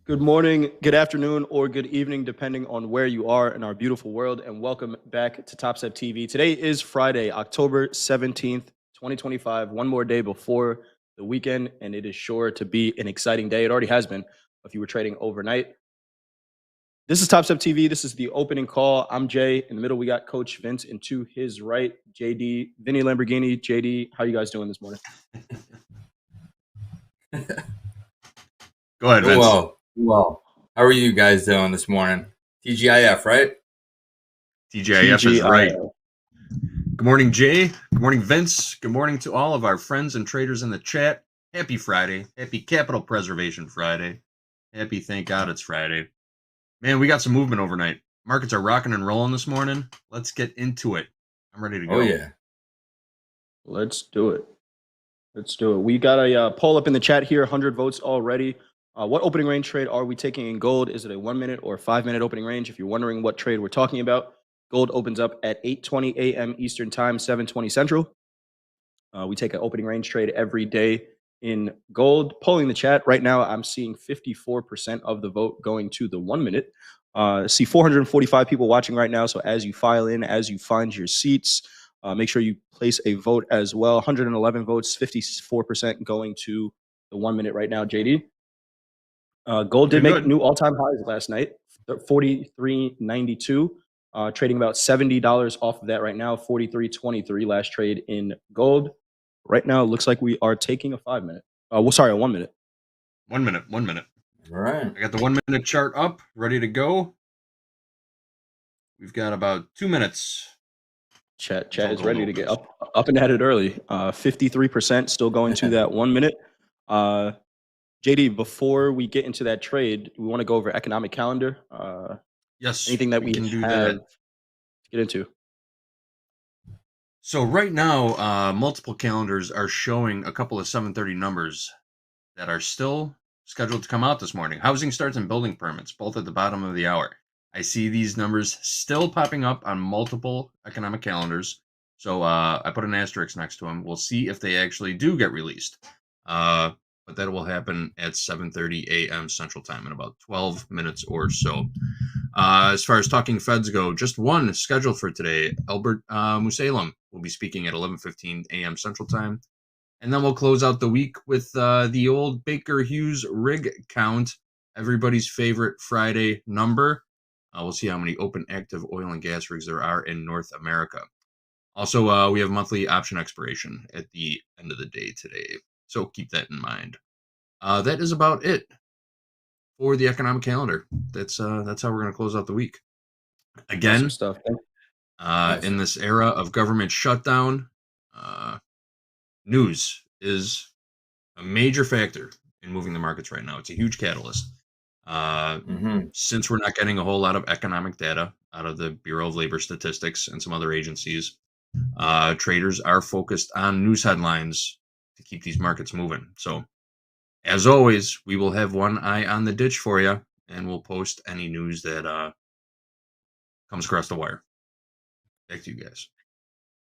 Good morning, good afternoon, or good evening, depending on where you are in our beautiful world. And welcome back to Topstep TV. Today is Friday, October 17th, 2025. One more day before the weekend, and it is sure to be an exciting day. It already has been if you were trading overnight. This is Topstep TV. This is the opening call. I'm Jay. In the middle, we got Coach Vince, and to his right, JD, Vinny Lamborghini. JD, how you guys doing this morning? Go ahead, Doing Vince. well. Doing well. How are you guys doing this morning? TGIF, right? TGIF is right. Good morning, Jay. Good morning, Vince. Good morning to all of our friends and traders in the chat. Happy Friday. Happy Capital Preservation Friday. Happy Thank God It's Friday. Man, we got some movement overnight. Markets are rocking and rolling this morning. Let's get into it. I'm ready to go. Oh, yeah. Let's do it. Let's do it. We got a poll up in the chat here, 100 votes already. What opening range trade are we taking in gold? Is it a 1 minute or 5 minute opening range? If you're wondering what trade we're talking about, gold opens up at 8:20 a.m. Eastern Time, 7:20 Central. We take an opening range trade every day in gold. Polling the chat right now, I'm seeing 54% of the vote going to the 1 minute. See 445 people watching right now. So as you file in, as you find your seats, make sure you place a vote as well. 111 votes, 54% going to the 1 minute right now. JD. Gold did make new all-time highs last night, 43.92, trading about $70 off of that right now, 43.23 last trade in gold. Right now, it looks like we are taking a 5 minute. A 1 minute. 1 minute. 1 minute. All right. I got the 1 minute chart up, ready to go. We've got about 2 minutes. Chat is ready to get up and at it early. 53% still going to that 1 minute. JD, before we get into that trade, we want to go over economic calendar. Yes. Anything that we can do that. Get into. So right now, multiple calendars are showing a couple of 7:30 numbers that are still scheduled to come out this morning. Housing starts and building permits, both at the bottom of the hour. I see these numbers still popping up on multiple economic calendars. So I put an asterisk next to them. We'll see if they actually do get released. But that will happen at 7:30 a.m. Central Time in about 12 minutes or so. As far as talking Feds go, just one is scheduled for today. Albert Musalem will be speaking at 11:15 a.m. Central Time. And then we'll close out the week with the old Baker Hughes rig count, everybody's favorite Friday number. We'll see how many open active oil and gas rigs there are in North America. Also, we have monthly option expiration at the end of the day today. So keep that in mind. That is about it for the economic calendar. That's how we're going to close out the week. Again, awesome stuff. In this era of government shutdown, news is a major factor in moving the markets right now. It's a huge catalyst. Since we're not getting a whole lot of economic data out of the Bureau of Labor Statistics and some other agencies, traders are focused on news headlines to keep these markets moving. So, as always, we will have one eye on the ditch for you, and we'll post any news that comes across the wire. Back to you guys.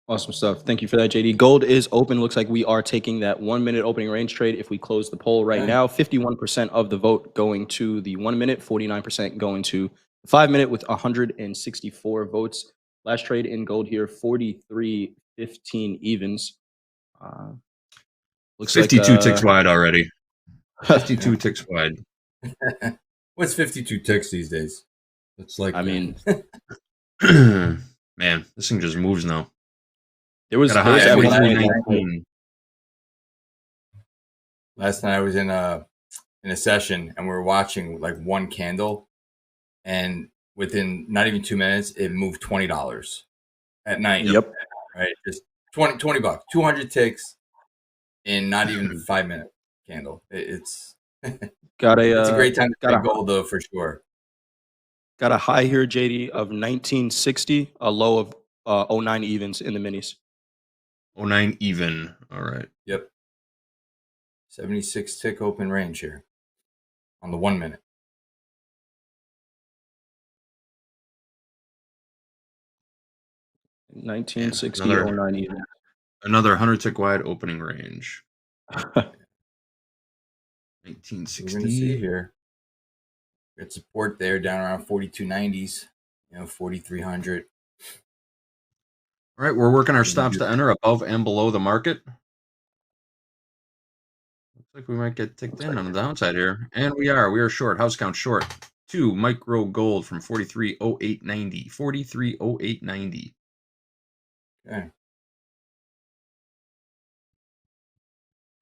Awesome stuff. Thank you for that, JD. Gold is open. Looks like we are taking that 1 minute opening range trade. If we close the poll right now, 51% of the vote going to the 1 minute, 49% going to the 5 minute with 164 votes. Last trade in gold here, 43.15 evens. Looks 52 like, ticks wide already. 52 ticks wide. What's 52 ticks these days? It's like, I mean, man, this thing just moves now. There was last night I was in a session and we were watching like one candle, and within not even 2 minutes it moved $20 at night. Yep. Right, just $20, 200 in not even 5 minute candle. It's it's a great time to trade gold though, for sure. Got a high here, JD, of 1960, a low of 09 evens in the minis. 09 even. All right. Yep. 76 tick open range here on the 1 minute. Yeah, 1960, 09 even. Another 100 tick wide opening range. 1960 We're gonna see here. Got support there down around 42.90s, 4,300. All right, we're working our stops to enter above and below the market. Looks like we might get ticked in on the downside here. And we are short. House count short. 2 micro gold from 43.0890. 43.0890. Okay.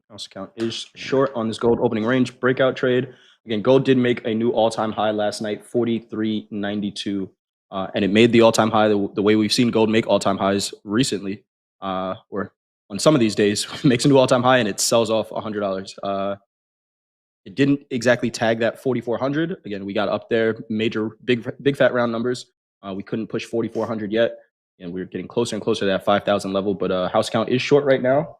House count is short on this gold opening range breakout trade. Again, gold did make a new all-time high last night, 43.92. And it made the all-time high the way we've seen gold make all-time highs recently, or on some of these days, makes a new all-time high and it sells off $100. It didn't exactly tag that 4,400. Again, we got up there, major, big fat round numbers. We couldn't push 4,400 yet, and we're getting closer and closer to that 5,000 level. But house count is short right now.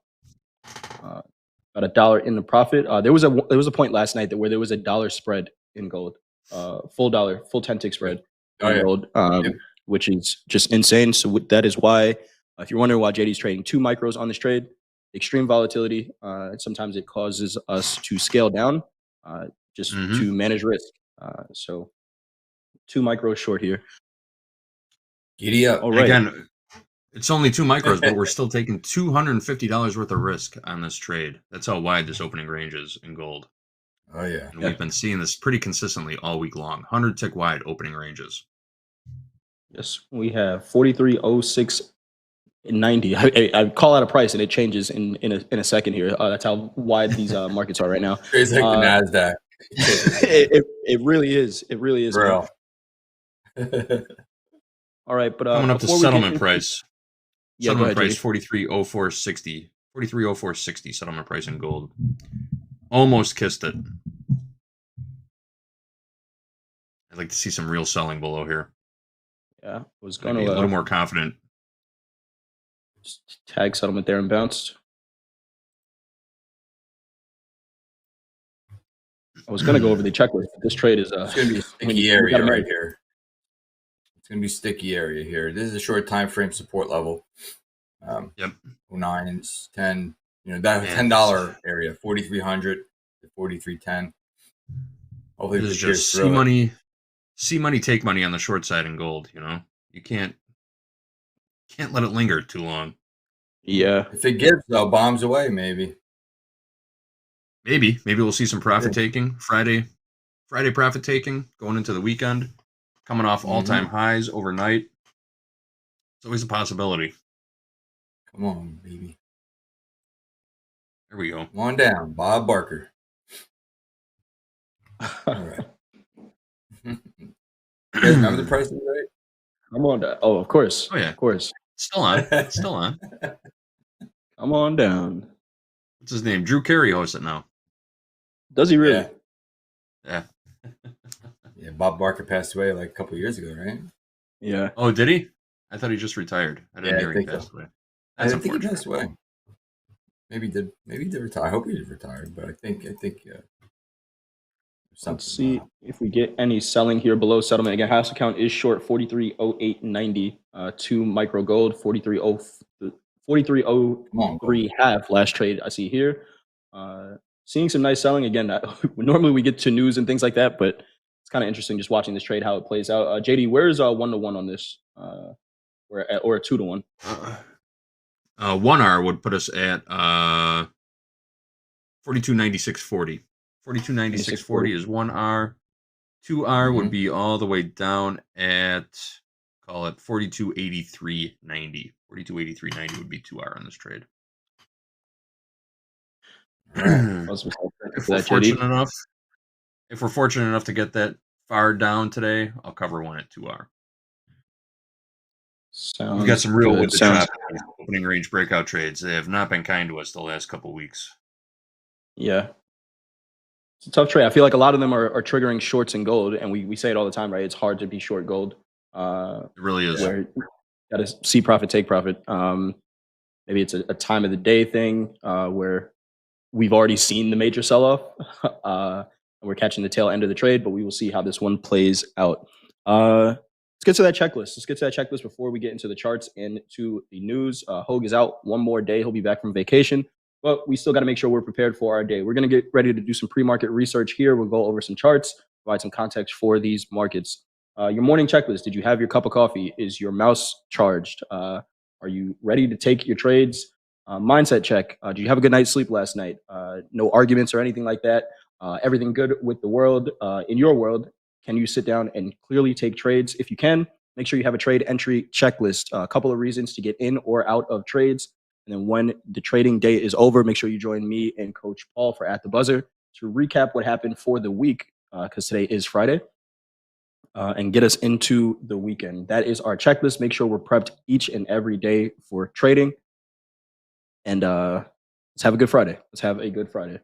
About $1 in the profit. There was a point last night where there was $1 spread in gold, full 10 tick spread in gold, which is just insane. So that is why, if you're wondering why JD's trading 2 micros on this trade, extreme volatility. Sometimes it causes us to scale down just to manage risk. So 2 micros short here. Giddy up. All right. Again, it's only 2 micros, but we're still taking $250 worth of risk on this trade. That's how wide this opening range is in gold. Oh, yeah. And we've been seeing this pretty consistently all week long. 100 tick wide opening ranges. Yes, we have 43.0690. I call out a price and it changes in a second here. That's how wide these markets are right now. It's like the NASDAQ. It really is. It really is. Bro. All right, but coming up to settlement price. Yeah, settlement price 43.0460. 43.0460 settlement price in gold. Almost kissed it. I'd like to see some real selling below here. Yeah, I was going to be a little more confident. Just tag settlement there and bounced. I was going to go over the checklist. This trade is it's going to be a sticky area right here. It's going to be sticky area here. This is a short time frame support level. 09 and 10. That $10 area, 4,300 to 4,310. Hopefully, this is just see money, take money on the short side in gold. You can't let it linger too long. Yeah. If it gives, though, bombs away, maybe. Maybe we'll see some profit taking Friday profit taking going into the weekend, coming off all-time highs overnight. It's always a possibility. Come on, baby. There we go. Come on down, Bob Barker. All right. You guys remember the price of the rate? Come on down. Oh, of course. Oh, yeah. Of course. Still on. Still on. Come on down. What's his name? Drew Carey hosts it now. Does he really? Yeah. Yeah, Bob Barker passed away like a couple of years ago, right? Yeah. Oh, did he? I thought he just retired. I didn't hear he passed away. I think he passed away. Maybe he did retire. I hope he did retire, but I think let's see if we get any selling here below settlement. Again, house account is short 43.0890. 2 micro gold 43.03 half last trade I see here. Seeing some nice selling again. Normally we get to news and things like that, but it's kind of interesting just watching this trade how it plays out. JD, where's 1-to-1 on this? Or a 2-to-1? 1R would put us at 42.9640. 42.9640 is 1R. 2R would be all the way down at, call it 42.8390. 42.8390 would be 2R on this trade. If we're fortunate enough to get that far down today, I'll cover one at 2R. We've got some real opening range breakout trades. They have not been kind to us the last couple of weeks. Yeah. It's a tough trade. I feel like a lot of them are triggering shorts in gold, and we say it all the time, right? It's hard to be short gold. It really is. Where you got to see profit, take profit. Maybe it's a time of the day thing where we've already seen the major sell-off. And we're catching the tail end of the trade, but we will see how this one plays out. Let's get to that checklist before we get into the charts and to the news. Hogue is out one more day. He'll be back from vacation, but we still got to make sure we're prepared for our day. We're going to get ready to do some pre-market research here. We'll go over some charts. provide some context for these markets. Your morning checklist. Did you have your cup of coffee? Is your mouse charged? Are you ready to take your trades? Mindset check. Did you have a good night's sleep last night? No arguments or anything like that. Everything good with the world. In your world, can you sit down and clearly take trades? If you can, make sure you have a trade entry checklist. A couple of reasons to get in or out of trades. And then when the trading day is over, make sure you join me and Coach Paul for At the Buzzer to recap what happened for the week, because today is Friday, and get us into the weekend. That is our checklist. Make sure we're prepped each and every day for trading. And let's have a good Friday. Let's have a good Friday.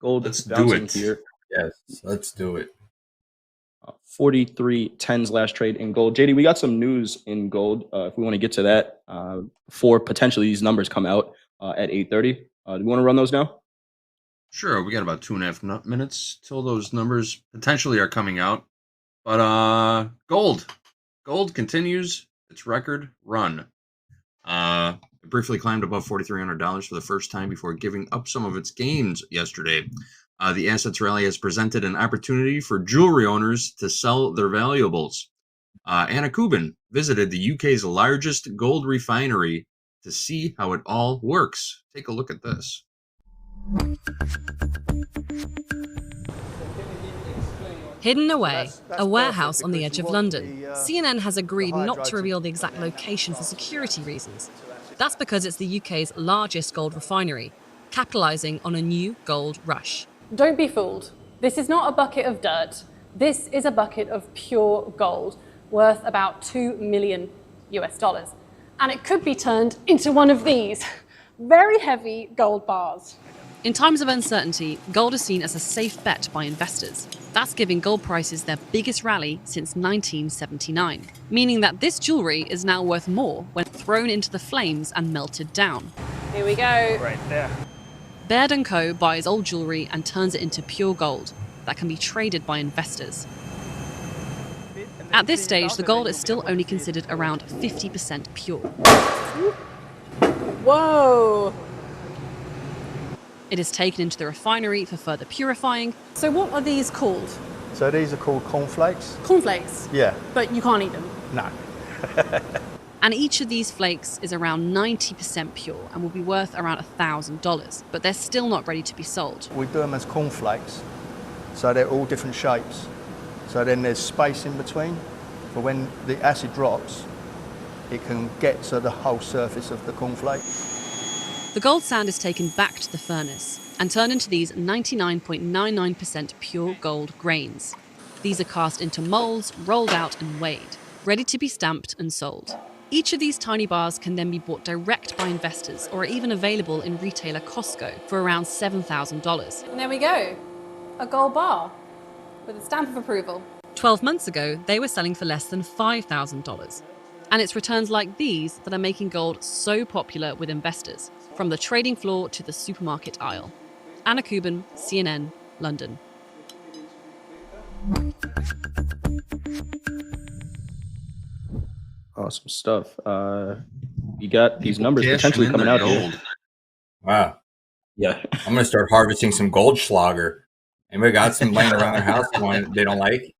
Gold Let's do bouncing it. here. Yes, let's do it. 43.10's last trade in gold. JD, we got some news in gold. If we want to get to that before potentially these numbers come out at 8:30. Do we want to run those now? Sure, we got about 2.5 minutes till those numbers potentially are coming out. But gold continues its record run. It briefly climbed above $4,300 for the first time before giving up some of its gains yesterday. The assets rally has presented an opportunity for jewelry owners to sell their valuables. Anna Kubin visited the UK's largest gold refinery to see how it all works. Take a look at this. Hidden away, a warehouse on the edge of London. CNN has agreed not to reveal the exact location for security reasons. That's because it's the UK's largest gold refinery, capitalising on a new gold rush. Don't be fooled. This is not a bucket of dirt. This is a bucket of pure gold, worth about $2 million US. And it could be turned into one of these very heavy gold bars. In times of uncertainty, gold is seen as a safe bet by investors. That's giving gold prices their biggest rally since 1979, meaning that this jewellery is now worth more when thrown into the flames and melted down. Here we go. Right there. Baird & Co. buys old jewellery and turns it into pure gold that can be traded by investors. At this stage, the gold is still only considered around 50% pure. Whoa! It is taken into the refinery for further purifying. So what are these called? So these are called cornflakes? Cornflakes? Yeah. But you can't eat them? No. And each of these flakes is around 90% pure and will be worth around $1,000, but they're still not ready to be sold. We do them as cornflakes, so they're all different shapes. So then there's space in between, for when the acid drops, it can get to the whole surface of the cornflake. The gold sand is taken back to the furnace and turned into these 99.99% pure gold grains. These are cast into molds, rolled out and weighed, ready to be stamped and sold. Each of these tiny bars can then be bought direct by investors or are even available in retailer Costco for around $7,000. And there we go. A gold bar with a stamp of approval. 12 months ago, they were selling for less than $5,000. And it's returns like these that are making gold so popular with investors, from the trading floor to the supermarket aisle. Anna Kubin, CNN, London. Awesome stuff. You got these numbers potentially coming out here. Wow. Yeah. I'm going to start harvesting some Goldschlager. Anybody got some laying around their house they don't like?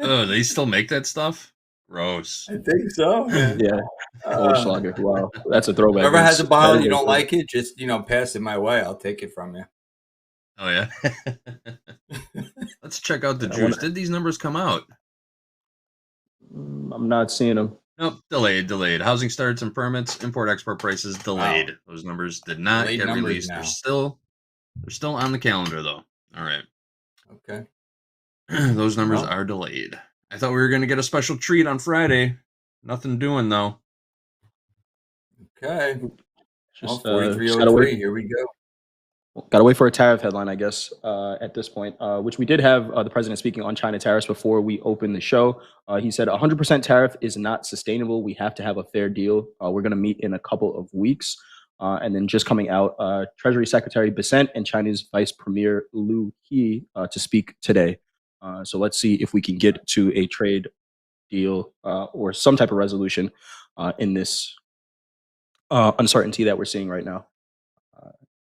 Oh, they still make that stuff? Gross. I think so. Yeah. Goldschlager. Wow. That's a throwback. Whoever has a bottle and you don't like it, just, pass it my way. I'll take it from you. Oh, yeah? Let's check out the juice. Did these numbers come out? I'm not seeing them. Nope, delayed. Housing starts and permits, import-export prices delayed. Wow. Those numbers did not get released. They're still on the calendar, though. All right. Okay. Those numbers are delayed. I thought we were going to get a special treat on Friday. Nothing doing, though. Okay. Just 4303. Here we go. Got to wait for a tariff headline, I guess, at this point, which we did have the president speaking on China tariffs before we opened the show. He said 100% tariff is not sustainable. We have to have a fair deal. We're going to meet in a couple of weeks. And then just coming out, Treasury Secretary Besant and China's Vice Premier Liu He to speak today. So let's see if we can get to a trade deal or some type of resolution in this uncertainty that we're seeing right now.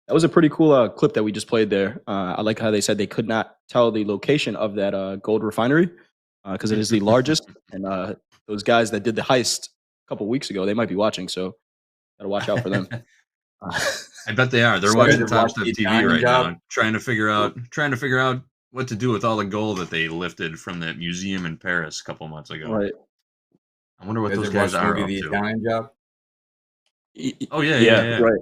That was a pretty cool clip that we just played there. I like how they said they could not tell the location of that gold refinery because it is the largest. And those guys that did the heist a couple weeks ago, they might be watching, so gotta watch out for them. I bet they are. They're So watching they watch Topstep the TV Italian right job? now, trying to figure out what to do with all the gold that they lifted from that museum in Paris a couple months ago. Right. I wonder what Has those it guys watched are maybe up the to. Italian job? Oh yeah. Right.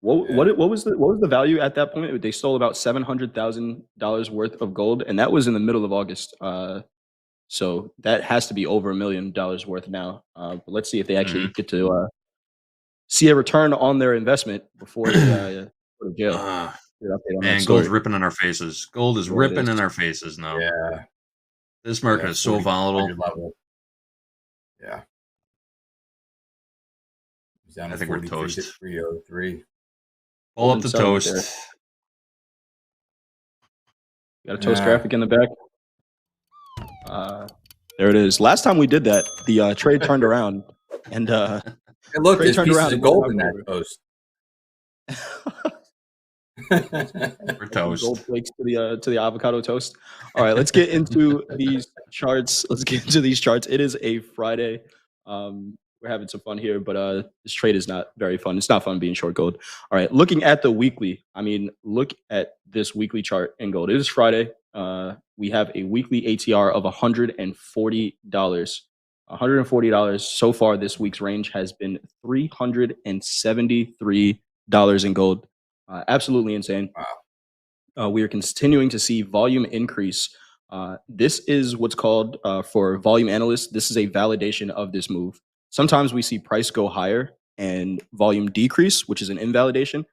What Yeah. what was the value at that point? They stole about $700,000 worth of gold, and that was in the middle of August. So that has to be over $1 million worth now. But let's see if they actually get to see a return on their investment before they go to jail. Get an update on that Man, story. gold's ripping in our faces. Gold is Yeah, it ripping is. in our faces now. Yeah. This market is so volatile. Level. Yeah. It's down I to think we're toast. 43.03. Pull up Golden the sun right toast. Got a toast graphic in the back. There it is. Last time we did that, the trade turned around, and Hey, look, trade there's turned pieces around of and gold went in that over. toast. We're Some toast. gold flakes to the avocado toast. All right, let's get into these charts. It is a Friday. We're having some fun here, but this trade is not very fun. It's not fun being short gold. All right, looking at the weekly. I mean, look at this weekly chart in gold. It is Friday. We have a weekly ATR of $140. $140 so far this week's range has been $373 in gold. Absolutely insane. Wow. We are continuing to see volume increase. This is what's called, for volume analysts, this is a validation of this move. Sometimes we see price go higher and volume decrease, which is an invalidation,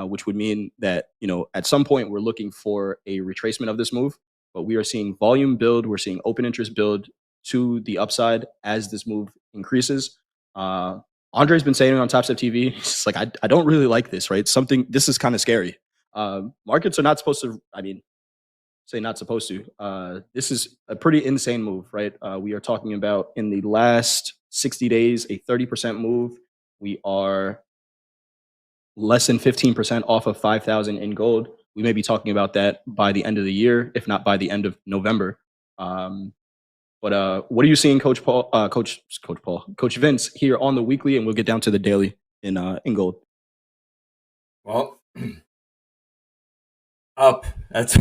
which would mean that, at some point we're looking for a retracement of this move, but we are seeing volume build. We're seeing open interest build to the upside as this move increases. Andre's been saying it on Topstep TV. He's just like, I don't really like this, right? This is kind of scary. Markets are not supposed to, say not supposed to. This is a pretty insane move, right? We are talking about in the last 60 days, a 30% move. We are less than 15% off of 5,000 in gold. We may be talking about that by the end of the year, if not by the end of November. But what are you seeing, Coach Vince, here on the weekly, and we'll get down to the daily in gold. Well, up. That's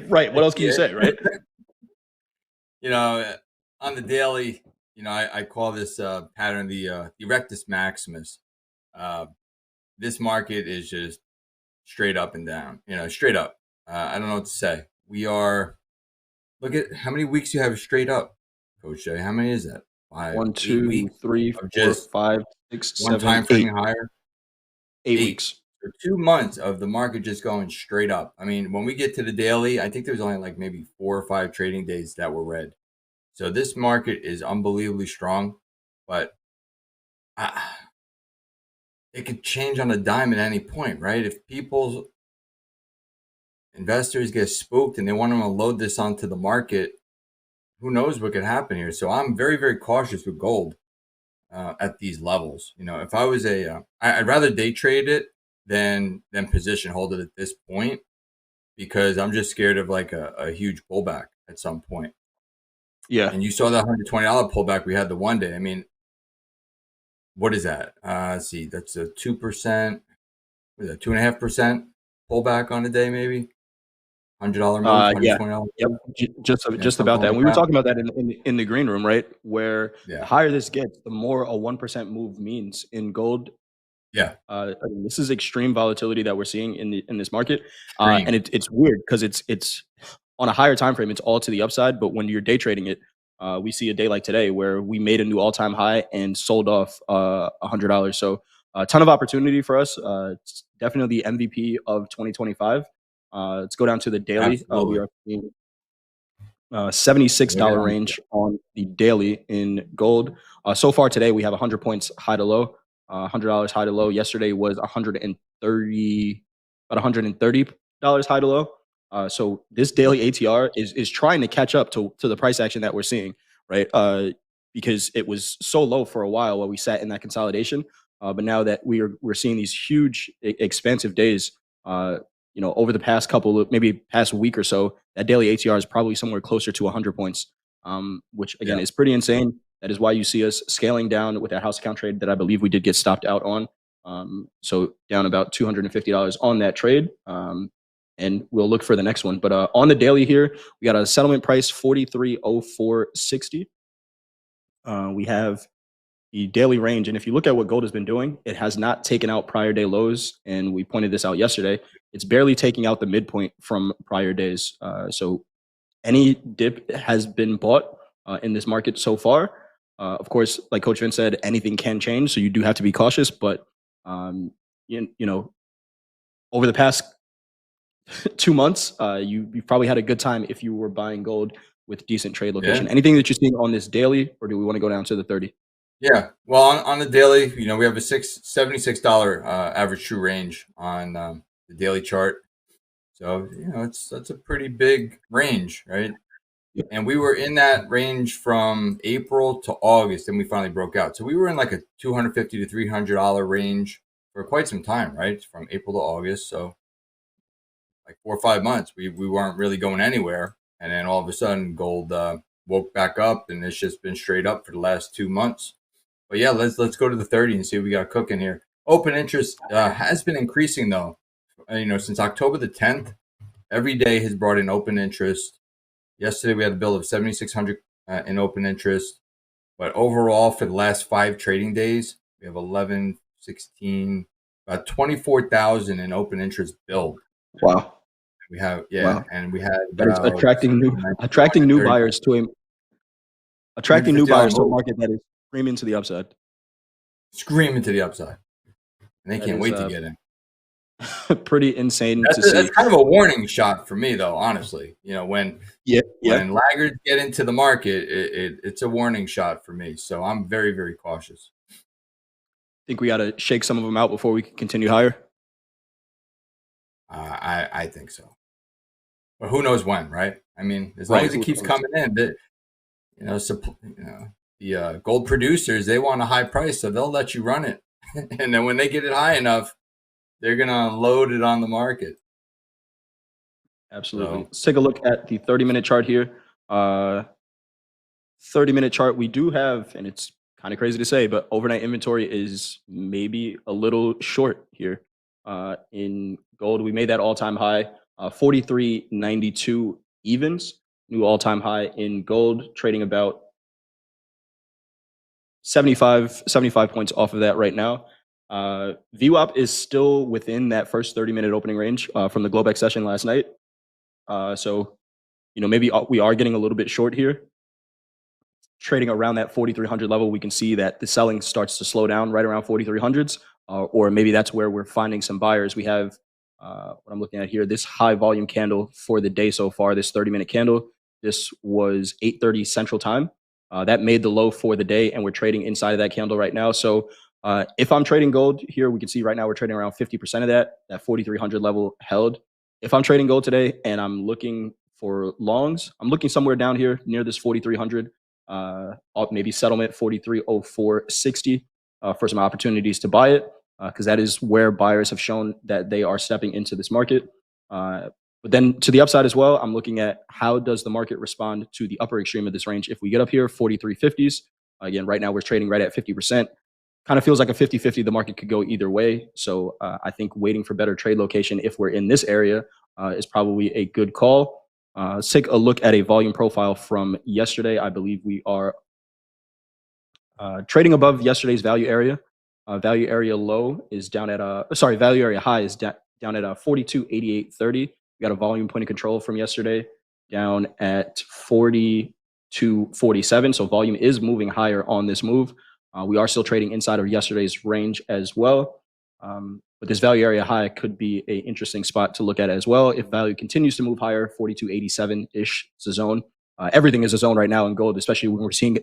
right. What else can you say, right? On the daily, I call this pattern the Erectus Maximus. This market is just straight up and down. Straight up. I don't know what to say. Look at how many weeks you have straight up, Coach Jay. How many is that? 5, 1, 2, weeks 3, 4, 5, 6, 7, one time frame 8. higher. 8 weeks. So 2 months of the market just going straight up. I mean, when we get to the daily, I think there's only like maybe 4 or 5 trading days that were red. So this market is unbelievably strong, but it could change on a dime at any point, right? If investors get spooked and they want to load this onto the market, who knows what could happen here. So I'm very, very cautious with gold at these levels. If I was I'd rather day trade it than position hold it at this point, because I'm just scared of like a huge pullback at some point. Yeah. And you saw that $120 pullback we had the one day. I mean, what is that? Let's see, that's a 2%, 2.5% pullback on a day, maybe. $100 move, yeah. $120. Yep. Just about that. And we were talking about that in the green room, right? Where the higher this gets, the more a 1% move means in gold. Yeah. This is extreme volatility that we're seeing in this market. And it's weird because it's on a higher time frame, it's all to the upside. But when you're day trading it, we see a day like today where we made a new all-time high and sold off $100. So a ton of opportunity for us. It's definitely the MVP of 2025. Let's go down to the daily. We are seeing $76 range on the daily in gold. So far today, we have 100 points high to low, $100 high to low. Yesterday was about $130 high to low. So this daily ATR is trying to catch up to the price action that we're seeing, right? Because it was so low for a while we sat in that consolidation. But now that we're seeing these huge expansive days, over the past maybe past week or so, that daily ATR is probably somewhere closer to 100 points, which again is pretty insane. That is why you see us scaling down with that house account trade that I believe we did get stopped out on. So down about $250 on that trade. And we'll look for the next one. But on the daily here, we got a settlement price 43.0460. We have the daily range, and if you look at what gold has been doing, it has not taken out prior day lows, and we pointed this out yesterday. It's barely taking out the midpoint from prior days. So any dip has been bought in this market so far. Of course, like Coach Vince said, anything can change, so you do have to be cautious. But over the past 2 months, you've probably had a good time if you were buying gold with decent trade location. Anything that you're seeing on this daily, or do we want to go down to the 30? Yeah, well, on the daily, we have a $76 average true range on the daily chart. So, that's a pretty big range, right? Yep. And we were in that range from April to August, and we finally broke out. So we were in like a $250 to $300 range for quite some time, right? From April to August. So like 4 or 5 months, we weren't really going anywhere. And then all of a sudden, gold woke back up, and it's just been straight up for the last 2 months. But yeah, let's go to the 30 and see what we got cooking here. Open interest has been increasing though. Since October the 10th, every day has brought in open interest. Yesterday we had a bill of 7,600 in open interest, but overall for the last 5 trading days, we have 11, 16, about 24,000 in open interest billed. Wow. We have and we had attracting new buyers to a market that is screaming to the upside. Screaming to the upside. And they can't wait to get in. Pretty insane to see. That's kind of a warning shot for me, though, honestly. When laggards get into the market, it's a warning shot for me. So I'm very, very cautious. Think we got to shake some of them out before we can continue higher? I think so. But who knows when, right? I mean, as long as it keeps coming in, the gold producers, they want a high price, so they'll let you run it. And then when they get it high enough, they're going to load it on the market. Absolutely. So, let's take a look at the 30-minute chart here. 30-minute chart, we do have, and it's kind of crazy to say, but overnight inventory is maybe a little short here. In gold, we made that all-time high, 43.92 evens, new all-time high in gold, trading about 75 points off of that right now. VWAP is still within that first 30-minute opening range from the Globex session last night. So, maybe we are getting a little bit short here. Trading around that 4,300 level, we can see that the selling starts to slow down right around 4,300s, or maybe that's where we're finding some buyers. We have what I'm looking at here, this high volume candle for the day so far, this 30-minute candle. This was 8:30 Central Time. That made the low for the day, and we're trading inside of that candle right now. So if I'm trading gold here, we can see right now we're trading around 50% of that 4,300 level held. If I'm trading gold today and I'm looking for longs, I'm looking somewhere down here near this 4,300, maybe settlement 43.0460 for some opportunities to buy it, because that is where buyers have shown that they are stepping into this market. But then to the upside as well, I'm looking at how does the market respond to the upper extreme of this range. If we get up here, 43.50s, again, right now we're trading right at 50%. Kind of feels like a 50-50. The market could go either way. So I think waiting for better trade location if we're in this area is probably a good call. Let's take a look at a volume profile from yesterday. I believe we are trading above yesterday's value area. Value area low is down at value area high is down at 42.8830. We got a volume point of control from yesterday down at 42.47. So volume is moving higher on this move. We are still trading inside of yesterday's range as well. But this value area high could be an interesting spot to look at as well. If value continues to move higher, 42.87-ish is a zone. Everything is a zone right now in gold, especially when we're seeing,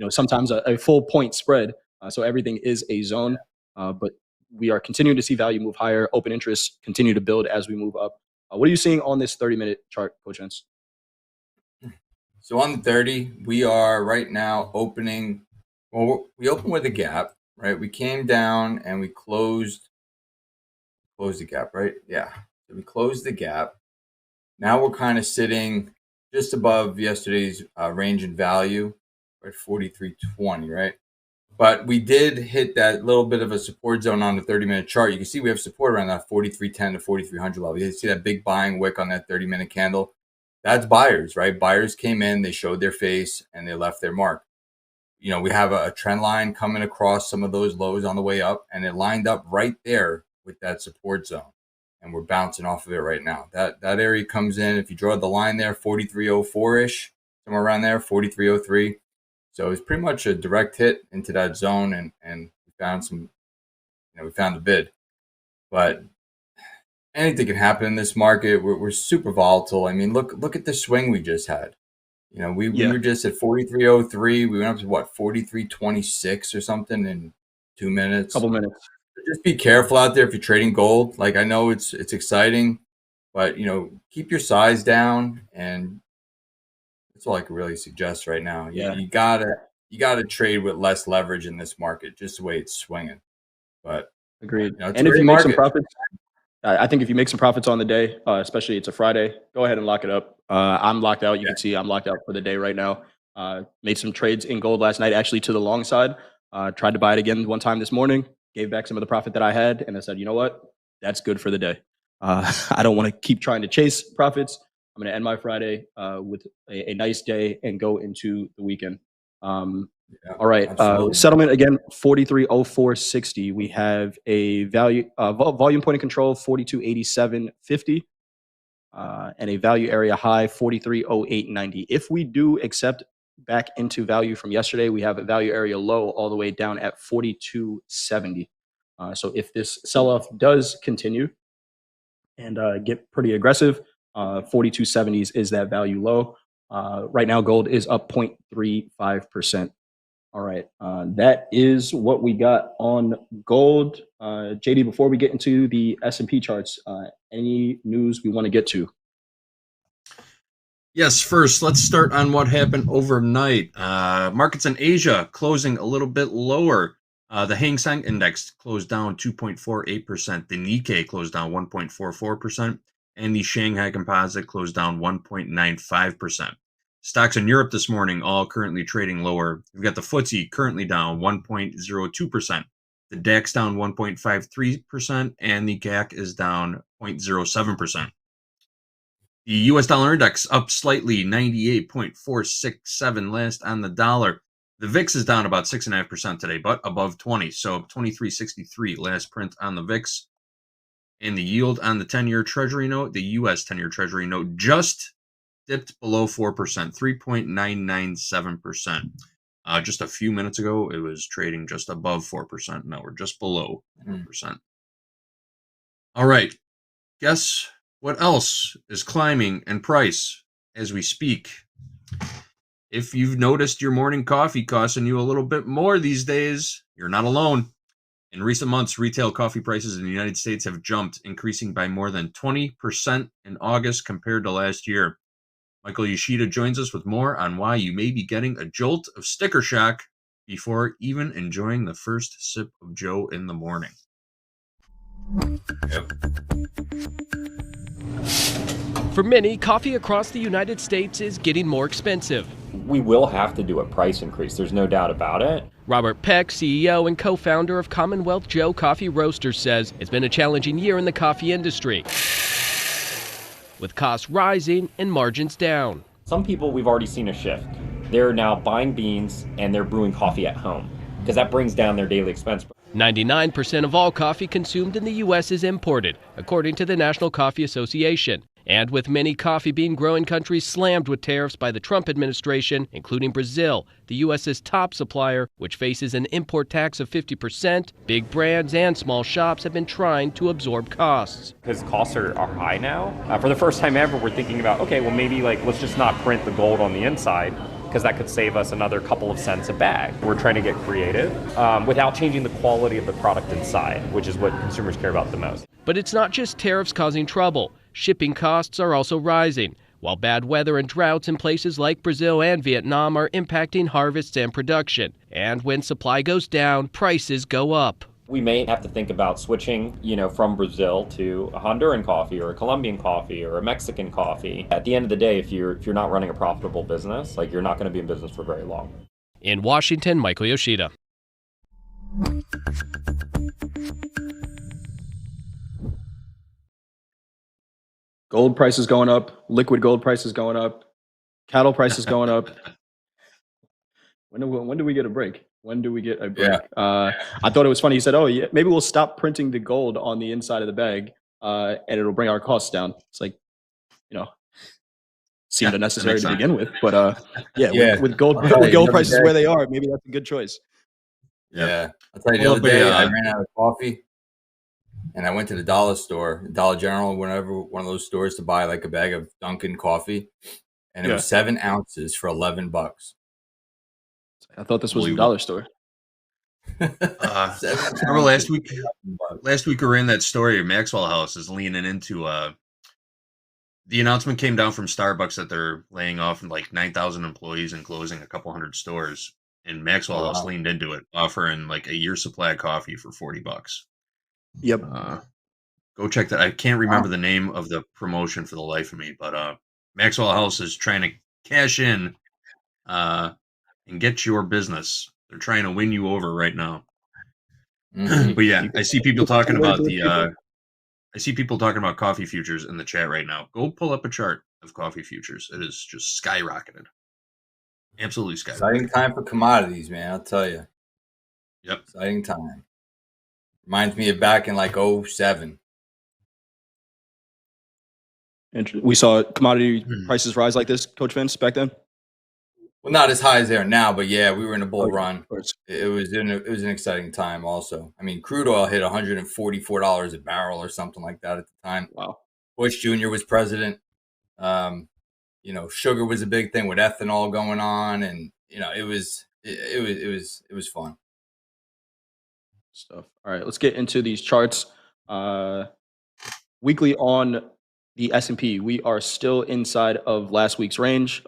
sometimes a full point spread. So everything is a zone. But we are continuing to see value move higher. Open interest continue to build as we move up. What are you seeing on this 30-minute chart, Coach Vince? So on the 30, we are right now opening. Well, we open with a gap, right? We came down and we closed the gap, right? Yeah. So we closed the gap. Now we're kind of sitting just above yesterday's range and value, at 43.20, right? But we did hit that little bit of a support zone on the 30-minute chart. You can see we have support around that 43.10 to 4300 level. You see that big buying wick on that 30-minute candle. That's buyers, right? Buyers came in, they showed their face, and they left their mark. You know, we have a trend line coming across some of those lows on the way up, and it lined up right there with that support zone. And we're bouncing off of it right now. That area comes in, if you draw the line there, 43.04-ish, somewhere around there, 43.03. So it's pretty much a direct hit into that zone, and we found some, we found the bid. But anything can happen in this market. We're super volatile. I mean, look at the swing we just had. You know, we were just at 43.03. We went up to what, 43.26 or something in 2 minutes. Couple minutes. Just be careful out there if you're trading gold. Like, I know it's exciting, but keep your size down, and that's all I could really suggest right now. You gotta trade with less leverage in this market, just the way it's swinging. But agreed. And if you make some profits, I think if you make some profits on the day, especially it's a Friday, go ahead and lock it up. I'm locked out. You can see I'm locked out for the day right now. Made some trades in gold last night, actually to the long side. Tried to buy it again one time this morning. Gave back some of the profit that I had, and I said, you know what? That's good for the day. I don't want to keep trying to chase profits. I'm going to end my Friday with a nice day and go into the weekend. All right. Settlement again, 43.0460. We have a value volume point of control 42.8750, and a value area high 43.0890. If we do accept back into value from yesterday, we have a value area low all the way down at 42.70. So if this sell-off does continue and get pretty aggressive, 42.70s is that value low. Right now, gold is up 0.35%. All right, that is what we got on gold. JD, before we get into the S&P charts, any news we want to get to? Yes, first, let's start on what happened overnight. Markets in Asia closing a little bit lower. The Hang Seng Index closed down 2.48%. The Nikkei closed down 1.44%. And the Shanghai Composite closed down 1.95%. Stocks in Europe this morning all currently trading lower. We've got the FTSE currently down 1.02%. The DAX down 1.53%. And the CAC is down 0.07%. The U.S. dollar index up slightly, 98.467 last on the dollar. The VIX is down about 6.5% today, but above 20. So 23.63 last print on the VIX. And the yield on the 10-year Treasury note, the U.S. 10-year Treasury note, just dipped below 4%, 3.997%. Just a few minutes ago, it was trading just above 4%. Now we're just below 4%. All right. Guess what else is climbing in price as we speak? If you've noticed your morning coffee costing you a little bit more these days, you're not alone. In recent months, retail coffee prices in the United States have jumped, increasing by more than 20% in August compared to last year. Michael Yoshida joins us with more on why you may be getting a jolt of sticker shock before even enjoying the first sip of Joe in the morning. Yep. For many, coffee across the United States is getting more expensive. We will have to do a price increase. There's no doubt about it. Robert Peck, CEO and co-founder of Commonwealth Joe Coffee Roasters, says it's been a challenging year in the coffee industry, with costs rising and margins down. Some people, we've already seen a shift. They're now buying beans and they're brewing coffee at home because that brings down their daily expense. 99% of all coffee consumed in the U.S. is imported, according to the National Coffee Association. And with many coffee bean growing countries slammed with tariffs by the Trump administration, including Brazil, the U.S.'s top supplier, which faces an import tax of 50%, big brands and small shops have been trying to absorb costs. Because costs are high now. For the first time ever, we're thinking about, okay, well maybe let's just not print the gold on the inside, because that could save us another couple of cents a bag. We're trying to get creative without changing the quality of the product inside, which is what consumers care about the most. But it's not just tariffs causing trouble. Shipping costs are also rising. while bad weather and droughts in places like Brazil and Vietnam are impacting harvests and production. And when supply goes down, prices go up. We may have to think about switching, from Brazil to a Honduran coffee or a Colombian coffee or a Mexican coffee. At the end of the day, if you're not running a profitable business, you're not going to be in business for very long. In Washington, Michael Yoshida. Gold prices going up, liquid gold prices going up, cattle prices going up. When do we get a break? When do we get a break? Yeah. I thought it was funny. He said, "Oh, yeah, maybe we'll stop printing the gold on the inside of the bag, and it'll bring our costs down." It's like, seemed unnecessary to begin with, but with gold prices where they are, maybe that's a good choice. Yeah. I'll tell you, the other day I ran out of coffee, and I went to the dollar store, Dollar General, whenever one of those stores, to buy a bag of Dunkin' coffee, and it was 7 ounces for $11. I thought this was a dollar store. Remember last week we were in that story. Maxwell House is leaning into the announcement came down from Starbucks that they're laying off 9,000 employees and closing a couple hundred stores. And Maxwell House leaned into it, offering a year's supply of coffee for $40. Yep. Go check that. I can't remember the name of the promotion for the life of me, but Maxwell House is trying to cash in and get your business. They're trying to win you over right now. But yeah, I see people talking about coffee futures in the chat right now. Go pull up a chart of coffee futures. It is just skyrocketed. Absolutely skyrocketed. Exciting time for commodities, man. I'll tell you. Yep. Exciting time. Reminds me of back in 07. We saw commodity prices rise like this, Coach Vince, back then. Well, not as high as they are now, but yeah, we were in a bull run. It was an exciting time. Also, I mean, crude oil hit $144 a barrel or something like that at the time. Wow. Bush Jr. was president. Sugar was a big thing with ethanol going on, and it was fun stuff. All right, let's get into these charts. Weekly on the S&P, we are still inside of last week's range.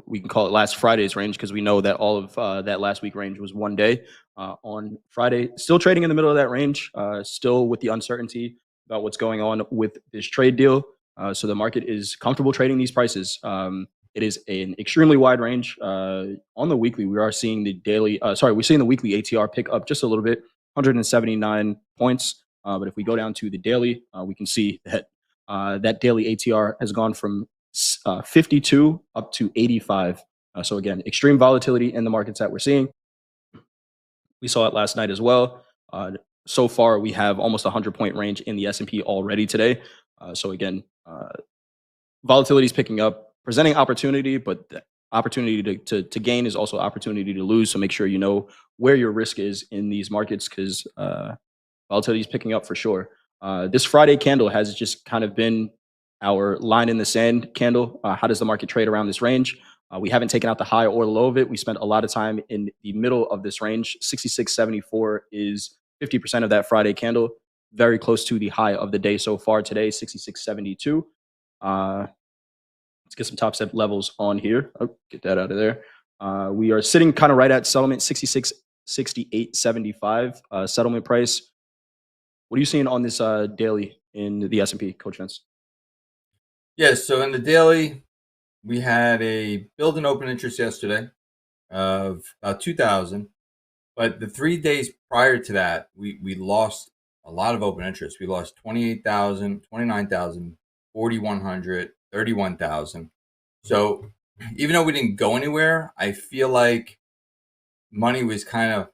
We can call it last Friday's range because we know that all of that last week range was one day. On Friday, still trading in the middle of that range, still with the uncertainty about what's going on with this trade deal. So the market is comfortable trading these prices. It is an extremely wide range. On the weekly, we are seeing the we're seeing the weekly ATR pick up just a little bit, 179 points. But if we go down to the daily, we can see that that daily ATR has gone from 52 up to 85. So again, extreme volatility in the markets that we're seeing. We saw it last night as well. So far, we have almost a 100-point range in the S&P already today. So again, volatility is picking up, presenting opportunity, but the opportunity to gain is also opportunity to lose. So make sure you know where your risk is in these markets because volatility is picking up for sure. This Friday candle has just kind of been our line in the sand candle. How does the market trade around this range? We haven't taken out the high or low of it. We spent a lot of time in the middle of this range. 66.74 is 50% of that Friday candle, very close to the high of the day so far today, 66.72. Let's get some top step levels on here. Oh, get that out of there. We are sitting kind of right at settlement, 66.6875 settlement price. What are you seeing on this daily in the S&P, Coach Vince? Yes, so in the daily, we had a build and open interest yesterday of about 2,000. But the 3 days prior to that, we lost a lot of open interest. We lost 28,000, 29,000, 4,100, 31,000. So even though we didn't go anywhere, I feel like money was kind of,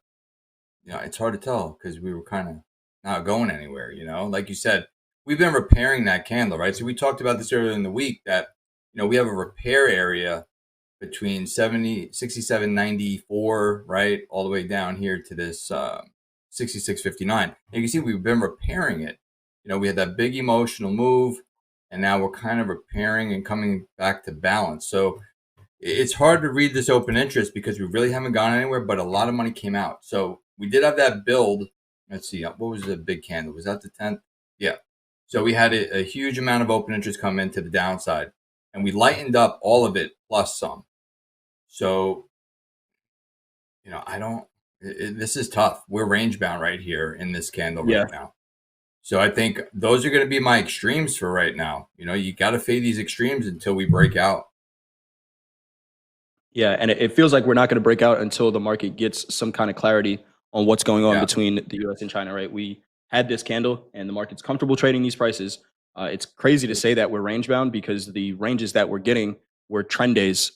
it's hard to tell because we were kind of not going anywhere, like you said, we've been repairing that candle, right? So we talked about this earlier in the week that, we have a repair area between 67.94, right, all the way down here to this 66.59. You can see we've been repairing it. We had that big emotional move, and now we're kind of repairing and coming back to balance. So it's hard to read this open interest because we really haven't gone anywhere, but a lot of money came out. So we did have that build. Let's see, what was the big candle? Was that the 10th? Yeah. So we had a huge amount of open interest come into the downside. and we lightened up all of it plus some. So, this is tough. We're range bound right here in this candle right now. So I think those are going to be my extremes for right now. You got to fade these extremes until we break out. Yeah, and it feels like we're not going to break out until the market gets some kind of clarity on what's going on between the U.S. and China, right? We had this candle, and the market's comfortable trading these prices. It's crazy to say that we're range bound because the ranges that we're getting were trend days,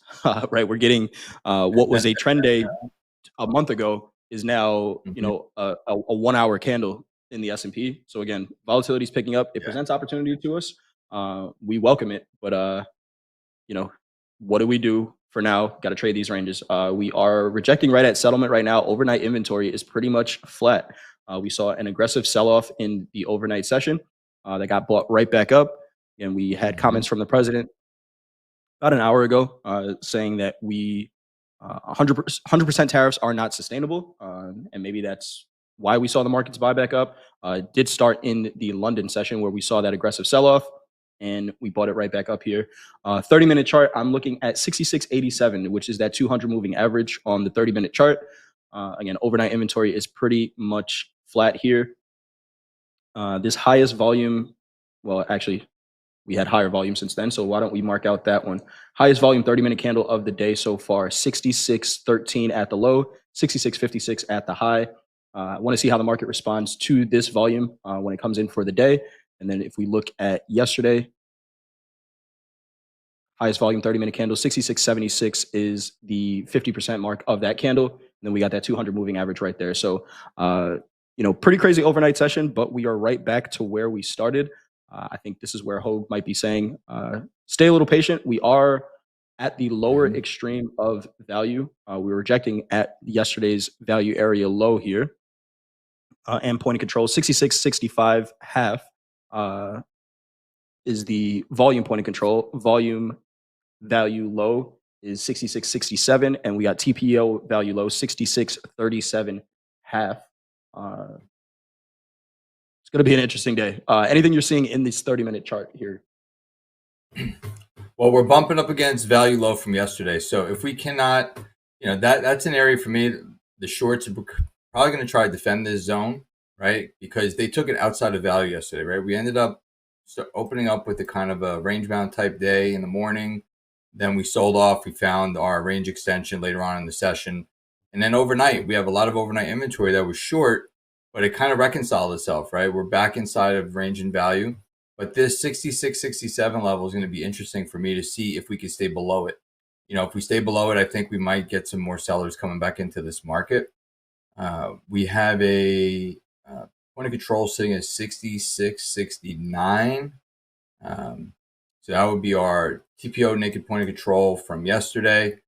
right? We're getting what was a trend day a month ago is now, a 1 hour candle in the S&P. So again, volatility is picking up. It presents opportunity to us. We welcome it, but what do we do for now? Got to trade these ranges. We are rejecting right at settlement right now. Overnight inventory is pretty much flat. We saw an aggressive sell-off in the overnight session that got bought right back up. And we had comments from the president about an hour ago saying that 100% tariffs are not sustainable. And maybe that's why we saw the markets buy back up. It did start in the London session where we saw that aggressive sell-off, and we bought it right back up here. 30-minute chart, I'm looking at 66.87, which is that 200 moving average on the 30-minute chart. Again, overnight inventory is pretty much flat here. This highest volume, well, actually, we had higher volume since then, so why don't we mark out that one? Highest volume 30-minute candle of the day so far, 66.13 at the low, 66.56 at the high. I want to see how the market responds to this volume when it comes in for the day. And then if we look at yesterday, highest volume 30-minute candle, 66.76 is the 50% mark of that candle. And then we got that 200 moving average right there. So, pretty crazy overnight session, but we are right back to where we started. I think this is where Hogue might be saying, stay a little patient. We are at the lower extreme of value. We were rejecting at yesterday's value area low here. And point of control, 66.65 half is the volume point of control. Volume value low is 66.67, and we got TPO value low 66.37 half. It's going to be an interesting day. Anything you're seeing in this 30-minute chart here? Well, we're bumping up against value low from yesterday. So if we cannot, that's an area for me. The shorts are probably going to try to defend this zone, right? Because they took it outside of value yesterday, right? We ended up opening up with a kind of a range bound type day in the morning. Then we sold off. We found our range extension later on in the session. And then overnight, we have a lot of overnight inventory that was short, but it kind of reconciled itself, right? We're back inside of range and value. But this 66, 67 level is going to be interesting for me to see if we can stay below it. If we stay below it, I think we might get some more sellers coming back into this market. We have a point of control sitting at 66.69. So that would be our TPO naked point of control from yesterday.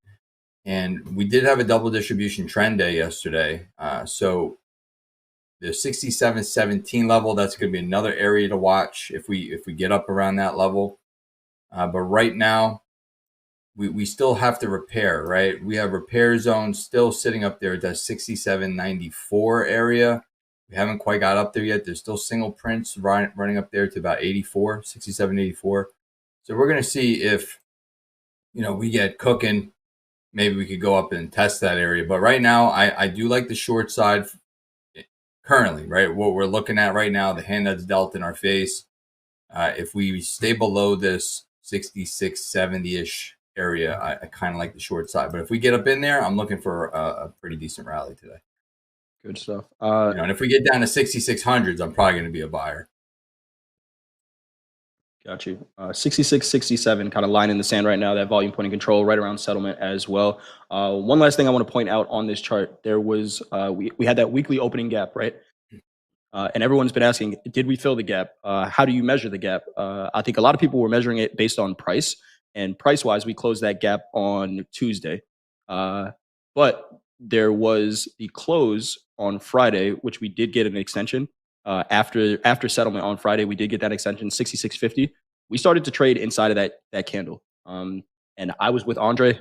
And we did have a double distribution trend day yesterday. So the 67.17 level, that's going to be another area to watch if we get up around that level. But right now, we still have to repair, right? We have repair zones still sitting up there at that 67.94 area. We haven't quite got up there yet. There's still single prints running up there to about 84, 67.84. So we're going to see if, we get cooking. Maybe we could go up and test that area. But right now, I do like the short side currently, right? What we're looking at right now, the hand that's dealt in our face. If we stay below this 66, 70-ish area, I kind of like the short side. But if we get up in there, I'm looking for a pretty decent rally today. Good stuff. And if we get down to 6600s, I'm probably going to be a buyer. Got you. 66, 67, kind of line in the sand right now. That volume point of control right around settlement as well. One last thing I want to point out on this chart. There was, we had that weekly opening gap, right? And everyone's been asking, did we fill the gap? How do you measure the gap? I think a lot of people were measuring it based on price. And price-wise, we closed that gap on Tuesday. But there was the close on Friday, which we did get an extension. After settlement on Friday, we did get that extension, 66.50. We started to trade inside of that candle. And I was with Andre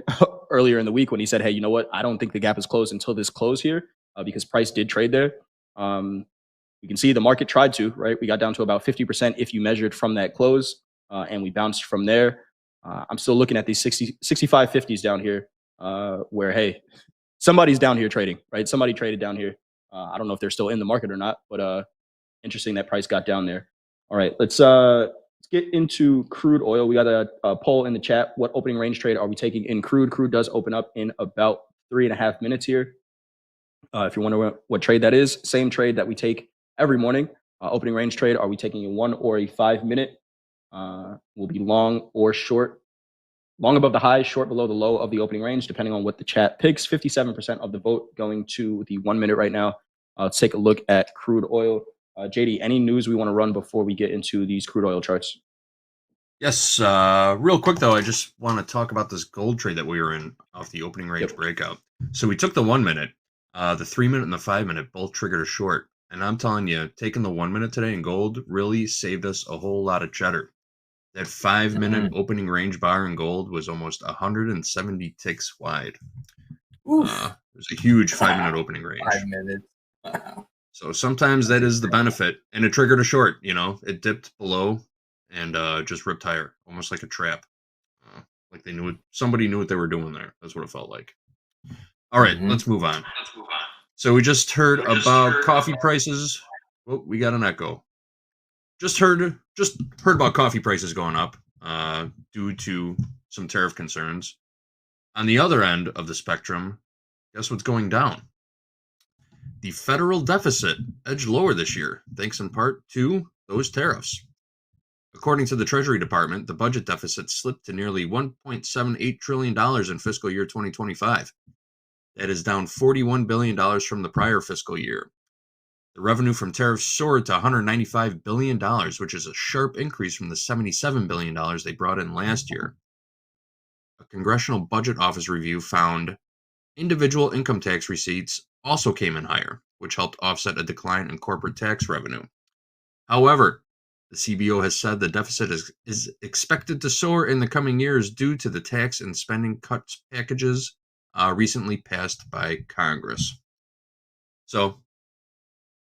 earlier in the week when he said, hey, you know what? I don't think the gap is closed until this close here because price did trade there. You can see the market tried to, right? We got down to about 50% if you measured from that close, and we bounced from there. I'm still looking at these 65 50s down here, where, hey, somebody's down here trading, right? Somebody traded down here. I don't know if they're still in the market or not, but interesting that price got down there. All right, let's get into crude oil. We got a poll in the chat. What opening range trade are we taking in crude? Crude does open up in about 3.5 minutes here. If you're wondering what trade that is, same trade that we take every morning. Opening range trade, are we taking a 1 or a 5 minute? Will be long or short. Long above the high, short below the low of the opening range, depending on what the chat picks. 57% of the vote going to the 1 minute right now. Let's take a look at crude oil. JD, any news we want to run before we get into these crude oil charts? Yes, real quick though, I just want to talk about this gold trade that we were in off the opening range breakout. So we took the 1 minute, the 3 minute and the 5 minute both triggered a short. And I'm telling you, taking the 1 minute today in gold really saved us a whole lot of cheddar. That 5 minute opening range bar in gold was almost 170 ticks wide. It was a huge 5 minute opening range. 5 minutes. Wow. So sometimes that is the benefit. And it triggered a short, it dipped below and just ripped higher, almost like a trap. Like they knew it, somebody knew what they were doing there. That's what it felt like. All right, let's move on. So we just heard about coffee prices. Oh, we got an echo. Just heard about coffee prices going up due to some tariff concerns. On the other end of the spectrum, guess what's going down? The federal deficit edged lower this year, thanks in part to those tariffs. According to the Treasury Department, the budget deficit slipped to nearly $1.78 trillion in fiscal year 2025. That is down $41 billion from the prior fiscal year. The revenue from tariffs soared to $195 billion, which is a sharp increase from the $77 billion they brought in last year. A Congressional Budget Office review found individual income tax receipts also came in higher, which helped offset a decline in corporate tax revenue. However, the CBO has said the deficit is expected to soar in the coming years due to the tax and spending cuts packages recently passed by Congress. So,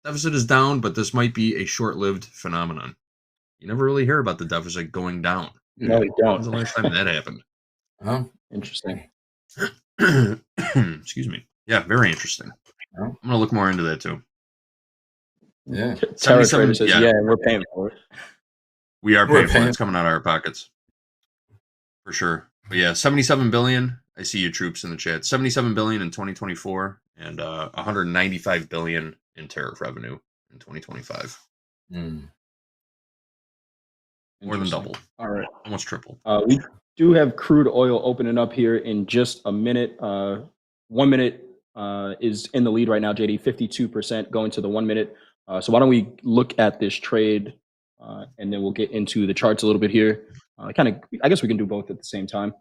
deficit is down, but this might be a short-lived phenomenon. You never really hear about the deficit going down. No, you don't. When's the last time that happened? Oh, interesting. Excuse me. Yeah, very interesting. I'm going to look more into that too. Yeah. Terra Trader says, yeah, we're paying for it. We are paying for it. It's coming out of our pockets. For sure. But yeah, 77 billion. I see you troops in the chat. 77 billion in 2024 and 195 billion in tariff revenue in 2025. More than double. All right. Almost triple. We do have crude oil opening up here in just a minute. 1 minute is in the lead right now, JD, 52% going to the 1 minute. So why don't we look at this trade and then we'll get into the charts a little bit here. I guess we can do both at the same time.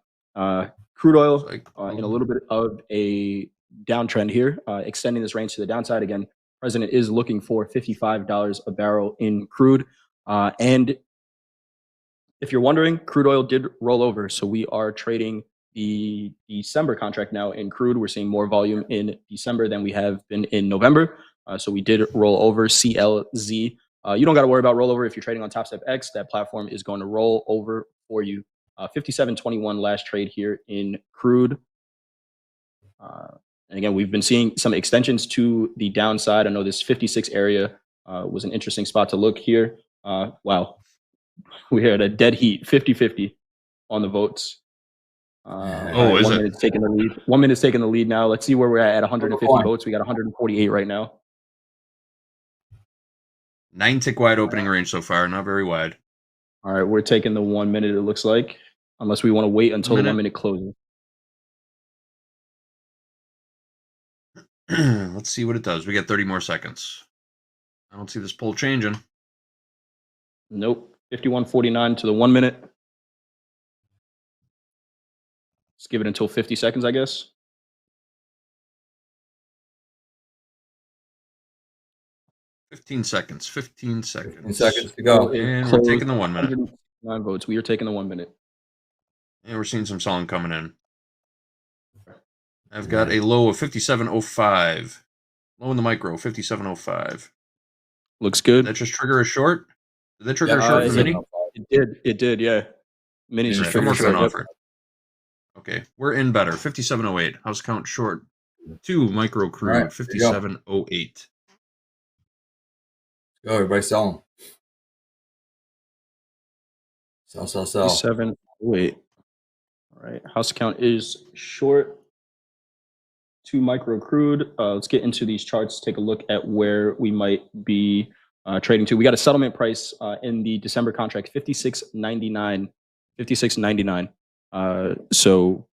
Crude oil in a little bit of a downtrend here, extending this range to the downside. Again, President is looking for $55 a barrel in crude. And if you're wondering, crude oil did roll over. So we are trading the December contract now in crude. We're seeing more volume in December than we have been in November. So we did roll over CLZ. You don't got to worry about rollover if you're trading on Topstep X. That platform is going to roll over for you. 57.21 last trade here in crude. And again, we've been seeing some extensions to the downside. I know this 56 area was an interesting spot to look here. Wow. We're at a dead heat, 50-50 on the votes. Is 1 minute's taking the lead. 1 minute's taking the lead now. Let's see where we're at 150 votes. We got 148 right now. 9 tick wide opening range so far, not very wide. All right, we're taking the 1 minute, it looks like, unless we want to wait until the 1 minute closes. Let's see what it does. We got 30 more seconds. I don't see this poll changing. Nope. 51.49 to the 1 minute. Let's give it until 50 seconds, I guess. Fifteen seconds. 15 seconds. 15 seconds to go. And we're taking the 1 minute. 9 votes. We are taking the 1 minute. And we're seeing some selling coming in. I've got a low of 57.05. Low in the micro, 57.05. Looks good. Did that just trigger a short? Did that trigger a short for mini? It did, yeah. Minis just Come triggered work on short. Yep. offer. Okay, we're in better. 57.08. House count short. 2 micro crude. Right, 57.08. Go, everybody sell them. Sell. 57.08. All right. House count is short. 2 micro crude. Let's get into these charts. Take a look at where we might be trading to. We got a settlement price in the December contract, 56.99. 56.99. So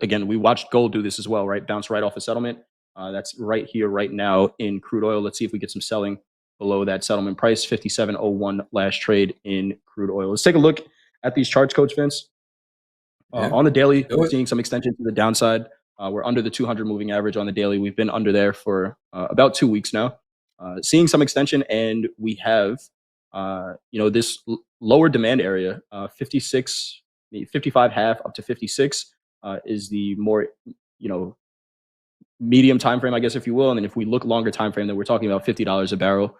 again, we watched gold do this as well, right? Bounce right off a settlement. That's right here, right now in crude oil. Let's see if we get some selling below that settlement price, 57.01 last trade in crude oil. Let's take a look at these charts, Coach Vince. On the daily, we're seeing some extension to the downside. We're under the 200 moving average on the daily. We've been under there for about 2 weeks now. Seeing some extension, and we have this lower demand area, 56, 55 half up to 56 is the more medium time frame, I guess, if you will. And then if we look longer time frame, then we're talking about $50 a barrel,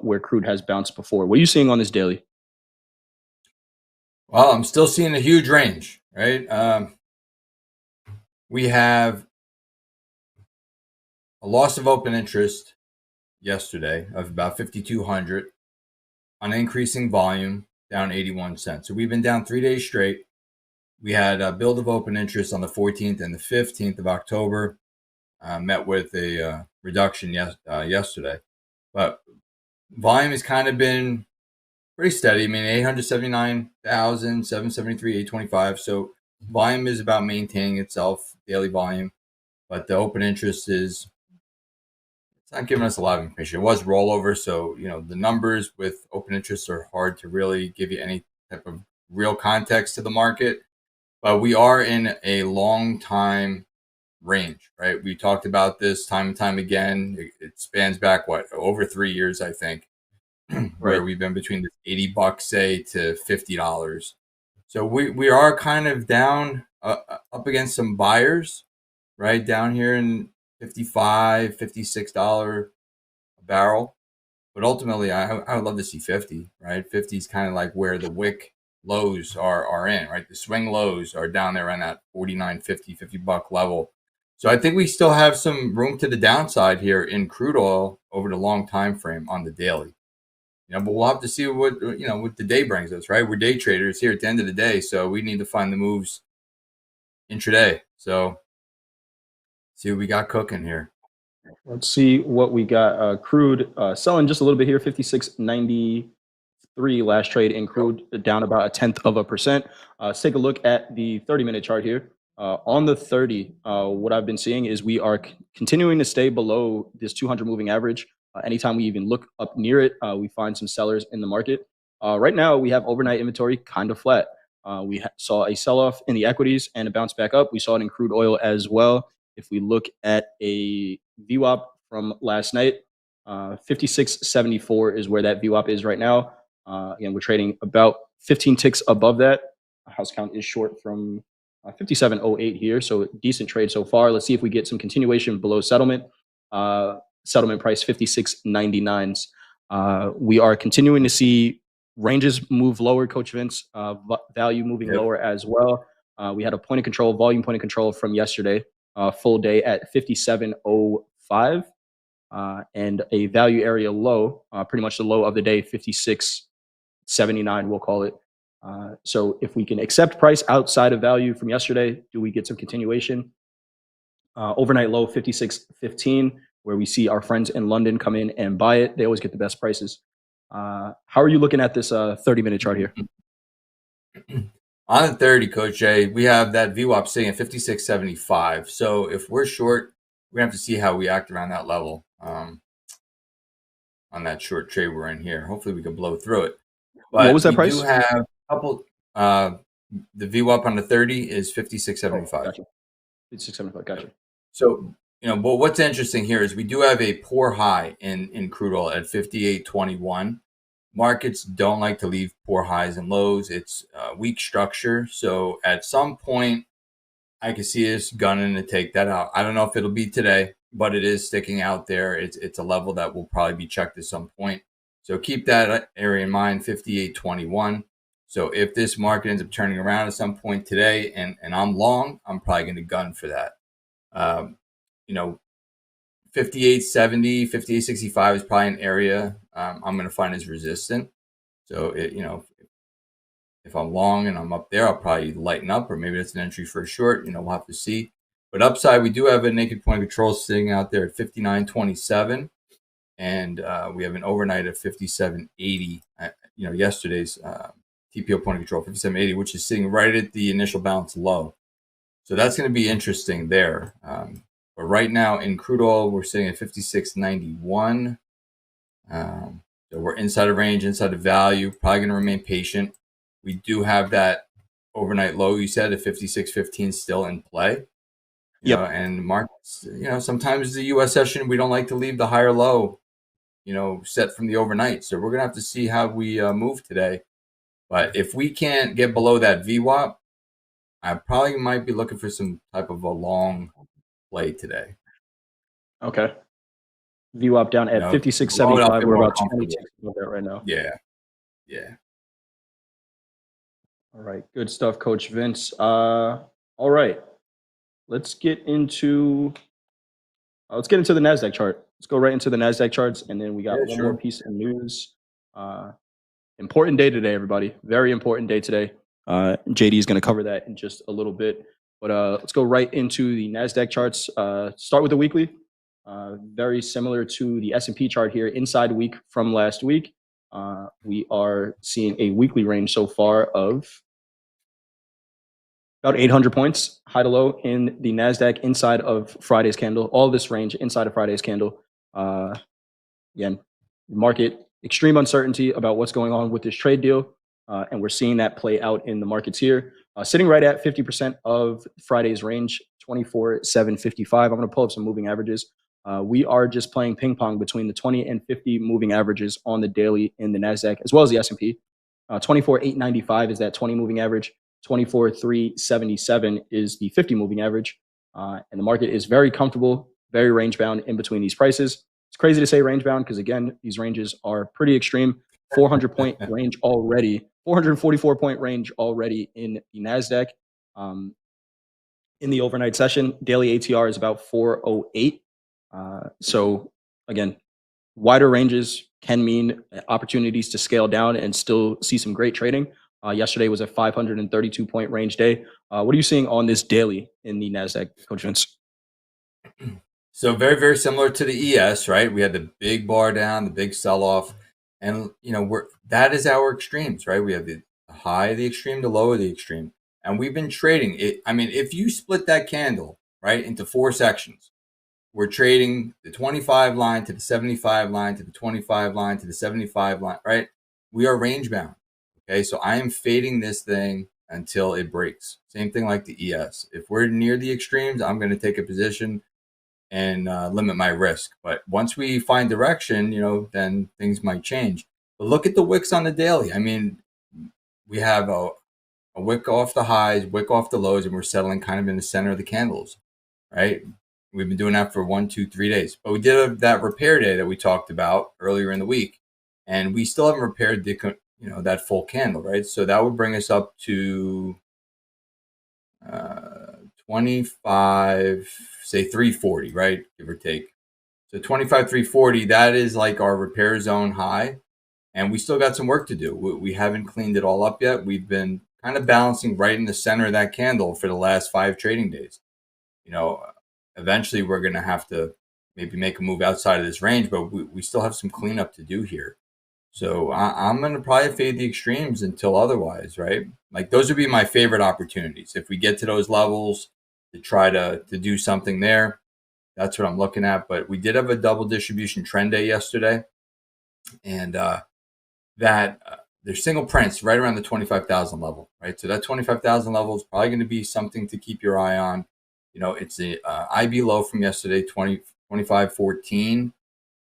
where crude has bounced before. What are you seeing on this daily? Well, I'm still seeing a huge range, right? We have a loss of open interest yesterday of about 5,200 on increasing volume, down 81 cents. So we've been down 3 days straight. We had a build of open interest on the 14th and the 15th of October, met with a reduction yesterday. But volume has kind of been pretty steady. I mean, 879,000, 773, 825. So volume is about maintaining itself, daily volume. But the open interest it's not giving us a lot of information. It was rollover, so the numbers with open interest are hard to really give you any type of real context to the market. But we are in a long time range, right? We talked about this time and time again. It spans back over 3 years, I think, where we've been between $80, say, to $50. So we are kind of down up against some buyers, right down here in $55, $56 a barrel. But ultimately, I would love to see 50, right? 50 is kind of like where the wick lows are in, right? The swing lows are down there around that 49, 50 buck level. So I think we still have some room to the downside here in crude oil over the long time frame on the daily. But we'll have to see what the day brings us, right? We're day traders here at the end of the day, so we need to find the moves intraday. So see what we got cooking here. Let's see what we got. Crude selling just a little bit here, 56.93 last trade in crude, down about 0.1%. Let's take a look at the 30-minute chart here. On the 30, what I've been seeing is we are continuing to stay below this 200 moving average. Anytime we even look up near it, we find some sellers in the market. Right now, we have overnight inventory kind of flat. We saw a sell-off in the equities and a bounce back up. We saw it in crude oil as well. If we look at a VWAP from last night, 56.74 is where that VWAP is right now. Again, we're trading about 15 ticks above that. House count is short from 57.08 here, so decent trade so far. Let's see if we get some continuation below settlement. Settlement price 56.99s. We are continuing to see ranges move lower, Coach Vince. Value moving lower as well. We had a volume point of control from yesterday, full day at 57.05, and a value area low, pretty much the low of the day, 56.79, we'll call it. So if we can accept price outside of value from yesterday, do we get some continuation? Overnight low 56.15, where we see our friends in London come in and buy it. They always get the best prices. How are you looking at this 30-minute chart here? On the 30, Coach Jay, we have that VWAP sitting at 56.75. So if we're short, we're going to have to see how we act around that level on that short trade we're in here. Hopefully we can blow through it. But what was that price? We do have a couple. The VWAP on the 30 is 56.75. Oh, gotcha. 56.75. Gotcha. So, but what's interesting here is we do have a poor high in crude oil at 58.21. Markets don't like to leave poor highs and lows. It's weak structure. So at some point, I can see us gunning to take that out. I don't know if it'll be today, but it is sticking out there. It's a level that will probably be checked at some point. So keep that area in mind, 58.21. So if this market ends up turning around at some point today and I'm long, I'm probably going to gun for that. 58.70, 58.65 is probably an area I'm going to find as resistant. So, if I'm long and I'm up there, I'll probably lighten up, or maybe it's an entry for a short. We'll have to see. But upside, we do have a naked point of control sitting out there at 59.27, and we have an overnight of 57.80. Yesterday's TPO point of control 57.80, which is sitting right at the initial balance low. So that's going to be interesting there. But right now in crude oil, we're sitting at 56.91. So we're inside of range, inside of value. Probably going to remain patient. We do have that overnight low you said at 56.15 still in play. And markets, sometimes the U.S. session, we don't like to leave the higher low, set from the overnight. So we're going to have to see how we move today. But if we can't get below that VWAP, I probably might be looking for some type of a long play today. Okay. VWAP down at 56.75. We're about 20 ticks above that right now. Yeah. All right. Good stuff, Coach Vince. All right. Let's get into the NASDAQ chart. Let's go right into the NASDAQ charts, and then we got one more piece of news. Important day today, everybody. Very important day today. JD is going to cover that in just a little bit. But let's go right into the NASDAQ charts. Start with the weekly. Very similar to the S&P chart here, inside week from last week. We are seeing a weekly range so far of about 800 points, high to low in the NASDAQ inside of Friday's candle. All this range inside of Friday's candle. Again, market, extreme uncertainty about what's going on with this trade deal. And we're seeing that play out in the markets here. Sitting right at 50% of Friday's range, 24,755. I'm going to pull up some moving averages. We are just playing ping pong between the 20 and 50 moving averages on the daily in the NASDAQ, as well as the S&P. 24,895 is that 20 moving average. 24,377 is the 50 moving average. And the market is very comfortable, very range bound in between these prices. It's crazy to say range bound because, again, these ranges are pretty extreme. 400-point range already, 444-point range already in the NASDAQ. In the overnight session, daily ATR is about 408. So, again, wider ranges can mean opportunities to scale down and still see some great trading. Yesterday was a 532-point range day. What are you seeing on this daily in the NASDAQ, Coach Vince? So very, very similar to the ES, right? We had the big bar down, the big sell-off. And, that is our extremes, right? We have the high, the extreme, the low, the extreme. And we've been trading it. I mean, if you split that candle, right, into 4 sections, we're trading the 25 line to the 75 line to the 25 line to the 75 line, right? We are range bound. Okay, so I am fading this thing until it breaks. Same thing like the ES. If we're near the extremes, I'm going to take a position and limit my risk. But once we find direction, then things might change. But look at the wicks on the daily. I mean, we have a wick off the highs, wick off the lows, and we're settling kind of in the center of the candles, right? We've been doing that for 1, 2, 3 days. But we did that repair day that we talked about earlier in the week, and we still haven't repaired that full candle, right? So that would bring us up to 25, say 340, right? Give or take. So 25,340, that is like our repair zone high. And we still got some work to do. We haven't cleaned it all up yet. We've been kind of balancing right in the center of that candle for the last 5 trading days. Eventually we're going to have to maybe make a move outside of this range, but we still have some cleanup to do here. So I'm going to probably fade the extremes until otherwise, right? Like those would be my favorite opportunities. If we get to those levels to try to do something there, that's what I'm looking at. But we did have a double distribution trend day yesterday. And there's single prints right around the 25,000 level, right? So that 25,000 level is probably going to be something to keep your eye on. It's the IB low from yesterday, 25.14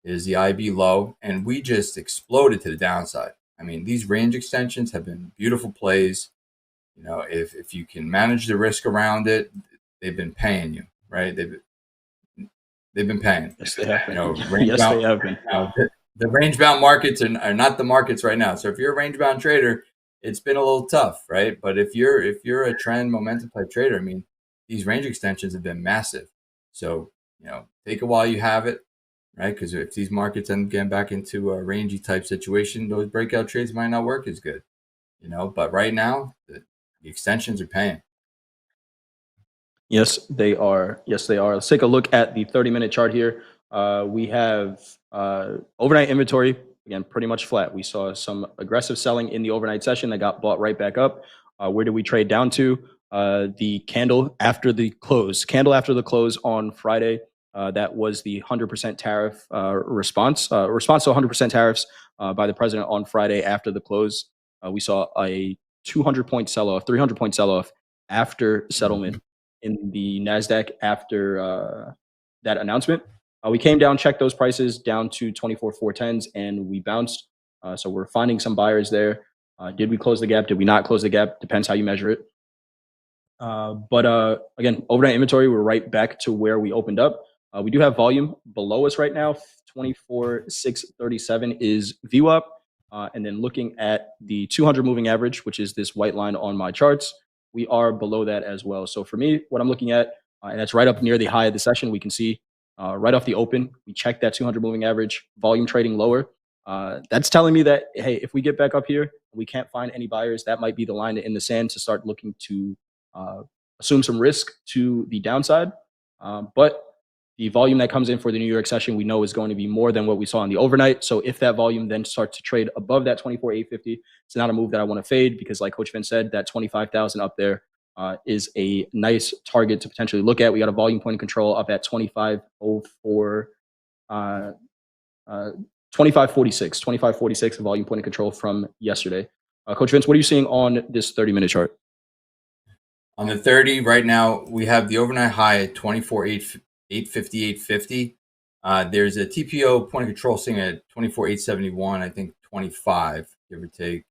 is the IB low, and we just exploded to the downside. I mean, these range extensions have been beautiful plays. If you can manage the risk around it, they've been paying you, right? They've been paying. Yes, they have been. They have been. The range bound markets are not the markets right now. So if you're a range bound trader, it's been a little tough, right? But if you're a trend momentum type trader, I mean, these range extensions have been massive. So, take it while you have it, right? Because if these markets end up getting back into a rangy type situation, those breakout trades might not work as good, But right now, the extensions are paying. Yes, they are. Yes, they are. Let's take a look at the 30-minute chart here. We have overnight inventory, again, pretty much flat. We saw some aggressive selling in the overnight session that got bought right back up. Where did we trade down to? The candle after the close. Candle after the close on Friday. That was the 100% tariff response. Response to 100% tariffs by the president on Friday after the close. We saw a 200-point sell-off, 300-point sell-off after settlement in the NASDAQ after that announcement. We came down, checked those prices down to 24,410s, and we bounced. So we're finding some buyers there. Did we close the gap? Did we not close the gap? Depends how you measure it. But again, overnight inventory, we're right back to where we opened up. We do have volume below us right now. 24,637 is VWAP. And then looking at the 200 moving average, which is this white line on my charts, we are below that as well. So for me, what I'm looking at, and that's right up near the high of the session, we can see right off the open, we checked that 200 moving average, volume trading lower. That's telling me that, hey, if we get back up here, we can't find any buyers, that might be the line in the sand to start looking to assume some risk to the downside. But the volume that comes in for the New York session, we know is going to be more than what we saw in the overnight. So if that volume then starts to trade above that 24,850, it's not a move that I want to fade because, like Coach Vince said, that 25,000 up there is a nice target to potentially look at. We got a volume point of control up at 2504, 2546, a volume point of control from yesterday. Coach Vince, what are you seeing on this 30-minute chart? On the 30 right now, we have the overnight high at 24,850. There's a TPO point of control sitting at 24,871, I think 25, give or take.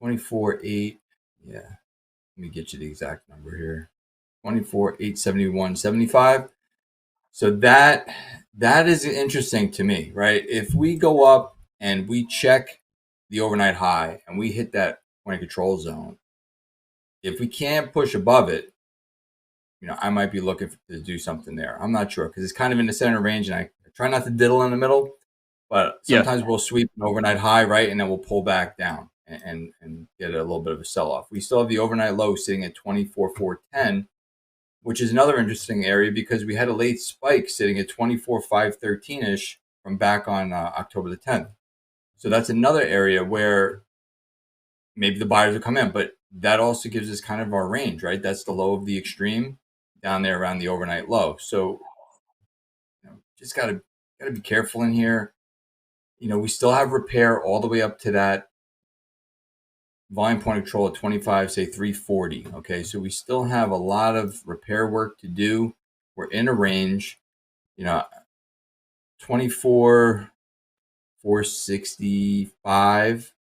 24,8, yeah. Let me get you the exact number here. 24,871.75. So that is interesting to me, right? If we go up and we check the overnight high and we hit that point of control zone, if we can't push above it, I might be looking to do something there. I'm not sure because it's kind of in the center range, and I try not to diddle in the middle, but sometimes we'll sweep an overnight high, right, and then we'll pull back down and get a little bit of a sell-off. We still have the overnight low sitting at 24,410, which is another interesting area because we had a late spike sitting at 24,513-ish from back on October the 10th. So that's another area where maybe the buyers will come in, but that also gives us kind of our range, right? That's the low of the extreme down there around the overnight low. So just gotta be careful in here. We still have repair all the way up to that volume point of control at 25, say 340. Okay, so we still have a lot of repair work to do. We're in a range, 24,465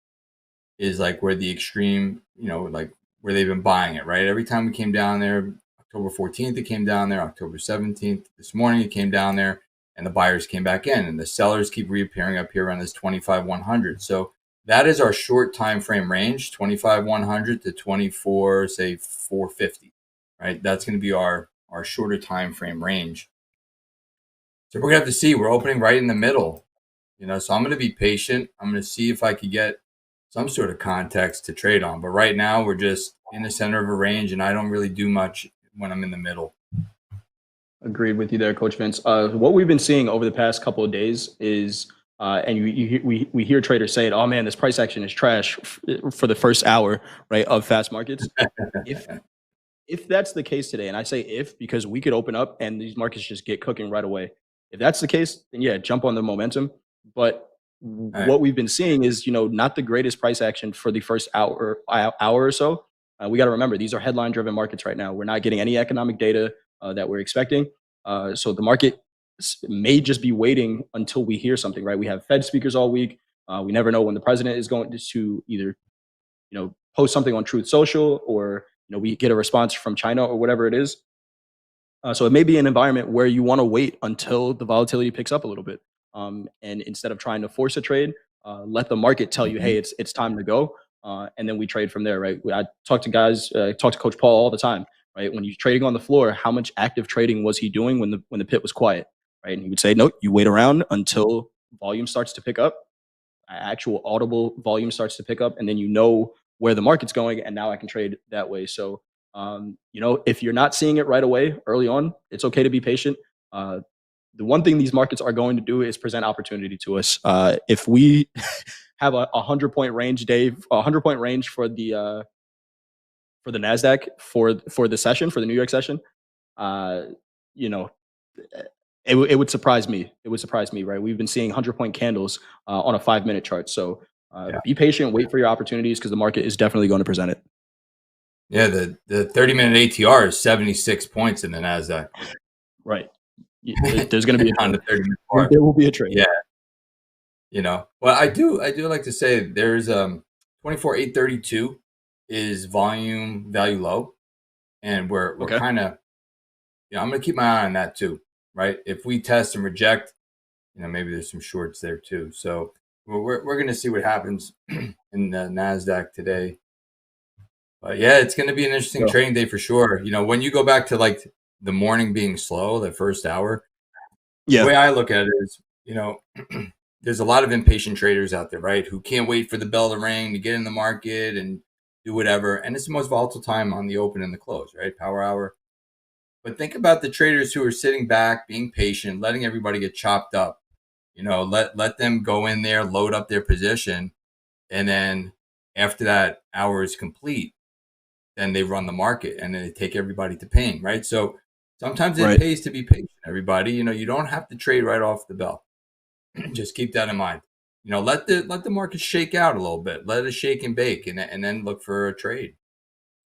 is like where the extreme, like where they've been buying it, right? Every time we came down there, October 14th, it came down there, October 17th, this morning it came down there, and the buyers came back in, and the sellers keep reappearing up here around this 25,100. So that is our short time frame range, 25,100 to 24, say 450, right? That's going to be our shorter time frame range. So we're going to have to see. We're opening right in the middle, so I'm going to be patient. I'm going to see if I could get some sort of context to trade on. But right now, we're just in the center of a range, and I don't really do much when I'm in the middle. Agreed with you there, Coach Vince. What we've been seeing over the past couple of days is, and we hear traders say it, oh man, this price action is trash for the first hour, right, of fast markets. If that's the case today, and I say if because we could open up and these markets just get cooking right away. If that's the case, then yeah, jump on the momentum. But what we've been seeing is, not the greatest price action for the first hour or so. We got to remember, these are headline-driven markets right now. We're not getting any economic data that we're expecting. So the market may just be waiting until we hear something, right? We have Fed speakers all week. We never know when the president is going to either, post something on Truth Social or, we get a response from China or whatever it is. So it may be an environment where you want to wait until the volatility picks up a little bit. And instead of trying to force a trade, let the market tell you, hey, it's time to go. and then we trade from there, right? I talk to guys, talk to Coach Paul all the time, right? When you're trading on the floor, how much active trading was he doing when the pit was quiet, right? And he would say, no, you wait around until volume starts to pick up, actual audible volume starts to pick up, and then you know where the market's going, and now I can trade that way. So, if you're not seeing it right away early on, it's okay to be patient. The one thing these markets are going to do is present opportunity to us. If we have a 100-point range, Dave, a 100-point range for the NASDAQ for the session, for the New York session, it would surprise me. It would surprise me, right? We've been seeing 100-point candles on a 5-minute chart. So be patient, wait for your opportunities, because the market is definitely going to present it. Yeah, the 30-minute ATR is 76 points in the NASDAQ. Right. There's going to be on the 30-minute bar. There will be a trade. Yeah. Well, I do like to say there's 24,832 is volume value low, and we're kind of, I'm going to keep my eye on that too, right? If we test and reject, maybe there's some shorts there too. So we're going to see what happens in the NASDAQ today. But yeah, it's going to be an interesting trading day for sure. When you go back to like the morning being slow, the first hour, the way I look at it is, there's a lot of impatient traders out there, right? Who can't wait for the bell to ring to get in the market and do whatever. And it's the most volatile time on the open and the close, right? Power hour. But think about the traders who are sitting back, being patient, letting everybody get chopped up. Let them go in there, load up their position, and then after that hour is complete, then they run the market and then they take everybody to paying, right? So sometimes it pays to be patient, everybody. You don't have to trade right off the bell. Just keep that in mind. Let the market shake out a little bit. Let it shake and bake, and then look for a trade.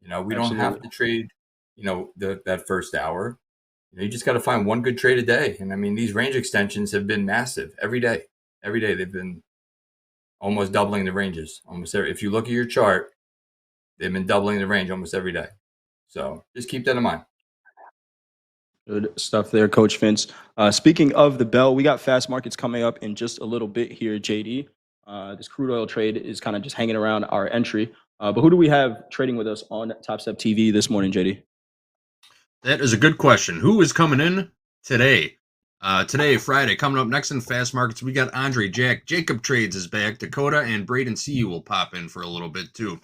We don't have to trade, that first hour. You just got to find one good trade a day. And I mean, these range extensions have been massive every day. Every day they've been almost doubling the ranges. If you look at your chart, they've been doubling the range almost every day. So just keep that in mind. Good stuff there, Coach Vince. Speaking of the bell, we got fast markets coming up in just a little bit here, JD. This crude oil trade is kind of just hanging around our entry. But who do we have trading with us on Topstep TV this morning, JD? That is a good question. Who is coming in today? Today, Friday, coming up next in fast markets, we got Andre, Jack, Jacob Trades is back. Dakota and Braden C will pop in for a little bit too.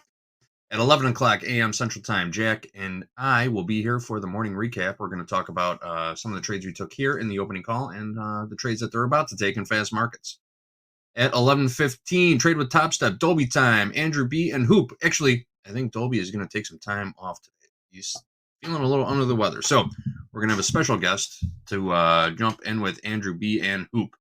At 11 o'clock a.m. Central Time, Jack and I will be here for the morning recap. We're going to talk about some of the trades we took here in the opening call and the trades that they're about to take in fast markets. At 11:15, trade with Topstep, Dolby time, Andrew B. and Hoop. Actually, I think Dolby is going to take some time off today. He's feeling a little under the weather. So we're going to have a special guest to jump in with Andrew B. and Hoop.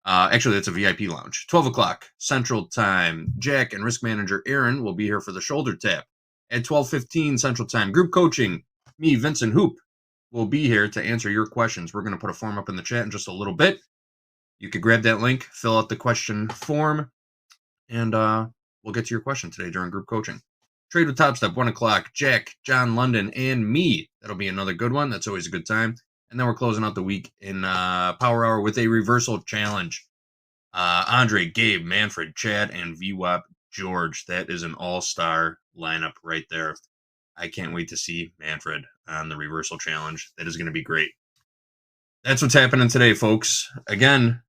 Actually, that's a VIP lounge. 12 o'clock Central Time. Jack and risk manager Aaron will be here for the shoulder tap. At 12:15 Central Time, group coaching, me, Vincent Hoop, will be here to answer your questions. We're going to put a form up in the chat in just a little bit. You could grab that link, fill out the question form, and we'll get to your question today during group coaching. Trade with Topstep, 1 o'clock. Jack, John London, and me. That'll be another good one. That's always a good time. And then we're closing out the week in Power Hour with a reversal challenge. Andre, Gabe, Manfred, Chad, and VWAP George. That is an all-star lineup right there. I can't wait to see Manfred on the reversal challenge. That is going to be great. That's what's happening today, folks. Again,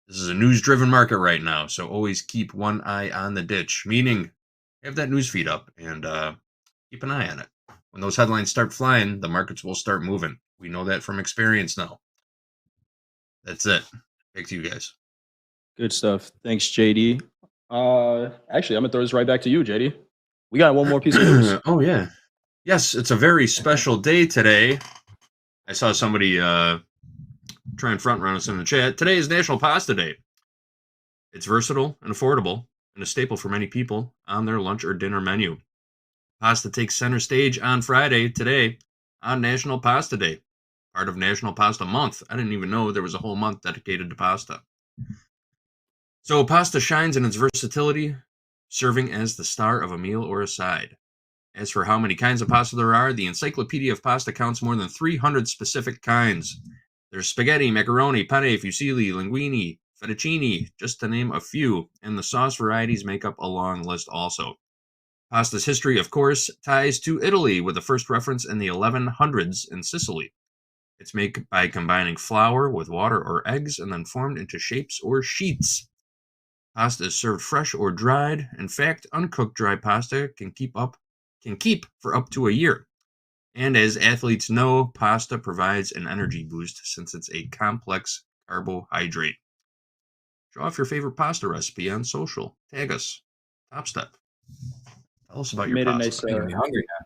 this is a news-driven market right now, so always keep one eye on the ditch, meaning have that news feed up and keep an eye on it. When those headlines start flying, the markets will start moving. We know that from experience now. That's it. Back to you guys. Good stuff. Thanks, JD. Actually, I'm going to throw this right back to you, JD. We got one more piece of news. Oh, yeah. Yes, it's a very special day today. I saw somebody try and front run us in the chat. Today is National Pasta Day. It's versatile and affordable and a staple for many people on their lunch or dinner menu. Pasta takes center stage on Friday today on National Pasta Day, part of National Pasta Month. I didn't even know there was a whole month dedicated to pasta. So pasta shines in its versatility, serving as the star of a meal or a side. As for how many kinds of pasta there are, the Encyclopedia of Pasta counts more than 300 specific kinds. There's spaghetti, macaroni, penne, fusilli, linguine, fettuccine, just to name a few, and the sauce varieties make up a long list also. Pasta's history, of course, ties to Italy, with the first reference in the 1100s in Sicily. It's made by combining flour with water or eggs and then formed into shapes or sheets. Pasta is served fresh or dried. In fact, uncooked dry pasta can keep for up to a year. And as athletes know, pasta provides an energy boost since it's a complex carbohydrate. Show off your favorite pasta recipe on social. Tag us. Topstep. Tell us about your pasta. I'm hungry now.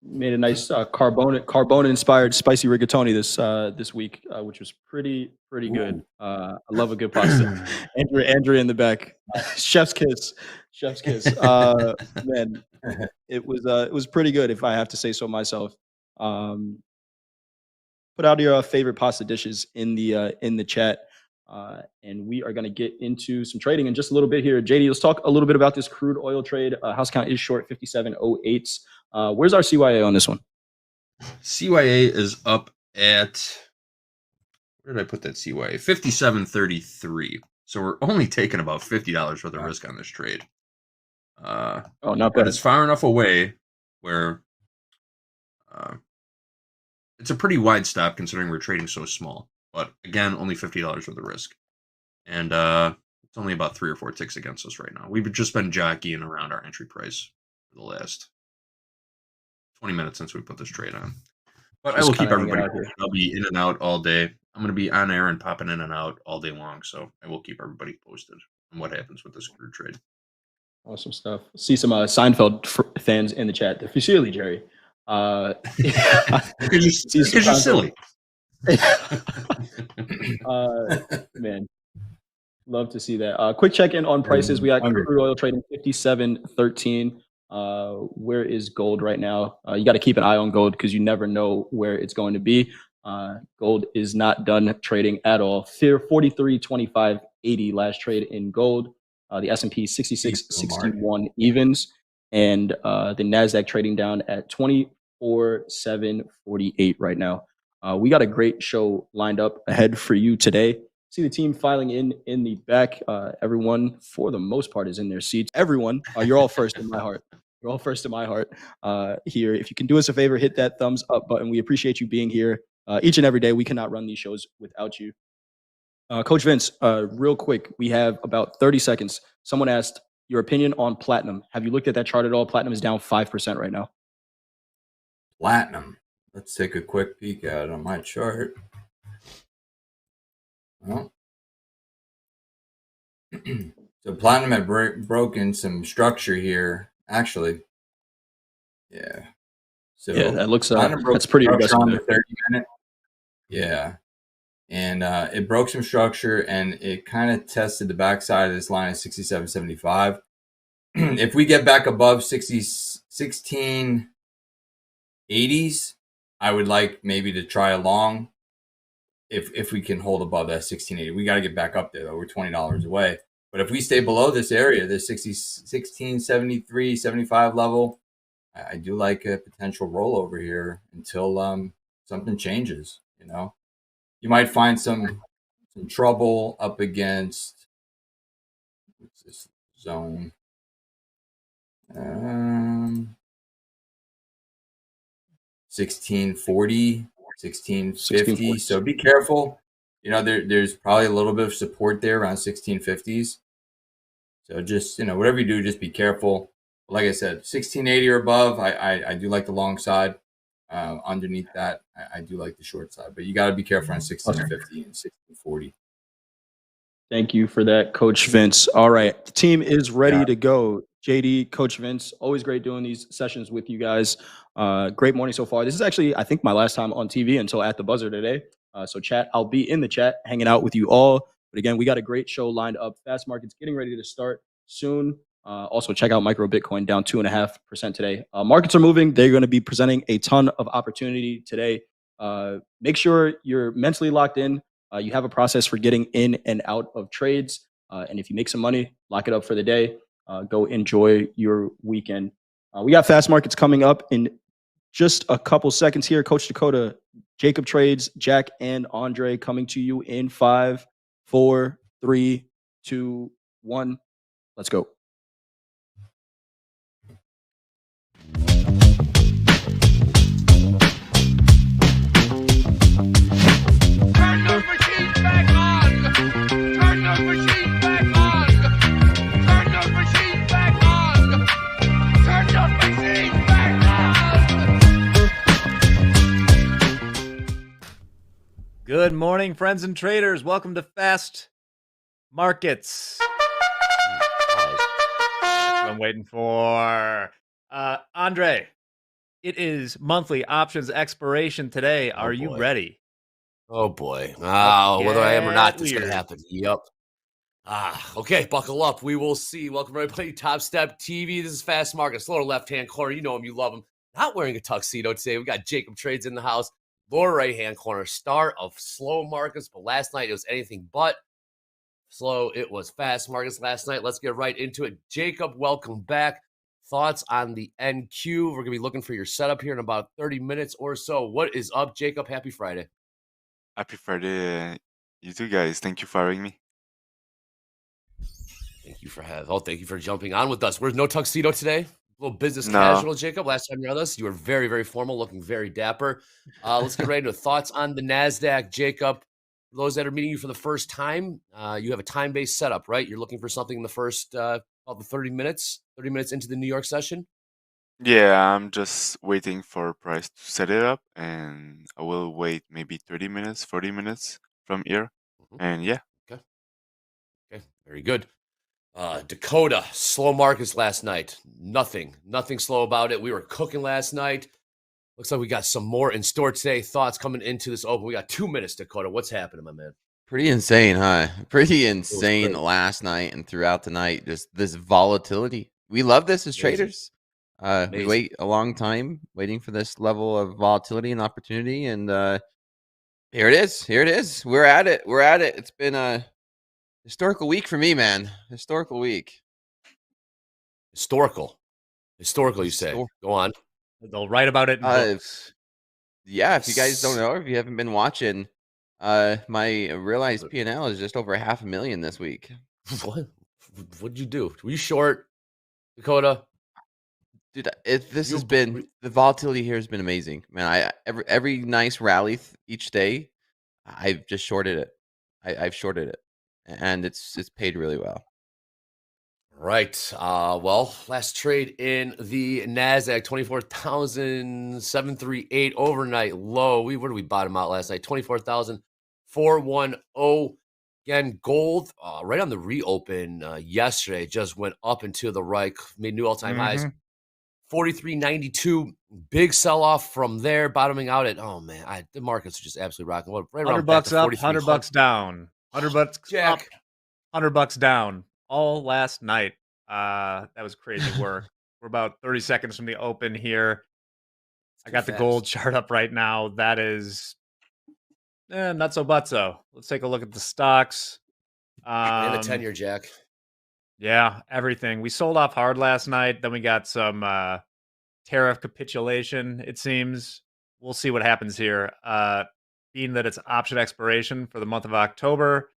Made a nice carbona inspired spicy rigatoni this week, which was pretty good. I love a good pasta. Andrea in the back, chef's kiss. Man, it was pretty good, if I have to say so myself. Put out your favorite pasta dishes in the chat, and we are going to get into some trading in just a little bit here. JD, let's talk a little bit about this crude oil trade. House count is short 57.08s. Where's our CYA on this one? CYA is up at, where did I put that CYA? 57.33. So we're only taking about $50 worth of risk on this trade. Not bad. But it's far enough away where it's a pretty wide stop considering we're trading so small. But again, only $50 worth of risk. And it's only about 3 or 4 ticks against us right now. We've just been jockeying around our entry price for the last 20 minutes since we put this trade on. But I will keep everybody. I'll be in and out all day. I'm going to be on air and popping in and out all day long. So I will keep everybody posted on what happens with this crude trade. Awesome stuff. See some Seinfeld fans in the chat. They're sincerely, Jerry. Because you're silly. Man, love to see that. Quick check-in on prices. We got crude oil trading 57.13. Where is gold right now? You got to keep an eye on gold because you never know where it's going to be. Gold is not done trading at all. 43.25.80 last trade in gold. The S&P 66.61 evens, and the NASDAQ trading down at 24.748 right now. We got a great show lined up ahead for you today. See the team filing in the back. Everyone, for the most part, is in their seats. Everyone, you're all first in my heart. You're all first in my heart here. If you can do us a favor, hit that thumbs up button. We appreciate you being here each and every day. We cannot run these shows without you. Coach Vince, real quick, we have about 30 seconds. Someone asked your opinion on platinum. Have you looked at that chart at all? Platinum is down 5% right now. Platinum. Let's take a quick peek at it on my chart. Well, so platinum had broken some structure here, actually. Yeah. So yeah, that looks that's pretty aggressive on the 30-minute. Yeah. And it broke some structure, and it kind of tested the backside of this line at 67.75. If we get back above 1680s, I would like maybe to try a long. If we can hold above that 1680, we got to get back up there though. We're $20 away. But if we stay below this area, this 1673, 75 level, I do like a potential rollover here until something changes. You know, you might find some trouble up against what's this zone. 1640. 1650. So be careful. You know, there's probably a little bit of support there around 1650s. So just, you know, whatever you do, just be careful. Like I said, 1680 or above, I do like the long side. Underneath that, I do like the short side. But you got to be careful on 1650 and 1640. Thank you for that, Coach Vince. All right, the team is ready to go. JD, Coach Vince, always great doing these sessions with you guys. Great morning so far. This is actually, I think, my last time on TV until at the buzzer today. So chat, I'll be in the chat hanging out with you all. But again, we got a great show lined up. Fast markets getting ready to start soon. Also, check out Micro Bitcoin down 2.5% today. Markets are moving. They're going to be presenting a ton of opportunity today. Make sure you're mentally locked in. You have a process for getting in and out of trades. And if you make some money, lock it up for the day. Go enjoy your weekend. We got fast markets coming up in just a couple seconds here. Coach Dakota, Jacob Trades, Jack and Andre coming to you in 5, 4, 3, 2, 1. Let's go. Turn those machines back on! Turn those machines back on! Turn those machines back on! Turn those machines back on! Good morning, friends and traders. Welcome to Fast Markets. That's what I'm waiting for. Andre, it is monthly options expiration today. Are you ready? Oh boy. Whether I am or not, this is going to weird. happen. Yep. Okay, buckle up. We will see. Welcome everybody to TopstepTV. This is Fast Markets. Lower left-hand corner. You know him, you love him. Not wearing a tuxedo today. We got Jacob Trades in the house. Lower right-hand corner. Start of slow markets, but last night it was anything but slow. It was fast markets last night. Let's get right into it. Jacob, welcome back. Thoughts on the NQ? We're going to be looking for your setup here in about 30 minutes or so. What is up, Jacob? Happy Friday. Happy Friday, you two guys. Thank you for having me. Thank you for jumping on with us. We're no tuxedo today. A little business No. casual, Jacob. Last time you were with us, you were very, very formal, looking very dapper. Let's get right into thoughts on the NASDAQ, Jacob. For those that are meeting you for the first time, you have a time-based setup, right? You're looking for something in the first about the 30 minutes into the New York session. Yeah, I'm just waiting for price to set it up, and I will wait maybe 30 minutes, 40 minutes from here. And yeah. Okay, very good. Dakota, slow markets last night. Nothing slow about it. We were cooking last night. Looks like we got some more in store today. Thoughts coming into this open. We got 2 minutes, Dakota. What's happening, my man? Pretty insane, huh? Pretty insane last night and throughout the night. Just this volatility. We love this as traders. We wait a long time waiting for this level of volatility and opportunity. And here it is. We're at it. It's been a historical week for me, man. Historical week. Historical, you say. Go on. They'll write about it in books. Yeah, if you guys don't know, if you haven't been watching, my realized P&L is just over $500,000 this week. What'd you do? Were you short, Dakota? Dude, the volatility here has been amazing, man. Every nice rally each day, I've just shorted it. I've shorted it, and it's paid really well. Right. Well, last trade in the NASDAQ, 24,738 overnight low. Where did we bottom out last night? 24,410. Again, gold right on the reopen yesterday just went up and to the right, made new all-time highs. 43.92. Big sell-off from there, bottoming out at, the markets are just absolutely rocking. Right around $100 up, $100 down. $100 Jack. up, $100 down. All last night. That was crazy work. We're about 30 seconds from the open here. I got the gold chart up right now. That is not so but so. Let's take a look at the stocks. And the 10-year, Jack. Yeah, everything. We sold off hard last night. Then we got some tariff capitulation, it seems. We'll see what happens here. Being that it's option expiration for the month of October,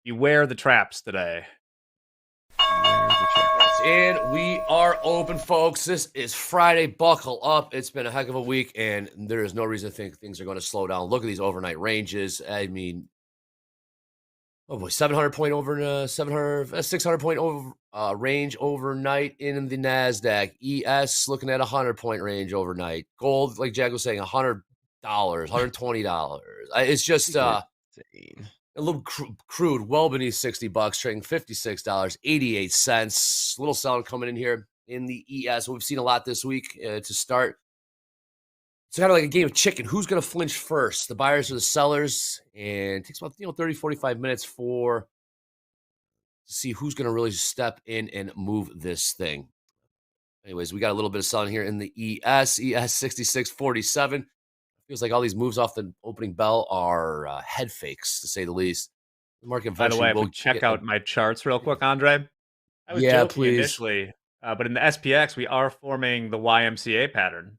beware the traps today. And we are open, folks. This is Friday. Buckle up. It's been a heck of a week, and there is no reason to think things are going to slow down. Look at these overnight ranges. I mean, 600 point over range overnight in the NASDAQ. ES looking at 100-point range overnight. Gold, like Jack was saying, $100, $120. It's just insane. A little crude, well beneath $60, trading $56.88. Little selling coming in here in the ES. We've seen a lot this week to start. It's kind of like a game of chicken. Who's going to flinch first? The buyers or the sellers? And it takes about 30, 45 minutes to see who's going to really step in and move this thing. Anyways, we got a little bit of selling here in the ES 66.47. Feels like all these moves off the opening bell are head fakes, to say the least. The market By the way, will check out my charts real quick, Andre. I was joking initially, but in the SPX, we are forming the YMCA pattern.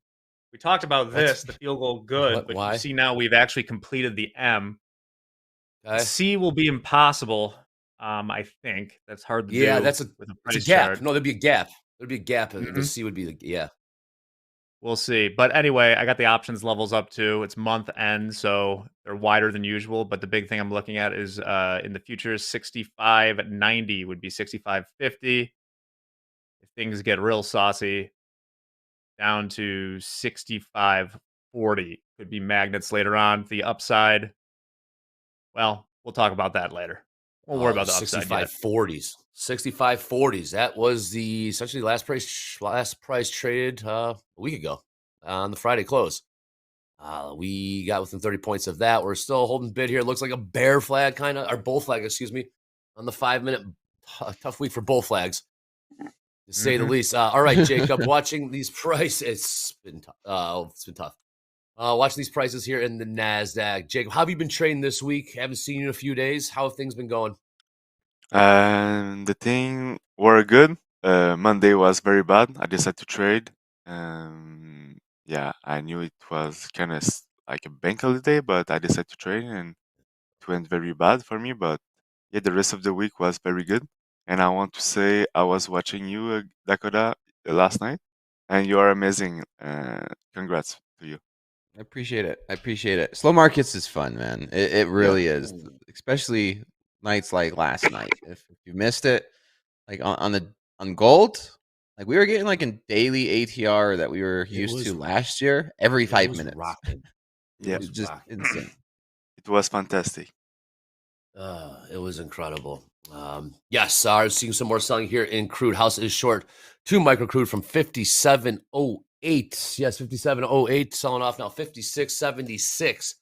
We talked about this, the field goal good, but you see now we've actually completed the M. The C will be impossible I think that's hard to Yeah, do that's with a it's a price gap. chart. No, there'd be a gap. There'd be a gap, and the Mhm. C would be the yeah. We'll see. But anyway, I got the options levels up too. It's month end, so they're wider than usual. But the big thing I'm looking at is in the futures, 65.90 would be 65.50. If things get real saucy, down to 65.40 could be magnets later on. The upside, well, we'll talk about that later. Won't worry about the upside yet. 65.40s. 65.40s. That was the essentially last price traded a week ago on the Friday close. We got within 30 points of that. We're still holding bid here. It looks like a bear flag, kind of, or bull flag, excuse me, on the 5-minute. Tough week for bull flags, to say the least. All right, Jacob, watching these prices, it's been tough. Watching these prices here in the NASDAQ. Jacob, how have you been trading this week? Haven't seen you in a few days. How have things been going? The thing were good. Monday was very bad. I decided to trade. Yeah, I knew it was kind of like a bank holiday, but I decided to trade, and it went very bad for me. But yeah, the rest of the week was very good. And I want to say I was watching you, Dakota, last night, and you are amazing. Congrats to you. I appreciate it. I appreciate it. Slow markets is fun, man. It really is, especially nights like last night. If you missed it, like on gold, like we were getting like a daily ATR that we were used to last year every 5 minutes. Yeah, It's just insane. It was fantastic. It was incredible. Yes, I'm seeing some more selling here in crude. House is short 2 micro crude from 57.08. Yes, 57.08 selling off now 56.76.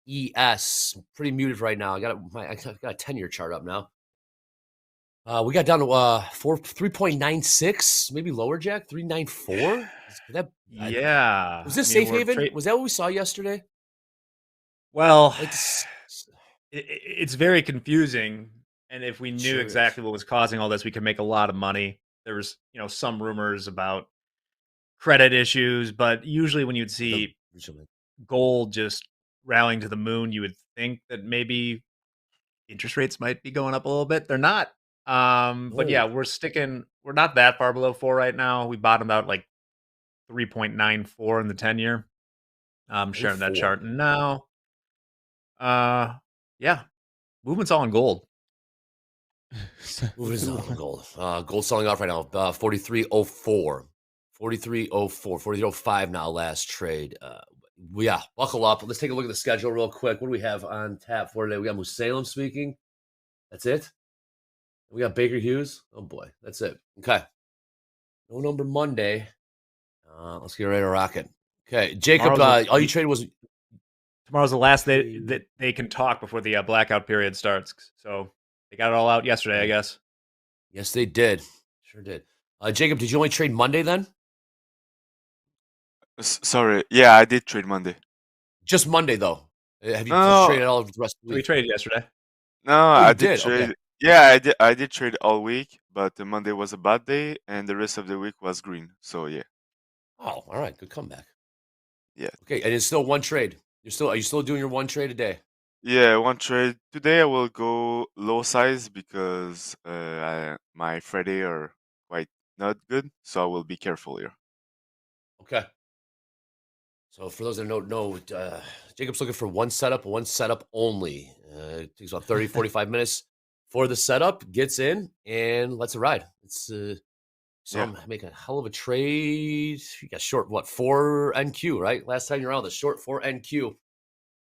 ES pretty muted right now. I got a 10-year chart up now. We got down to 3.96, maybe lower, Jack. 3.94. Yeah. Was this safe haven? Was that what we saw yesterday? Well, it's very confusing, and if we knew exactly what was causing all this, we could make a lot of money. There was, some rumors about credit issues, but usually when you'd see gold just rallying to the moon, you would think that maybe interest rates might be going up a little bit. They're not. But yeah, we're not that far below 4 right now. We bottomed out like 3.94 in the 10-year. I'm sharing that chart now. Yeah, movement's all in gold. Movement's all in gold. Gold selling off right now. 43.04, 43.04, 43.05 now. Last trade. Yeah, buckle up. Let's take a look at the schedule real quick. What do we have on tap for today? We got Musalem speaking. That's it. We got Baker Hughes. Oh boy, that's it. Okay. No number Monday. Let's get ready to rock it. Okay, Jacob. All you traded was. Tomorrow's the last day that they can talk before the blackout period starts. So they got it all out yesterday, I guess. Yes, they did. Sure did. Jacob, did you only trade Monday then? Sorry. Yeah, I did trade Monday. Just Monday, though. Have you traded all of the rest of the week? We traded yesterday. No, I did trade. Okay. Yeah, I did trade all week, but Monday was a bad day, and the rest of the week was green. So yeah. Oh, all right. Good comeback. Yeah. Okay, and it's still one trade. Are you still doing your one trade a day? Yeah, one trade. Today I will go low size because my Friday are quite not good, so I will be careful here. Okay. So for those that don't know, Jacob's looking for one setup only. It takes about 30, 45 minutes for the setup, gets in, and lets it ride. It's I'm making a hell of a trade. You got short, 4 NQ, right? Last time you're on the short 4 NQ.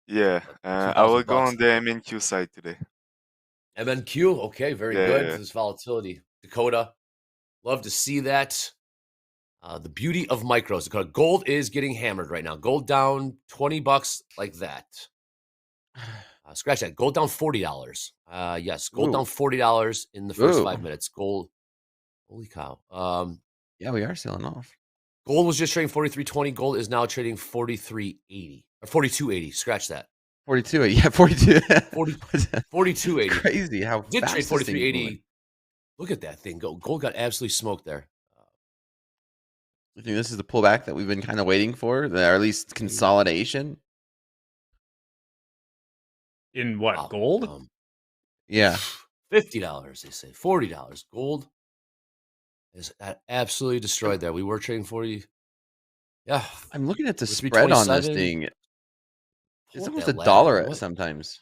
Yeah, I will go on the MNQ side today. MNQ, okay, very good. This is volatility. Dakota, love to see that. The beauty of micros. Dakota, gold is getting hammered right now. Gold down $20 like that. Scratch that. Gold down $40. Yes, gold down $40 in the first 5 minutes. Gold. Holy cow. Yeah, we are selling off. Gold was just trading 43.20. Gold is now trading 43.80 or 42.80. Scratch that. 42. Yeah, 42. 42.80. Crazy how did fast trade 43.80. Look at that thing. Gold got absolutely smoked there. I think this is the pullback that we've been kind of waiting for, or at least consolidation. In what, gold? Yeah. $50, they say. $40. Gold is absolutely destroyed there. We were trading 40. Yeah. I'm looking at the With spread on this 327. thing. Pull It's up almost that $1 ladder. at What? sometimes.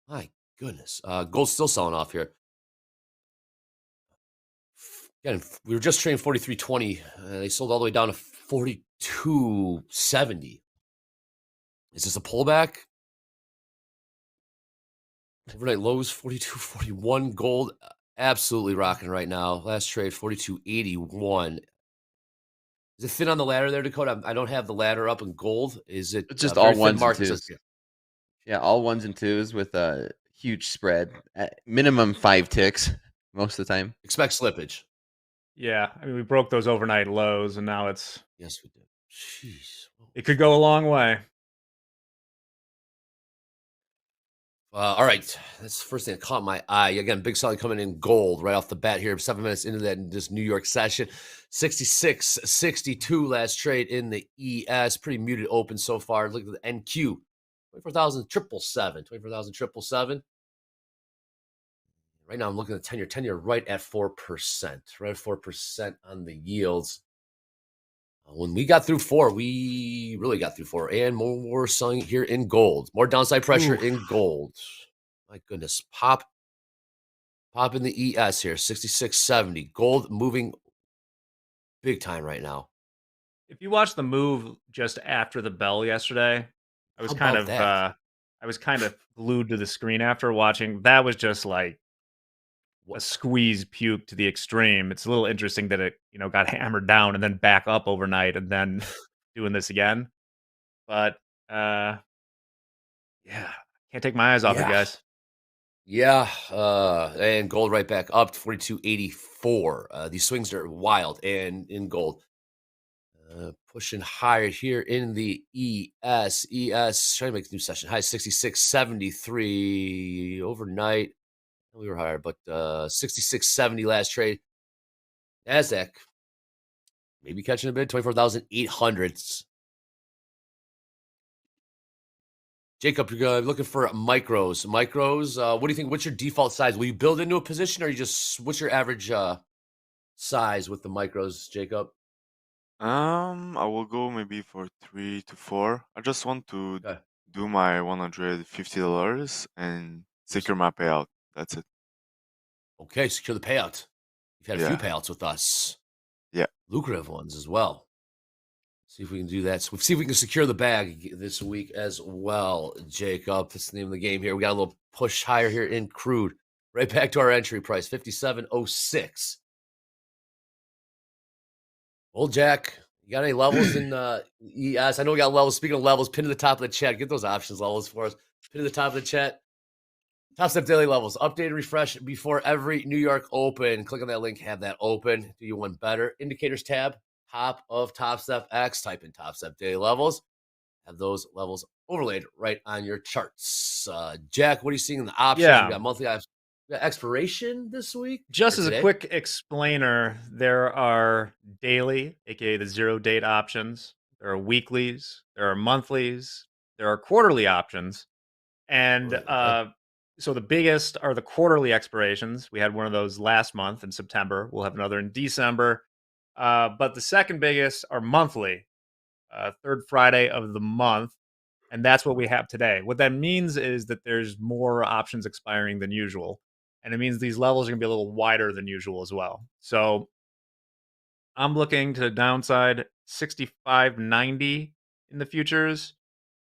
My goodness. Gold's still selling off here. Again, we were just trading 43.20. They sold all the way down to 42.70. Is this a pullback? Overnight lows 42.41. Gold absolutely rocking right now. Last trade 42.81. Is it thin on the ladder there, Dakota? I don't have the ladder up in gold. Is it It's just very all thin ones and market? twos. Yeah, all ones and twos with a huge spread. At minimum 5 ticks most of the time. Expect slippage. Yeah, I mean, we broke those overnight lows, and now it's... Yes, we did. Jeez. It could go a long way. All right. That's the first thing that caught my eye. Again, big selling coming in gold right off the bat here. 7 minutes into this New York session. 66.62 last trade in the ES. Pretty muted open so far. Look at the NQ. 24,777. 24,777. Right now, I'm looking at the 10-year. 10-year right at 4%. Right at 4% on the yields. When we got through 4, we really got through 4. And more selling here in gold. More downside pressure in gold. My goodness. Pop in the ES here. 66.70. Gold moving big time right now. If you watch the move just after the bell yesterday, I was kind of glued to the screen after watching. That was just like a squeeze puke to the extreme. It's a little interesting that it, got hammered down and then back up overnight and then doing this again. But yeah, can't take my eyes off it, guys. Yeah, and gold right back up to 42.84. These swings are wild and in gold. Pushing higher here in the ES. Trying to make a new session. High 66.73 overnight. We were higher, but 66.70 last trade. NASDAQ maybe catching a bid. 24,800. Jacob, you're looking for micros. What do you think? What's your default size? Will you build into a position, or what's your average size with the micros, Jacob? I will go maybe for 3 to 4. I just want to do my $150 and secure my payout. That's it. Okay, secure the payout. You've had a few payouts with us. Yeah. Lucrative ones as well. See if we can do that. So see if we can secure the bag this week as well, Jacob. That's the name of the game here. We got a little push higher here in crude. Right back to our entry price, 57.06. Old Jack, you got any levels in ES? I know we got levels. Speaking of levels, pin to the top of the chat. Get those options levels for us. Pin to the top of the chat. Topstep daily levels. Update and refresh before every New York Open. Click on that link. Have that open. Do you one better? Indicators tab. Top of Topstep X. Type in Topstep daily levels. Have those levels overlaid right on your charts. Jack, what are you seeing in the options? Yeah. We got monthly options. We got expiration this week. Just as a quick explainer, there are daily, aka the 0-date options. There are weeklies. There are monthlies. There are quarterly options. And so the biggest are the quarterly expirations. We had one of those last month in September. We'll have another in December. But the second biggest are monthly, third Friday of the month. And that's what we have today. What that means is that there's more options expiring than usual. And it means these levels are going to be a little wider than usual as well. So I'm looking to the downside 65.90 in the futures,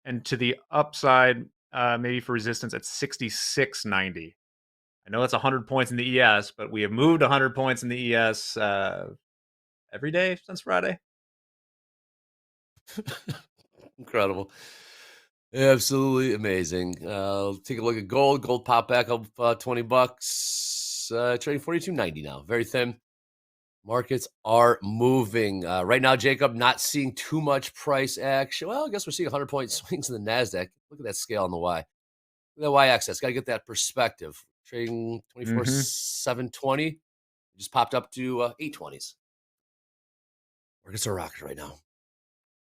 and to the upside, maybe for resistance at 66.90. I know that's 100 points in the ES, but we have moved 100 points in the ES every day since Friday. Incredible. Absolutely amazing. Take a look at gold. Gold popped back up $20. Trading 42.90 now. Very thin. Markets are moving. Right now, Jacob, not seeing too much price action. Well, I guess we're seeing 100-point swings in the NASDAQ. Look at that scale on the Y. Look at that Y-axis. Got to get that perspective. Trading 24,720. Just popped up to 820s. Markets are rocking right now.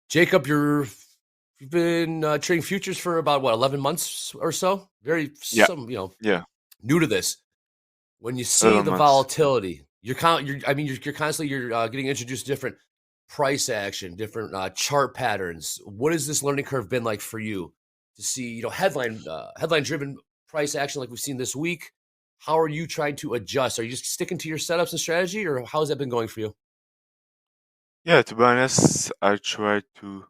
Jacob, you've been trading futures for about 11 months or so. new to this. When you see Little the months. volatility, you're constantly getting introduced to different price action, different chart patterns. What has this learning curve been like for you to see, headline driven price action like we've seen this week? How are you trying to adjust? Are you just sticking to your setups and strategy, or how has that been going for you? Yeah, to be honest, I try to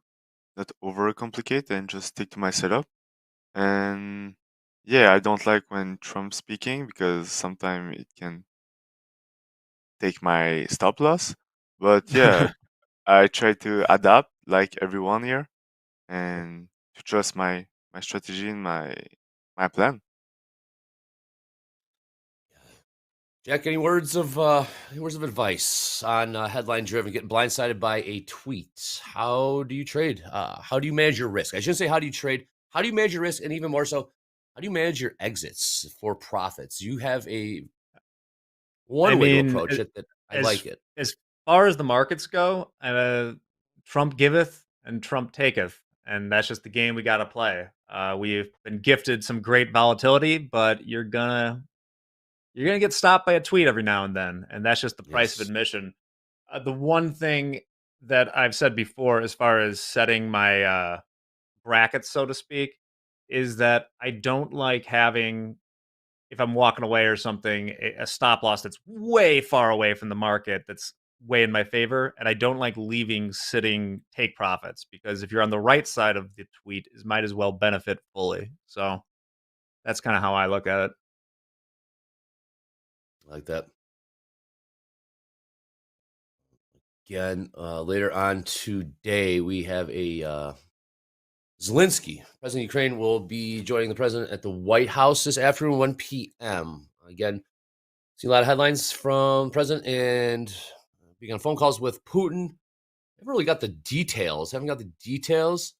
not overcomplicate and just stick to my setup. And yeah, I don't like when Trump's speaking because sometimes it can take my stop loss. But yeah, I try to adapt like everyone here and to trust my strategy and my plan. Jack, any words of advice on headline driven, getting blindsided by a tweet? How do you trade? How do you manage your risk? I shouldn't say how do you trade. How do you manage your risk, and even more so, how do you manage your exits for profits? You have one way to approach it that I like it. As far as the markets go, Trump giveth and Trump taketh, and that's just the game we got to play. We've been gifted some great volatility, but you're gonna get stopped by a tweet every now and then, and that's just the price of admission. The one thing that I've said before, as far as setting my brackets, so to speak, is that I don't like having, if I'm walking away or something, a stop loss that's way far away from the market that's way in my favor. And I don't like leaving sitting take profits, because if you're on the right side of the tweet, it might as well benefit fully. So that's kind of how I look at it. I like that. Again, later on today, we have a Zelensky, President of Ukraine, will be joining the president at the White House this afternoon, 1 p.m. Again, see a lot of headlines from the president and being on phone calls with Putin. Haven't really got the details. Haven't got the details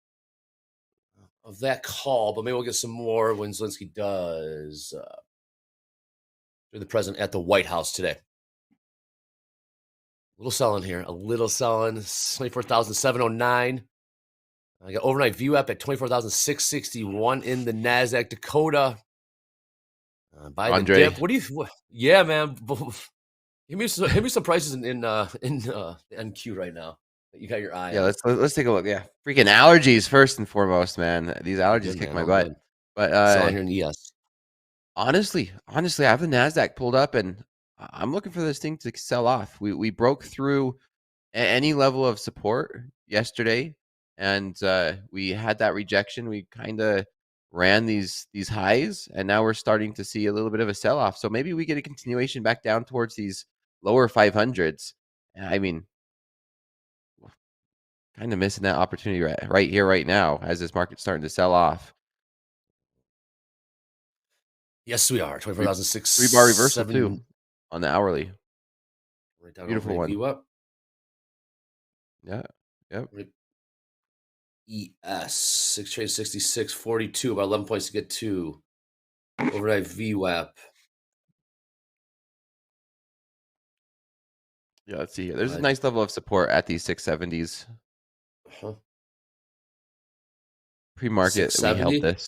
of that call, but maybe we'll get some more when Zelensky does the president at the White House today. A little selling here. A little selling. 24,709. I got overnight view up at 24,661 in the NASDAQ. Dakota. Buy the dip. What do you? Yeah, man. Give me some prices in the NQ right now. You got your eye. Yeah, let's take a look. Yeah, freaking allergies first and foremost, man. These allergies kick my butt. But selling here in ES. Honestly, I have the NASDAQ pulled up, and I'm looking for this thing to sell off. We broke through any level of support yesterday, and we had that rejection. We kind of ran these highs, and now we're starting to see a little bit of a sell off. So maybe we get a continuation back down towards these lower 500s. I mean, kind of missing that opportunity right here, right now, as this market's starting to sell off. Yes, we are. 24,006. 3-bar reversal too on the hourly. Right down. Beautiful one. View up. Yeah. Yep. ES 6 trade 66.42, about 11 points to get to. Overnight VWAP. Yeah, let's see here. There's a nice level of support at these 670s. Pre-market, we held this.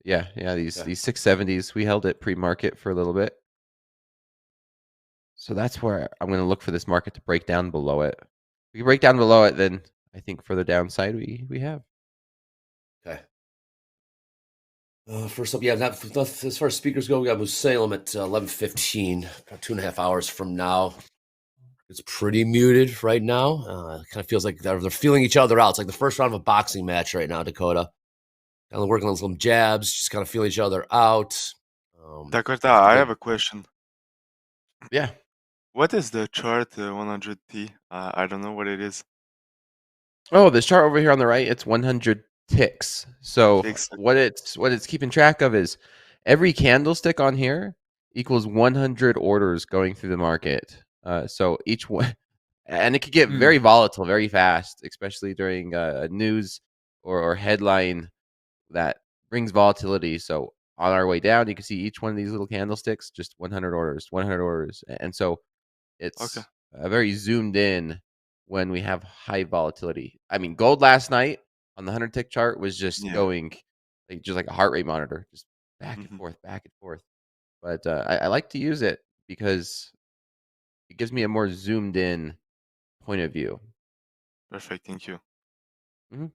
Yeah, these 670s, we held it pre-market for a little bit. So that's where I'm going to look for this market to break down below it. If we can break down below it, then I think further downside we have. Okay. First up, as far as speakers go, we got Musalem at 11:15, about 2.5 hours from now. It's pretty muted right now. It kind of feels like they're feeling each other out. It's like the first round of a boxing match right now, Dakota. Kind of working on some jabs, just kind of feeling each other out. Dakota, I have a question. Yeah. What is the chart 100T? I don't know what it is. Oh, this chart over here on the right, it's 100 ticks. So what it's keeping track of is every candlestick on here equals 100 orders going through the market. So each one, and it could get very volatile very fast, especially during news or headline that brings volatility. So on our way down, you can see each one of these little candlesticks, just 100 orders, 100 orders. And so it's very zoomed in when we have high volatility. I mean, gold last night on the 100 tick chart was just going just like a heart rate monitor, just back and forth, back and forth. but I like to use it because it gives me a more zoomed in point of view. Perfect. Thank you. Mm-hmm.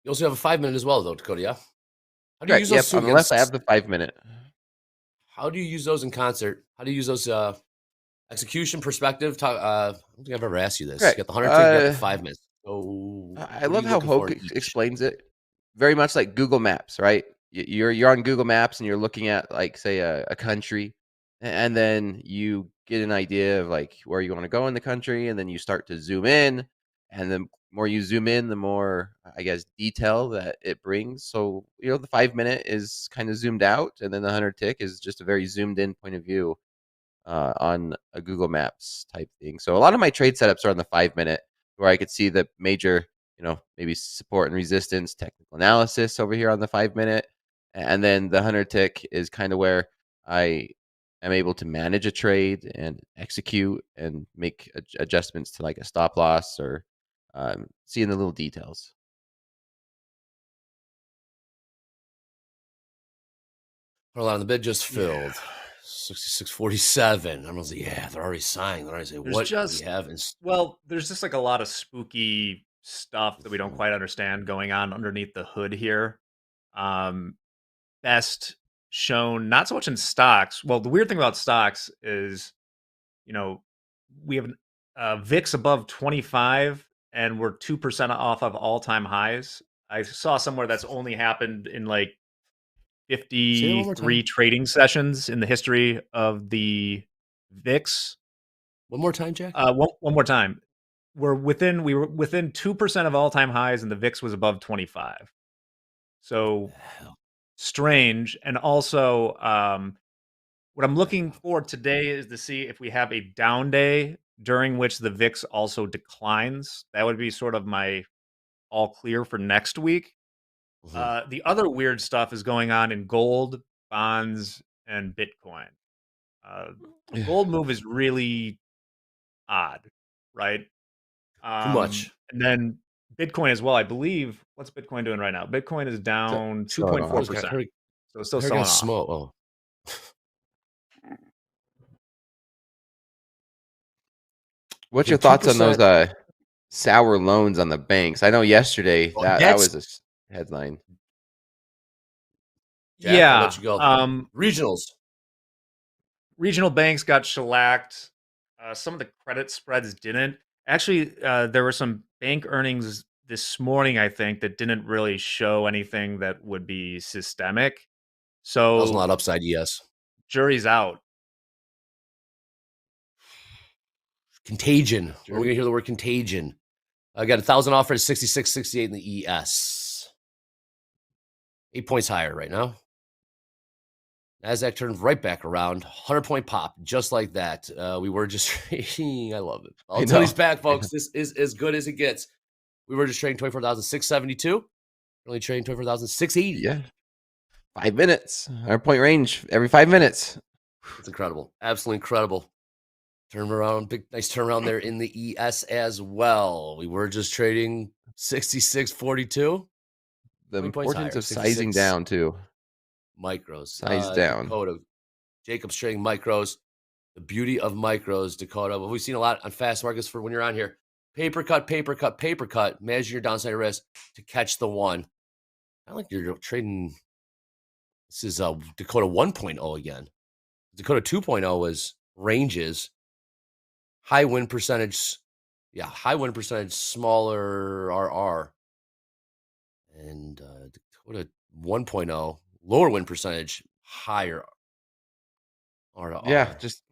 You also have a 5-minute as well, though, Dakota. Yeah. How do you use Yep. those? On the left, I have the 5-minute. How do you use those in concert? How do you use those execution perspective? I don't think I've ever asked you this. Correct. You got the 100 tick, you got the 5 minutes. So I love how Hoke explains it. Very much like Google Maps, right? You're on Google Maps and you're looking at, like, say, a country, and then you get an idea of like where you want to go in the country, and then you start to zoom in, and the more you zoom in, the more, I guess, detail that it brings. So, the 5-minute is kind of zoomed out, and then the 100 tick is just a very zoomed in point of view on a Google Maps type thing. So a lot of my trade setups are on the 5-minute, where I could see the major, maybe support and resistance, technical analysis over here on the 5-minute. And then the 100 tick is kind of where I am able to manage a trade and execute and make adjustments to like a stop loss or seeing the little details. Hold on, the bid just filled. 66.47. Everyone's like, yeah, they're already signing. They're already saying, what do we have? Well, there's just like a lot of spooky stuff that we don't quite understand going on underneath the hood here. Best shown not so much in stocks. Well, the weird thing about stocks is, we have VIX above 25, and we're 2% off of all-time highs. I saw somewhere that's only happened in like 53 trading sessions in the history of the VIX. One more time, Jack. One more time. We were within 2% of all-time highs, and the VIX was above 25. So strange. And also, what I'm looking for today is to see if we have a down day during which the VIX also declines. That would be sort of my all clear for next week. The other weird stuff is going on in gold, bonds, and Bitcoin. The gold move is really odd, right? Too much. And then Bitcoin as well. I believe, what's Bitcoin doing right now? Bitcoin is down 2.4%. So it's still selling off. Small. What's your thoughts on those sour loans on the banks? I know yesterday that was a headline. Jack, yeah. I'll let you go. Regionals. Regional banks got shellacked. Some of the credit spreads didn't. Actually, there were some bank earnings this morning, I think, that didn't really show anything that would be systemic. So that was a lot upside, yes. Jury's out. Contagion. We're going to hear the word contagion. I got 1,000 offered at 66.68 in the ES. 8 points higher right now. NASDAQ turned right back around. 100-point pop, just like that. We were just trading. I love it. Volatility's back, folks. This is as good as it gets. We were just trading 24,672. Really trading 24,680. Yeah. 5 minutes. 100-point range every 5 minutes. It's incredible. Absolutely incredible. Turnaround, big, nice turnaround there in the ES as well. We were just trading 66.42. The importance of sizing down, too. Micros. Size down. Dakota. Jacob's trading micros. The beauty of micros, Dakota. Well, we've seen a lot on fast markets for when you're on here. Paper cut. Measure your downside risk to catch the one. I like you're trading. This is Dakota 1.0 again. Dakota 2.0 was ranges. High win percentage. Yeah, high win percentage, smaller RR. And Dakota 1.0, lower win percentage, higher RR. Yeah, just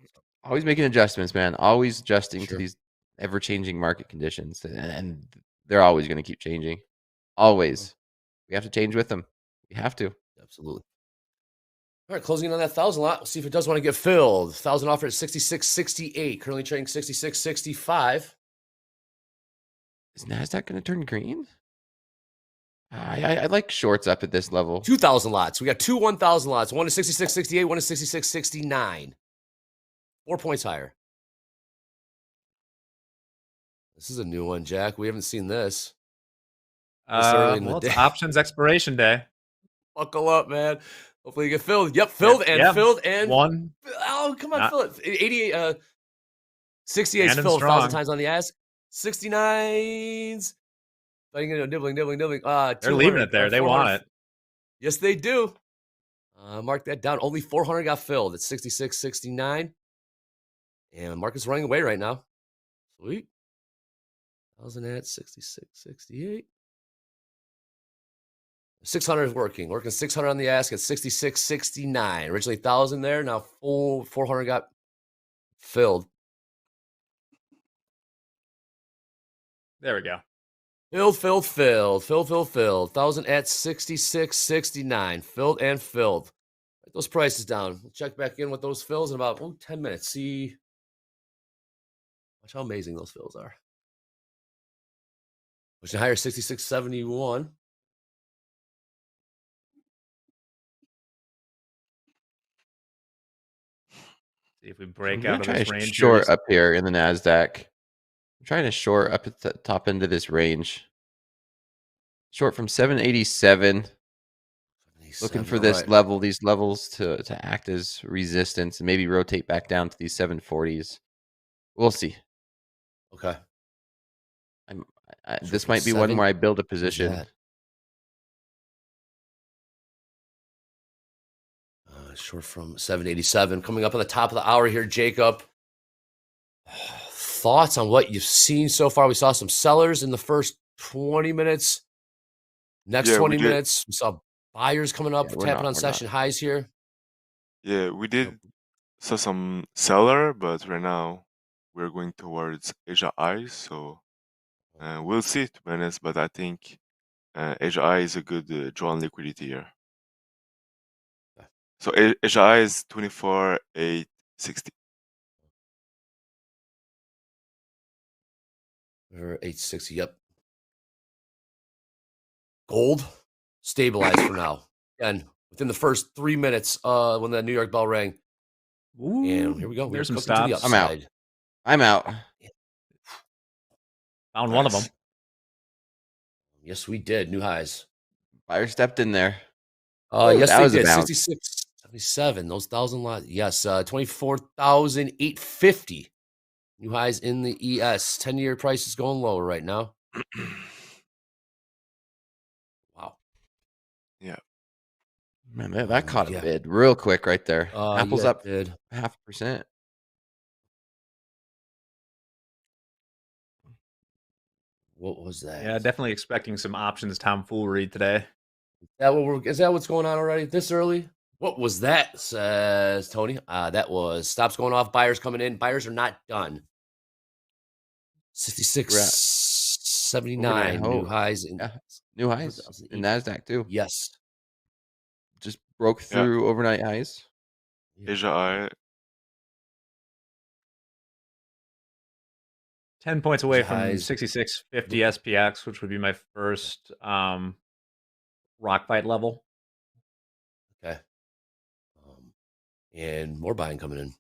always making adjustments, man. Always adjusting to these ever-changing market conditions. And they're always going to keep changing. Always. We have to change with them. We have to. Absolutely. All right, closing in on that 1,000 lot. We'll see if it does want to get filled. 1,000 offer at 66.68. Currently trading 66.65. Is NASDAQ going to turn green? I like shorts up at this level. 2,000 lots. We got two 1,000 lots. One is 66.68. One is 66.69. 4 points higher. This is a new one, Jack. We haven't seen this. Well, it's options expiration day. Buckle up, man. Hopefully you get filled. Yep, filled and filled and one. Oh, come on, fill it. 88, 68 Standing filled 1,000 strong. times on the ass. 69s. Nibbling. They're leaving it there. They want it. Yes, they do. Mark that down. Only 400 got filled. It's 66.69. And market's running away right now. Sweet. 1,000 at 66.68. 600 is working 600 on the ask at 66.69. Originally 1,000 there. Now full 400 got filled. There we go. Filled. 1,000 at 66.69. Filled and filled. Write those prices down. We'll check back in with those fills in about 10 minutes. See watch how amazing those fills are. Pushing higher 66.71. See if we break I'm out of trying this to range. short up here in the NASDAQ. I'm trying to short up at the top end of this range. Short from 787. Looking for this level, these levels to act as resistance and maybe rotate back down to these 740s. We'll see. Okay. This might be one where I build a position. Short from 787. Coming up on the top of the hour here, Jacob. Thoughts on what you've seen so far? We saw some sellers in the first 20 minutes. Next 20 minutes, we saw buyers coming up, tapping on session highs here. Yeah, we did saw some seller, but right now we're going towards Asia highs, so we'll see, to be honest. But I think Asia high is a good draw on liquidity here. So Asia high is 24,860. Or 860, yep. Gold stabilized for now. And within the first 3 minutes, when the New York bell rang. Ooh, and here we go. There's some cooking to the stops. upside. I'm out. Found one of them. Yes, we did. New highs. Buyer stepped in there. Yes, that they was a did. bounce. 66.77. Those 1,000 lots. Yes, 24,850. New highs in the ES. 10-year price is going lower right now. Wow. Yeah. Man, that caught a bid real quick right there. Apple's up 0.5%. What was that? Yeah, definitely expecting some options tomfoolery today. Is that what's going on already this early? What was that, says Tony? That was stops going off, buyers coming in. Buyers are not done. 66.79 new highs. New highs in NASDAQ too. Yes. Just broke through overnight highs. Asia high. 10 points away from 66.50 SPX, which would be my first rock fight level. Okay. And more buying coming in.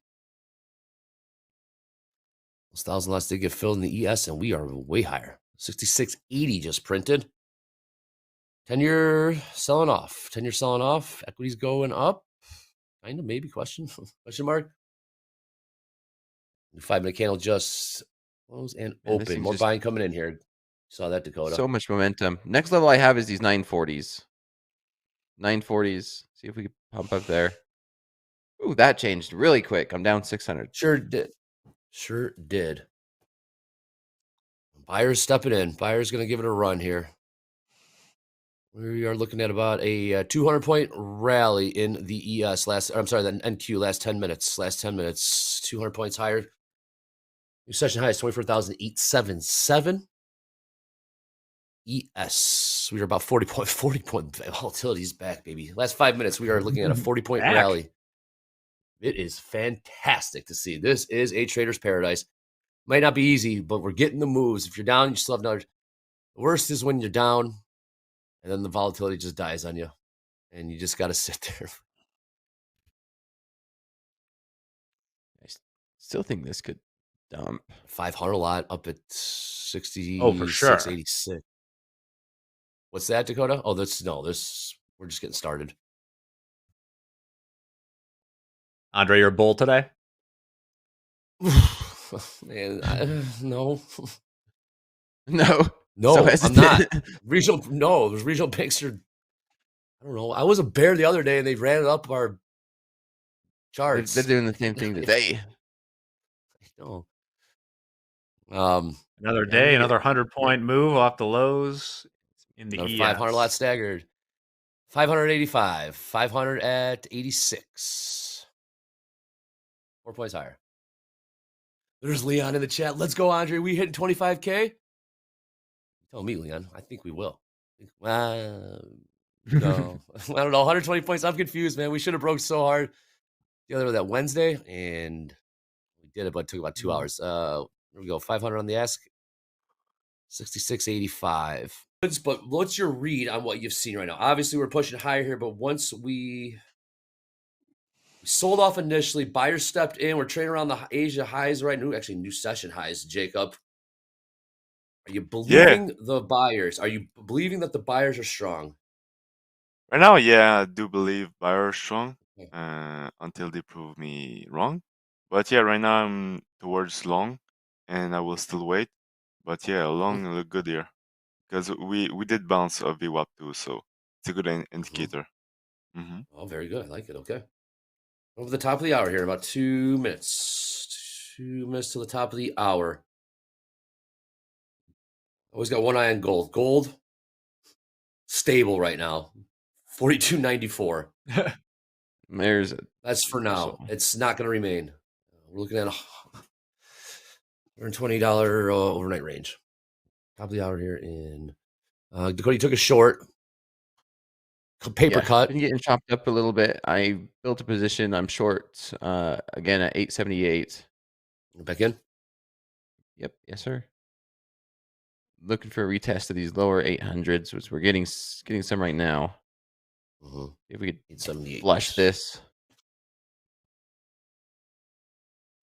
Those 1,000 lots did get filled in the ES, and we are way higher. 66.80 just printed. 10-year selling off. 10-year selling off. Equities going up. Kind of, maybe, question mark. The 5-minute candle just close and open. More buying coming in here. Saw that, Dakota. So much momentum. Next level I have is these 940s. 940s. See if we can pump up there. Ooh, that changed really quick. I'm down 600. Sure did. Sure did. Buyers stepping in. Buyers going to give it a run here. We are looking at about a 200-point rally in the ES the NQ last 10 minutes. 200 points higher. New session high is 24,877. ES. We are about 40 point volatility is back, baby. Last 5 minutes, we are looking at a 40-point rally. It is fantastic to see. This is a trader's paradise. Might not be easy, but we're getting the moves. If you're down, you still have another. The worst is when you're down, and then the volatility just dies on you, and you just got to sit there. I still think this could dump. 500 lot up at 60. Oh, for sure. 86. What's that, Dakota? Oh, we're just getting started. Andre, you're a bull today? Man, no. No. No, So I'm not. hesitant. Those regional banks are, I don't know. I was a bear the other day and they ran up our charts. They're doing the same thing today. No. Another day, another 100-point move off the lows in the another ES. 500 lot staggered. 585. 500 at 86. 4 points higher. There's Leon in the chat. Let's go, Andre. We hitting 25K? Tell me, Leon. I think we will. No. I don't know. 120 points. I'm confused, man. We should have broke so hard the other that Wednesday, and we did it, but it took about 2 hours. Here we go. 500 on the ask. 66.85. But what's your read on what you've seen right now? Obviously, we're pushing higher here, but once we sold off initially, buyers stepped in. We're trading around the Asia highs right now. Actually, new session highs, Jacob. Are you believing the buyers? Are you believing that the buyers are strong? Right now, yeah, I do believe buyers are strong until they prove me wrong. But yeah, right now I'm towards long, and I will still wait. But yeah, long look good here because we did bounce a VWAP too, so it's a good indicator. Oh, very good. I like it. Okay. Over the top of the hour here, about 2 minutes. 2 minutes to the top of the hour. Always got one eye on gold. Gold, stable right now. 42.94. That's for now. It's not going to remain. We're looking at a $120 overnight range. Top of the hour here in Dakota. You took a short. Paper cut. Been getting chopped up a little bit. I built a position. I'm short again at 878. Back in? Yep. Yes, sir. Looking for a retest of these lower 800s, which we're getting some right now. If we could flush this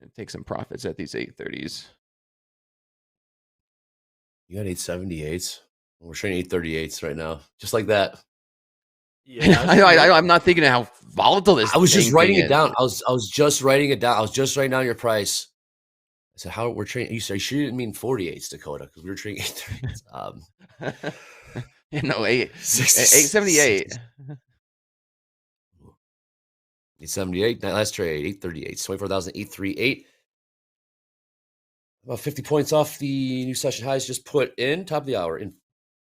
and take some profits at these 830s. You got 878s. We're trading 838s right now, just like that. Yeah, I'm not thinking of how volatile this. I was just writing it is. down. I was just writing it down. I was just writing down your price. I said, "How we're trading?" You said, "You didn't mean 48s, Dakota, because we were trading 838s." 878. 878. Last trade 838. 24,838. About 50 points off the new session highs just put in. Top of the hour in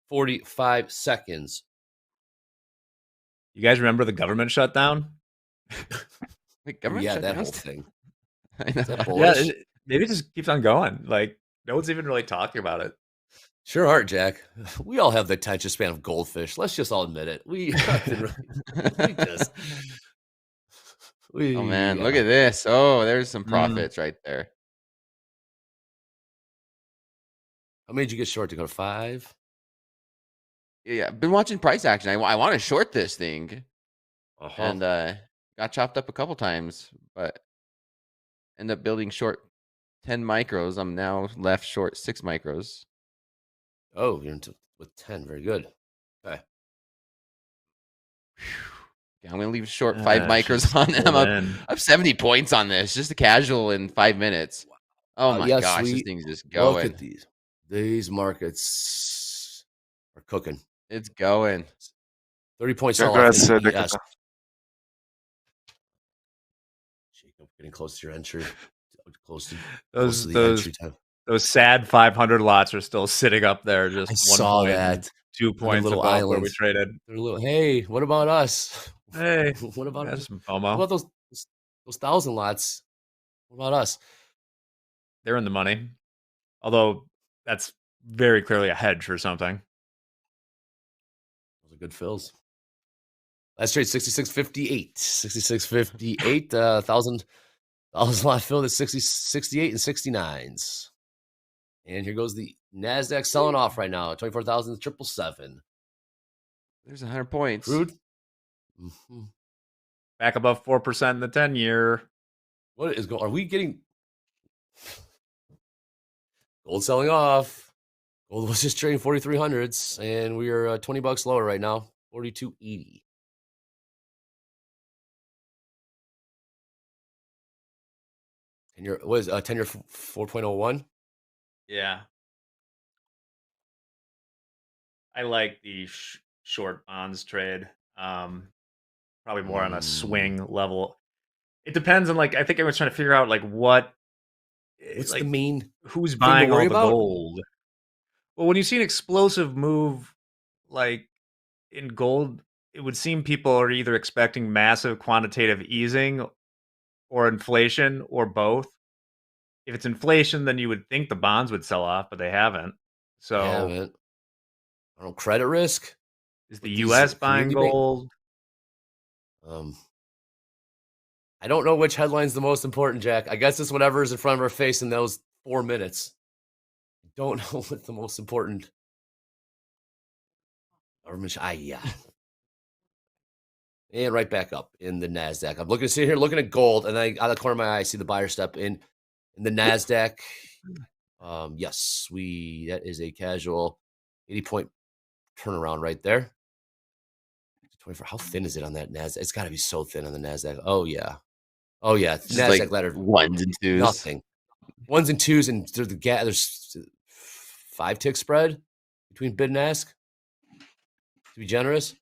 45 seconds. You guys remember the government shutdown? That whole thing. Is that bullish? Yeah, maybe it just keeps on going. Like, no one's even really talking about it. Sure are, Jack. We all have the attention span of goldfish. Let's just all admit it. Oh man, look at this. Oh, there's some profits right there. How many did you get short to go to 5? Yeah, I've been watching price action. I want to short this thing, and got chopped up a couple times, but end up building short 10 micros. I'm now left short 6 micros. Oh, you're into with 10. Very good. Okay. Yeah, I'm gonna leave short 5 micros on them. I'm up 70 points on this. Just a casual in 5 minutes. Oh my gosh, this thing's just going. Look at these. These markets are cooking. It's going. 30 points. Jacob, getting close to your entry. Close to those the entry time. Those sad 500 lots are still sitting up there. Just I 1 saw point, that. 2 points little above islands where we traded. They're little. Hey, what about us? Hey, what about us? What about those 1,000 lots? What about us? They're in the money, although that's very clearly a hedge for something. Those are good fills. Last trade 66.58. 66.58. 1,000 lot filled at 68 and 69s. And here goes the NASDAQ selling off right now. 24,777. There's 100 points. Crude. Back above 4% in the 10-year. What is going? Are we getting gold selling off? Gold was just trading 4,300s, and we are $20 lower right now. 42.80. 10-year, what is 10-year 4.01? Yeah. I like the short bonds trade. Probably more on a swing level. It depends on, like, I think I was trying to figure out, like, What's the like, main who's thing to buying worry all the about? gold. Well, when you see an explosive move, like in gold, it would seem people are either expecting massive quantitative easing or inflation or both. If it's inflation, then you would think the bonds would sell off, but they haven't. They So haven't. I don't credit risk. is the with these US buying community bank- gold? I don't know which headline's the most important, Jack. I guess it's whatever is in front of our face in those 4 minutes. I don't know what the most important government. Yeah. And right back up in the NASDAQ. I'm looking here, looking at gold, and I out of the corner of my eye, I see the buyer step in the NASDAQ. Yes, that is a casual 80-point turnaround right there. 24. How thin is it on that NASDAQ? It's got to be so thin on the NASDAQ. Oh, yeah. Oh, yeah. Just NASDAQ like ladder. ones and twos. Nothing. Ones and twos, and there's 5 tick spread between bid and ask. To be generous.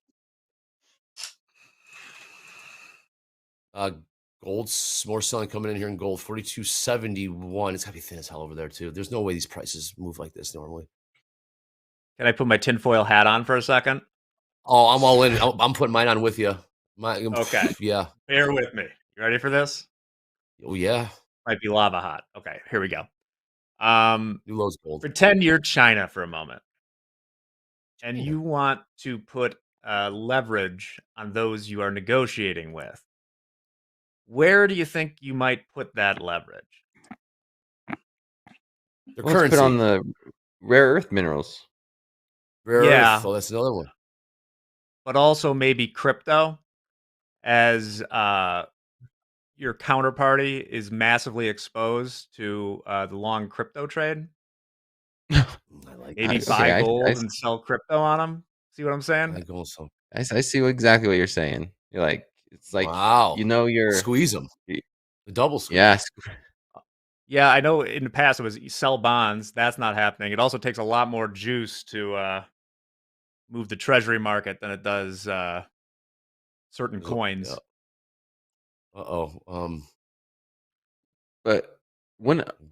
Gold's more selling coming in here in gold, 42.71. It's got to be thin as hell over there, too. There's no way these prices move like this normally. Can I put my tinfoil hat on for a second? Oh, I'm all in. I'm putting mine on with you. Okay. Yeah. Bear with me. You ready for this? Oh, yeah. Might be lava hot. Okay, here we go. New lows gold. Pretend you're China for a moment. And you want to put leverage on those you are negotiating with. Where do you think you might put that leverage? Their Let's currency. put on the rare earth minerals. Rare Yeah. earth. Oh, that's another one. But also maybe crypto, as your counterparty is massively exposed to the long crypto trade. Maybe buy gold and sell crypto on them. See what I'm saying? I see exactly what you're saying. You're like, it's like, wow. You're squeeze them. The double squeeze. Yeah. Yeah, I know in the past it was you sell bonds. That's not happening. It also takes a lot more juice to move the treasury market than it does certain coins. Yeah. But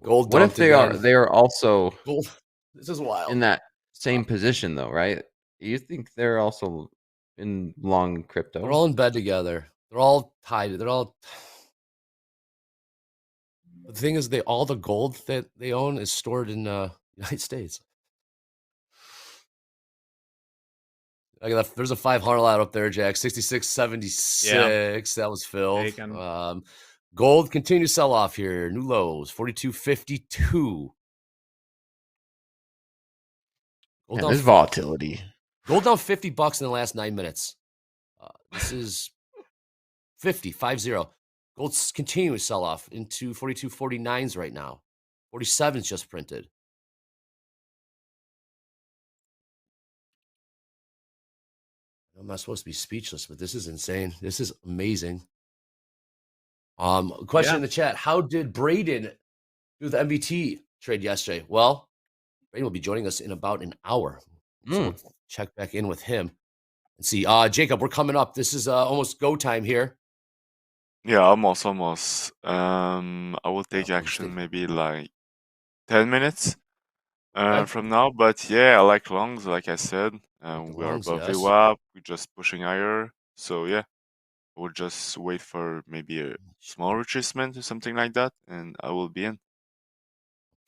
gold what if they again. are also gold? This is wild. In that same position though, right? You think they're also in long crypto? They're all in bed together. They're all tied. They're all. The thing is, all the gold that they own is stored in the United States. There's a 500 lot up there, Jack. 66.76. Yeah. That was filled. Gold continues sell off here. New lows. 42.52. Yeah, there's volatility. Gold down $50 in the last 9 minutes. This is 50. Gold's continuing to sell off into 42.49s right now. 47's just printed. I'm not supposed to be speechless, but this is insane. This is amazing. Question in the chat. How did Braden do the MVT trade yesterday? Well, Braden will be joining us in about an hour. So we'll check back in with him and see. Jacob, we're coming up. This is almost go time here. Yeah, almost. I will take action maybe like 10 minutes from now. But yeah, I like longs, like I said. We are above VWAP. We're just pushing higher. So yeah, we'll just wait for maybe a small retracement or something like that, and I will be in.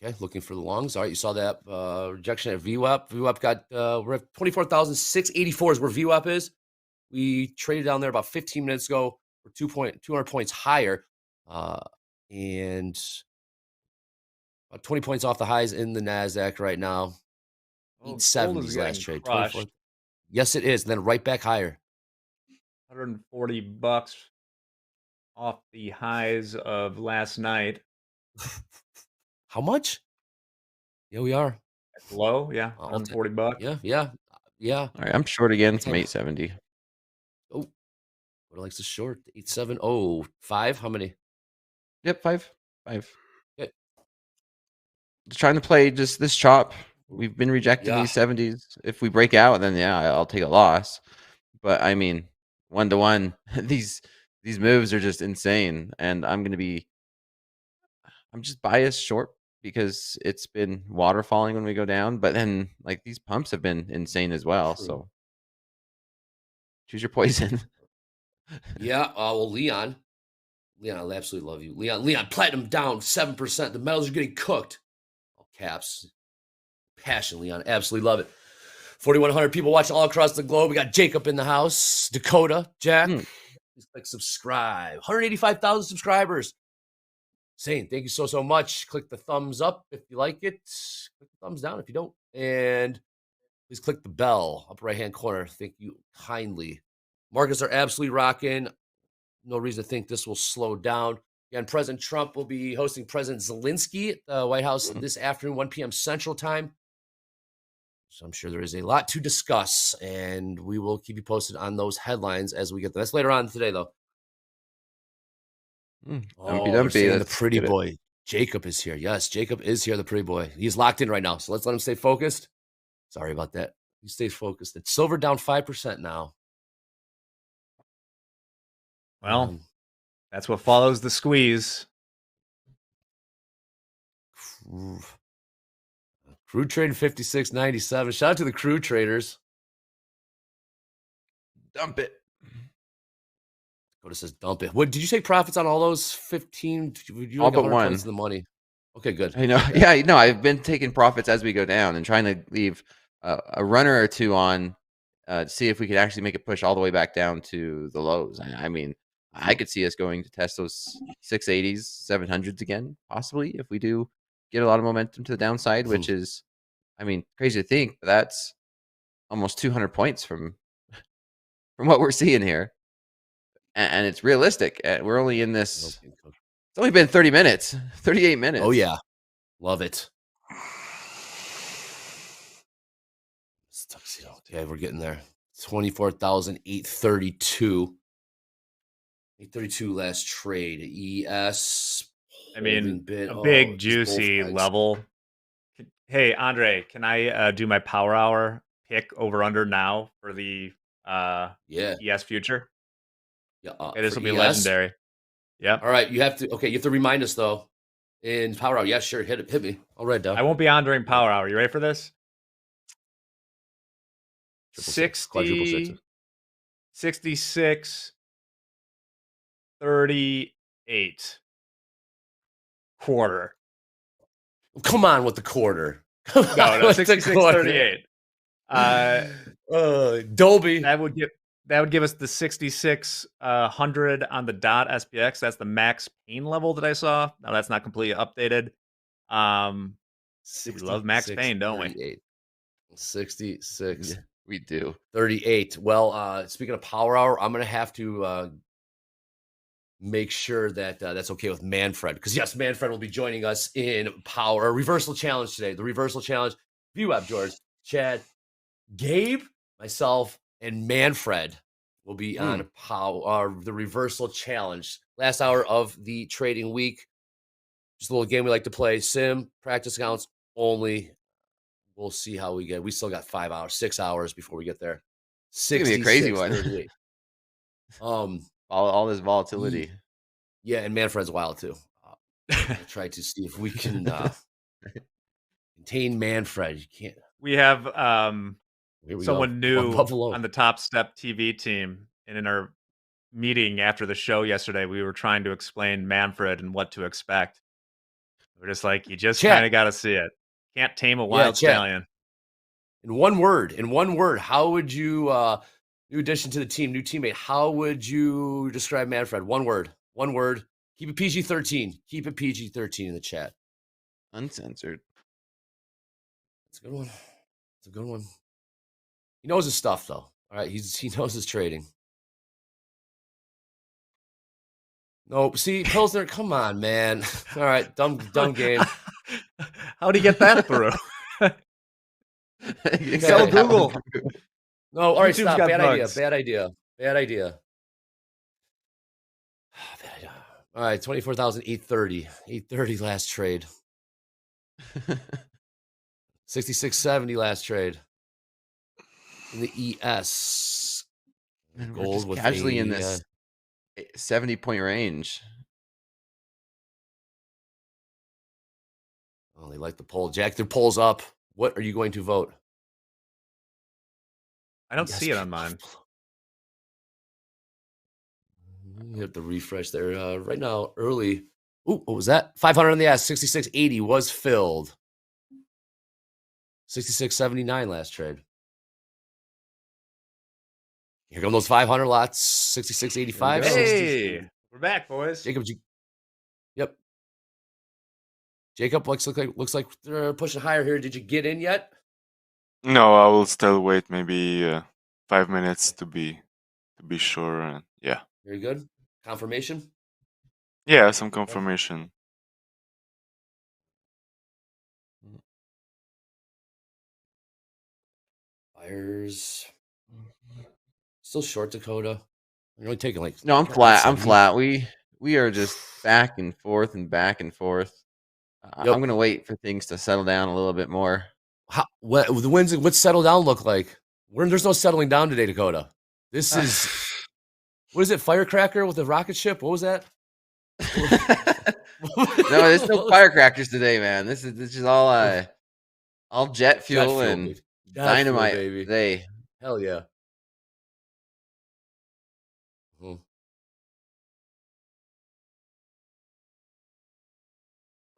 Okay, looking for the longs. All right, you saw that rejection at VWAP. VWAP got, we're at 24,684 is where VWAP is. We traded down there about 15 minutes ago. We're 200 points higher. And about 20 points off the highs in the NASDAQ right now. 870's last trade. Yes, it is. And then right back higher. $140 off the highs of last night. How much? Yeah, we are. At low, yeah. $140. Yeah. All right, I'm short again from 870. Oh, what likes to short? 870. 5. How many? Yep, 5. trying to play just this chop. We've been rejecting these 70s. If we break out, then yeah, I'll take a loss. But I mean, 1-to-1, these moves are just insane, and I'm just biased short because it's been waterfalling when we go down. But then like these pumps have been insane as well. True. So choose your poison. Yeah. Well, Leon, I absolutely love you. Leon, platinum down 7%. The metals are getting cooked. All caps. Passion, Leon. Absolutely love it. 4,100 people watching all across the globe. We got Jacob in the house. Dakota, Jack. Please click subscribe. 185,000 subscribers. Saying thank you so much. Click the thumbs up if you like it. Click the thumbs down if you don't. And please click the bell, upper right-hand corner. Thank you kindly. Markets are absolutely rocking. No reason to think this will slow down. Again, President Trump will be hosting President Zelensky at the White House this afternoon, 1 p.m. Central Time. So I'm sure there is a lot to discuss, and we will keep you posted on those headlines as we get them. That's later on today, though. They're saying the pretty boy. Jacob is here. Yes, Jacob is here, the pretty boy. He's locked in right now, so let's let him stay focused. Sorry about that. He stays focused. It's silver down 5% now. Well, that's what follows the squeeze. Crude trading 56.97. Shout out to the crude traders. Dump it. Dakota says dump it. What did you take profits on all those 15? You All but one. In the money. Okay, good. I know. Yeah, no, I've been taking profits as we go down and trying to leave a runner or two on to see if we could actually make it push all the way back down to the lows. I mean, I could see us going to test those 680s, 700s again, possibly, if we do get a lot of momentum to the downside, which is, I mean, crazy to think, but that's almost 200 points from what we're seeing here. And it's realistic. We're only in this. It's only been 30 minutes, 38 minutes. Oh, yeah. Love it. Okay, we're getting there. 24,832. 832 last trade. ES. I mean, a big, juicy level. Hey, Andre, can I do my power hour pick over under now for the ES future? Yeah, this will be legendary. Yeah. All right, you have to remind us though. In power hour, yeah, sure, hit me. I'll write it down. I won't be on during power hour. You ready for this? 60, 66, 38, quarter. Come on with the quarter. No, 66, 38. Dolby. That would give us the 6600 on the dot SPX. That's the max pain level that I saw. Now that's not completely updated. We love max pain, don't 38. We? 66. Yeah, we do. 38. Well, speaking of power hour, I'm gonna have to make sure that that's okay with Manfred, because yes, Manfred will be joining us in power reversal challenge today. The reversal challenge. View up, George, Chad, Gabe, myself, and Manfred will be on the reversal challenge. Last hour of the trading week. Just a little game we like to play. Sim, practice accounts only. We'll see how we get. We still got 5 hours, 6 hours before we get there. It's gonna be a crazy one. all this volatility. Yeah, and Manfred's wild too. I'll try to see if we can contain Manfred. You can't. We have someone new on the TopstepTV team, and in our meeting after the show yesterday, we were trying to explain Manfred and what to expect. We're just like, you just kind of got to see it. Can't tame a wild stallion. In one word, how would you, new addition to the team, new teammate, how would you describe Manfred? One word. Keep it PG-13. Keep it PG-13 in the chat. Uncensored. It's a good one. He knows his stuff, though. All right, he knows his trading. Nope. See, Pilsner, come on, man. All right, dumb game. How'd he get that through? Tell Google. No, all right, stop. Bad idea. All right, 24,830. 830 last trade. 66.70 last trade in the ES. And we're Gold just with casually in a, this 70-point range. Oh, they like the poll. Jack, their poll's up. What are you going to vote? I don't see it on mine. You have to refresh there. Right now, early. Ooh, what was that? 500 on the S. 66.80 was filled. 66.79 last trade. Here come those 500 lots. 66.85. Hey, we're back, boys. Jacob, yep. Jacob looks like they're pushing higher here. Did you get in yet? No, I will still wait maybe 5 minutes to be sure. Yeah. Very good. Confirmation? Yeah, some confirmation. Buyers. Still short Dakota. You're only taking like. No, I'm flat. I'm flat. We are just back and forth and back and forth. Yep. I'm gonna wait for things to settle down a little bit more. What's settle down look like? There's no settling down today, Dakota. This is what is it? Firecracker with the rocket ship? What was that? No, there's no firecrackers today, man. This is all jet fuel and baby. dynamite baby. today. Hell yeah.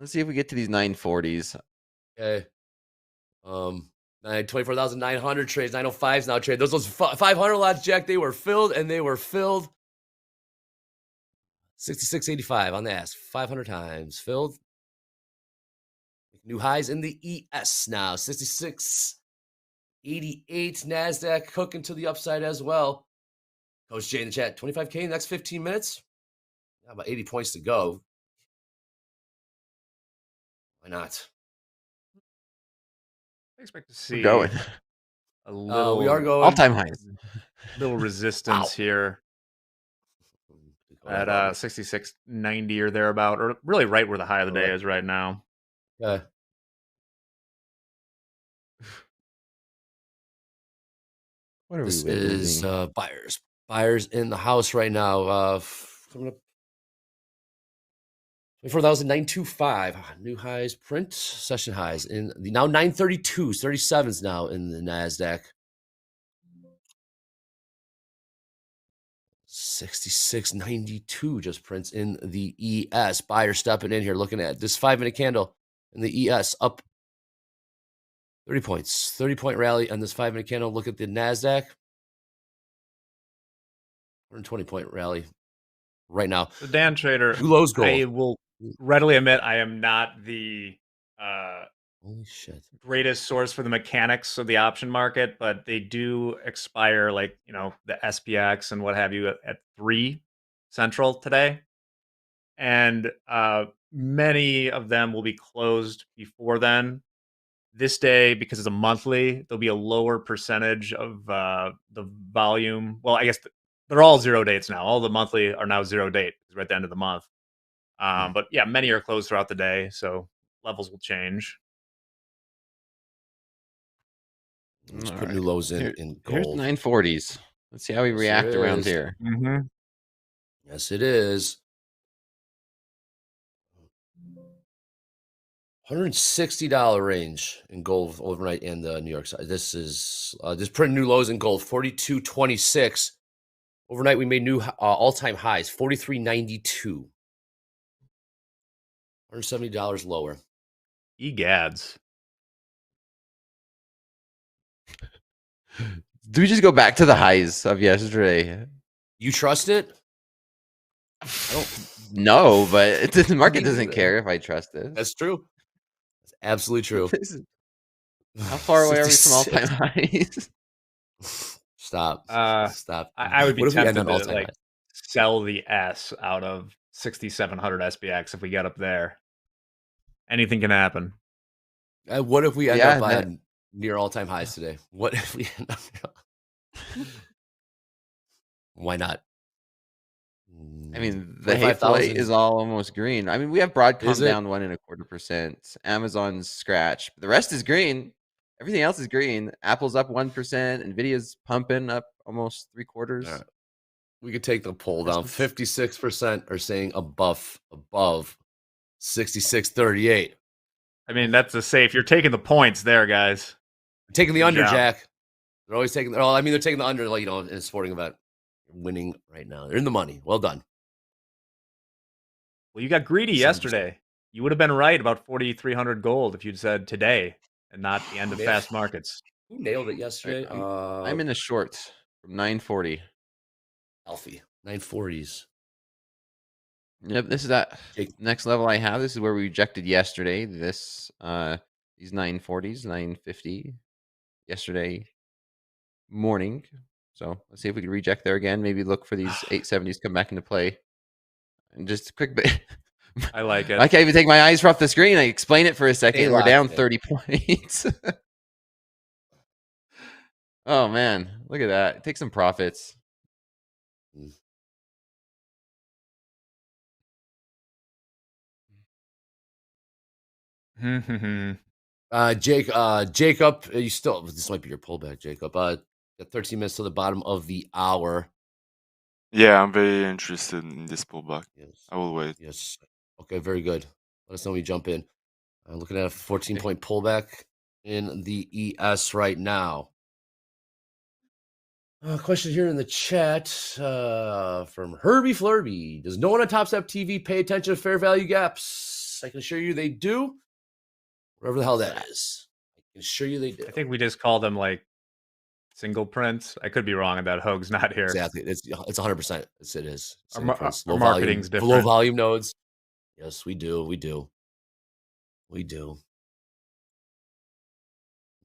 Let's see if we get to these 940s. Okay. 24,900 trades, 905s now trade. Those 500 lots, Jack, they were filled and they were filled. 66.85 on the ass, 500 times filled. New highs in the ES now, 66.88. NASDAQ cooking to the upside as well. Coach Jay in the chat, 25K in the next 15 minutes. About 80 points to go. Why not? I expect to see going. a little. We are going all-time highs. Little resistance here at 66.90 or thereabout, or really right where the high of the day is right now. Okay. What are This we is witnessing? buyers in the house right now. Coming up 24,925. New highs, print session highs in the now 932, 37s now in the NASDAQ. 66.92 just prints in the ES. Buyer stepping in here, looking at this 5-minute candle in the ES up 30 points, 30-point rally on this 5-minute candle. Look at the NASDAQ. 120-point rally right now. So Dan Trader, Two lows gold. I will readily admit I am not the holy shit greatest source for the mechanics of the option market, but they do expire, like, you know, the SPX and what have you at 3 Central today, and many of them will be closed before then. This day, because it's a monthly, there'll be a lower percentage of the volume. Well, I guess they're all 0 dates now. All the monthly are now 0 date because we're at the end of the month. But yeah, many are closed throughout the day, so levels will change. Let's put new lows in gold. Here's 940s. Let's see how we react around here. Mm-hmm. Yes, it is. $160 range in gold overnight in the New York side. This is just printing new lows in gold, 42.26. Overnight, we made new all-time highs, 43.92. $170 lower. Egads. Do we just go back to the highs of yesterday? You trust it? I don't know, but the market doesn't care if I trust it. That's true. That's absolutely true. How far away are we from all-time highs? Stop. Stop. I would be tempted to like sell the S out of 6,700 SPX if we get up there. Anything can happen. What if we end up on near all-time highs today? What if we end up? Why not? I mean, the hay plate is all almost green. I mean, we have Broadcom down 1.25%. Amazon's scratch. The rest is green. Everything else is green. Apple's up 1%. Nvidia's pumping up almost 3/4. Right. We could take the poll down. 56% are saying above 66.38. I mean, that's a safe. You're taking the points there, guys. We're taking the Good under, job. Jack. They're always taking. Well, I mean, they're taking the under, like, you know, in a sporting event. They're winning right now. They're in the money. Well done. Well, you got greedy 7%. yesterday. You would have been right about 4,300 gold if you'd said today and not the end of Man. fast markets. Who nailed it yesterday? I'm in a short from 940. Alfie, 940s. Yep, this is that next level I have. This is where we rejected yesterday. This these 940s, 950 yesterday morning. So let's see if we can reject there again. Maybe look for these 870s come back into play. And just a quick bit. I like it. I can't even take my eyes off the screen. I explain it for a second. We're down 30 points. Oh man, look at that. Take some profits. Jacob, you still, this might be your pullback, Jacob. Got 13 minutes to the bottom of the hour. Yeah, I'm very interested in this pullback. Yes. I will wait. Yes. Okay, very good. Let us know when you jump in. I'm looking at a 14-point pullback in the ES right now. Question here in the chat from Herbie Flurby. Does no one on Topstep TV pay attention to fair value gaps? I can assure you they do. Whatever the hell that is. I can assure you they do. I think we just call them like single prints. I could be wrong about Hoag's not here. Exactly. It's 100%. Yes, it is. Our Low marketing's volume, different. low volume nodes. Yes, we do. We do.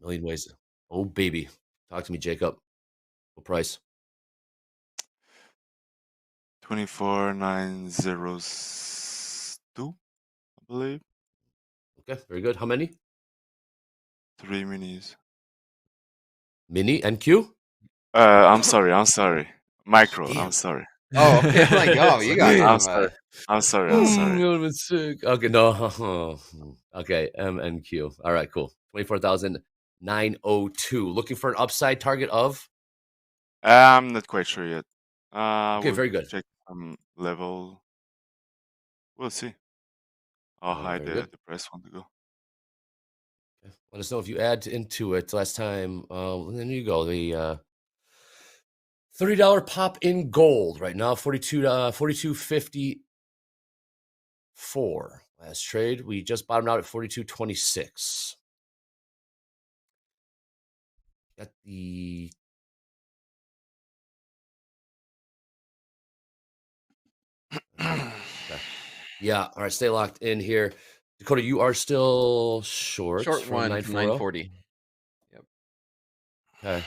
Million ways. Oh, baby. Talk to me, Jacob. What price? 24,902, I believe. Okay, very good. How many? 3 minis. Mini NQ? I'm sorry. Micro. Damn. I'm sorry. Oh, okay. Like, oh, you got I'm sorry. That would have been sick. Okay, no. Okay, MNQ. All right, cool. 24,902. Looking for an upside target of? I'm not quite sure yet. Okay, we'll very good. Check some level. We'll see how high very the good. price want to go. Okay. Let us know if you add into it last time. Then you go. The $30 pop in gold right now, 42.54 last trade. We just bottomed out at 42.26. Got the okay. Yeah. All right, stay locked in here. Dakota, you are still short. Short from one 940. 940. Yep. Okay.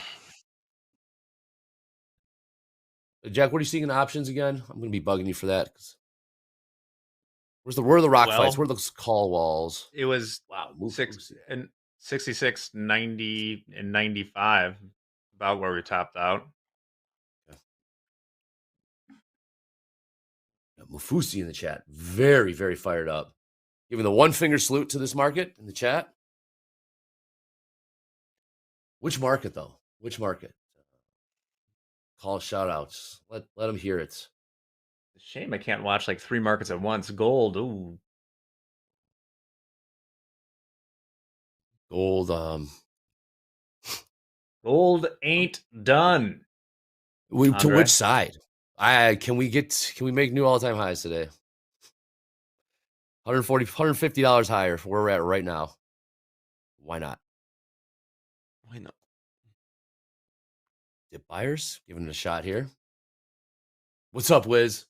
Jack, what are you seeing in options again? I'm going to be bugging you for that. Where are the rock fights? Where are those call walls? It was wow, 66, 90, and 95, about where we topped out. Mufusi in the chat. Very, very fired up. Giving the one finger salute to this market in the chat. Which market, though? Which market? Call shout outs. Let them hear it. It's a shame I can't watch like 3 markets at once. Gold. Ooh. Gold. Gold ain't done. To which side? Can we make new all-time highs today? $140, $150 higher for where we're at right now. Why not? Why not? Dip buyers, giving it a shot here. What's up, Wiz?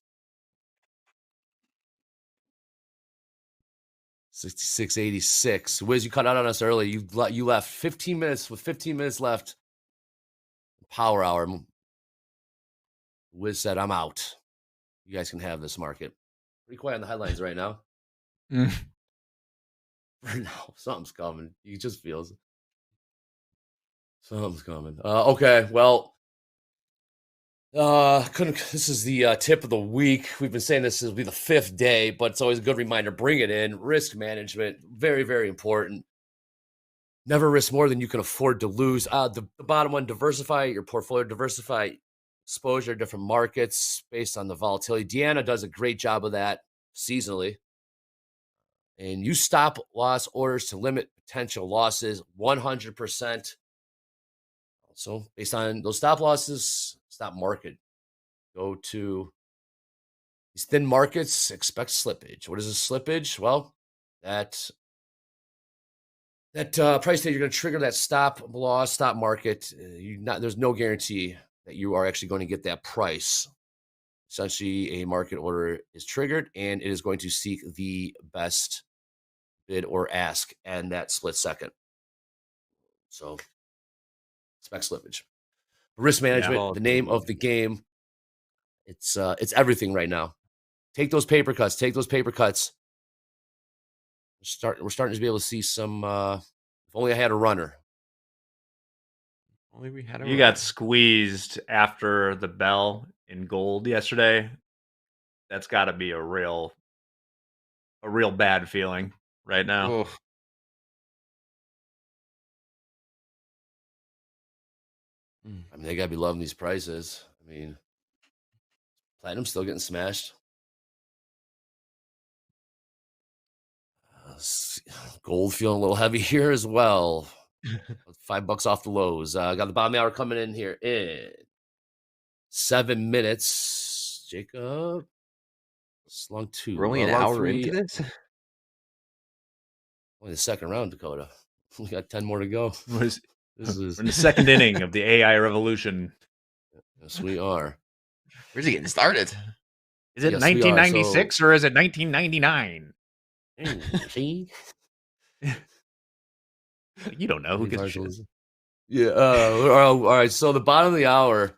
66.86. Wiz, you cut out on us early. You left 15 minutes with 15 minutes left. Power hour. Wiz said, I'm out. You guys can have this market. Pretty quiet on the headlines right now. For now, something's coming. He just feels something's coming. Okay, well, This is the tip of the week. We've been saying this will be the 5th day, but it's always a good reminder. Bring it in. Risk management, very, very important. Never risk more than you can afford to lose. The bottom one, diversify your portfolio, diversify exposure to different markets based on the volatility. Deanna does a great job of that seasonally. And use stop loss orders to limit potential losses 100%. Also, based on those stop losses, stop market. Go to these thin markets, expect slippage. What is a slippage? Well, that price that you're going to trigger that stop loss, stop market. There's no guarantee that you are actually going to get that price. Essentially, a market order is triggered, and it is going to seek the best bid or ask and that split second. So, expect slippage. Risk management, the name of the game. It's everything right now. Take those paper cuts. We're starting to be able to see some. If only I had a runner. Only we had a You runner. got squeezed after the bell in gold yesterday. That's got to be a real bad feeling right now. Oof. I mean, they got to be loving these prices. I mean, platinum's still getting smashed. Gold feeling a little heavy here as well. $5 off the lows. Got the bottom hour coming in here in 7 minutes. Jacob, it's long 2. We're only an long hour 3. into this. Only the second round, Dakota. We got 10 more to go. We're in the second inning of the AI revolution. Yes, we are. Where's it getting started? Is it Yes, 1996 or is it 1999? See? You don't know. Who gives a shit? Yeah. All right. So the bottom of the hour,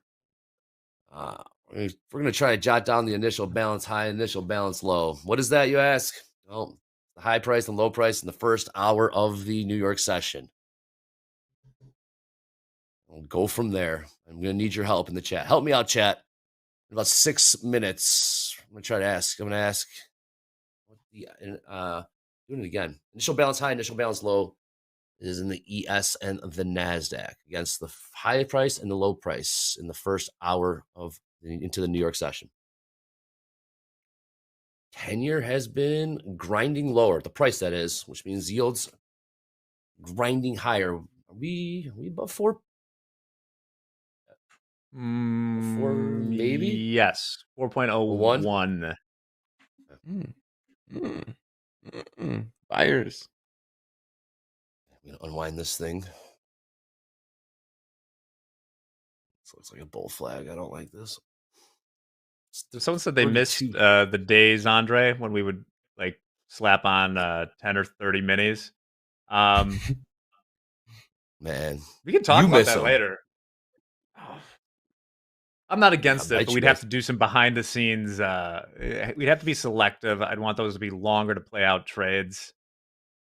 we're going to try to jot down the initial balance high, initial balance low. What is that, you ask? Well, the high price and low price in the first hour of the New York session. We'll go from there. I'm going to need your help in the chat. Help me out, chat. In about 6 minutes, I'm going to try to ask. I'm going to ask. Doing it again. Initial balance high, initial balance low is in the ES and the NASDAQ against the high price and the low price in the first hour into the New York session. 10-year has been grinding lower, the price that is, which means yields grinding higher. Are we above 4? 4 maybe? Yes. 4.01. Buyers. I'm going to unwind this thing. This looks like a bull flag. I don't like this. Someone said they missed the days, Andre, when we would like slap on 10 or 30 minis. Man, we can talk about that later. I'm not against it, but we'd have to do some behind the scenes. We'd have to be selective. I'd want those to be longer to play out trades.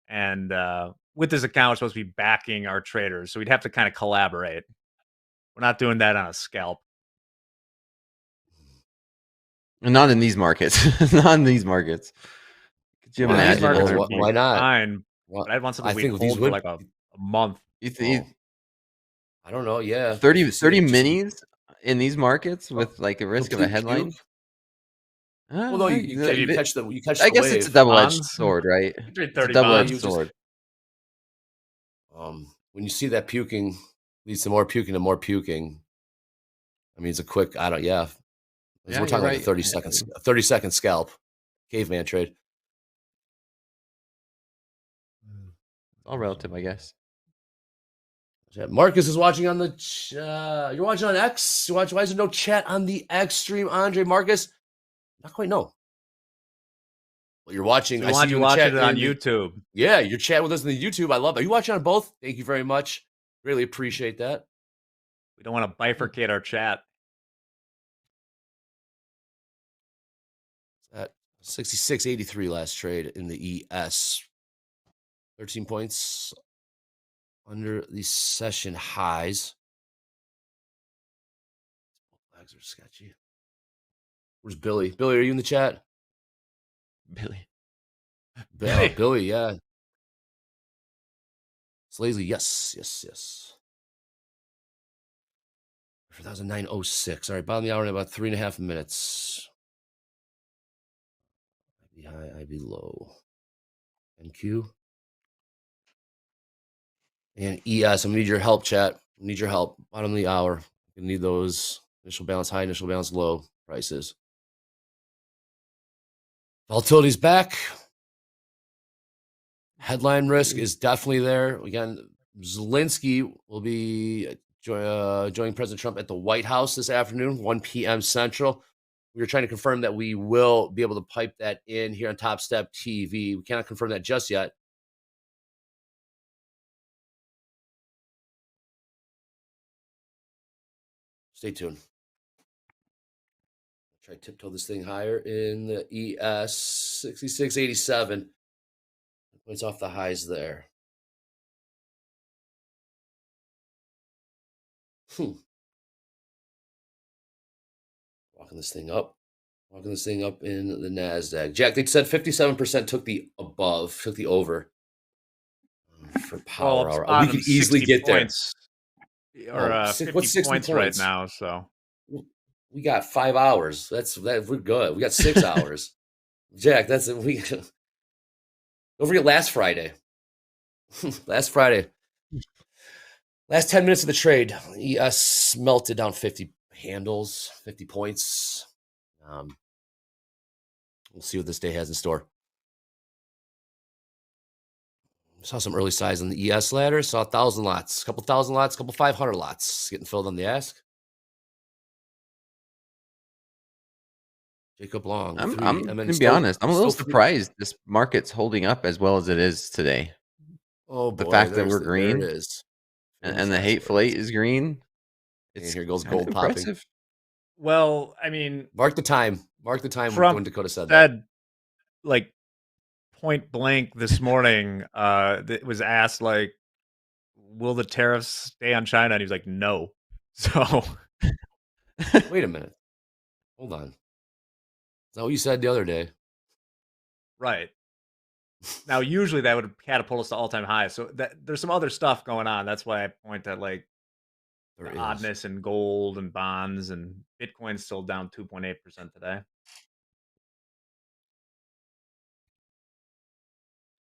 And with this account, we're supposed to be backing our traders. So we'd have to kind of collaborate. We're not doing that on a scalp. Not in these markets. Not in these markets. Could you imagine? Why not? Fine. But I'd want something we'd hold for like a month. I don't know. Yeah. 30 minis in these markets with like a risk of a headline. Well, no, you catch the I guess it's a double-edged sword, right? It's a double-edged sword. When you see that puking leads to more puking and more puking. I mean, it's a quick. We're talking like a 30-second scalp, caveman trade. All relative, I guess. Marcus is watching on the. You're watching on X. Why is there no chat on the X stream, Andre? Marcus, not quite. No. Well, you're watching. So I see you watch chat it on YouTube. Yeah, you're chatting with us on the YouTube. I love it. Are you watching on both? Thank you very much. Really appreciate that. We don't want to bifurcate our chat. At 66.83 last trade in the ES. 13 points under the session highs. Flags are sketchy. Where's Billy? Billy, are you in the chat? Billy. Billy, yeah. Slazy, yes. 4,906. All right, bottom of the hour in about 3.5 minutes. IB high, IB low. NQ. And ES, I'm gonna need your help, chat. I need your help. Bottom of the hour. You need those initial balance high, initial balance low prices. Volatility's back. Headline risk is definitely there. Again, Zelensky will be joining President Trump at the White House this afternoon, 1 p.m. Central. We are trying to confirm that we will be able to pipe that in here on Topstep TV. We cannot confirm that just yet. Stay tuned. Try to tiptoe this thing higher in the ES 6687. Points off the highs there. Walking this thing up. Walking this thing up in the NASDAQ. Jack, they said 57% took the above, took the over for power hour. We could easily get points, there. Or 50 what's 60 points right now, so. We got 5 hours. We're good. We got 6 hours. Jack, don't forget last Friday. Last 10 minutes of the trade, ES melted down 50 handles, 50 points. We'll see what this day has in store. Saw some early size on the ES ladder. Saw 1,000 lots, couple 1,000 lots, couple 500 lots getting filled on the ask. Jacob Long. I'm going to be honest. I'm a little surprised this market's holding up as well as it is today. Oh, boy, the fact that we're green there it is. and the hateful eight is green. It's here goes gold popping. Well, I mean, mark the time. Mark the time when Dakota said that. Like point blank this morning, it was asked like, "Will the tariffs stay on China?" And he was like, "No." So, wait a minute. Hold on. Is that what you said the other day? Right. Now, usually that would catapult us to all-time highs. So there's some other stuff going on. That's why I point at like the oddness in gold and bonds, and Bitcoin's still down 2.8% today. All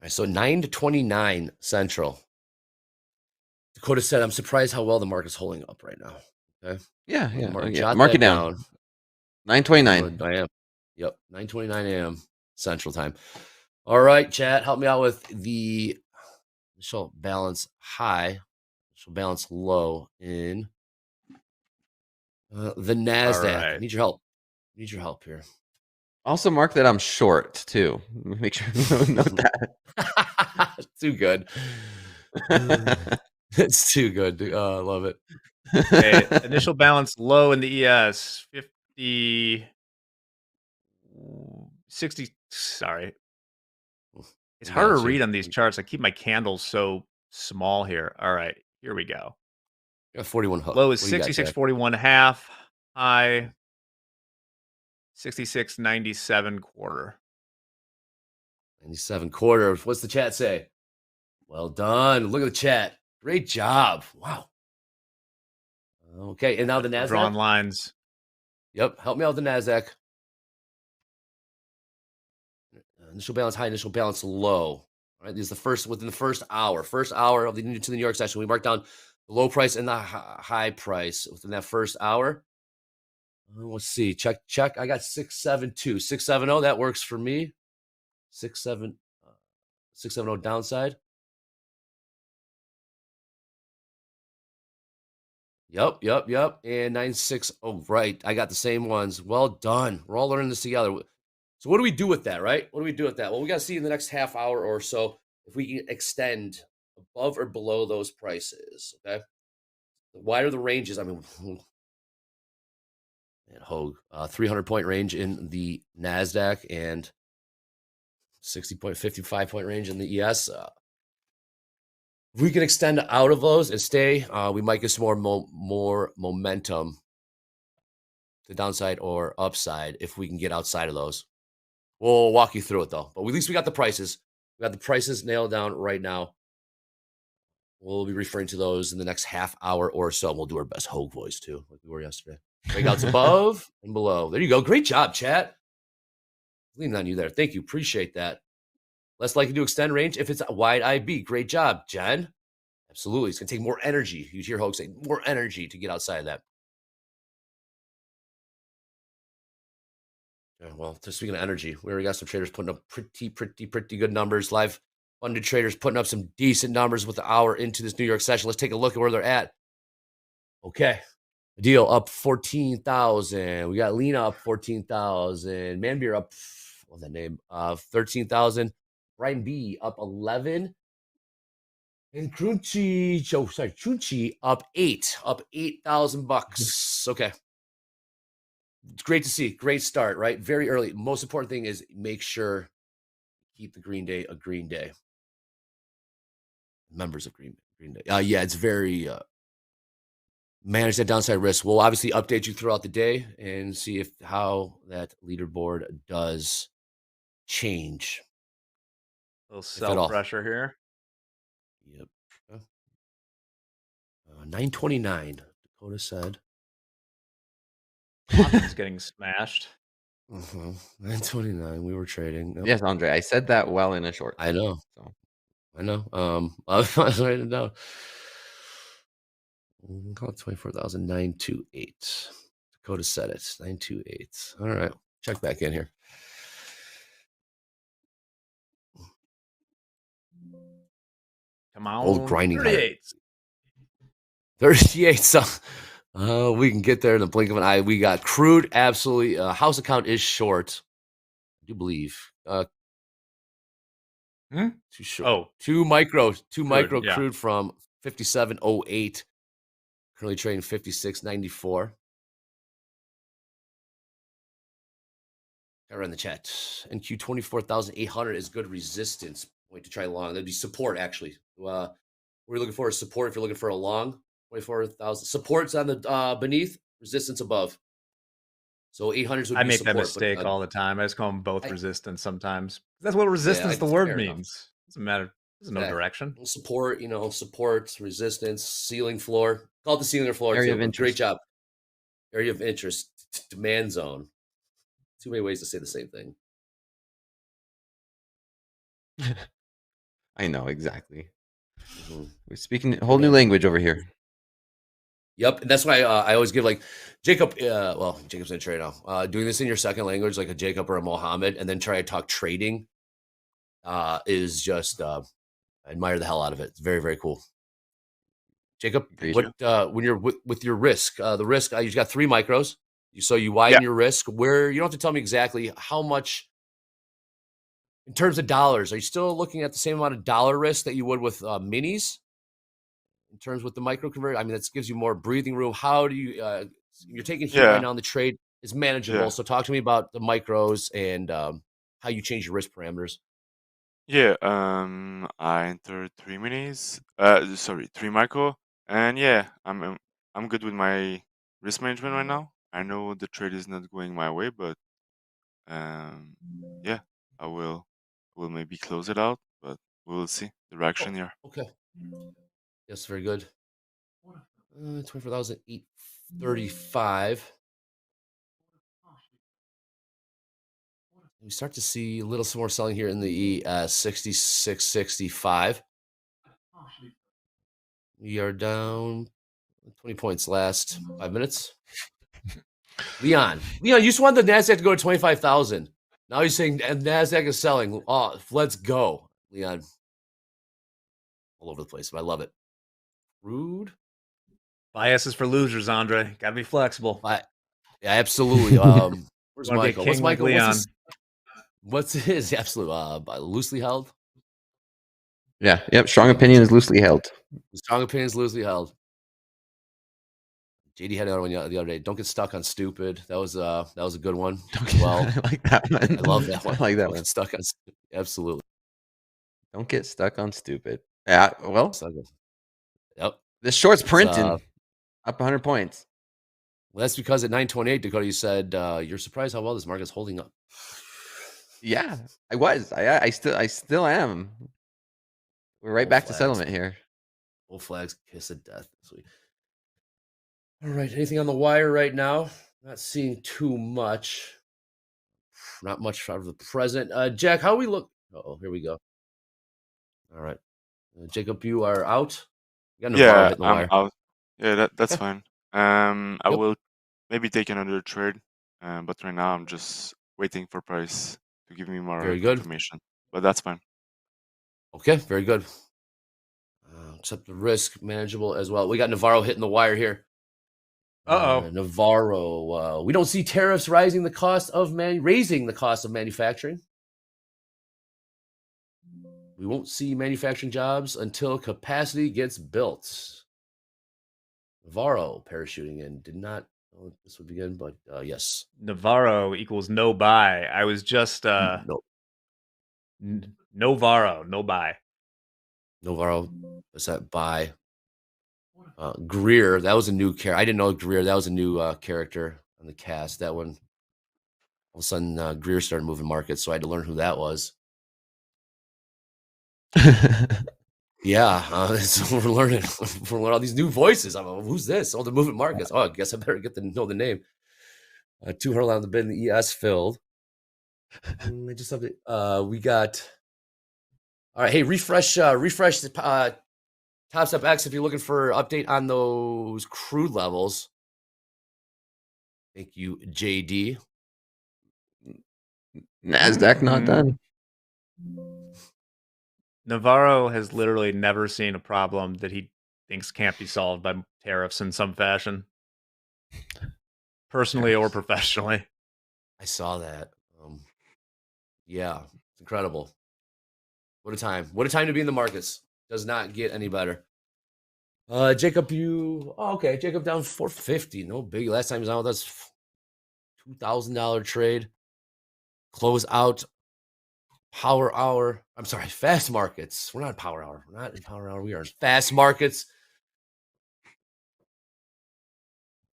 right, so 9 to 29 Central. Dakota said, "I'm surprised how well the market's holding up right now." Okay. Yeah. Mark it down. 9:29. I am. Yep, 9:29 a.m. Central Time. All right, chat, help me out with the initial balance high, initial balance low in the NASDAQ. Right. Need your help. Need your help here. Also mark that I'm short too. Make sure you note that. Too good. It's too good. I love it. Okay, initial balance low in the ES 60. Sorry, it's harder to read on these charts. I keep my candles so small here. All right, here we go. Got 41 hook. Low is 66.41 half. High 66.97 quarter. 97 quarter. What's the chat say? Well done. Look at the chat. Great job. Wow. Okay, and now the NASDAQ. Drawing lines. Yep. Help me out with the NASDAQ. Initial balance high, initial balance low. All right, this is within the first hour. First hour of the New York session, we marked down the low price and the high price within that first hour. Let's see. Check. I got 672. 670. That works for me. 670 downside. Yep. And 960. Right. I got the same ones. Well done. We're all learning this together. So what do we do with that, right? What do we do with that? Well, we got to see in the next half hour or so if we can extend above or below those prices, okay? The wider the ranges, I mean, and Hogue, 300-point range in the NASDAQ and 55-point range in the ES. If we can extend out of those and stay, we might get some more momentum to downside or upside if we can get outside of those. We'll walk you through it though. But at least we got the prices. We got the prices nailed down right now. We'll be referring to those in the next half hour or so. And we'll do our best Hogue voice too, like we were yesterday. Breakouts above and below. There you go. Great job, chat. Leaning on you there. Thank you. Appreciate that. Less likely to extend range if it's a wide IB. Great job, Jen. Absolutely. It's going to take more energy. You hear Hogue say more energy to get outside of that. Yeah, well, just speaking of energy, we already got some traders putting up pretty good numbers. Live funded traders putting up some decent numbers with the hour into this New York session. Let's take a look at where they're at. Okay. Deal up 14,000. We got Lena up 14,000. Manbeer up, what's that name? 13,000. Brian B up 11. And Chunchi up 8. Up $8,000. Okay. It's great to see. Great start, right? Very early. Most important thing is make sure keep the green day a green day. Members of Green Day. Yeah, it's very manage that downside risk. We'll obviously update you throughout the day and see how that leaderboard does change. A little self-pressure here. Yep. 929. Dakota said. It's getting smashed. 929. We were trading. Nope. Yes, Andre. I said that well in a short. I know. So. I know. I was writing it down. Call it 24,928. Dakota said it. 928. All right. Check back in here. Come on. Old grinding. 38. 38. So we can get there in the blink of an eye. We got Crude. Absolutely. House account is short. I do believe. Too short. Oh, two micro yeah. Crude from 57.08. Currently trading 56.94. Got in the chat. NQ 24,800 is good resistance point to try long. That'd be support actually. What we're looking for is support. If you're looking for a long 24,000 supports on the beneath, resistance above. So 800s would be I make support, that mistake all the time. I just call them both resistance sometimes. That's what resistance the word means. Doesn't matter. There's no direction. Support, support, resistance, ceiling floor. Call it the ceiling or floor. Area of interest. Great job. Area of interest. Demand zone. Too many ways to say the same thing. I know, exactly. We're speaking a whole new language over here. Yep, and that's why I always give like Jacob. Jacob's in trade now. Doing this in your second language, like a Jacob or a Mohammed, and then try to talk trading, is just I admire the hell out of it. It's very, very cool. Jacob, when you're with your risk, the risk you got 3 micros, so you widen your risk. Where you don't have to tell me exactly how much. In terms of dollars, are you still looking at the same amount of dollar risk that you would with minis? In terms with the micro converter, I mean, that gives you more breathing room. How do you? You're taking heat right now. The trade is manageable. So talk to me about the micros and how you change your risk parameters. Yeah, I entered 3 minis. 3 micro, and yeah, I'm good with my risk management right now. I know the trade is not going my way, but yeah, I will maybe close it out, but we'll see the reaction here. Okay. Yes, very good. 24,835. We start to see a little more selling here in the 66.65. We are down 20 points last 5 minutes. Leon, you just wanted the NASDAQ to go to 25,000. Now he's saying NASDAQ is selling. Oh, let's go, Leon. All over the place, but I love it. Rude. Bias is for losers, Andre. Gotta be flexible. Yeah, absolutely. Where's Michael? What's Michael? Leon. What's his? Absolutely. Loosely held. Yeah. Yep. Strong opinion is loosely held. Strong opinion is loosely held. JD had another one the other day. Don't get stuck on stupid. That was a good one. Well, I like that one. I love that one. I like that Don't one. get stuck on stupid. Absolutely. Don't get stuck on stupid. Yeah. Well. Yep. This short's printing up 100 points. Well, that's because at 928, Dakota, you said you're surprised how well this market's holding up. Yeah, I was. I still am. We're right back to settlement here. Bull flags, kiss of death this week. All right, anything on the wire right now? Not seeing too much. Not much out of the present. Jack, how we look? Oh, here we go. All right, Jacob, you are out. You got Navaro Yeah, hitting the I'm wire. out. Yeah, that's fine. I will maybe take another trade, but right now I'm just waiting for price to give me more Very good. information. But that's fine. Okay, very good. Except the risk manageable as well. We got Navaro hitting the wire here. Navaro. We don't see tariffs raising the cost of manufacturing. We won't see manufacturing jobs until capacity gets built. Navaro parachuting in. Did not know this would begin, but yes. Navaro equals no buy. I was just no. Navaro, no buy. Navaro, what's that? Buy. Greer, that was a new character. I didn't know Greer. That was a new character on the cast. That one, all of a sudden, Greer started moving markets, so I had to learn who that was. Yeah, so we're learning all these new voices. I'm like, who's this? Oh, they're moving markets. Oh, I guess I better get to know the name. 200 on the bid in the ES filled. Just something. We got. All right, hey, refresh the Topstep X if you're looking for update on those crude levels. Thank you, JD. NASDAQ not done. Navaro has literally never seen a problem that he thinks can't be solved by tariffs in some fashion, personally or professionally. I saw that. Yeah, it's incredible. What a time. What a time to be in the markets. Does not get any better. Jacob, okay. Jacob down 450. No big. Last time he was out, that's $2,000 trade. Close out power hour. I'm sorry, fast markets. We're not in power hour. We're not in power hour. We are in fast markets.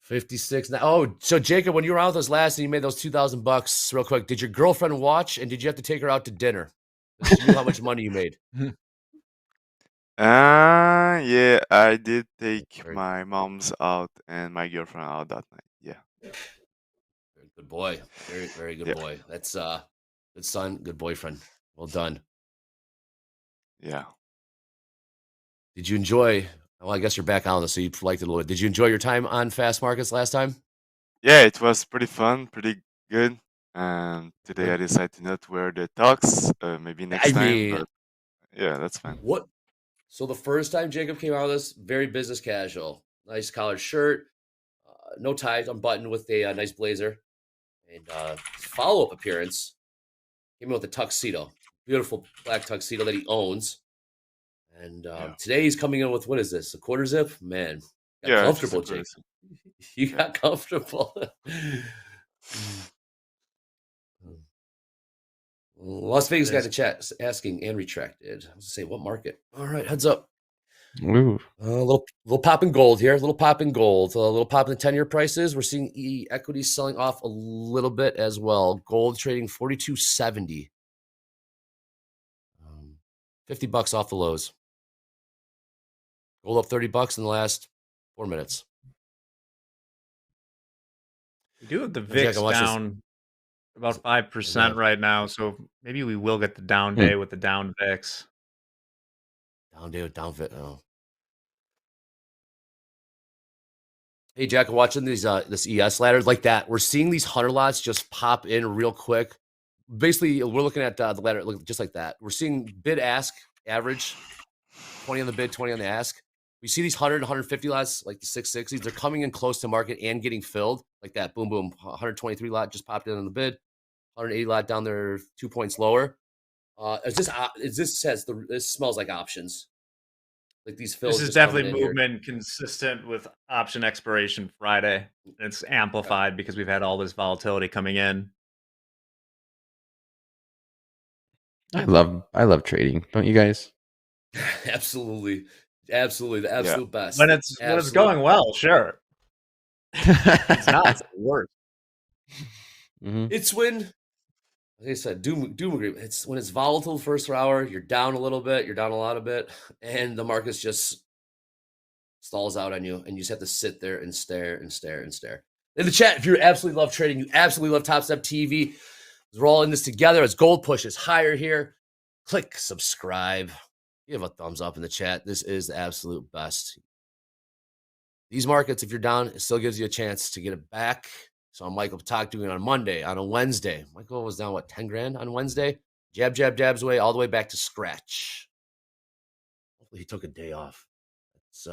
56 now. Oh, so Jacob, when you were out with us last and you made those $2,000 real quick, did your girlfriend watch and did you have to take her out to dinner? She knew how much money you made. Yeah, I did take my mom's out and my girlfriend out that night. Yeah. Very good boy. Very, very good boy. That's good son, good boyfriend. Well done. Yeah. Did you enjoy? Well, I guess you're back on this, so you liked it a little bit. Did you enjoy your time on fast markets last time? Yeah, it was pretty fun, pretty good. And today I decided to not wear the tux. Maybe next time. But yeah, that's fine. What? So the first time Jacob came out of this, very business casual. Nice collared shirt, no ties, unbuttoned with a nice blazer. And follow-up appearance, came in with a tuxedo. Beautiful black tuxedo that he owns. And today he's coming in with, what is this, a quarter zip? Man, got comfortable, Jake. You got comfortable. Las Vegas got in the chat asking and retracted. I was going to say, what market? All right, heads up. Ooh. A little pop in gold here. A little pop in gold. A little pop in the 10-year prices. We're seeing equities selling off a little bit as well. Gold trading 42.70. $50 off the lows. Gold up $30 in the last 4 minutes. We do have the VIX down about 5% right now, so maybe we will get the down day with the down VIX. Down day with down VIX. Oh. Hey, Jack, watching these this ES ladders like that. We're seeing these 100 lots just pop in real quick. Basically, we're looking at the ladder just like that. We're seeing bid ask average, 20 on the bid, 20 on the ask. We see these 100, 150 lots like the 660s. They're coming in close to market and getting filled like that. Boom, boom. 123 lot just popped in on the bid. 180 lot down there, 2 points lower. This smells like options. Like these fills. This is definitely movement consistent with option expiration Friday. It's amplified because we've had all this volatility coming in. I love trading. Don't you guys? Absolutely. The absolute best. When it's going well, sure. It's not. It's worse. It's when, like I said, doom agreement. It's when it's volatile first hour, you're down a little bit, you're down a lot of bit, and the market's just stalls out on you, and you just have to sit there and stare and stare and stare. In the chat, if you absolutely love trading, you absolutely love Topstep TV, we're all in this together as gold pushes higher here. Click subscribe. Give a thumbs up in the chat. This is the absolute best. These markets, if you're down, it still gives you a chance to get it back. So I'm Michael Patak doing it on Monday, on a Wednesday. Michael was down, what, 10 grand on Wednesday? Jab, jab, jabs away, all the way back to scratch. Hopefully he took a day off. It's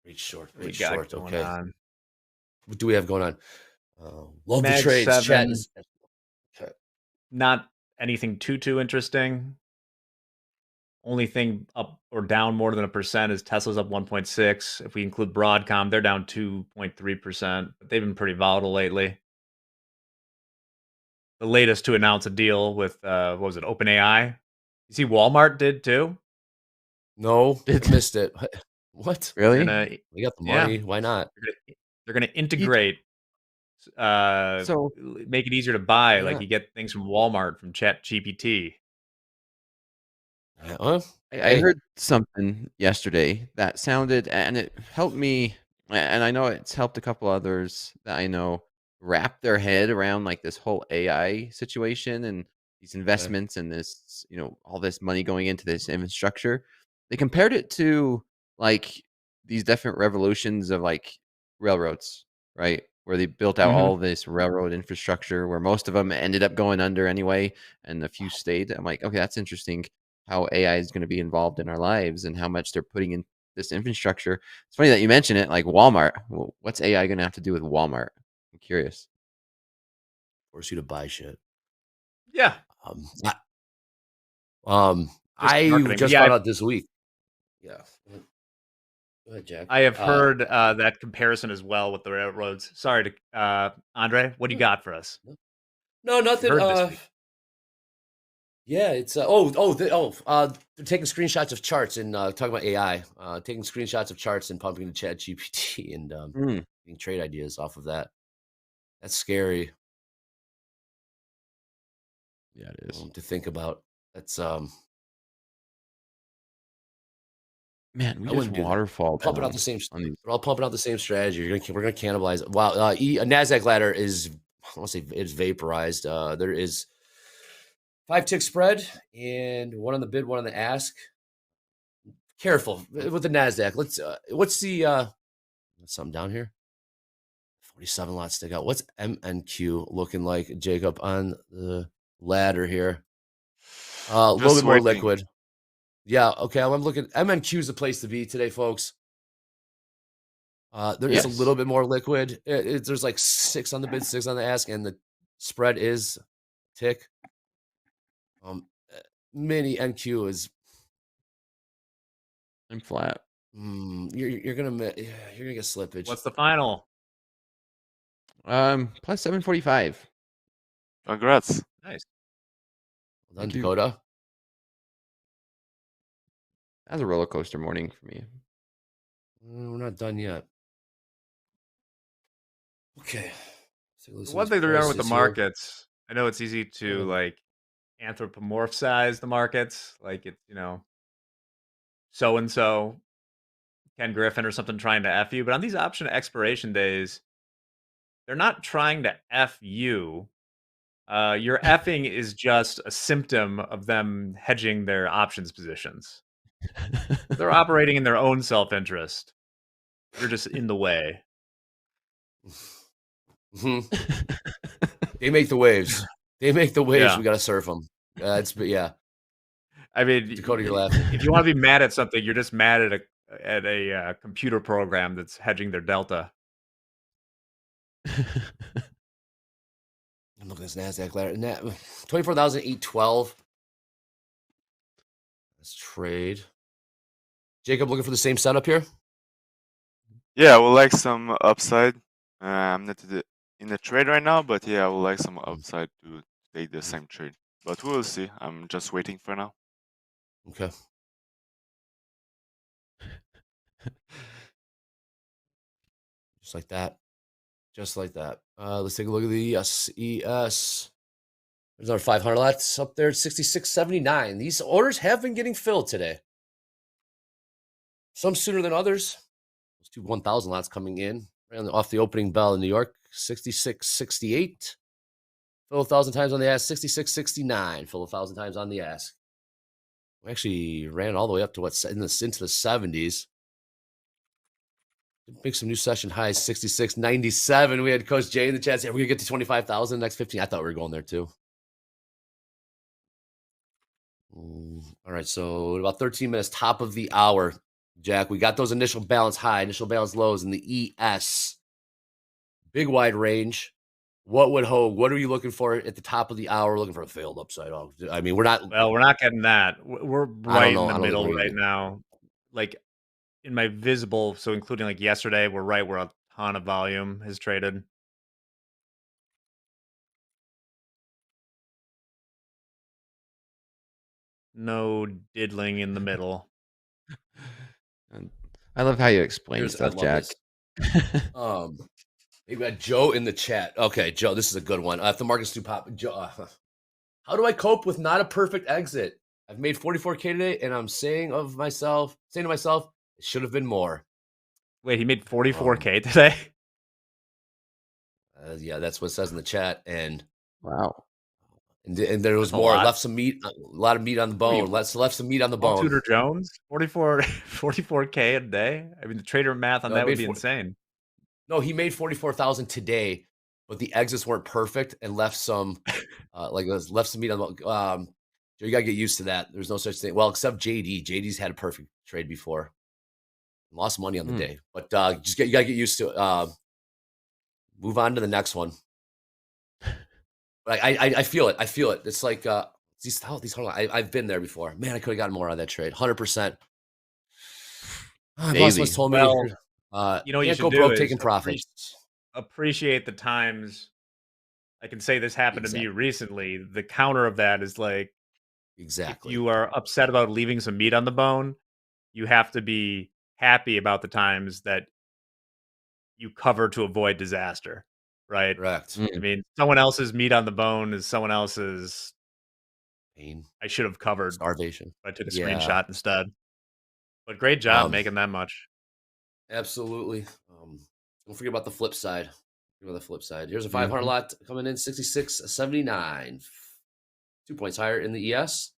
great short, great short. Okay. On? What do we have going on? Love Mag the trades. 7, Chat is okay. Not anything too interesting. Only thing up or down more than 1% is Tesla's up 1.6. If we include Broadcom, they're down 2.3%. But they've been pretty volatile lately. The latest to announce a deal with what was it, OpenAI? You see, Walmart did too. No, missed it. What? Really? We got the money. Yeah. Why not? They're gonna integrate. So make it easier to buy. Like you get things from Walmart from ChatGPT. I heard something yesterday that sounded, and it helped me, and I know it's helped a couple others that I know wrap their head around like this whole AI situation and these investments and this, all this money going into this infrastructure. They compared it to like these different revolutions of like railroads, right? Where they built out all this railroad infrastructure, where most of them ended up going under anyway, and a few stayed. I'm like, okay, that's interesting. How AI is going to be involved in our lives and how much they're putting in this infrastructure. It's funny that you mention it, like Walmart. Well, what's AI going to have to do with Walmart? I'm curious. Force you to buy shit. Yeah. I just found out this week. Yeah. Go ahead, Jack. I have heard that comparison as well with the railroads. Sorry to Andre, what do you got for us? No, nothing. Yeah, it's they're taking screenshots of charts and talking about AI, taking screenshots of charts and pumping to ChatGPT and getting trade ideas off of that. That's scary. Yeah, it is to think about. That's man, we just waterfall pumping out the same. They're all pumping out the same strategy. We're gonna cannibalize. Wow, a NASDAQ ladder is, I want to say it's vaporized. There is 5 tick spread and one on the bid, one on the ask. Careful with the NASDAQ. Let's what's the something down here? 47 lots stick out. What's MNQ looking like, Jacob, on the ladder here? A little bit more liquid. Yeah, okay. I'm looking. MNQ is the place to be today, folks. There is a little bit more liquid. There's like 6 on the bid, 6 on the ask, and the spread is tick. Mini NQ is. I'm flat. You're gonna get slippage. What's the final? Plus 745. Congrats. Nice. Well done, Dakota. That was a roller coaster morning for me. We're not done yet. Okay. One thing to remember with the markets, I know it's easy to like anthropomorphize the markets, like it's so and so Ken Griffin or something trying to F you, but on these option expiration days, they're not trying to F you. Your effing is just a symptom of them hedging their options positions. They're operating in their own self-interest. You're just in the way. They make the waves. They make the waves. Yeah. We got to surf them. I mean, Dakota, you're laughing. If you want to be mad at something, you're just mad at a computer program that's hedging their delta. I'm looking at this NASDAQ ladder. 24,812. Let's trade. Jacob, looking for the same setup here? Yeah, I would like some upside. I'm not in the trade right now, but yeah, I would like some upside to take the same trade. But we will see. I'm just waiting for now. Okay. Just like that. Just like that. Let's take a look at the ES. There's our 500 lots up there at 66.79. These orders have been getting filled today. Some sooner than others. Those two 1,000 lots coming in off the opening bell in New York, 66.68. Fill 1,000 times on the ask, 66.69. Fill 1,000 times on the ask. We actually ran all the way up to into the 70s. Make some new session highs, 66.97. We had Coach Jay in the chat saying, we're going to get to 25,000 next 15. I thought we were going there too. All right, so about 13 minutes, top of the hour, Jack. We got those initial balance high, initial balance lows in the ES. Big wide range. What would hold? What are you looking for at the top of the hour? We're looking for a failed upside. I mean, we're not. Well, we're not getting that. We're right in the middle right now. Like in my visible, so including like yesterday, we're right where a ton of volume has traded. No diddling in the middle. I love how you explain stuff, Jack. We got Joe in the chat. Okay, Joe, this is a good one. If the market's too pop, Joe, how do I cope with not a perfect exit? I've made 44K today, and I'm saying to myself, it should have been more. Wait, he made 44K today? Yeah, that's what it says in the chat. And wow. And there was more. Left some meat, a lot of meat on the bone. Left some meat on the bone. Tudor Jones, 44K a day. I mean, the trader math on that would be insane. No, he made 44,000 today, but the exits weren't perfect and left some, left some meat on the bone. You gotta get used to that. There's no such thing. Well, except JD. JD's had a perfect trade before, lost money on the day. But you gotta get used to it. Move on to the next one. But I feel it. I feel it. It's like these I've been there before. Man, I could have gotten more out of that trade. 100%. Boss once told me, you know, you should go do broke is taking profits. Appreciate the times. I can say this happened to me recently. The counter of that is like, exactly. If you are upset about leaving some meat on the bone, you have to be happy about the times that you cover to avoid disaster. Right. Correct. I mean, someone else's meat on the bone is someone else's pain. I should have covered starvation. I took a screenshot instead. But great job making that much. Absolutely. Don't forget about the flip side. Here's a 500 lot coming in 66.79. 2 points higher in the ES.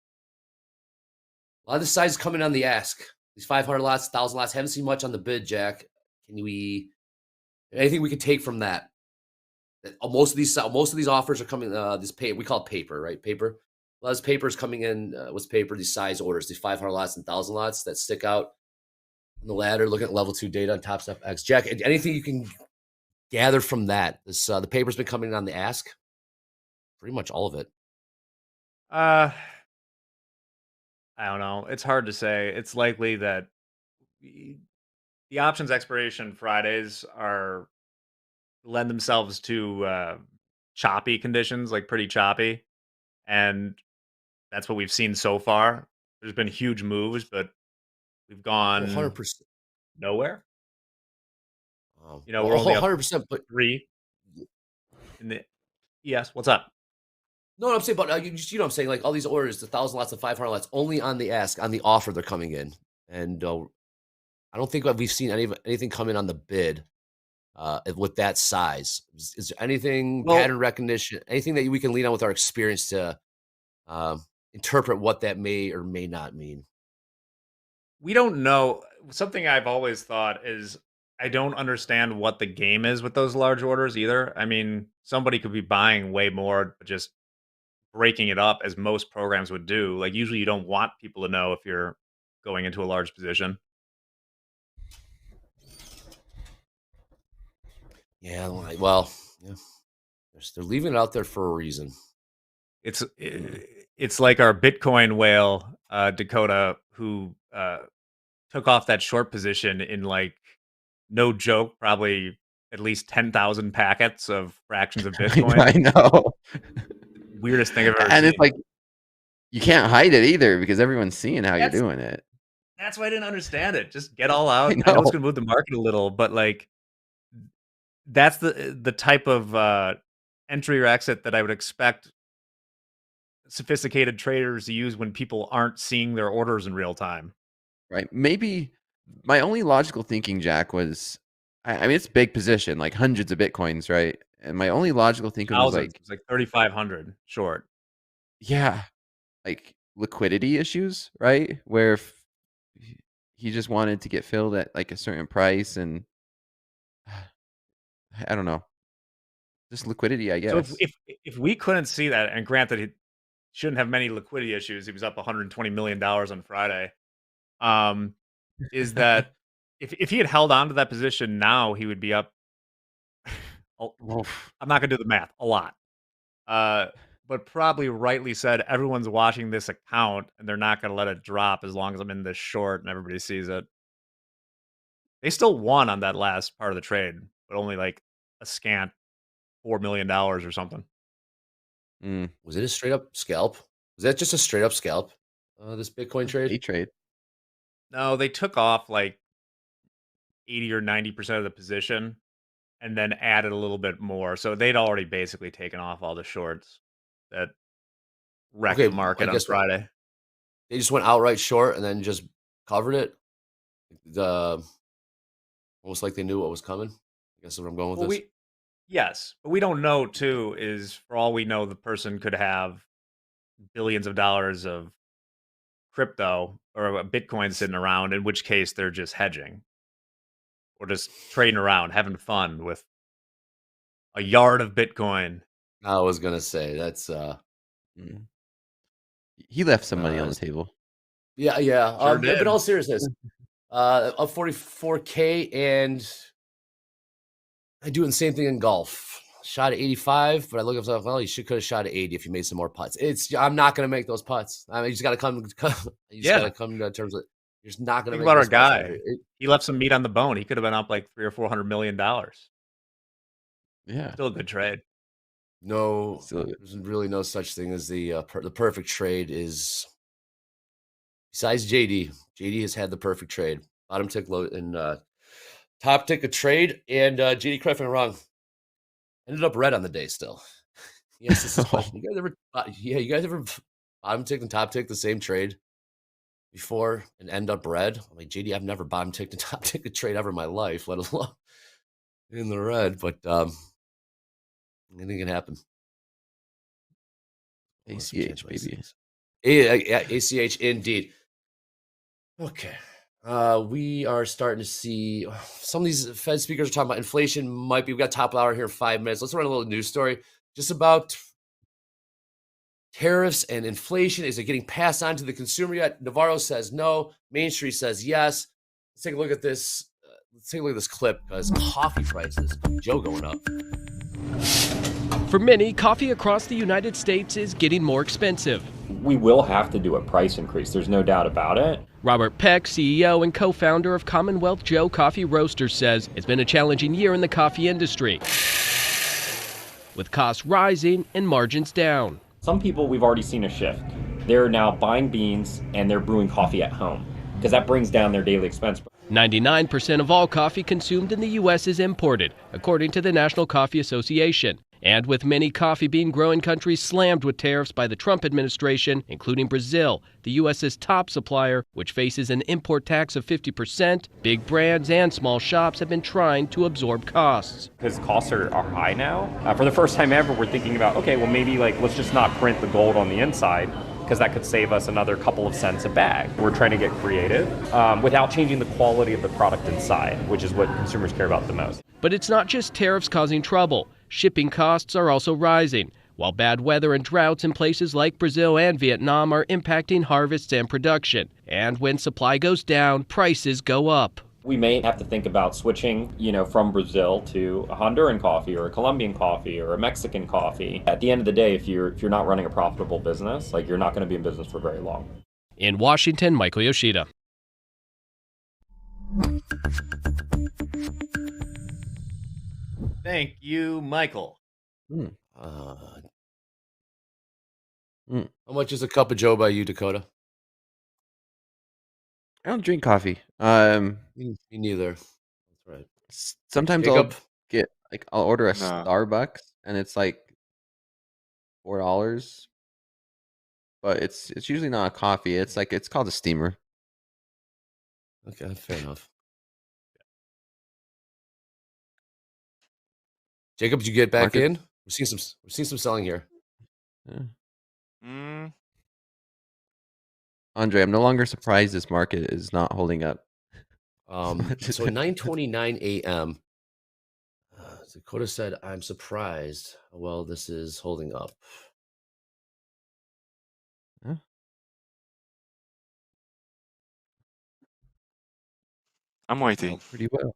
A lot of the size coming on the ask. These 500 lots, 1,000 lots. Haven't seen much on the bid, Jack. Anything we could take from that? Most of these offers are coming. We call it paper, right? Paper. A lot of this paper is coming in. What's paper? These size orders, these 500 lots and 1,000 lots that stick out on the ladder. Look at level 2 data on TopstepX. Jack, anything you can gather from that? This the paper's been coming in on the ask. Pretty much all of it. I don't know. It's hard to say. It's likely that the options expiration Fridays lend themselves to choppy conditions, like pretty choppy. And that's what we've seen so far. There's been huge moves, but we've gone 100% nowhere. You know, we're only 100%, but 3 in the yes. What's up? No, I'm saying, but you know what I'm saying? Like all these orders, the 1,000 lots and 500 lots, only on the ask, on the offer they're coming in. And I don't think we've seen anything come in on the bid with that size. Is there anything, pattern recognition, anything that we can lean on with our experience to interpret what that may or may not mean? We don't know. Something I've always thought is I don't understand what the game is with those large orders either. I mean, somebody could be buying way more, but just breaking it up as most programs would do. Like usually you don't want people to know if you're going into a large position. Yeah, well, yeah. They're leaving it out there for a reason. It's like our Bitcoin whale, Dakota, who took off that short position in like, no joke, probably at least 10,000 packets of fractions of Bitcoin. I know. weirdest thing I've ever And seen. it's like you can't hide it either because everyone's seeing how That's- you're doing it. That's why I didn't understand it. Just get all out. I know, know. it's going to move the market a little, but like that's the type of entry or exit that I would expect sophisticated traders to use when people aren't seeing their orders in real time. Right. Maybe my only logical thinking, Jack, was I mean, it's a big position, like hundreds of Bitcoins, right? And my only logical thinking was Thousands. It's like 3,500 short. yeah, like liquidity issues, right? Where if he just wanted to get filled at like a certain price and I don't know. Just liquidity, I guess. So if we couldn't see that, and granted, he shouldn't have many liquidity issues. He was up $120 million on Friday. Is that if he had held on to that position now, he would be up. I'm not going to do the math. A lot. But probably rightly said, everyone's watching this account and they're not going to let it drop as long as I'm in this short and everybody sees it. They still won on that last part of the trade, but only like a scant $4 million or something. Was it a straight up scalp? Was that just a straight up scalp? This Bitcoin trade? Day trade. No, they took off like 80 or 90% of the position and then added a little bit more. So they'd already basically taken off all the shorts that wrecked the market on Friday. They just went outright short and then just covered it. Almost like they knew what was coming. I guess that's where I'm going with this. Yes, but we don't know too, is for all we know, the person could have billions of dollars of crypto or Bitcoin sitting around, in which case they're just hedging or just trading around, having fun with a yard of Bitcoin. I was going to say that's, he left some money on the table. Yeah. Yeah. Sure But did. in all seriousness, up 44K, and I do the same thing in golf. Shot at 85, but I look up and well, you could have shot at 80 if you made some more putts. I'm not going to make those putts. I mean, you just got to come. You just got to come to terms with. You're just not going to. Think about our guy. He left some meat on the bone. He could have been up like $300 or $400 million. Yeah, still a good trade. No, there's really no such thing as the perfect trade. Is besides JD. JD has had the perfect trade. Bottom tick low and top tick a trade, and JD, correct me if I'm wrong. Ended up red on the day still. Yes, this is a question. You guys ever bottom tick and top tick the same trade before and end up red? I'm like, JD, I've never bottom ticked and top ticked a trade ever in my life, let alone in the red. But anything can happen. ACH, baby. ACH indeed. Okay. We are starting to see some of these Fed speakers are talking about inflation. We've got top hour here in 5 minutes. Let's run a little news story just about tariffs and inflation. Is it getting passed on to the consumer yet? Navaro says no. Main Street says yes. Let's take a look at this. Let's take a look at this clip because coffee prices, Joe going up. For many, coffee across the United States is getting more expensive. We will have to do a price increase. There's no doubt about it. Robert Peck, CEO and co-founder of Commonwealth Joe Coffee Roasters, says it's been a challenging year in the coffee industry, with costs rising and margins down. Some people, we've already seen a shift. They're now buying beans and they're brewing coffee at home because that brings down their daily expense. 99% of all coffee consumed in the U.S. is imported, according to the National Coffee Association. And with many coffee bean growing countries slammed with tariffs by the Trump administration, including Brazil, the U.S.'s top supplier, which faces an import tax of 50%, big brands and small shops have been trying to absorb costs. Because costs are high now. For the first time ever, we're thinking about, okay, well, maybe let's just not print the gold on the inside, because that could save us another couple of cents a bag. We're trying to get creative without changing the quality of the product inside, which is what consumers care about the most. But it's not just tariffs causing trouble. Shipping costs are also rising, while bad weather and droughts in places like Brazil and Vietnam are impacting harvests and production. And when supply goes down, prices go up. We may have to think about switching, from Brazil to a Honduran coffee or a Colombian coffee or a Mexican coffee. At the end of the day, if you're not running a profitable business, you're not going to be in business for very long. In Washington, Michael Yoshida. Thank you, Michael. How much is a cup of Joe by you, Dakota? I don't drink coffee. Me neither. That's right. Sometimes Jacob? I'll order a No. Starbucks and it's like $4, but it's usually not a coffee. It's called a steamer. Okay, fair enough. Jacob, did you get back in? We're seeing some selling here. Yeah. Andre, I'm no longer surprised this market is not holding up. So 9:29 a.m. Dakota said, "I'm surprised how well this is holding up." Huh? I'm waiting. Pretty well.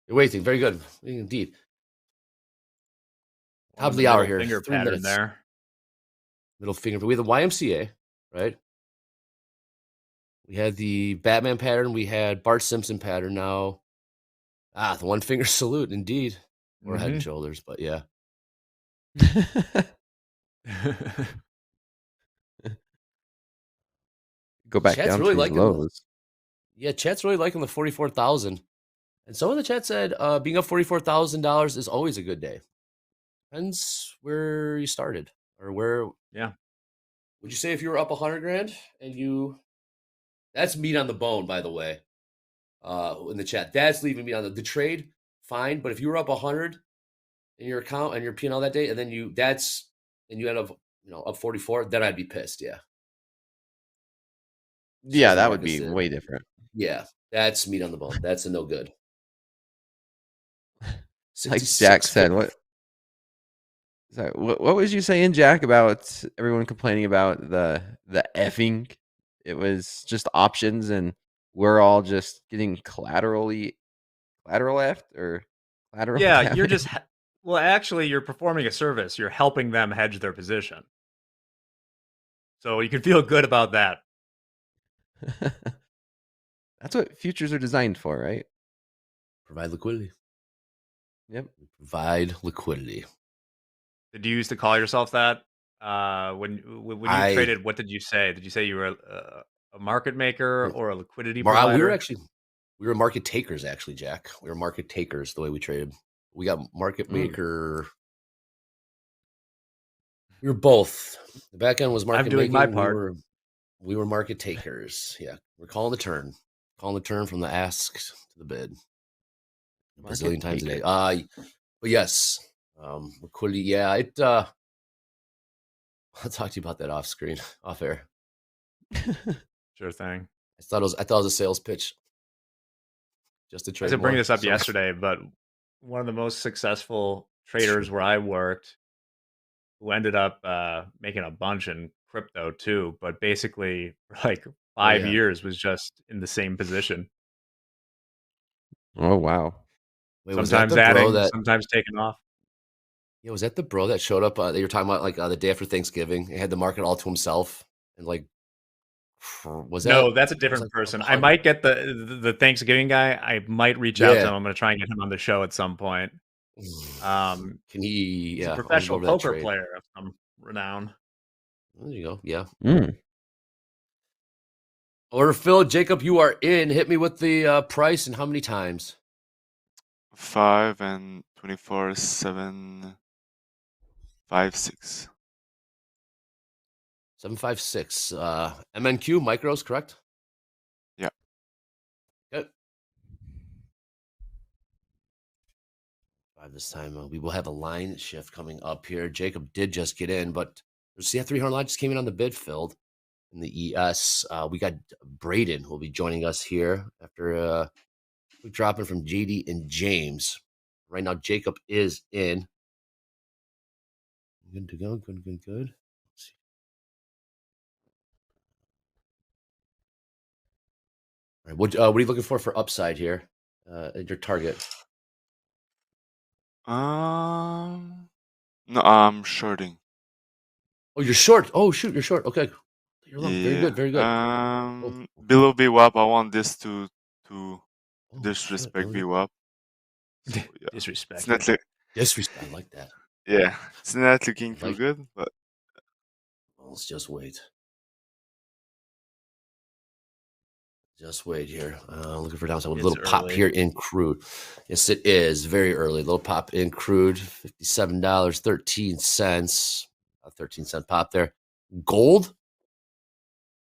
You're waiting. Very good. Indeed. Top of the middle hour here. finger 3 pattern minutes. there. Middle finger. We have the YMCA, right? We had the Batman pattern. We had Bart Simpson pattern. Now, the one finger salute. Indeed, or head and shoulders. But yeah. Go back Chat's down really to these liking lows. Yeah, chat's really liking the 44,000. And some of the chat said being up $44,000 is always a good day. Depends where you started or where. Yeah. Would you say if you were up 100 grand and you, that's meat on the bone, by the way, in the chat. That's leaving me on the trade, fine. But if you were up 100 in your account and your P&L that day, and then you end up, up 44, then I'd be pissed. Yeah. Yeah, that would be way different. Yeah, that's meat on the bone. That's a no good. Like Jack said, what was you saying, Jack, about everyone complaining about the effing? It was just options, and we're all just getting collateral effed or collateral. Yeah, you're just well, actually, you're performing a service. You're helping them hedge their position, so you can feel good about that. That's what futures are designed for, right? Provide liquidity. Yep. Provide liquidity. Did you used to call yourself that when you traded? What did you say? Did you say you were a market maker or a liquidity provider? We were market takers, actually, Jack. We were market takers the way we traded. We got market maker. We were both. The back end was market making. I'm doing my part. We were market takers. Yeah, we're calling the turn. Calling the turn from the ask to the bid. A bazillion times a day. But yes, liquidity. Yeah, I'll talk to you about that off screen, off air. Sure thing. I thought it was a sales pitch. Just to trade. I didn't bring this up yesterday, but one of the most successful traders where I worked, who ended up making a bunch in crypto too, but basically like 5 years was just in the same position. Oh wow! Wait, sometimes adding, sometimes taking off. Yeah, was that the bro that showed up that you were talking about, like the day after Thanksgiving? He had the market all to himself, and like, was that? No, that's a different person. I might get the Thanksgiving guy. I might reach out to him. I'm going to try and get him on the show at some point. Can he? He's a professional poker player of some renown. There you go. Yeah. Order filled. Jacob, you are in. Hit me with the price and how many times? 5 and 24, 7, 5, 6. 756. MNQ micros, correct? Yeah. Good. 5 this time. We will have a line shift coming up here. Jacob did just get in, but see that 300 line just came in on the bid filled in the ES. We got Braden who will be joining us here after dropping from JD and James. Right now, Jacob is in. Good to go. Good. Let's see. All right, what are you looking for upside here? At your target? No, I'm shorting. Oh, you're short. Oh, shoot, you're short. Okay, you're long. Yeah. Very good. Below VWAP, I want this to disrespect VWAP. So, yeah. Disrespect. Disrespect. I like that. Yeah, it's not looking too good, but well, let's just wait. Just wait here. Looking for downside with a little pop here in crude. Yes, it is very early. Little pop in crude, $57.13. A 13-cent pop there. Gold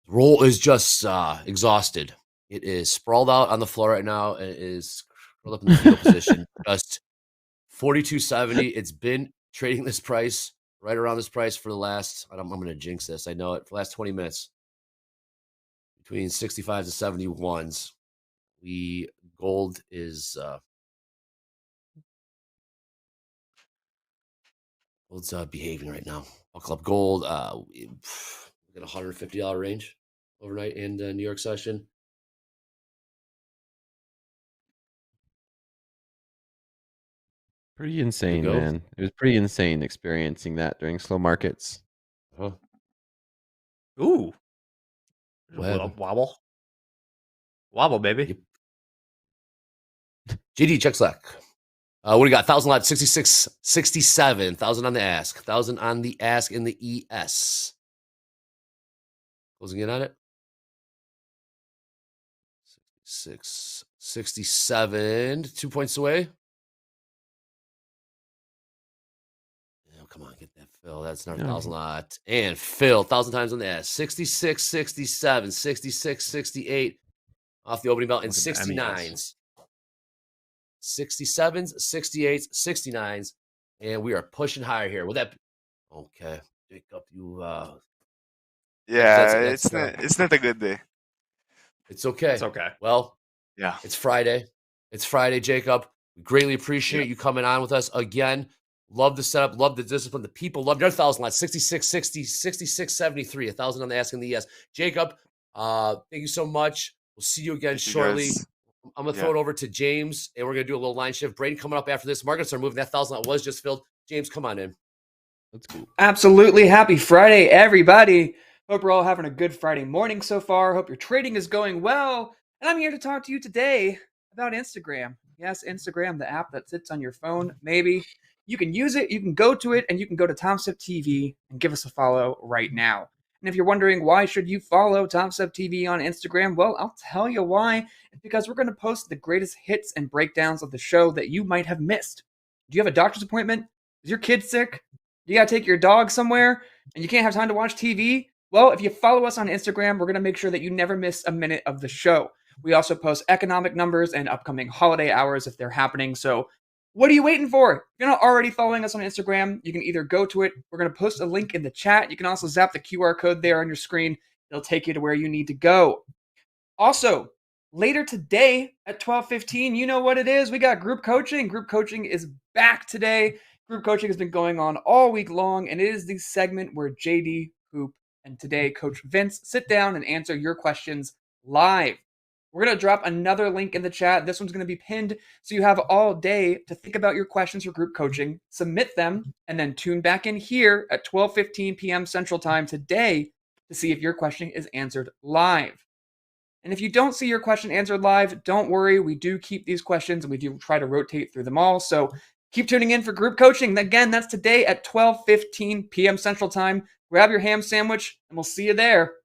roll is just exhausted. It is sprawled out on the floor right now. It is curled up in the fetal position. Just 42.70. It's been trading this price right around this price for the last. I'm going to jinx this. I know it. For the last 20 minutes. Between 65 to 71s. Gold is gold's behaving right now. Buckle up gold. We got $150 range overnight in the New York session. Pretty insane, man. It was pretty insane experiencing that during slow markets. Huh. Ooh. Wobble. Wobble, baby. Yep. GD, check Slack. What do you got? 1,000 lot, 66, 67. 1,000 on the ask. 1,000 on the ask in the ES. Closing in on it. 66, 67. 2 points away. Oh, come on, get that fill. That's not 1,000 lot. And fill 1,000 times on the ask. 66, 67, 66, 68. Off the opening bell in 69s. 67s, 68s, 69s, and we are pushing higher here. Will that be okay? Jacob, you yeah, it's not a good day. It's okay. It's okay. Well, yeah, it's Friday. It's Friday, Jacob. We greatly appreciate you coming on with us again. Love the setup, love the discipline. The people love your 1,000 lots, 66, 60, 66, 73, 1,000 on the ask and the ES. Jacob, thank you so much. We'll see you again shortly. I'm going to throw it over to James, and we're going to do a little line shift. Braden coming up after this. Markets are moving. That 1,000 lot was just filled. James, come on in. Let's go. Absolutely. Happy Friday, everybody. Hope we're all having a good Friday morning so far. Hope your trading is going well. And I'm here to talk to you today about Instagram. Yes, Instagram, the app that sits on your phone. Maybe you can use it. You can go to it, and you can go to TopstepTV and give us a follow right now. And if you're wondering why should you follow TopstepTV on Instagram, well, I'll tell you why. It's because we're going to post the greatest hits and breakdowns of the show that you might have missed. Do you have a doctor's appointment? Is your kid sick? Do you got to take your dog somewhere and you can't have time to watch TV? Well, if you follow us on Instagram, we're going to make sure that you never miss a minute of the show. We also post economic numbers and upcoming holiday hours if they're happening. So what are you waiting for? If you're not already following us on Instagram, you can either go to it. We're going to post a link in the chat. You can also zap the QR code there on your screen. It'll take you to where you need to go. Also, later today at 12:15, you know what it is. We got group coaching. Group coaching is back today. Group coaching has been going on all week long, and it is the segment where JD, Hoop, and today Coach Vince sit down and answer your questions live. We're going to drop another link in the chat. This one's going to be pinned, so you have all day to think about your questions for group coaching, submit them, and then tune back in here at 12:15 p.m. Central Time today to see if your question is answered live. And if you don't see your question answered live, don't worry. We do keep these questions, and we do try to rotate through them all. So keep tuning in for group coaching. Again, that's today at 12:15 p.m. Central Time. Grab your ham sandwich, and we'll see you there.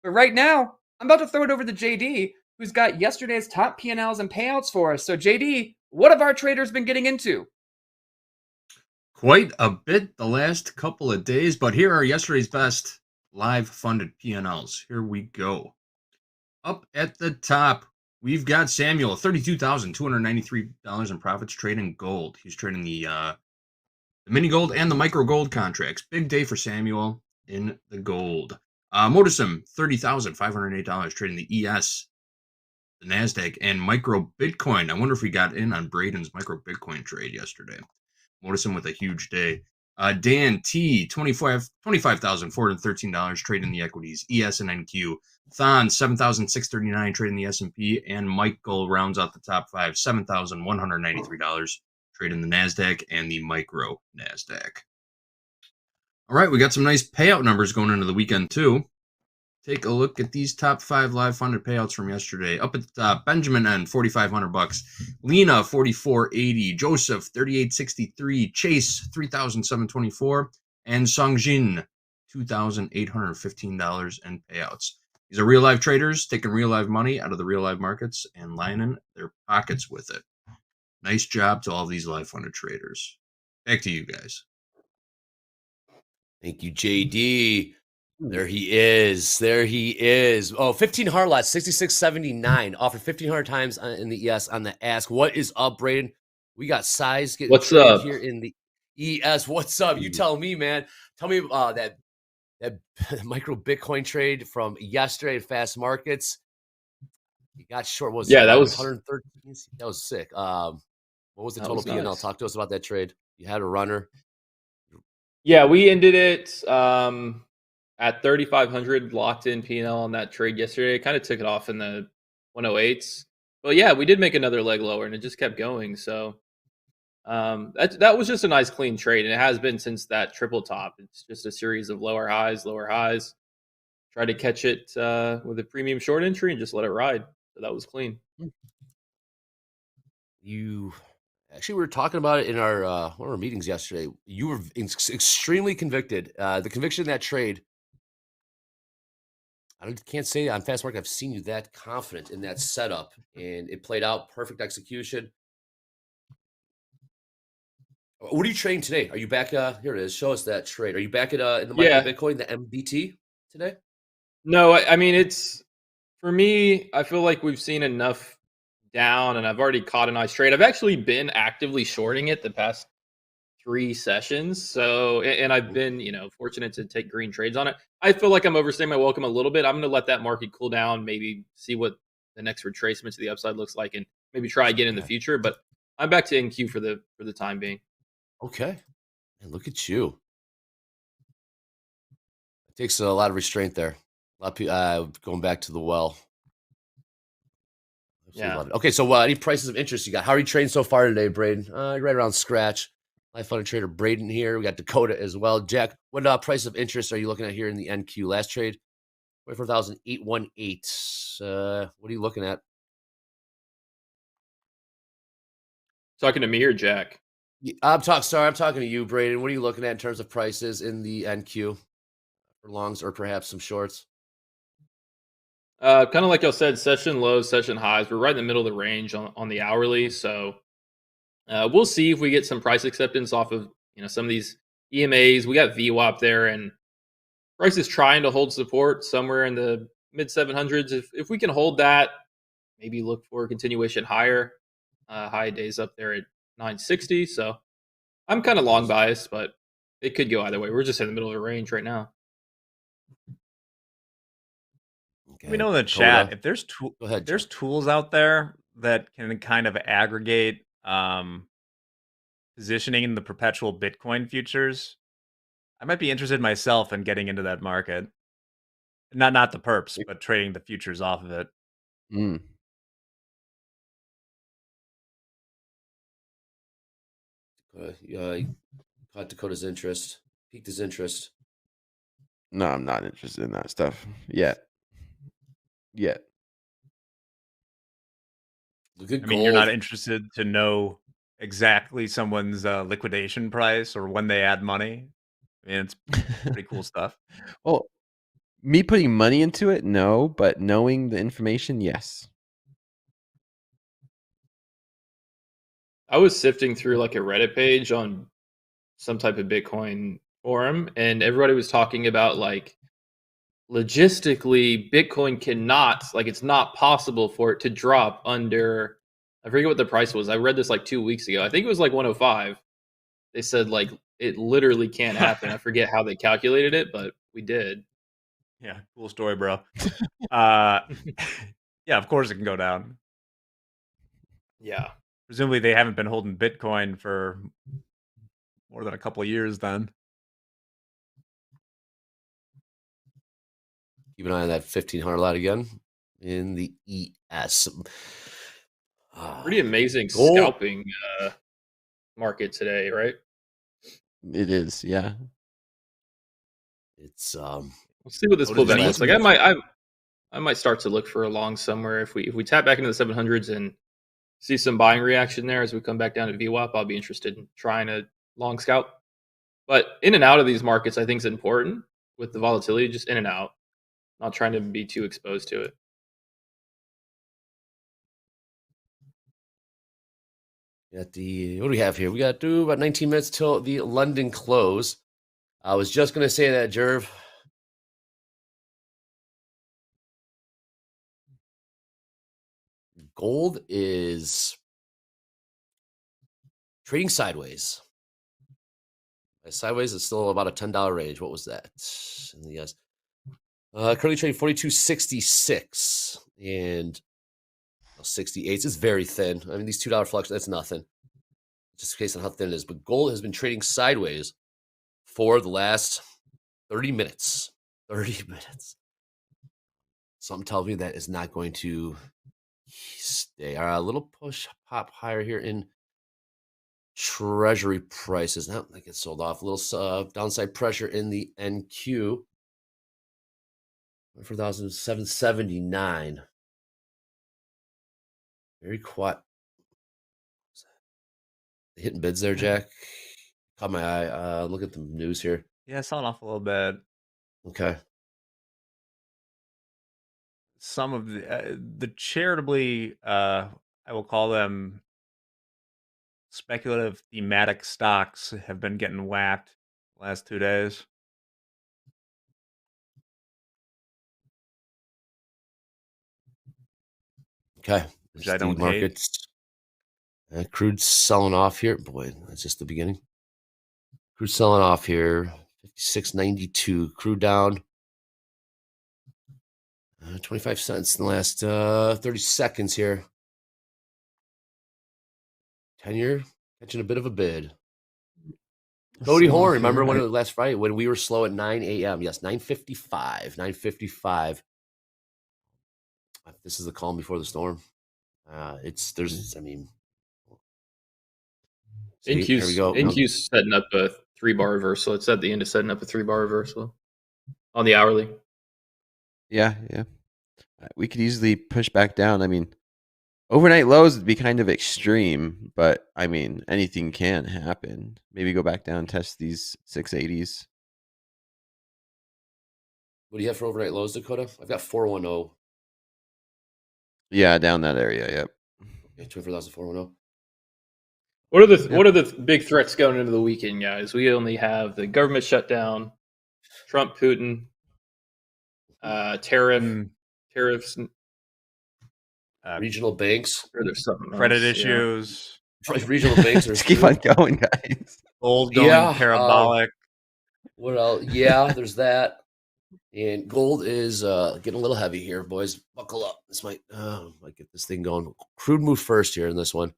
But right now, I'm about to throw it over to JD, who's got yesterday's top P&Ls and payouts for us. So JD, what have our traders been getting into? Quite a bit the last couple of days, but here are yesterday's best live funded P&Ls. Here we go. Up at the top, we've got Samuel, $32,293 in profits trading gold. He's trading the mini gold and the micro gold contracts. Big day for Samuel in the gold. Modism, $30,508 trading the ES, the NASDAQ, and micro Bitcoin. I wonder if we got in on Braden's micro Bitcoin trade yesterday. Modism with a huge day. Dan T, $25,413 trading the equities, ES and NQ. Thon, $7,639 trading the S&P, and Michael rounds out the top five, $7,193 trading the NASDAQ and the micro NASDAQ. All right, we got some nice payout numbers going into the weekend too. take a look at these top 5 live funded payouts from yesterday. Up at the top, Benjamin N, $4,500. Lena, $4,480. Joseph, $3,863. Chase, $3,724. And Songjin, $2,815 in payouts. These are real live traders taking real live money out of the real live markets and lining their pockets with it. Nice job to all these live funded traders. Back to you guys. Thank you, JD. There he is. There he is. Oh, 15 hard lots, 66.79. Offered 1,500 times in the ES on the ask. What is up, Braden? We got size getting What's traded up? here in the ES. What's up? You tell me, man. Tell me that micro Bitcoin trade from yesterday at Fast Markets. You got short. What was Yeah, it, that was 113. That was sick. What was the total P&L? nice. Talk to us about that trade. You had a runner. Yeah, we ended it at 3,500 locked in P&L on that trade yesterday. Kind of took it off in the 108s. But yeah, we did make another leg lower and it just kept going. So that was just a nice clean trade. And it has been since that triple top. It's just a series of lower highs. Try to catch it with a premium short entry and just let it ride. So that was clean. You actually, we were talking about it in our one of our meetings yesterday. You were extremely convicted. The conviction in that trade. I can't say on Fast Market I've seen you that confident in that setup, and it played out. Perfect execution. What are you trading today? Are you back? Here it is. Show us that trade. Are you back at in the micro Bitcoin, the MBT today? No, I mean it's for me. I feel like we've seen enough down, and I've already caught a nice trade. I've actually been actively shorting it the past 3 sessions. So, and I've been, fortunate to take green trades on it. I feel like I'm overstaying my welcome a little bit. I'm going to let that market cool down, maybe see what the next retracement to the upside looks like, and maybe try again in the future. But I'm back to NQ for the time being. Okay, and look at you. It takes a lot of restraint there. A lot of people going back to the well. Yeah. Okay, so any prices of interest you got? How are you trading so far today, Braden? Right around scratch. Life Funded Trader Braden here. We got Dakota as well. Jack, what price of interest are you looking at here in the NQ? Last trade, 24,818. What are you looking at? Talking to me or Jack? I'm talking to you, Braden. What are you looking at in terms of prices in the NQ for longs or perhaps some shorts? Kind of like y'all said, session lows, session highs. We're right in the middle of the range on the hourly. So we'll see if we get some price acceptance off of some of these EMAs. We got VWAP there, and price is trying to hold support somewhere in the mid 700s. If we can hold that, maybe look for a continuation higher. High days up there at 960. So I'm kind of long biased, but it could go either way. We're just in the middle of the range right now. Okay. We know in the chat if there's there's tools out there that can kind of aggregate positioning in the perpetual Bitcoin futures. I might be interested myself in getting into that market. Not the perps, but trading the futures off of it. Caught Dakota's interest, piqued his interest. No, I'm not interested in that stuff yet. I mean, you're not interested to know exactly someone's liquidation price or when they add money. I mean, it's pretty cool stuff. Well, me putting money into it, no, but knowing the information, yes. I was sifting through like a Reddit page on some type of Bitcoin forum, and everybody was talking about like logistically Bitcoin cannot, like it's not possible for it to drop under, I forget what the price was. I read this like 2 weeks ago. I think it was like 105. They said like it literally can't happen. I forget how they calculated it, but we did. Yeah, cool story, bro. Yeah, of course it can go down. Yeah. Presumably they haven't been holding Bitcoin for more than a couple of years then. Keep an eye on that 1,500 lot again in the ES. Pretty amazing scalping market today, right? It is, yeah. It's We'll see what this What is pullback that? looks like. I might start to look for a long somewhere. If we tap back into the 700s and see some buying reaction there as we come back down to VWAP, I'll be interested in trying a long scalp. But in and out of these markets, I think is important with the volatility, just in and out, not trying to be too exposed to it. What do we have here? We got about 19 minutes till the London close. I was just going to say that, Jerv. Gold is trading sideways. Sideways is still about a $10 range. What was that? Yes. Currently trading 42.66 and 68. It's very thin. I mean, these $2 flux, that's nothing. Just based on how thin it is. But gold has been trading sideways for the last 30 minutes. 30 minutes. Something tells me that is not going to stay. All right, a little push pop higher here in treasury prices. Now that gets sold off. A little downside pressure in the NQ. 4,779. Very quiet. Hitting bids there, Jack. Caught my eye. Look at the news here. Yeah, selling off a little bit. Okay. Some of the charitably, I will call them speculative thematic stocks have been getting whacked the last 2 days. Okay. Which I don't hate. Crude's selling off here. Boy, that's just the beginning. Crude selling off here. 56.92. Crude down 25 cents in the last 30 seconds here. 10-year catching a bit of a bid. Cody Horn, remember when it was last Friday when we were slow at 9 a.m.? Yes, 9:55. 9:55. This is the calm before the storm. There's, I mean, see, here we go. NQ's setting up a 3-bar reversal. It's at the end of setting up a 3-bar reversal on the hourly. Yeah. We could easily push back down. I mean, overnight lows would be kind of extreme, but I mean, anything can happen. Maybe go back down, test these 680s. What do you have for overnight lows, Dakota? I've got 410. Yeah, down that area. Yep. Okay, 24,410. What are the big threats going into the weekend, guys? We only have the government shutdown, Trump, Putin, tariffs, regional banks. Or there's something Credit else, issues. Regional banks are Just keep on going, guys. Gold going parabolic. What else? Yeah, there's that. And gold is getting a little heavy here, boys. Buckle up. This might get this thing going. Crude move first here in this one.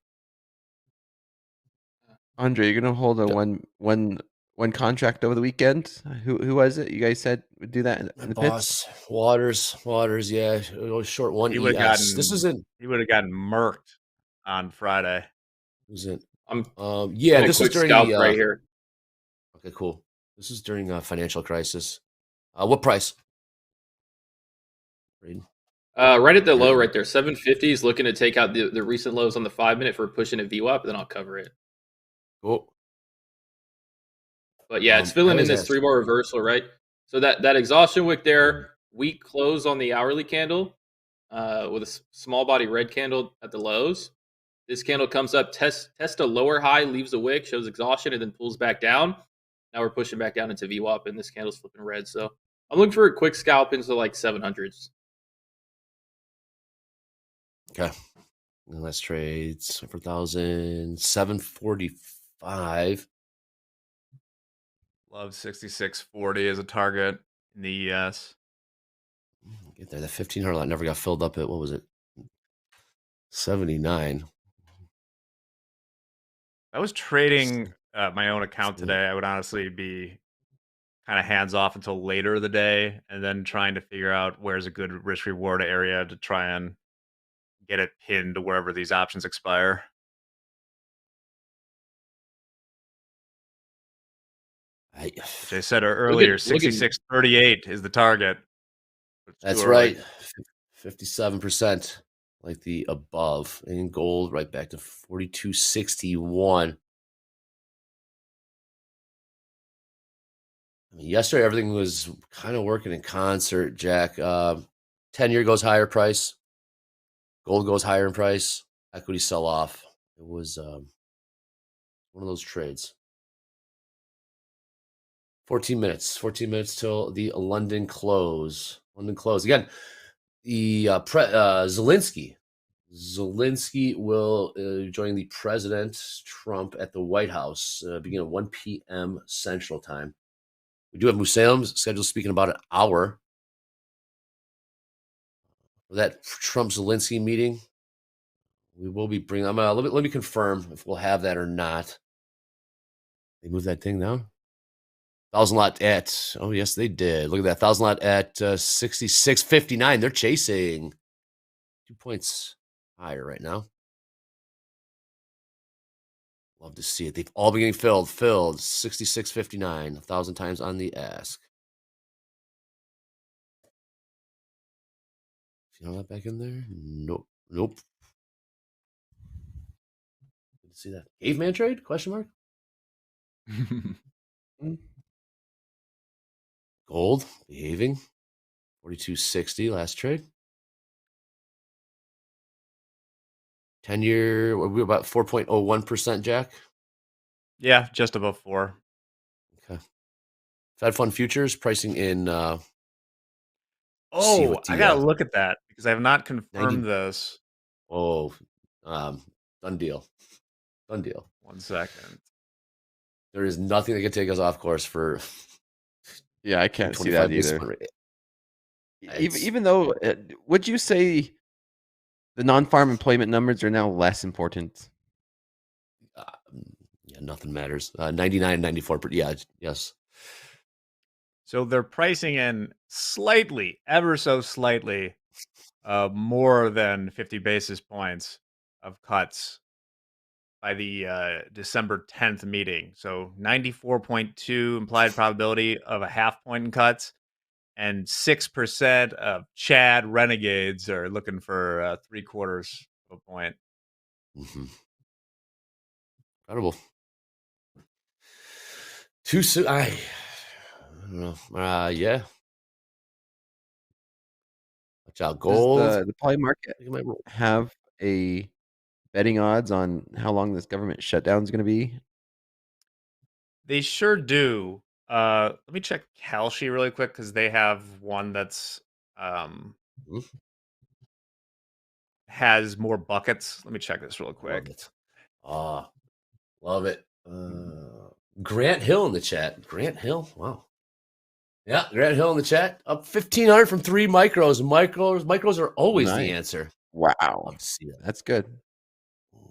Andre, you're gonna hold a one contract over the weekend. Who was it? You guys said would do that in the boss pits? Waters. Yeah, short one. He would have gotten. This isn't. He would have gotten murked on Friday. Who's it? Yeah, this is during the right here. Okay, cool. This is during a financial crisis. What price? Right at the low right there. 750 is looking to take out the recent lows on the 5-minute for pushing a VWAP, then I'll cover it. Cool. But yeah, it's filling in this 3-bar reversal, right? So that exhaustion wick there, weak close on the hourly candle with a small body red candle at the lows. This candle comes up, test a lower high, leaves a wick, shows exhaustion, and then pulls back down. Now we're pushing back down into VWAP, and this candle's flipping red. So I'm looking for a quick scalp into like 700s. Okay. Let's trade 745. Love 66.40 as a target in the ES. Get there. The 1500 lot never got filled up at, what was it? 79. I was trading my own account today. I would honestly be kind of hands off until later of the day and then trying to figure out where's a good risk reward area to try and get it pinned to wherever these options expire. Which I said earlier, 66.38 is the target. That's right. 57%, like the above. And gold right back to 42.61. I mean, yesterday everything was kind of working in concert, Jack. 10-year goes higher price. Gold goes higher in price. Equity sell off. It was one of those trades. 14 minutes. 14 minutes till the London close. London close. Again, the Zelensky will join the President Trump at the White House beginning at 1 p.m. Central Time. We do have Museum scheduled to speak in about an hour for that Trump-Zelensky meeting. We will be bringing. Let me confirm if we'll have that or not. They moved that thing down. 1,000 lot at. Oh yes, they did. Look at that. 1,000 lot at 66.59. They're chasing 2 points higher right now. Love to see it. They've all been getting filled. 66.59. 1,000 times on the ask. See all that back in there? Nope. See that caveman trade? Question mark. Gold behaving 42.60 last trade. 10-year, we're about 4.01%, Jack. Yeah, just above 4. Okay. Fed fund futures pricing in. I gotta look at that because I have not confirmed this. Oh, done deal. Done deal. 1 second. There is nothing that can take us off course for. Yeah, I can't see that either. Even though, would you say the non-farm employment numbers are now less important? Yeah, nothing matters. 99, 94. Yeah, yes. So they're pricing in slightly, ever so slightly, more than 50 basis points of cuts by the December 10th meeting. So 94.2 implied probability of a half point in cuts, and 6% of Chad renegades are looking for 3/4 of a point. Mm-hmm. Incredible. Too soon. I don't know. Yeah. Watch out, gold. Does the poly market have a betting odds on how long this government shutdown is going to be? They sure do. Let me check Kalshi really quick because they have one that's has more buckets. Let me check this real quick. Love it. Grant Hill in the chat. Grant Hill. Wow. Yeah, Grant Hill in the chat. Up 1,500 from 3 micros. Micros are always the answer. Wow. Love to see that. That's good.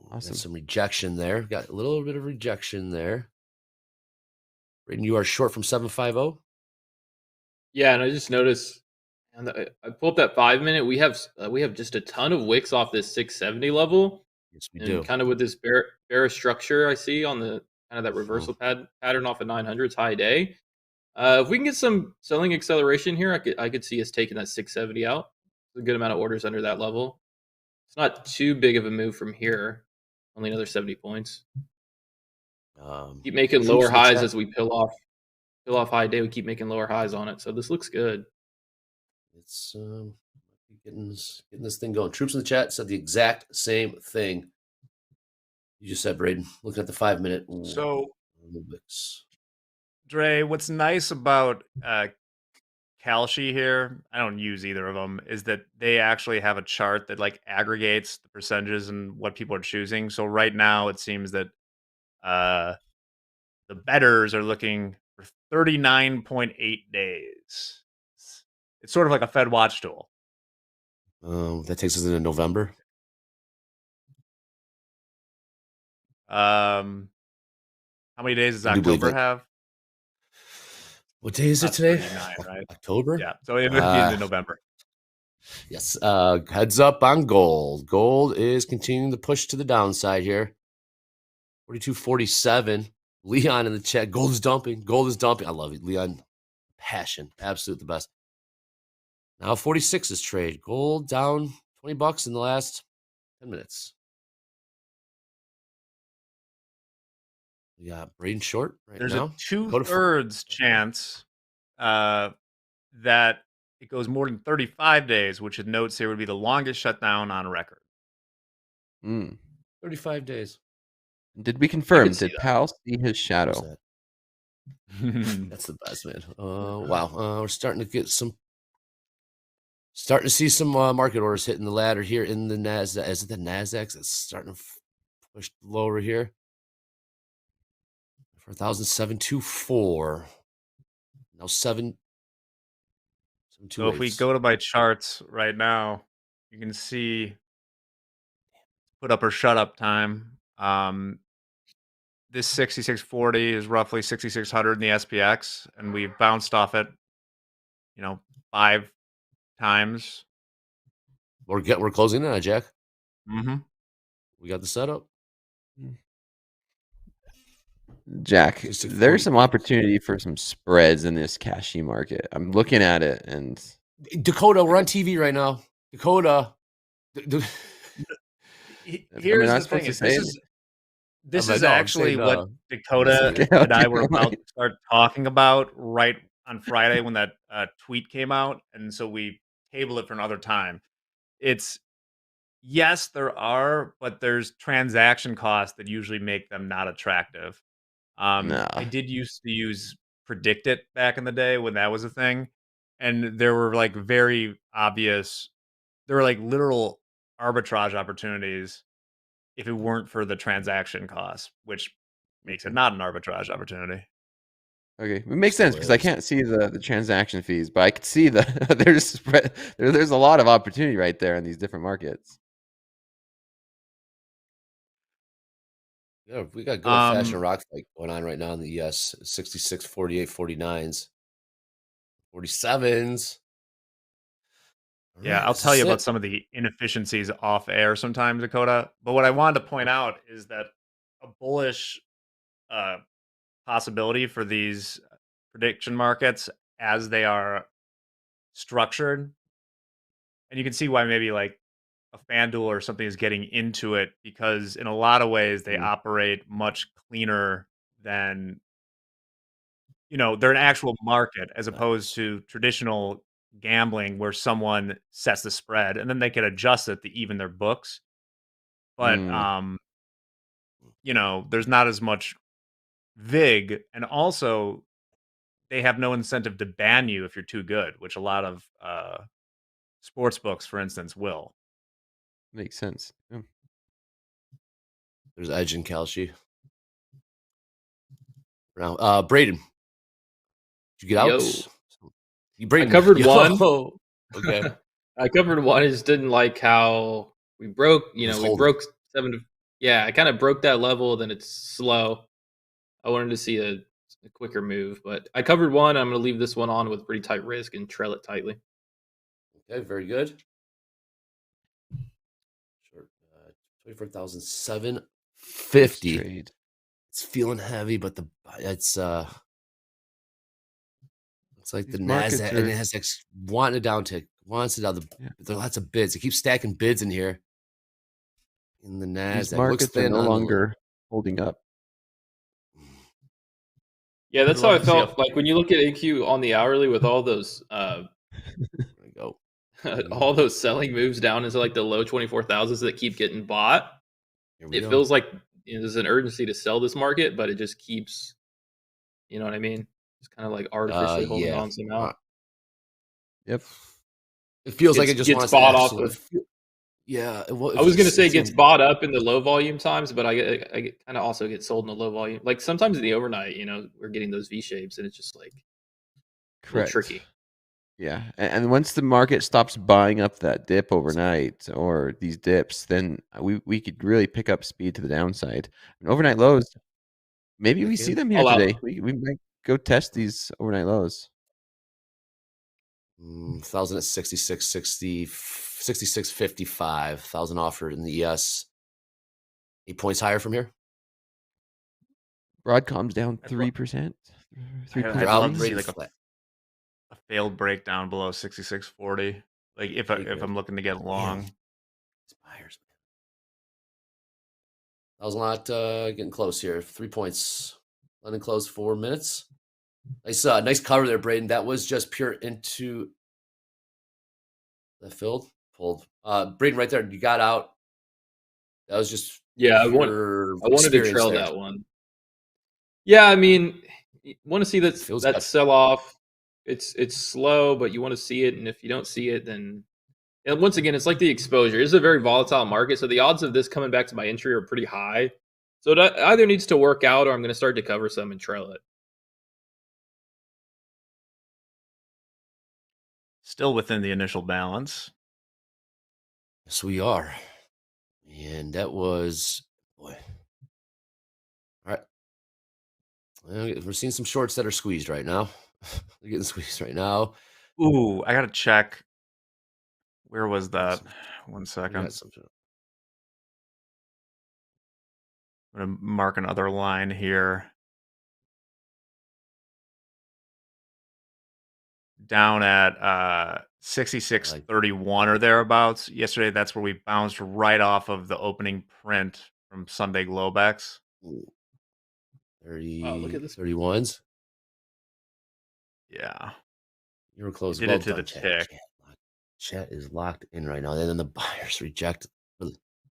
Awesome. Got some rejection there. Got a little bit of rejection there. Braden, you are short from 750. Yeah, and I just noticed, and I pulled up that 5-minute. We have just a ton of wicks off this 670 level. Yes, we and do. Kind of with this bearish structure I see on the kind of that reversal pattern off of 900's high day. If we can get some selling acceleration here, I could see us taking that 670 out. There's a good amount of orders under that level. It's not too big of a move from here. Only another 70 points. Keep making lower highs as we peel off high day. We keep making lower highs on it, so this looks good. It's getting this thing going. Troops in the chat said the exact same thing you just said, Braden. Looking at the 5-minute. So, Dre, what's nice about Kalshi here, I don't use either of them, is that they actually have a chart that like aggregates the percentages and what people are choosing. So right now it seems that the bettors are looking for 39.8 days. It's sort of like a Fed watch tool. That takes us into November. How many days does October have? What day is it today? Right? October? Yeah, so it would be into November. Yes. Heads up on gold. Gold is continuing to push to the downside here. 42.47. Leon in the chat. Gold is dumping. Gold is dumping. I love it. Leon, passion. Absolute the best. Now 46 is trade. Gold down $20 in the last 10 minutes. We got Braden short right There's now. a 2/3 chance that it goes more than 35 days, which it notes here would be the longest shutdown on record. 35 days. Did we confirm? Did Pal see his shadow? That's the best, man. Wow. We're starting to get starting to see some market orders hitting the ladder here in the NASDAQ. Is it the NASDAQ that's starting to push lower here? For 1,724. Now 7. So if we go to my charts right now, you can see put up or shut up time. This 6640 is roughly 6,600 in the SPX, and we've bounced off it, 5 times. We're closing in on Jack. Mm-hmm. We got the setup. Jack, there's some opportunity for some spreads in this cashy market. I'm looking at it, and Dakota, we're on TV right now. Dakota. Here's the thing: this is actually what Dakota and I were about to start talking about right on Friday when that tweet came out, and so we tabled it for another time. It's yes, there are, but there's transaction costs that usually make them not attractive. I did used to use Predict It back in the day when that was a thing, and there were like very obvious, there were like literal arbitrage opportunities if it weren't for the transaction costs, which makes it not an arbitrage opportunity. Okay, it makes sense because I can't see the transaction fees, but I could see there's a lot of opportunity right there in these different markets. Yeah, we got good old fashioned rock fight going on right now in the ES 66, 48, 49s, 47s. Yeah, I'll tell you about some of the inefficiencies off air sometimes, Dakota. But what I wanted to point out is that a bullish possibility for these prediction markets as they are structured, and you can see why maybe like a FanDuel or something is getting into it, because in a lot of ways they operate much cleaner than, they're an actual market as opposed to traditional gambling where someone sets the spread and then they can adjust it to even their books. But there's not as much vig, and also they have no incentive to ban you if you're too good, which a lot of sports books, for instance, will. Makes sense. Yeah. There's Edge and Kalshi. Now, Braden, did you get out? I covered one. Okay. I covered one. I just didn't like how we broke. We broke 7. I kind of broke that level. Then it's slow. I wanted to see a quicker move, but I covered one. I'm going to leave this one on with pretty tight risk and trail it tightly. Okay, very good. Short 24,750. It's feeling heavy, but it's like the NASDAQ and NASDAQ's wanting a downtick, wants it down. There are lots of bids. It keeps stacking bids in here. In the NASDAQ, these markets are no longer holding up. Yeah, that's how I felt. Like when you look at AQ on the hourly with all those, there we go. all those selling moves down into like the low 24,000s that keep getting bought. It feels like there's an urgency to sell this market, but it just keeps, you know what I mean? It's kind of like artificially holding on somehow. Yep. It feels like it just gets bought off of. Yeah, I was gonna say it gets bought up in the low volume times, but I kind of also get sold in the low volume. Like sometimes in the overnight, we're getting those V shapes, and it's just like tricky. Yeah, and once the market stops buying up that dip overnight or these dips, then we could really pick up speed to the downside. And overnight lows, maybe we see them here today. We might go test these overnight lows. 1,000 at 66.55. 1,000 offered in the ES. 8 points higher from here. Broadcom's down 3%. I'd love to 3.3. see like a failed breakdown below 66.40. Like if I'm looking to get long. These buyers, man. I was not getting close here. 3 points. London close 4 minutes. Nice cover there, Braden. That was just pure into that filled, pulled. Braden, right there. You got out. That was just I wanted to trail that one. Yeah, I mean, you want to see that sell off. It's slow, but you want to see it, and if you don't see it, then and once again, it's like the exposure. It's a very volatile market, so the odds of this coming back to my entry are pretty high. So it either needs to work out, or I'm going to start to cover some and trail it. Still within the initial balance. Yes, we are. And that was, boy. All right. Well, we're seeing some shorts that are squeezed right now. They're getting squeezed right now. Ooh, I got to check. Where was that? 1 second. I'm going to mark another line here. Down at 66.31 or thereabouts. Yesterday, that's where we bounced right off of the opening print from Sunday Globex. 30, look at this. 31s. Yeah. You were close. Did it to the tick. Chat is locked in right now. And then the buyers reject.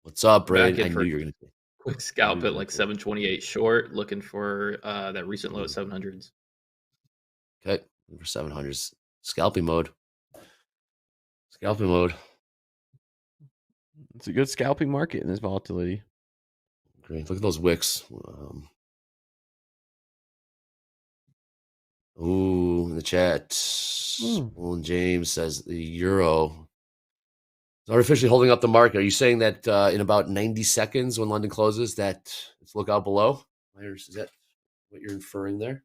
What's up, Brad? I knew you were going to quick scalp at like 728 short, looking for that recent low at 700s. Okay, for 700s. Scalping mode. Scalping mode. It's a good scalping market in this volatility. Great. Look at those wicks. Ooh, in the chat. Well, James says the euro is artificially holding up the market. Are you saying that in about 90 seconds when London closes that it's look out below? Is that what you're inferring there?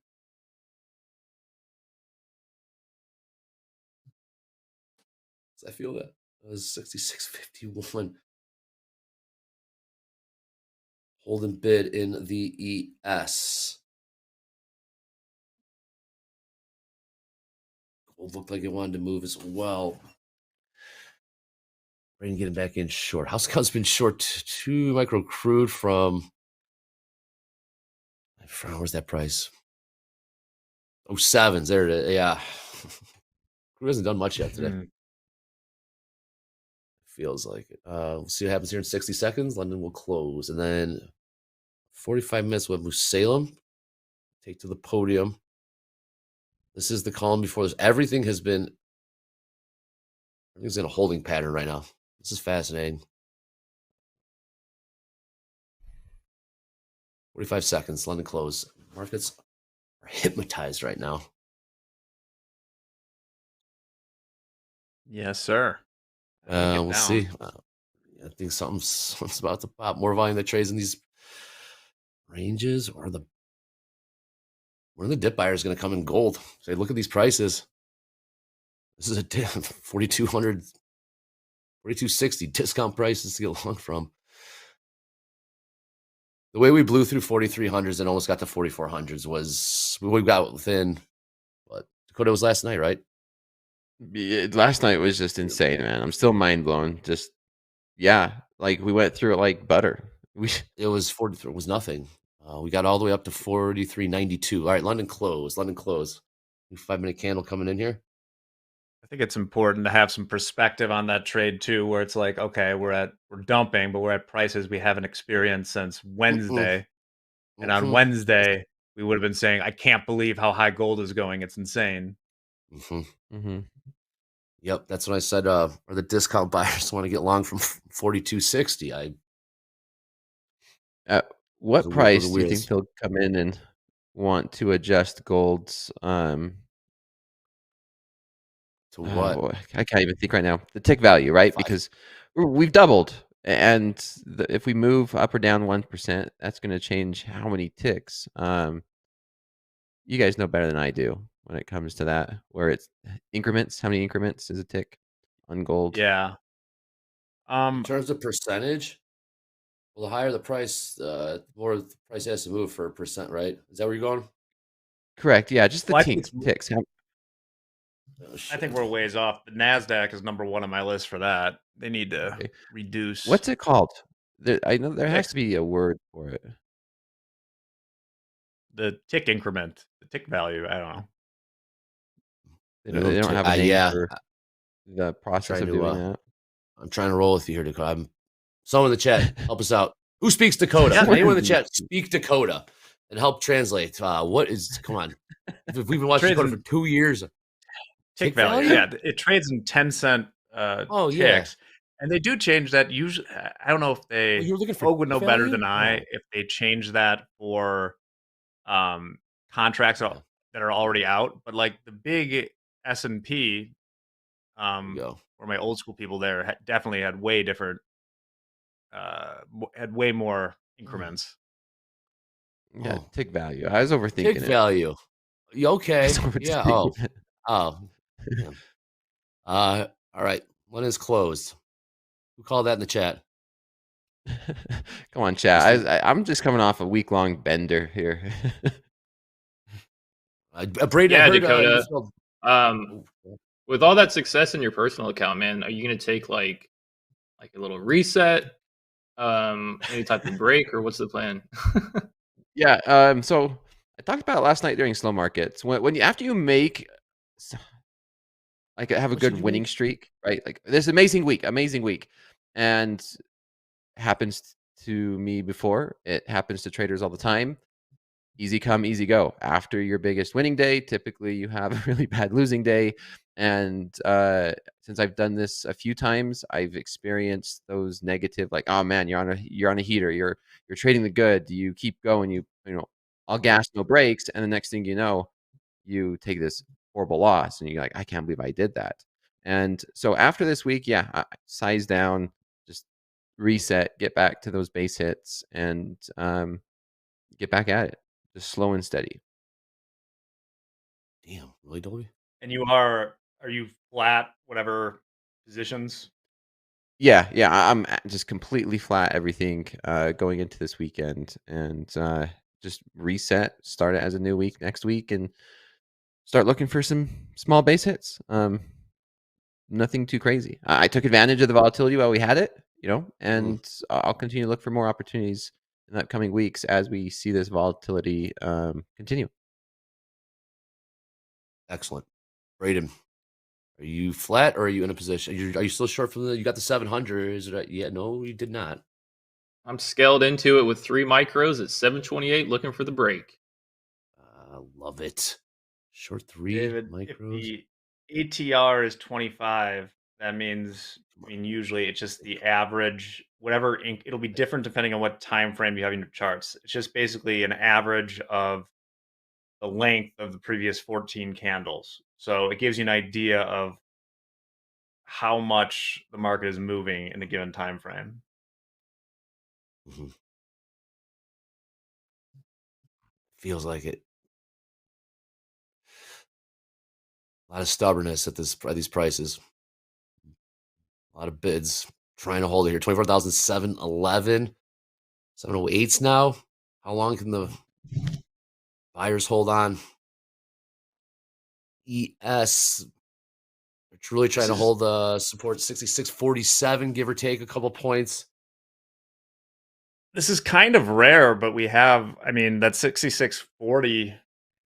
I feel that. It was 66.51. Holding bid in the ES. Gold looked like it wanted to move as well. Ready to get it back in short. House Cub's been short 2 micro crude from where's that price? 07s. There it is. Yeah. Crude hasn't done much yet today. Feels like it. We'll see what happens here in 60 seconds. London will close. And then 45 minutes with Musalem. Take to the podium. This is the column before this. Everything's in a holding pattern right now. This is fascinating. 45 seconds. London close. Markets are hypnotized right now. Yes, sir. We'll see. I think something's about to pop. More volume that trades in these ranges, or when the dip buyer is going to come in gold. Say, look at these prices. This is a dip, 4,200, 4,260 discount prices to get long from. The way we blew through 4,300s and almost got to 4,400s was we got within. What Dakota was last night, right? Last night was just insane, man. I'm still mind blown. Just like we went through it like butter. It was 43. It was nothing. We got all the way up to 43.92. All right, London close. New 5-minute candle coming in here. I think it's important to have some perspective on that trade too, where it's like, okay, we're dumping, but we're at prices we haven't experienced since Wednesday. And on Wednesday, we would have been saying, I can't believe how high gold is going. It's insane. Yep, that's what I said. Or the discount buyers want to get long from 42.60. At what price do you think they'll come in and want to adjust gold's? To what? Boy, I can't even think right now. The tick value, right? Because we've doubled, and if we move up or down 1%, that's going to change how many ticks. You guys know better than I do when it comes to that, where it's increments. How many increments is a tick on gold? Yeah. In terms of percentage, Well, the higher the price, the more the price has to move for a percent, right? Is that where you're going? Correct. Yeah, just the Well, I think ticks. I think we're ways off. The NASDAQ is number one on my list for that. They need to reduce. What's it called? I know there has Tick. to be a word for it. The tick increment, the tick value. I don't know. They don't have a name for the process of doing that. I'm trying to roll with you here, Dakota. Someone in the chat, help us out. Who speaks Dakota? Anyone in the chat, speak Dakota and help translate. What is, come on. We've been watching Dakota for 2 years. Tick value? Yeah, it trades in 10-cent ticks. And they do change that usually. I don't know if they, you're looking for Hogue would know better value? than I if they change that for contracts that are already out. But like the big S&P, where my old school people there definitely had way different, had way more increments. Yeah, tick value. I was overthinking Tick it. value. Okay. Yeah. Oh. overthinking it. Oh. Yeah. All right. One is closed. Who called that in the chat? Come on, chat. I'm just coming off a week-long bender here. Braden, Yeah, Dakota. With all that success in your personal account, man, are you going to take like a little reset, any type of break, or what's the plan? Yeah. So I talked about it last night during slow markets. After you make have a good winning streak, right? Like this amazing week, and happens to me before. It happens to traders all the time. Easy come, easy go. After your biggest winning day, typically you have a really bad losing day. And since I've done this a few times, I've experienced those negative, like, oh man, you're on a heater. You're trading the good. You keep going. You know, all gas, no brakes, and the next thing you know, you take this horrible loss, and you're like, I can't believe I did that. And so after this week, I size down, just reset, get back to those base hits, and get back at it, just slow and steady. Damn, really, Dolby? And are you flat, whatever positions? Yeah, I'm just completely flat everything going into this weekend, and just reset, start it as a new week next week, and start looking for some small base hits. Nothing too crazy. I took advantage of the volatility while we had it, and I'll continue to look for more opportunities in the upcoming weeks as we see this volatility continue. Excellent. Braden, are you flat or are you in a position? Are you still short from you got the 700? Is it? Yeah, no, you did not. I'm scaled into it with 3 micros at 728, looking for the break. Love it. Short 3 David, micros. If the ATR is 25, that means, usually it's just the average, whatever, it'll be different depending on what time frame you have in your charts. It's just basically an average of the length of the previous 14 candles. So it gives you an idea of how much the market is moving in a given time frame. Mm-hmm. Feels like it. A lot of stubbornness at these prices. A lot of bids trying to hold it here. 24,711, 708s now. How long can the buyers hold on? ES, it's really trying to hold the support 66.47, give or take a couple points. This is kind of rare, but we have, that 66.40.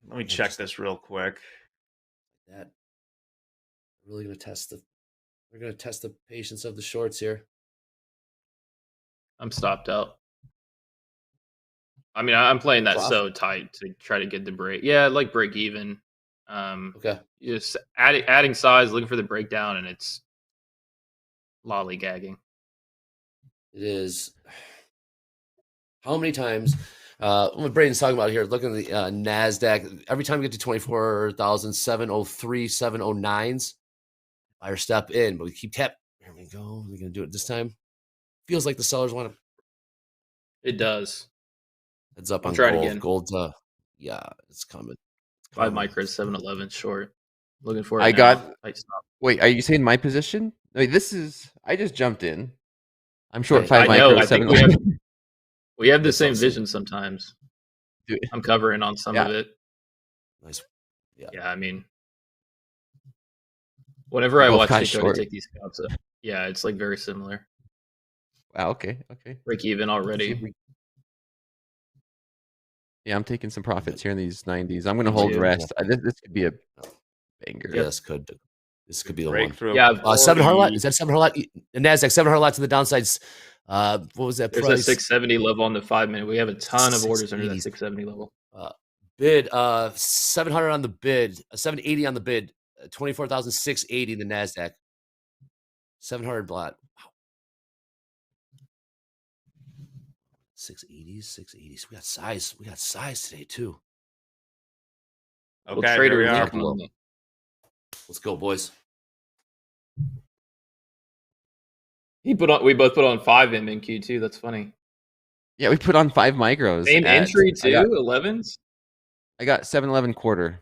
Let me check this real quick. That really going to test we're going to test the patience of the shorts here. I'm stopped out. I'm playing that so tight to try to get the break. Yeah, like break even. Okay. Just adding size, looking for the breakdown, and it's lollygagging. It is. How many times? What Braden's talking about here, looking at the NASDAQ, every time we get to 24,703, 709s, buyer step in, but we keep tap. Here we go. We're going to do it this time. Feels like the sellers want to. It does. Heads up on try gold. It again. Gold, yeah, it's coming. 5 micros, 711 short. Looking for it. I now. got. Wait, are you saying my position? I just jumped in. I'm short 5 micros. We have the Yes, same I'll see. vision sometimes. Dude. I'm covering on some Yeah. of it. Nice. Yeah. Yeah, I mean, whenever We I both watch got Nico to short. take these scalps, yeah, it's like very similar. Wow. Okay. Okay. Break even See if already. we- Yeah, I'm taking some profits here in these 90s. I'm going to Me hold too. rest. This could be a banger. Yeah, this could be the one. Breakthrough. Yeah, 700 lot. Is that 700 lot? NASDAQ 700 lots to the downsides. What was that there's price? a 670 level on the 5-minute. We have a ton of orders under that 680s. 670 level. Bid 700 on the bid, 780 on the bid, 24,680 in the NASDAQ. 700 lot. Wow. 680s, 680s. We got size. We got size today too. Okay, Well, Trader here we are. Link on me. Let's go, boys. We both put on 5M in Q2. That's funny. Yeah, we put on 5 micros. Same entry too. 11s. I got 711 quarter.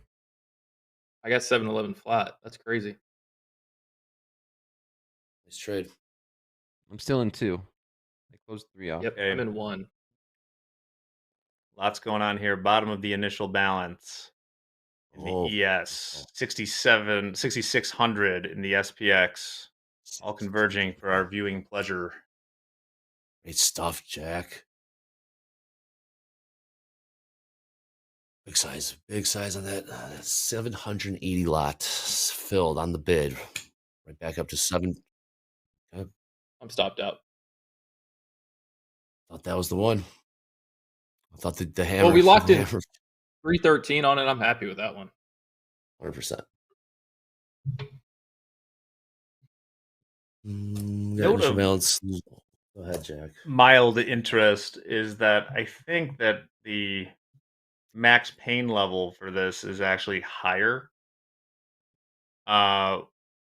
I got 711 flat. That's crazy. Nice trade. I'm still in 2. I closed 3 off. Yep, Okay. I'm in 1. Lots going on here. Bottom of the initial balance in the ES. 6,600 in the SPX. All converging for our viewing pleasure. Great stuff, Jack. Big size on that. 780 lot filled on the bid. Right back up to 7. I'm stopped out. Thought that was the one. I thought the hammer. Well, we locked in hammer. 313 on it. I'm happy with that one. 100%. Note of Balance. Go ahead, Jack. mild interest is that I think that the max pain level for this is actually higher,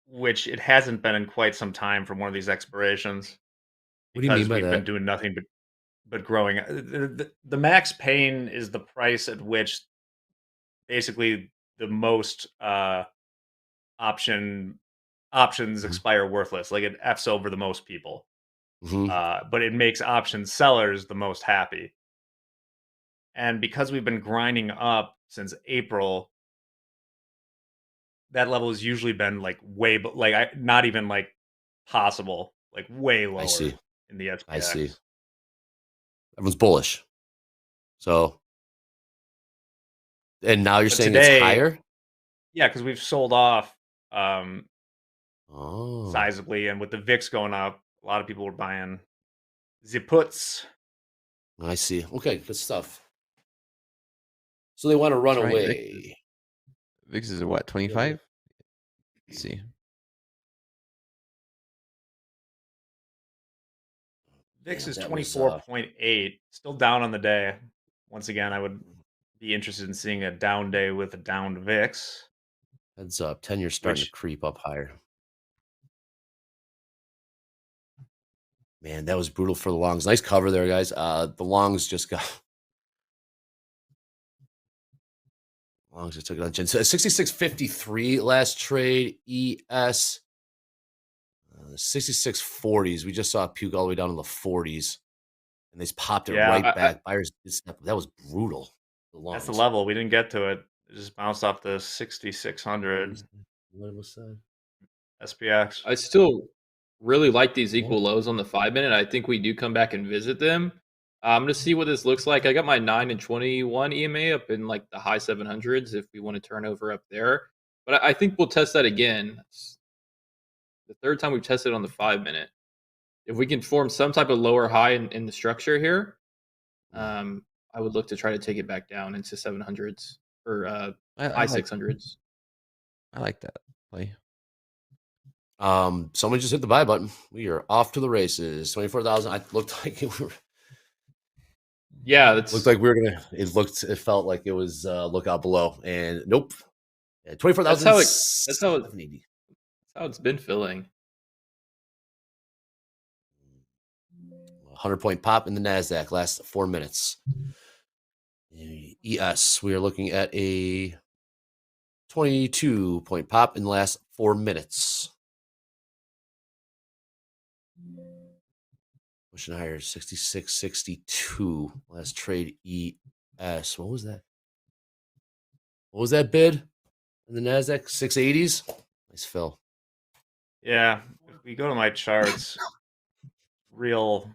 which it hasn't been in quite some time from one of these expirations. What do you mean by we've that? been doing nothing but growing. The max pain is the price at which basically the most options expire worthless. Like it F's over the most people. But it makes option sellers the most happy. And because we've been grinding up since April, that level has usually been like not even like possible, like way lower. I see. In the SPX. I see. Everyone's bullish. So, and now you're But saying today, it's higher? Yeah, because we've sold off sizably, and with the VIX going up, a lot of people were buying the puts. I see. Okay, good stuff. So they want to run That's right, away. VIX is at what, 25? Let's see. VIX is that was, 24.8, still down on the day. Once again, I would be interested in seeing a down day with a downed VIX. Heads up. 10-year starting to creep up higher. Man, that was brutal for the longs. Nice cover there, guys. The longs just got... Longs just took it on chin. So 66.53 last trade. ES 66.40s. We just saw it puke all the way down to the 40s, and they just popped it right back. Buyers, that was brutal. That's the level. We didn't get to it. It just bounced off the 6,600. What was that? SPX. I still really like these equal lows on the 5-minute. I think we do come back and visit them. I'm going to see what this looks like. I got my 9 and 21 EMA up in like the high 700s if we want to turn over up there. But I think we'll test that again. It's the third time we've tested on the 5-minute. If we can form some type of lower high in the structure here, I would look to try to take it back down into 700s or high 600s. I like that play. Someone just hit the buy button. We are off to the races. 24,000. I looked like we were. Yeah, it looked like we were gonna. It felt like it was look out below, and nope. Yeah, 24,000. That's how it's been filling. 100-point pop in the NASDAQ last 4 minutes. ES, we are looking at a 22-point pop in the last 4 minutes. Pushing higher, 66.62. Last trade ES. What was that? What was that bid in the NASDAQ? 680s? Nice fill. Yeah. If we go to my charts, real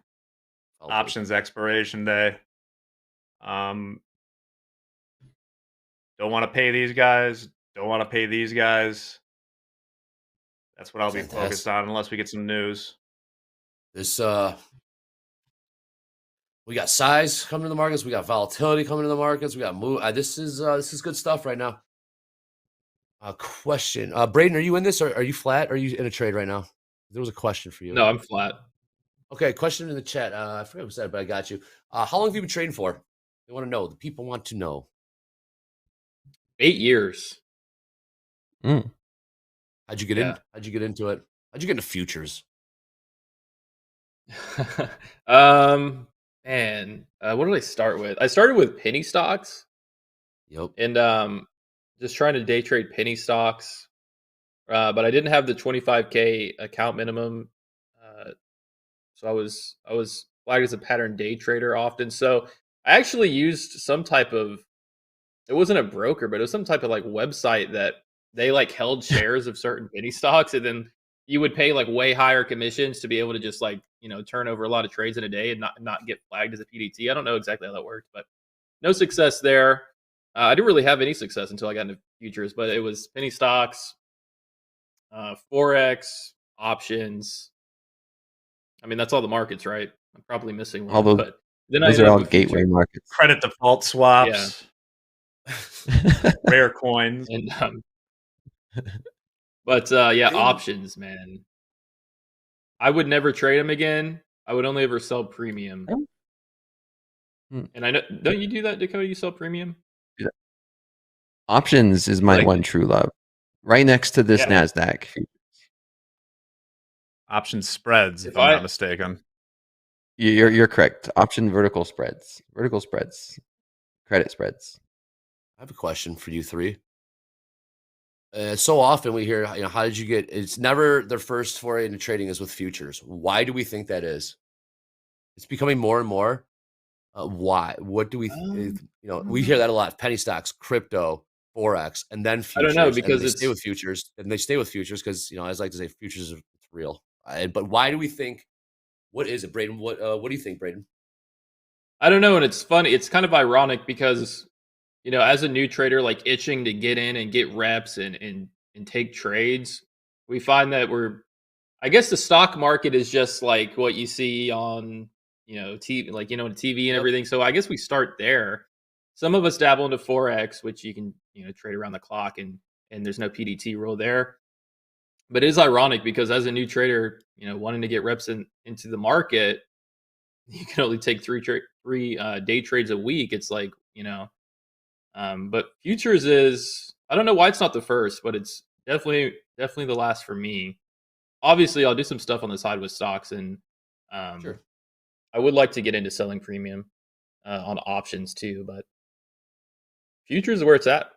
options expiration day. Don't want to pay these guys. Don't want to pay these guys. That's what I'll be focused on unless we get some news. This we got size coming to the markets. We got volatility coming to the markets. We got move. This is good stuff right now. Question, Braden, are you in this or are you flat? Or are you in a trade right now? There was a question for you. No, I'm flat. Okay, question in the chat. I forgot who said it, but I got you. How long have you been trading for? They want to know. The people want to know. 8 years. How'd you get in? How'd you get into it? How'd you get into futures? Man, what did I start with? I started with penny stocks. Yep. And just trying to day trade penny stocks. But I didn't have the 25K account minimum. So I was flagged as a pattern day trader often. So I actually used some type of, it wasn't a broker, but it was some type of like website that they like held shares of certain penny stocks, and then you would pay like way higher commissions to be able to just like, turn over a lot of trades in a day and not get flagged as a PDT. I don't know exactly how that worked, but no success there. I didn't really have any success until I got into futures, but it was penny stocks, Forex, options. I mean, that's all the markets, right? I'm probably missing one. All those, but then those I are all gateway markets. Credit default swaps. Rare coins. And, options, man. I would never trade them again. I would only ever sell premium. And I know, don't you do that, Dakota? You sell premium? Yeah. Options is my one true love. Right next to this NASDAQ. Option spreads, if I'm not mistaken. You're correct. Option vertical spreads. Vertical spreads. Credit spreads. I have a question for you three. So often we hear, how did you get? It's never their first foray into trading is with futures. Why do we think that is? It's becoming more and more. Why? What do we? We hear that a lot. Penny stocks, crypto, Forex, and then futures. I don't know because they stay with futures, and they stay with futures because I like to say futures is real. But why do we think? What is it, Braden? What do you think, Braden? I don't know, and it's funny. It's kind of ironic because as a new trader, like itching to get in and get reps and take trades, we find that I guess the stock market is just like what you see on TV, like TV and everything. So I guess we start there. Some of us dabble into Forex, which you can trade around the clock, and there's no PDT rule there. But it is ironic because as a new trader, wanting to get reps into the market, you can only take three day trades a week. It's like but futures is, I don't know why it's not the first, but it's definitely the last for me. Obviously, I'll do some stuff on the side with stocks, and sure. I would like to get into selling premium on options too, but futures is where it's at.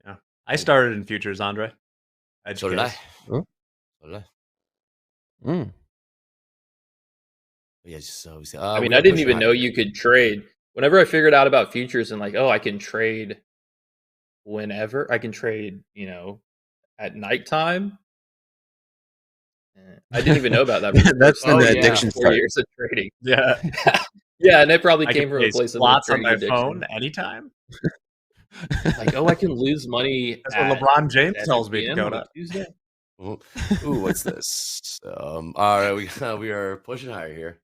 Yeah, I started in futures, Andre. So did I. Oh. So did I. Yeah, so I mean, I didn't even know you could trade. Whenever I figured out about futures and like, I can trade whenever. I can trade, at nighttime. I didn't even know about that. That's when the addiction 4 starts. years of trading. Yeah. Yeah, and it probably I came can from a pay place of slots on trading my addiction. phone anytime. Like, I can lose money. That's what LeBron James 7 tells me, PM on Dakota. Tuesday. Ooh, what's this? All right, we are pushing higher here.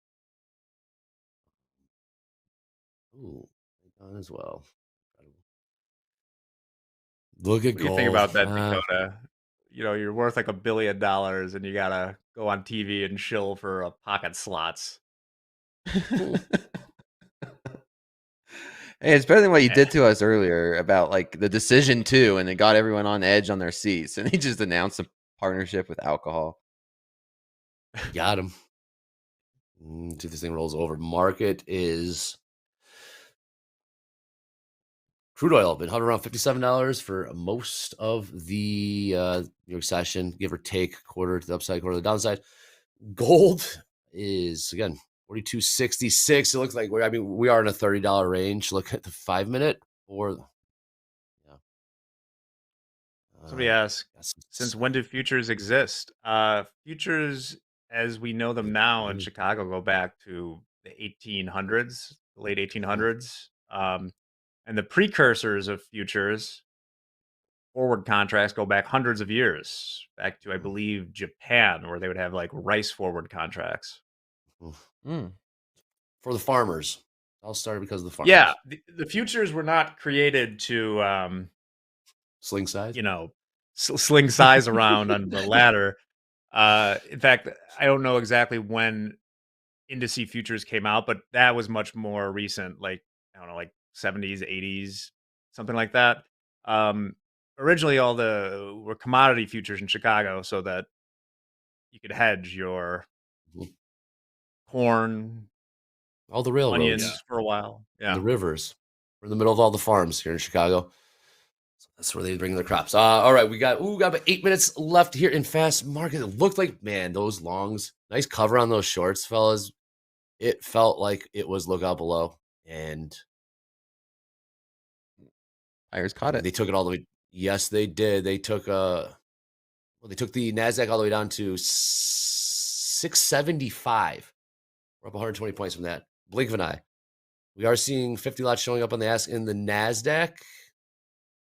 Ooh, done as well. Look at What do you think about that, Dakota? You're worth like $1 billion, and you gotta go on TV and shill for pocket slots. Hey, it's better than what you did to us earlier about like the decision too, and it got everyone on edge on their seats, and he just announced a partnership with alcohol. Got him. See if this thing rolls over. Market is crude oil been hovering around $57 for most of the New York session, give or take quarter to the upside, quarter to the downside. Gold is again 42.66. It looks like we are in a $30 range. Look at the 5 minute or Somebody asked, since when did futures exist? Futures, as we know them now in Chicago, go back to the 1800s, the late 1800s. And the precursors of futures, forward contracts, go back hundreds of years, back to, I believe, Japan, where they would have like rice forward contracts. For the farmers. All started because of the farmers. Yeah, the futures were not created to sling size, sling size around on the ladder. In fact, I don't know exactly when indice futures came out, but that was much more recent, like, I don't know, like 70s, 80s, something like that. Originally, all were commodity futures in Chicago so that you could hedge your corn, all the railroads, onions for a while. And the rivers. We're in the middle of all the farms here in Chicago. So that's where they bring their crops. All right, we got about 8 minutes left here in fast market. It looked like, man, those longs, nice cover on those shorts, fellas. It felt like it was look out below, and buyers caught it. They took it all the way. Yes, they did. They took they took the NASDAQ all the way down to 675. We're up 120 points from that. Blink of an eye. We are seeing 50 lots showing up on the ask in the NASDAQ.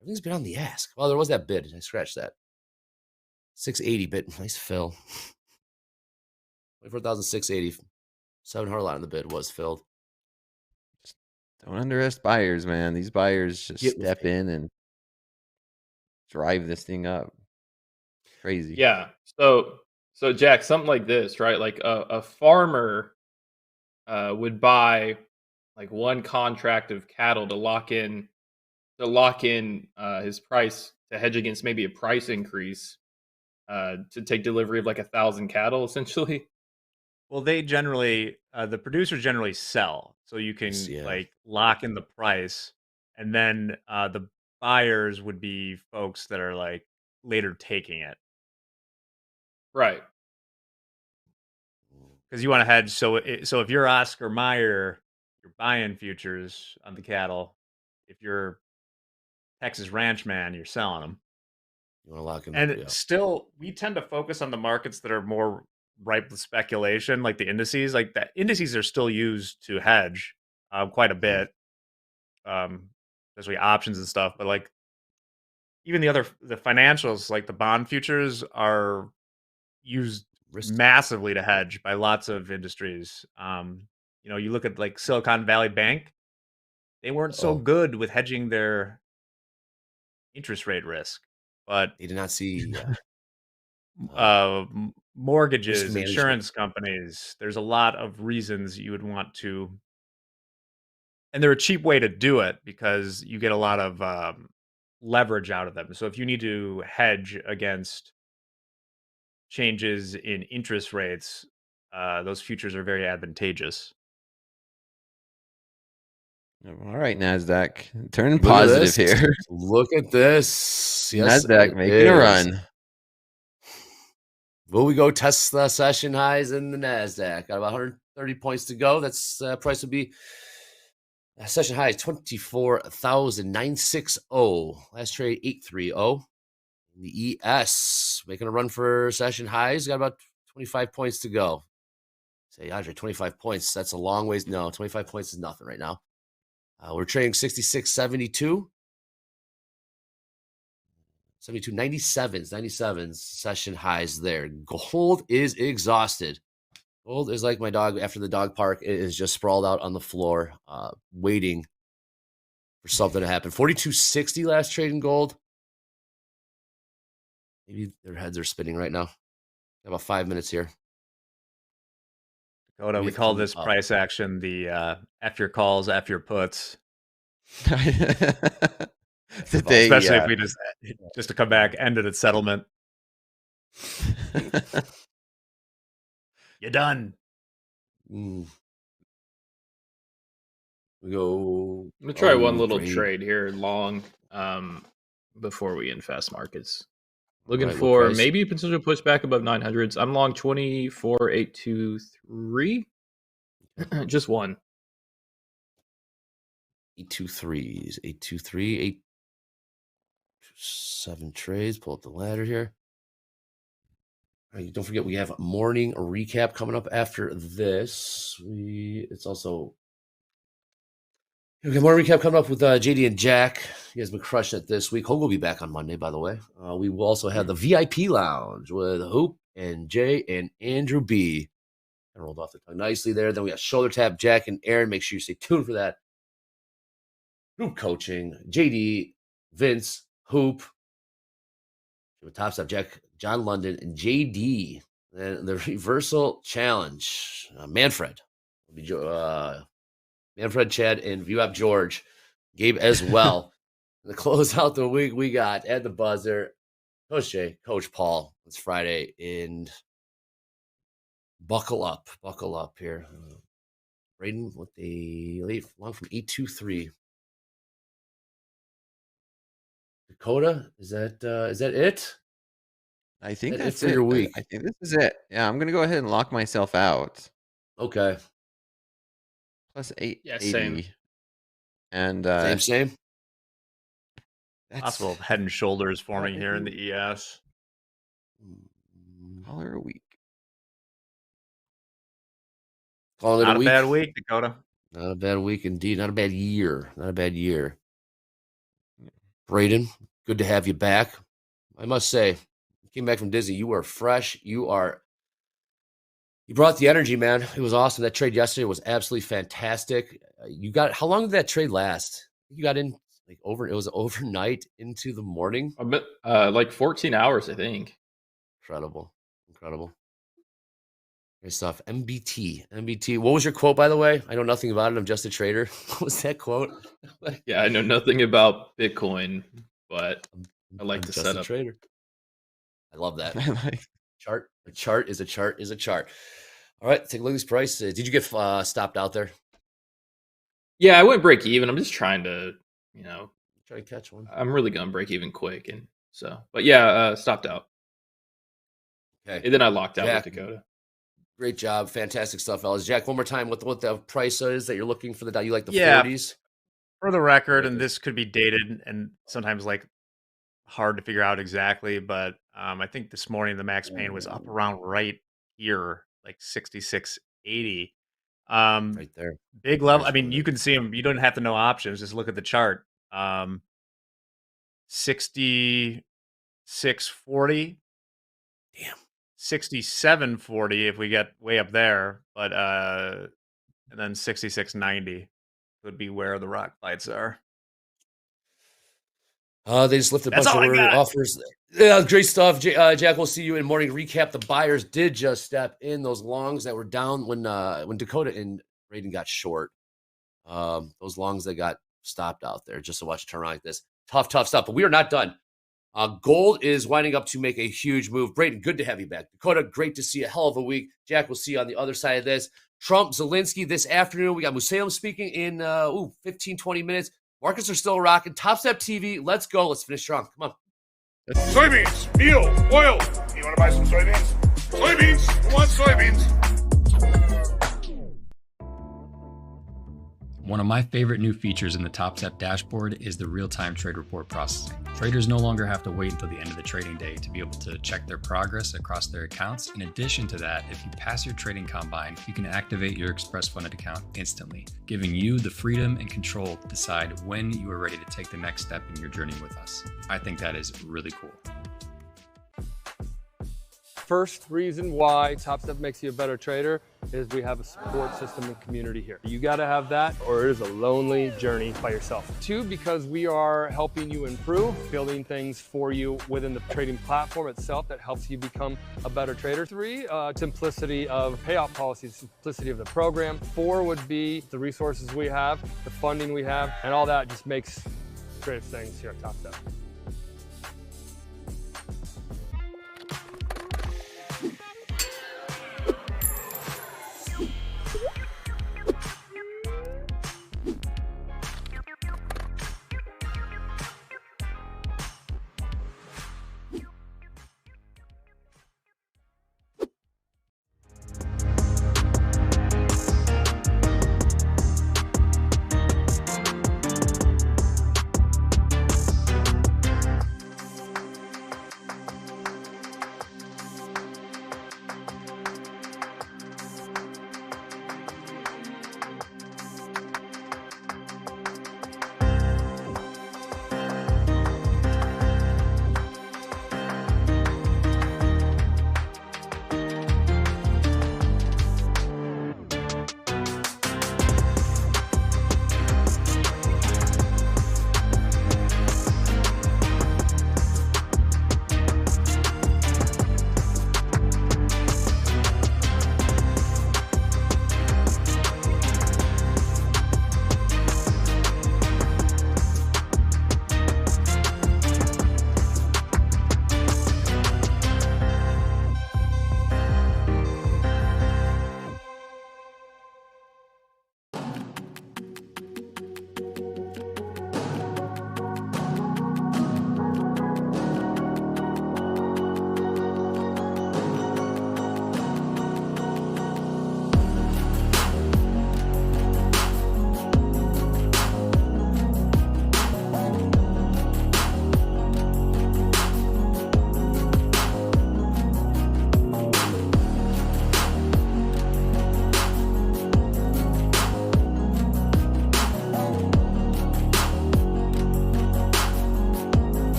Everything's been on the ask. Well, there was that bid. I scratched that. 680 bid. Nice fill. 24,680. 700 lot on the bid was filled. Don't underestimate buyers, man. These buyers just step in and drive this thing up. Crazy. Yeah. So Jack, something like this, right? Like a farmer would buy like one contract of cattle to lock in his price to hedge against maybe a price increase to take delivery of like 1,000 cattle, essentially. Well, they generally, the producers generally sell, so you can like lock in the price, and then the buyers would be folks that are like later taking it, right? Because you want to hedge. So if you're Oscar Mayer, you're buying futures on the cattle. If you're Texas Ranch Man, you're selling them. You want to lock in, and still, we tend to focus on the markets that are more ripe with speculation, like the indices. Like that, indices are still used to hedge quite a bit, especially options and stuff. But like even the financials, like the bond futures, are used massively to hedge by lots of industries. You look at like Silicon Valley Bank; they weren't so good with hedging their interest rate risk, but they did not see. Mortgages, insurance companies, there's a lot of reasons you would want to, and they're a cheap way to do it because you get a lot of leverage out of them. So if you need to hedge against changes in interest rates, those futures are very advantageous. All right, NASDAQ, turning positive here. Look at this. Yes, NASDAQ making a run. Will we go test the session highs in the NASDAQ? Got about 130 points to go. That's price would be session high 24,960. Last trade 830. The ES making a run for session highs. Got about 25 points to go. Say, Andre, 25 points. That's a long ways. No, 25 points is nothing right now. We're trading 66.72. 97s session highs there. Gold is exhausted. Gold is like my dog after the dog park. It is just sprawled out on the floor, waiting for something to happen. 42.60 last trade in gold. Maybe their heads are spinning right now. About 5 minutes here. Dakota, we call this price action the F your calls, F your puts. Especially if we just to come back, ended at settlement. You're done. We go. I'm gonna try one little trade here long before we end fast markets. Looking for maybe a potential pushback above 900s. I'm long 24,823. Just one. 823s. 823. 7 trades. Pull up the ladder here. All right, don't forget we have a morning recap coming up after this. It's also we got more recap coming up with JD and Jack. You guys been crushing it this week. Hope will be back on Monday, by the way. We will also have the VIP lounge with Hoop and Jay and Andrew B. I rolled off the tongue nicely there. Then we got shoulder tap, Jack and Aaron. Make sure you stay tuned for that. Group coaching, JD, Vince, Hoop, with Topstep, Jack, John London, and JD. And the reversal challenge, Manfred. Will be Manfred, Chad, and VWAP George. Gabe as well. And to close out the week, we got at the buzzer, Coach Jay, Coach Paul. It's Friday, and buckle up here. Braden with the late long from 823. Dakota, is that it? I think That that's it for your week. I think this is it. Yeah, I'm gonna go ahead and lock myself out. Okay. Plus 880. Yeah, same. And same. Possible head and shoulders forming here in the ES. Call her a week. Call it Not a week. Bad week, Dakota. Not a bad week indeed. Not a bad year. Not a bad year. Braden, good to have you back. I must say, you came back from Disney. You were fresh. You brought the energy, man. It was awesome. That trade yesterday was absolutely fantastic. How long did that trade last? You got in it was overnight into the morning. A bit, like 14 hours, I think. Incredible. Great stuff. MBT. What was your quote, by the way? I know nothing about it. I'm just a trader. What was that quote? Yeah, I know nothing about Bitcoin, but I like to just set a up. trader. I love that. Chart. A chart is a chart is a chart. All right, take a look at these prices. Did you get stopped out there? Yeah, I went break even. I'm just trying to, try to catch one. I'm really gonna break even quick, and so, but yeah, stopped out. Okay, and then I locked out Jack, with Dakota. Great job, fantastic stuff, fellas. Jack, one more time, what the price is that you're looking for you like the 40s? For the record, and this could be dated and sometimes like hard to figure out exactly, but I think this morning the max pain was up around right here, like 66.80. Right there. Big level. I mean, you can see them. You don't have to know options. Just look at the chart. 66.40. Damn. 67.40 if we get way up there, but and then 66.90 would be where the rock lights are. They just lifted a bunch of offers. Yeah, great stuff. Jack, we'll see you in morning recap. The buyers did just step in those longs that were down when Dakota and Braden got short. Those longs that got stopped out there just to watch it turn around like this. Tough stuff. But we are not done. Gold is winding up to make a huge move. Braden, good to have you back. Dakota, great to see you. Hell of a week. Jack, we'll see you on the other side of this. Trump, Zelensky this afternoon. We got Museum speaking in 15, 20 minutes. Markets are still rocking. Topstep TV, let's go. Let's finish strong. Come on. Soybeans, meal, oil. You want to buy some soybeans? Soybeans. Who wants soybeans? One of my favorite new features in the Topstep dashboard is the real-time trade report processing. Traders no longer have to wait until the end of the trading day to be able to check their progress across their accounts. In addition to that, if you pass your trading combine, you can activate your Express Funded account instantly, giving you the freedom and control to decide when you are ready to take the next step in your journey with us. I think that is really cool. First reason why Topstep makes you a better trader is we have a support system and community here. You got to have that, or it is a lonely journey by yourself. 2, because we are helping you improve, building things for you within the trading platform itself that helps you become a better trader. 3, simplicity of payout policies, simplicity of the program. 4 would be the resources we have, the funding we have, and all that just makes great things here at Topstep.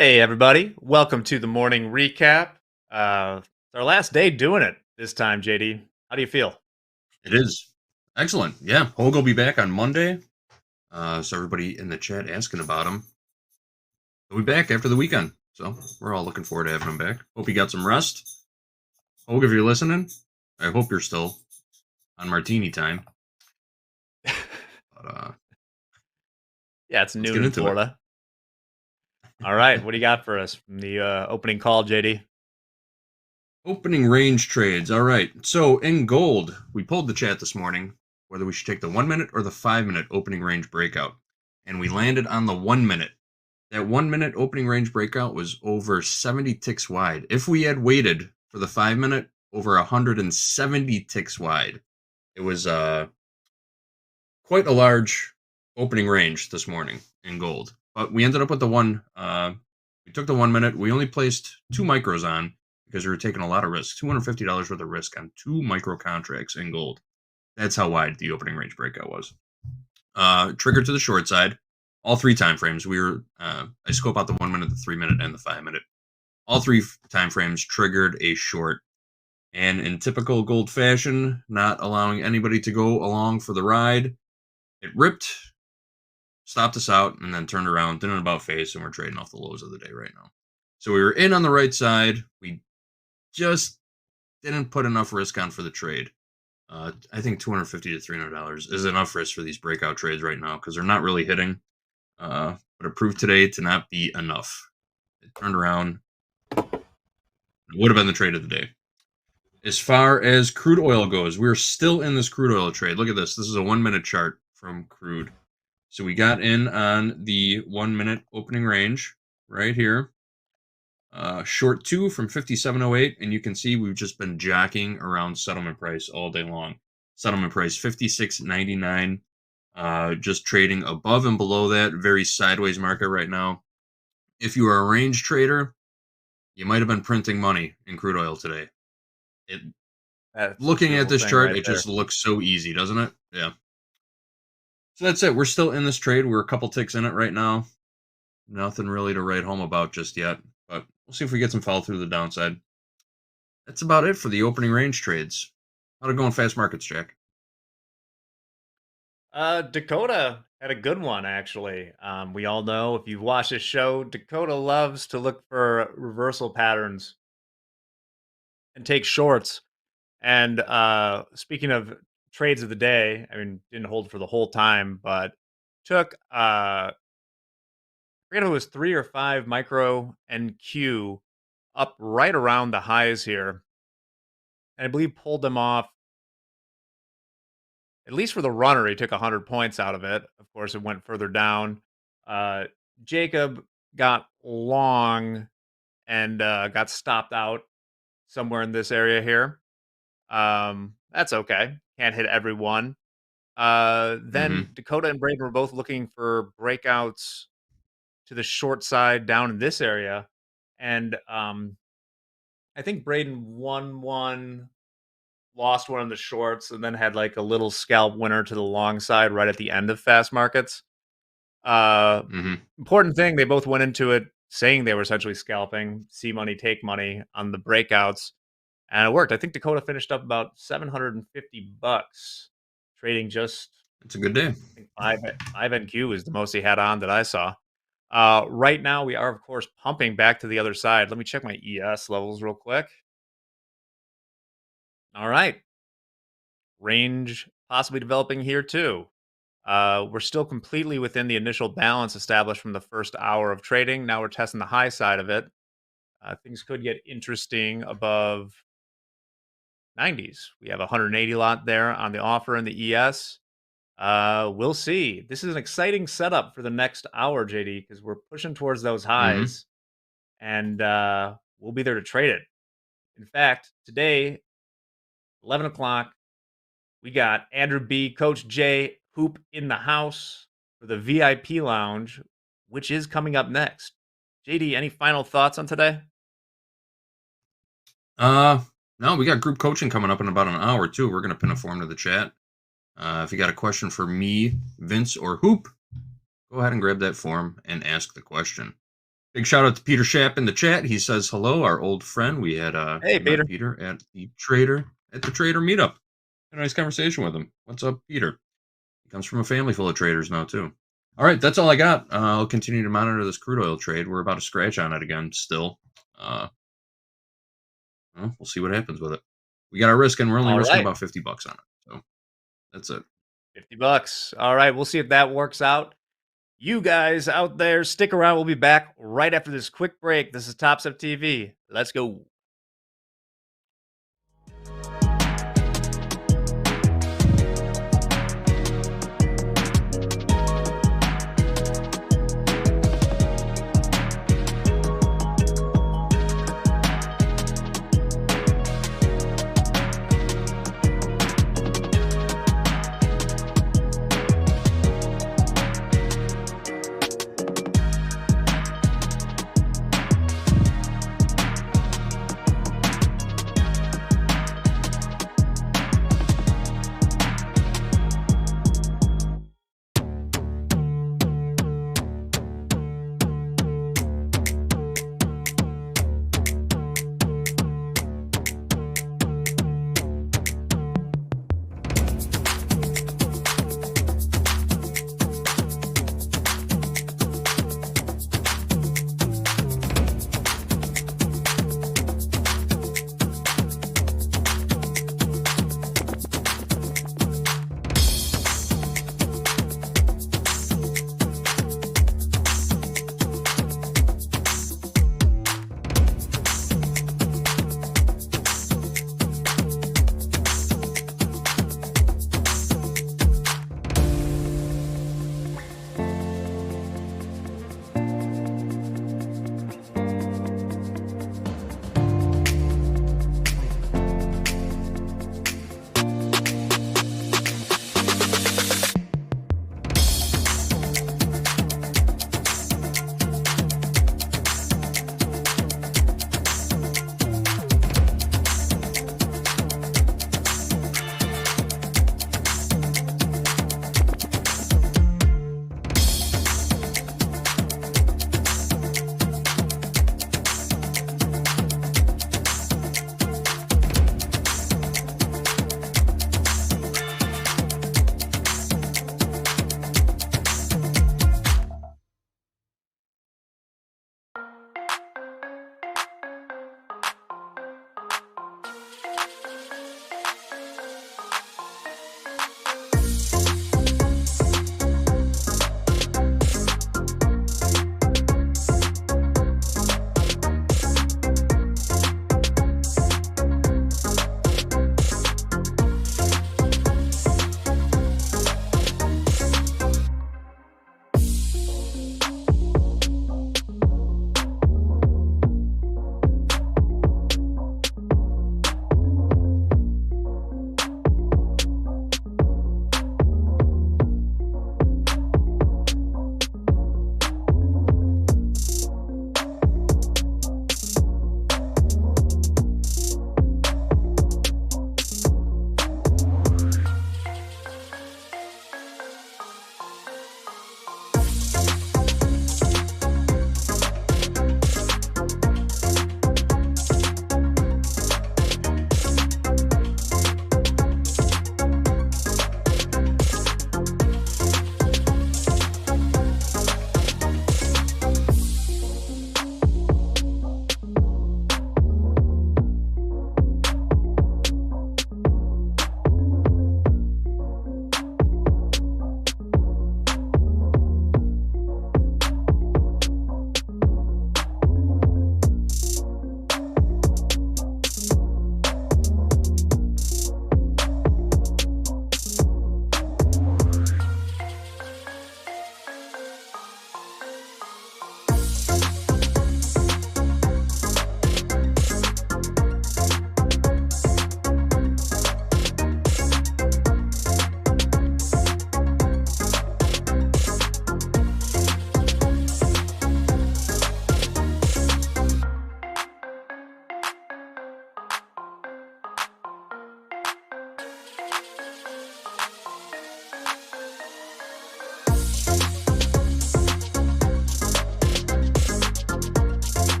Hey, everybody. Welcome to the morning recap. It's our last day doing it this time, JD. How do you feel? It is. Excellent. Yeah. Hogue will be back on Monday. So everybody in the chat asking about him. He'll be back after the weekend. So we're all looking forward to having him back. Hope you got some rest. Hogue, if you're listening, I hope you're still on martini time. But, yeah, it's noon in Florida. All right. What do you got for us from the opening call, JD? Opening range trades. All right. So in gold, we pulled the chat this morning whether we should take the 1 minute or the 5 minute opening range breakout. And we landed on the 1 minute. That 1 minute opening range breakout was over 70 ticks wide. If we had waited for the 5 minute, over 170 ticks wide. It was quite a large opening range this morning in gold. But we ended up with the one. We took the 1 minute. We only placed 2 micros on because we were taking a lot of risk. $250 worth of risk on 2 micro contracts in gold. That's how wide the opening range breakout was. Triggered to the short side. All 3 time frames. We were. I scope out the 1 minute, the 3 minute, and the 5 minute. All 3 time frames triggered a short. And in typical gold fashion, not allowing anybody to go along for the ride, it ripped, stopped us out, and then turned around, did an about face, and we're trading off the lows of the day right now. So we were in on the right side. We just didn't put enough risk on for the trade. I think $250 to $300 is enough risk for these breakout trades right now because they're not really hitting. But it proved today to not be enough. It turned around. It would have been the trade of the day. As far as crude oil goes, we're still in this crude oil trade. Look at this. This is a 1 minute chart from crude. So we got in on the 1 minute opening range right here. Short 2 from 57.08, and you can see we've just been jacking around settlement price all day long. Settlement price 56.99. Just trading above and below that. Very sideways market right now. If you are a range trader, you might have been printing money in crude oil today. Looking at this chart, it just looks so easy, doesn't it? Yeah. So that's it. We're still in this trade. We're a couple ticks in it right now. Nothing really to write home about just yet, but we'll see if we get some follow through to the downside. That's about it for the opening range trades. How'd it go in fast markets, Jack? Dakota had a good one, actually. We all know, if you've watched this show, Dakota loves to look for reversal patterns and take shorts. And speaking of trades of the day, I mean, didn't hold for the whole time, but took, I forget if it was 3 or 5 micro and Q up right around the highs here. And I believe pulled them off. At least for the runner, he took 100 points out of it. Of course, it went further down. Jacob got long and got stopped out somewhere in this area here. That's okay. Can't hit everyone. Then Dakota and Braden were both looking for breakouts to the short side down in this area. And I think Braden won one, lost one in the shorts, and then had like a little scalp winner to the long side right at the end of fast markets. Important thing, they both went into it saying they were essentially scalping, see money, take money on the breakouts. And it worked. I think Dakota finished up about $750 trading just. It's a good day. I think 5 NQ is the most he had on that I saw. Right now, we are, of course, pumping back to the other side. Let me check my ES levels real quick. All right. Range possibly developing here, too. We're still completely within the initial balance established from the first hour of trading. Now we're testing the high side of it. Things could get interesting above 90s. We have 180 lot there on the offer in the ES. We'll see. This is an exciting setup for the next hour, JD, because we're pushing towards those highs, and we'll be there to trade it. In fact, today, 11 o'clock, we got Andrew B, Coach J, Hoop in the house for the VIP lounge, which is coming up next. JD, any final thoughts on today? No, we got group coaching coming up in about an hour, too. We're going to pin a form to the chat. If you got a question for me, Vince, or Hoop, go ahead and grab that form and ask the question. Big shout out to Peter Shapp in the chat. He says hello, our old friend. We had Hey, met Peter. Peter at the trader meetup. Had a nice conversation with him. What's up, Peter? He comes from a family full of traders now too. All right, that's all I got. I'll continue to monitor this crude oil trade. We're about to scratch on it again still. Well, we'll see what happens with it. We got our risk, and we're only All risking right. about $50 on it. So that's it. $50. All right, we'll see if that works out. You guys out there, stick around. We'll be back right after this quick break. This is Topstep TV. Let's go.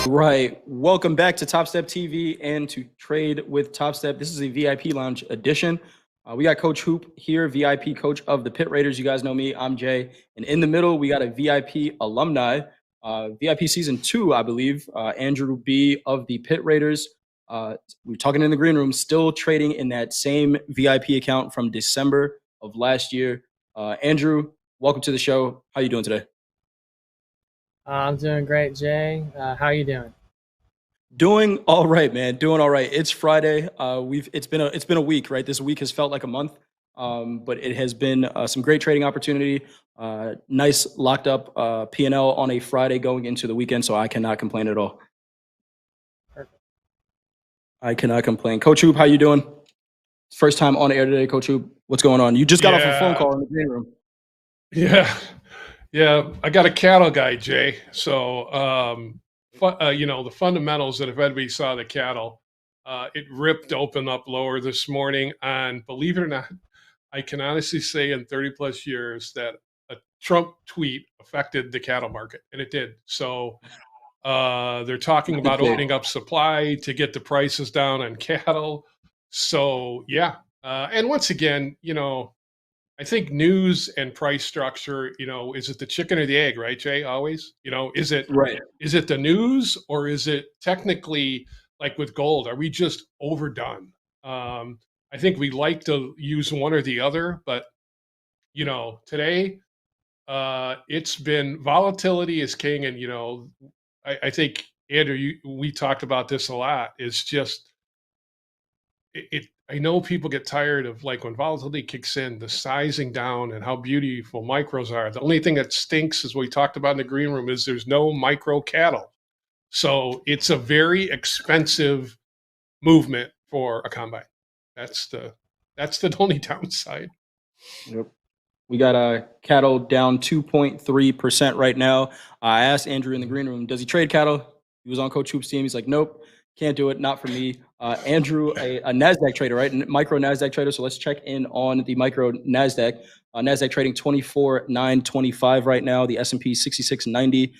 Right. Welcome back to Topstep TV and to Trade with Topstep. This is a VIP Lounge edition. We got Coach Hoop here, VIP coach of the Pit Raiders. You guys know me. I'm Jay. And in the middle, we got a VIP alumni, VIP Season 2, I believe, Andrew B. of the Pit Raiders. We're talking in the green room, still trading in that same VIP account from December of last year. Andrew, welcome to the show. How are you doing today? I'm doing great, Jay. How are you doing? Doing all right, man. Doing all right. It's Friday. It's been a week, right? This week has felt like a month, but it has been some great trading opportunity. Nice locked up P&L on a Friday going into the weekend, so I cannot complain at all. Perfect. I cannot complain. Coach Hoop, how you doing? First time on air today, Coach Hoop. What's going on? You just got off a phone call in the green room. Yeah, I got a cattle guy, Jay. So, the fundamentals that if anybody saw the cattle, it ripped open up lower this morning. And believe it or not, I can honestly say in 30 plus years that a Trump tweet affected the cattle market, and it did. So they're talking about opening up supply to get the prices down on cattle. So, yeah. And once again, I think news and price structure, is it the chicken or the egg, right, Jay? Always, is it right? Is it the news, or is it technically like with gold? Are we just overdone? I think we like to use one or the other, but today it's been volatility is king, and I think Andrew, we talked about this a lot. It's just I know people get tired of like when volatility kicks in, the sizing down and how beautiful micros are. The only thing that stinks, as we talked about in the green room, is there's no micro cattle. So it's a very expensive movement for a combine. That's the only downside. Yep. We got cattle down 2.3% right now. I asked Andrew in the green room, does he trade cattle? He was on Coach Hoop's team. He's like, nope, can't do it. Not for me. Andrew, a NASDAQ trader, right? Micro NASDAQ trader. So let's check in on the micro NASDAQ. NASDAQ trading 24,925 right now. The S&P 6690.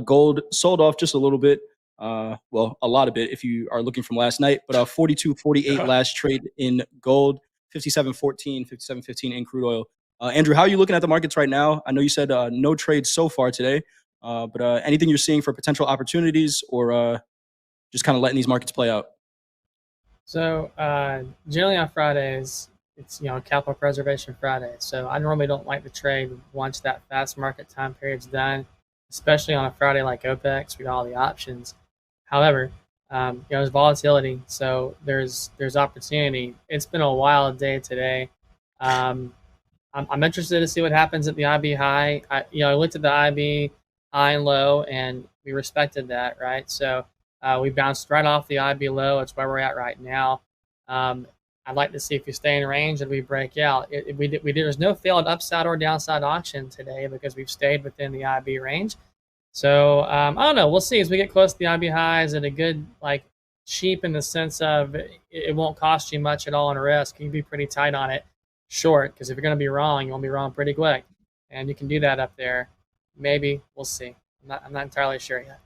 Gold sold off just a little bit. Well, a lot of it if you are looking from last night. But 42.48 last trade in gold. 57.14, 57.15 in crude oil. Andrew, how are you looking at the markets right now? I know you said no trades so far today, but anything you're seeing for potential opportunities, or just kind of letting these markets play out? So generally on Fridays, it's capital preservation Friday. So I normally don't like to trade once that fast market time period's done, especially on a Friday like OPEX with all the options. However, there's volatility, so there's opportunity. It's been a wild day today. I'm interested to see what happens at the IB high. I looked at the IB high and low, and we respected that, right? So we bounced right off the IB low. It's where we're at right now. I'd like to see if we stay in range and we break out. There's no failed upside or downside auction today because we've stayed within the IB range. So I don't know. We'll see as we get close to the IB highs at a good, cheap in the sense of it won't cost you much at all in risk. You can be pretty tight on it short, because if you're going to be wrong, you won't be wrong pretty quick. And you can do that up there. Maybe. We'll see. I'm not entirely sure yet.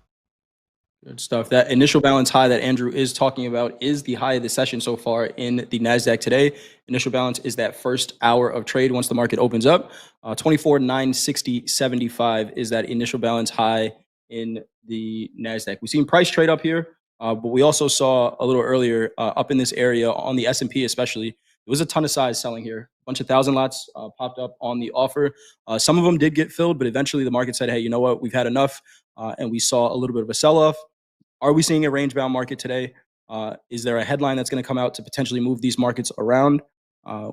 Good stuff. That initial balance high that Andrew is talking about is the high of the session so far in the NASDAQ today. Initial balance is that first hour of trade once the market opens up. 24,960.75 is that initial balance high in the NASDAQ. We've seen price trade up here, but we also saw a little earlier up in this area on the S&P especially. There was a ton of size selling here. A bunch of 1,000 lots popped up on the offer. Some of them did get filled, but eventually the market said, hey, you know what? We've had enough. And we saw a little bit of a sell-off. Are we seeing a range-bound market today? Is there a headline that's going to come out to potentially move these markets around?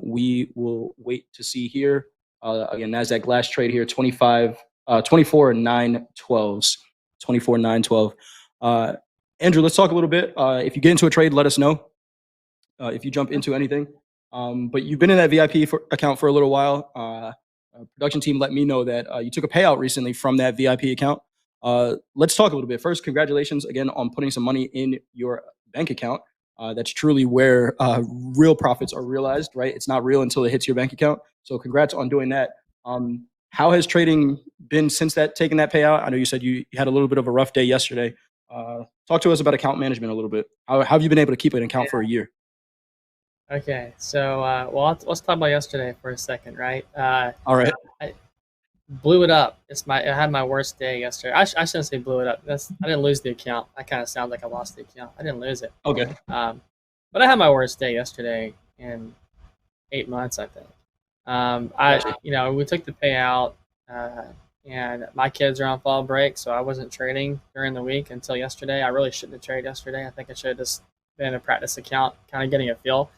We will wait to see here. Again, NASDAQ last trade here, 24,912s. 24,912. Andrew, let's talk a little bit. If you get into a trade, let us know. If you jump into anything. But you've been in that VIP account for a little while. Production team let me know that you took a payout recently from that VIP account. Let's talk a little bit. First, congratulations again on putting some money in your bank account. That's truly where real profits are realized, right? It's not real until it hits your bank account. So congrats on doing that. How has trading been since taking that payout? I know you said you had a little bit of a rough day yesterday. Talk to us about account management a little bit. How have you been able to keep an account for a year? Okay, so well, let's talk about yesterday for a second, right? All right. I blew it up. I had my worst day yesterday. I shouldn't say blew it up. I didn't lose the account. That kind of sounds like I lost the account. I didn't lose it. Okay. But I had my worst day yesterday in 8 months, I think. We took the payout, and my kids are on fall break, so I wasn't trading during the week until yesterday. I really shouldn't have traded yesterday. I think I should have just been in a practice account, kind of getting a feel.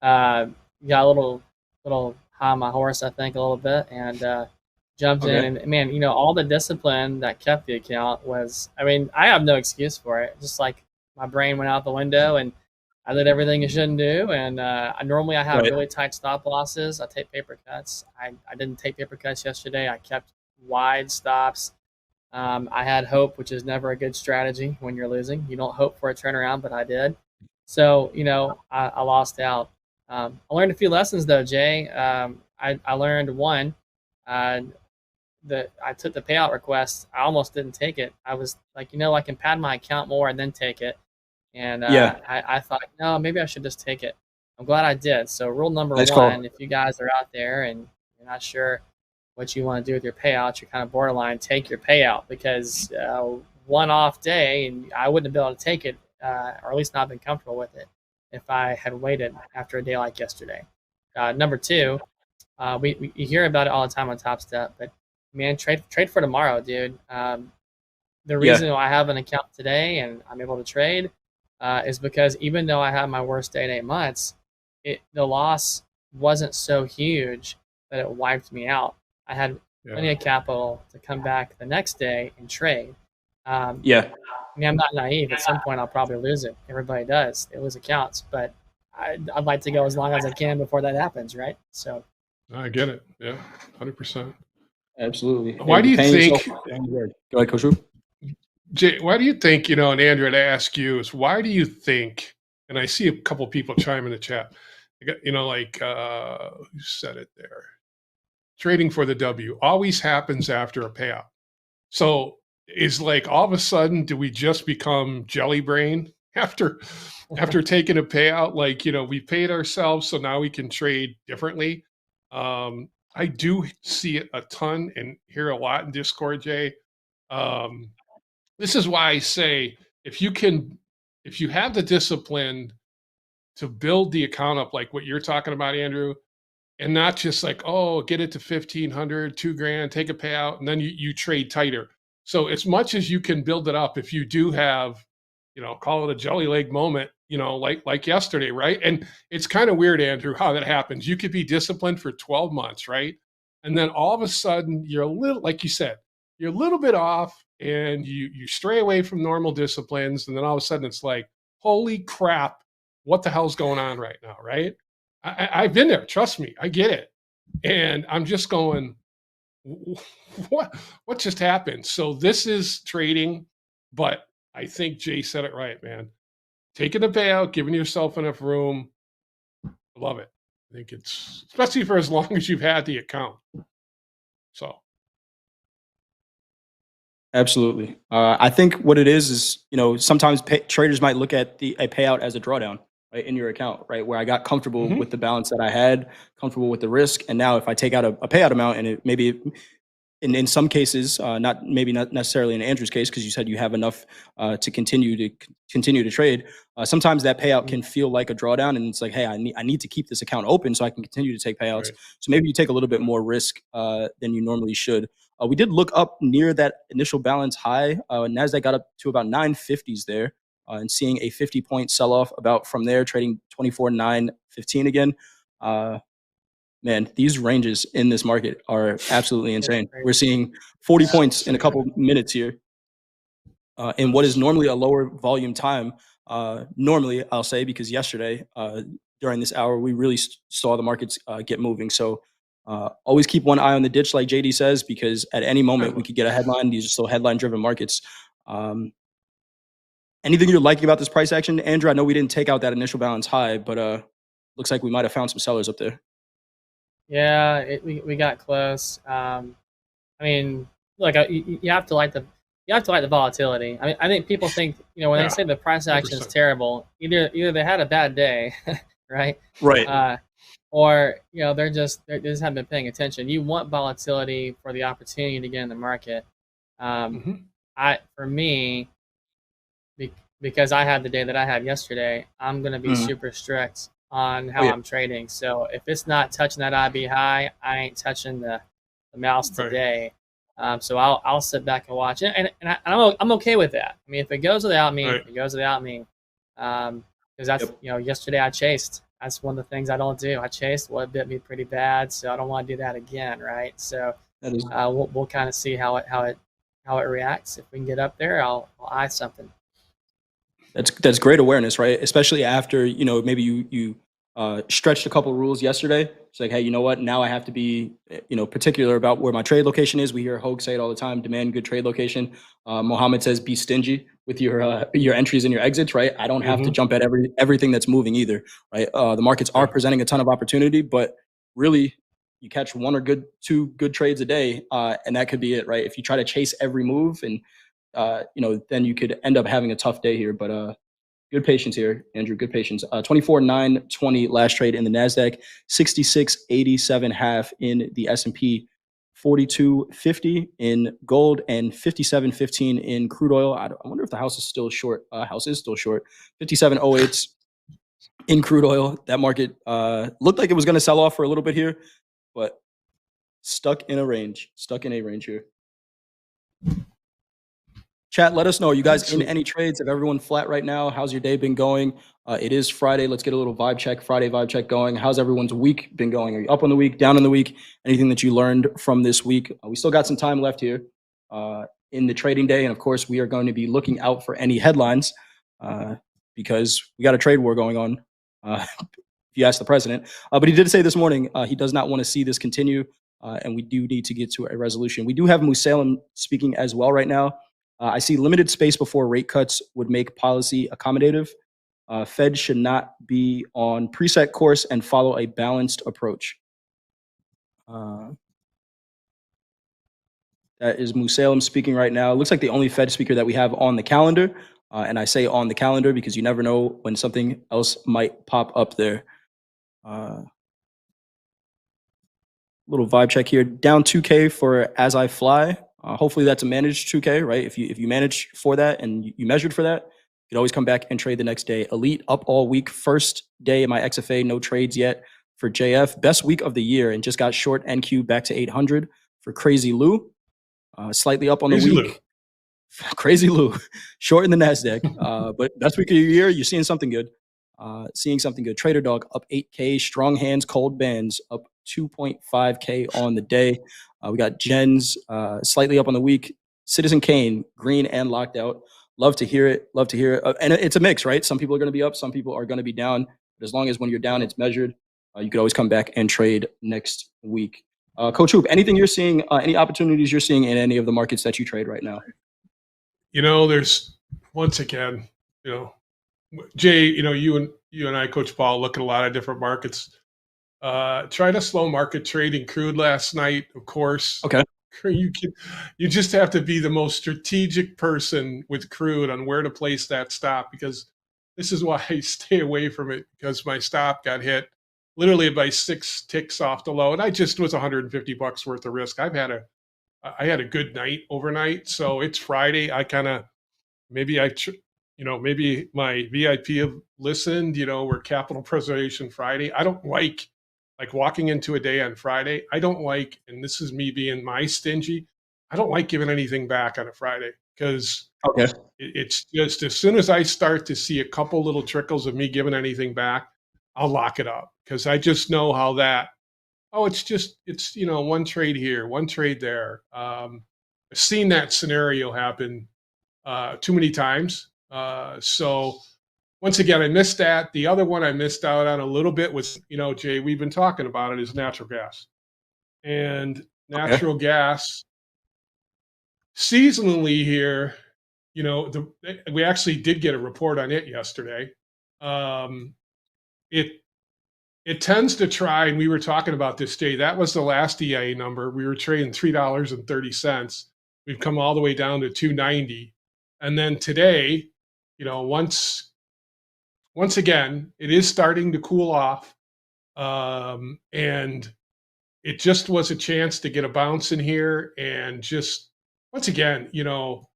Got a little high on my horse, I think, a little bit, and jumped in. And man, all the discipline that kept the account was, I have no excuse for it. Just like my brain went out the window, and I did everything you shouldn't do. And I have really tight stop losses. I take paper cuts. I didn't take paper cuts yesterday. I kept wide stops. I had hope, which is never a good strategy when you're losing. You don't hope for a turnaround, but I did. So, I lost out. I learned a few lessons, though, Jay. I learned one, that I took the payout request. I almost didn't take it. I was like, I can pad my account more and then take it. And I thought, no, maybe I should just take it. I'm glad I did. So rule number one, if you guys are out there and you're not sure what you want to do with your payout, you're kind of borderline, take your payout, because one off day, and I wouldn't have been able to take it, or at least not been comfortable with it if I had waited after a day like yesterday. Number two, we hear about it all the time on Topstep, but man, trade for tomorrow, dude. The reason I have an account today and I'm able to trade is because even though I had my worst day in 8 months, the loss wasn't so huge that it wiped me out. I had plenty of capital to come back the next day and trade. I'm not naive. At some point, I'll probably lose it. Everybody does. They lose accounts, but I'd like to go as long as I can before that happens, right? So I get it. Yeah, 100%. Absolutely. Why do you think? Go ahead, Coach Rube. Jay, why do you think, and Andrew, I'd ask you, is why do you think, and I see a couple people chime in the chat, who said it there? Trading for the W always happens after a payout. So is like all of a sudden, do we just become jelly brain after taking a payout? Like, we paid ourselves, so now we can trade differently. I do see it a ton and hear a lot in Discord, Jay. This is why I say if you have the discipline to build the account up like what you're talking about, Andrew, and not just like, get it to 1,500, $2,000, take a payout, and then you trade tighter. So as much as you can build it up, if you do have, call it a jelly leg moment, like yesterday, right? And it's kind of weird, Andrew, how that happens. You could be disciplined for 12 months, right? And then all of a sudden you're a little, like you said, you're a little bit off and you stray away from normal disciplines. And then all of a sudden it's like, holy crap, what the hell's going on right now, right? I've been there. Trust me, I get it. And I'm just going, what just happened? So this is trading, but I think Jay said it right, man. Taking the payout, giving yourself enough room. I love it. I think it's, especially for as long as you've had the account. So. Absolutely. I think what it is, sometimes traders might look at a payout as a drawdown, right, in your account, right, where I got comfortable with the balance that I had, comfortable with the risk. And now if I take out a payout amount and it maybe in some cases, not necessarily in Andrew's case, because you said you have enough to continue to trade. Sometimes that payout can feel like a drawdown, and it's like, hey, I need to keep this account open so I can continue to take payouts. Right. So maybe you take a little bit more risk than you normally should. We did look up near that initial balance high. NASDAQ got up to about 950s there, and seeing a 50-point sell-off about from there, trading 24,915 again. Man, these ranges in this market are absolutely insane. We're seeing 40 points in a couple minutes here. In what is normally a lower volume time. Normally, I'll say, because yesterday, during this hour, we really saw the markets get moving. So always keep one eye on the ditch, like JD says, because at any moment we could get a headline. These are still headline-driven markets. Anything you're liking about this price action, Andrew? I know we didn't take out that initial balance high, but looks like we might have found some sellers up there. Yeah, we got close. Look, you have to you have to like the volatility. I mean, I think people think, when Yeah, they say the price action is 100%. terrible, either they had a bad day, right? Right. Or they just haven't been paying attention. You want volatility for the opportunity to get in the market. For me, because I had the day that I had yesterday, I'm going to be super strict on how I'm trading. So if it's not touching that IB high, I ain't touching the mouse today. So I'll sit back and watch it, and I'm okay with that. I mean, if it goes without me, it goes without me. Because that's yesterday I chased. That's one of the things I don't do. I chased. Well, it bit me pretty bad, so I don't want to do that again, right? So we'll kind of see how it reacts. If we can get up there, I'll eye something. That's great awareness, right? Especially after maybe you stretched a couple rules yesterday. It's like, hey, you know what? Now I have to be particular about where my trade location is. We hear Hogue say it all the time: demand good trade location. Mohammed says be stingy with your entries and your exits, right? I don't have to jump at everything that's moving either, right? The markets are presenting a ton of opportunity, but really you catch one or two good trades a day, and that could be it, right? If you try to chase every move and then you could end up having a tough day here. But good patience here, Andrew. Good patience. 24,920 last trade in the NASDAQ, 66.87 in the S&P, 42.50 in gold, and 57.15 in crude oil. I wonder if the house is still short. House is still short. 57.08 in crude oil. That market looked like it was going to sell off for a little bit here, but stuck in a range here. Chat, let us know. Are you guys in any trades? If everyone flat right now, how's your day been going? It is Friday. Let's get a little Friday vibe check going. How's everyone's week been going? Are you up on the week, down on the week? Anything that you learned from this week? We still got some time left here in the trading day. And of course, we are going to be looking out for any headlines because we got a trade war going on, if you ask the president. But he did say this morning he does not want to see this continue. And we do need to get to a resolution. We do have Musalem speaking as well right now. I see limited space before rate cuts would make policy accommodative. Fed should not be on preset course and follow a balanced approach. That is Musalem speaking right now. It looks like the only Fed speaker that we have on the calendar. And I say on the calendar because you never know when something else might pop up there. Little vibe check here. Down 2K for As I Fly. Hopefully that's a managed 2K, right? If you manage for that and you measured for that, you can always come back and trade the next day. Elite up all week. First day in my XFA, no trades yet for JF. Best week of the year and just got short NQ back to 800 for Crazy Lou. Slightly up on the week. Crazy Lou. Short in the NASDAQ. But best week of the year, you're seeing something good. Trader Dog up 8K. Strong Hands, Cold Bands up 2.5K on the day. We got Jens slightly up on the week. Citizen Kane, green and locked out. Love to hear it. And it's a mix, right? Some people are going to be up. Some people are going to be down. But as long as when you're down, it's measured, you could always come back and trade next week. Coach Hoop, anything you're seeing, any opportunities you're seeing in any of the markets that you trade right now? There's, once again, Jay, you and I, Coach Paul, look at a lot of different markets. Tried a slow market trade in crude last night, of course. Okay. You just have to be the most strategic person with crude on where to place that stop, because this is why I stay away from it, because my stop got hit literally by 6 ticks off the low, and I just was $150 worth of risk. I had a good night overnight, so it's Friday. Maybe my VIP have listened. We're Capital Preservation Friday. I don't like walking into a day on Friday. I don't like, and this is me being my stingy, I don't like giving anything back on a Friday, because it's just, as soon as I start to see a couple little trickles of me giving anything back, I'll lock it up, because I just know how that, it's one trade here, one trade there. I've seen that scenario happen too many times. So once again, I missed that. The other one I missed out on a little bit was, Jay, we've been talking about it, is natural gas. And natural gas, seasonally here, we actually did get a report on it yesterday. It tends to try, and we were talking about this, Jay, that was the last EIA number. We were trading $3.30. We've come all the way down to 290. And then today, you know, once again, it is starting to cool off. And it just was a chance to get a bounce in here. And just, once again, you know,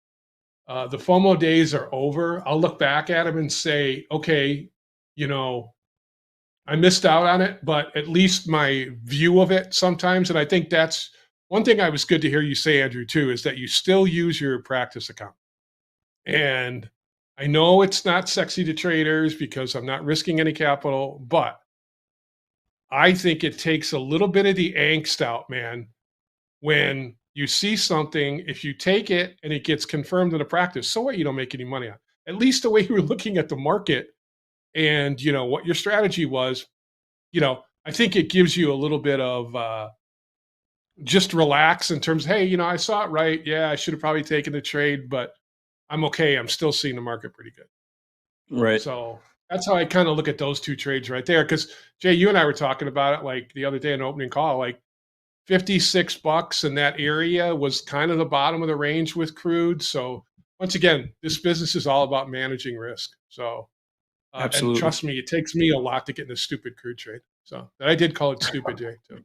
the FOMO days are over. I'll look back at them and say, okay, you know, I missed out on it, but at least my view of it sometimes. And I think that's one thing I was good to hear you say, Andrew, too, is that you still use your practice account. And I know it's not sexy to traders because I'm not risking any capital, but I think it takes a little bit of the angst out, man, when you see something, if you take it and it gets confirmed in a practice, so what, you don't make any money on it. At least the way you were looking at the market and, you know, what your strategy was, you know, I think it gives you a little bit of just relax in terms of, hey, you know, I saw it right. Yeah, I should have probably taken the trade, but I'm okay. I'm still seeing the market pretty good. Right. So that's how I kind of look at those two trades right there. Because Jay, you and I were talking about it like the other day in an opening call, like $56 in that area was kind of the bottom of the range with crude. So once again, this business is all about managing risk. So Absolutely. And trust me, it takes me a lot to get in a stupid crude trade. So I did call it stupid, Jay, too.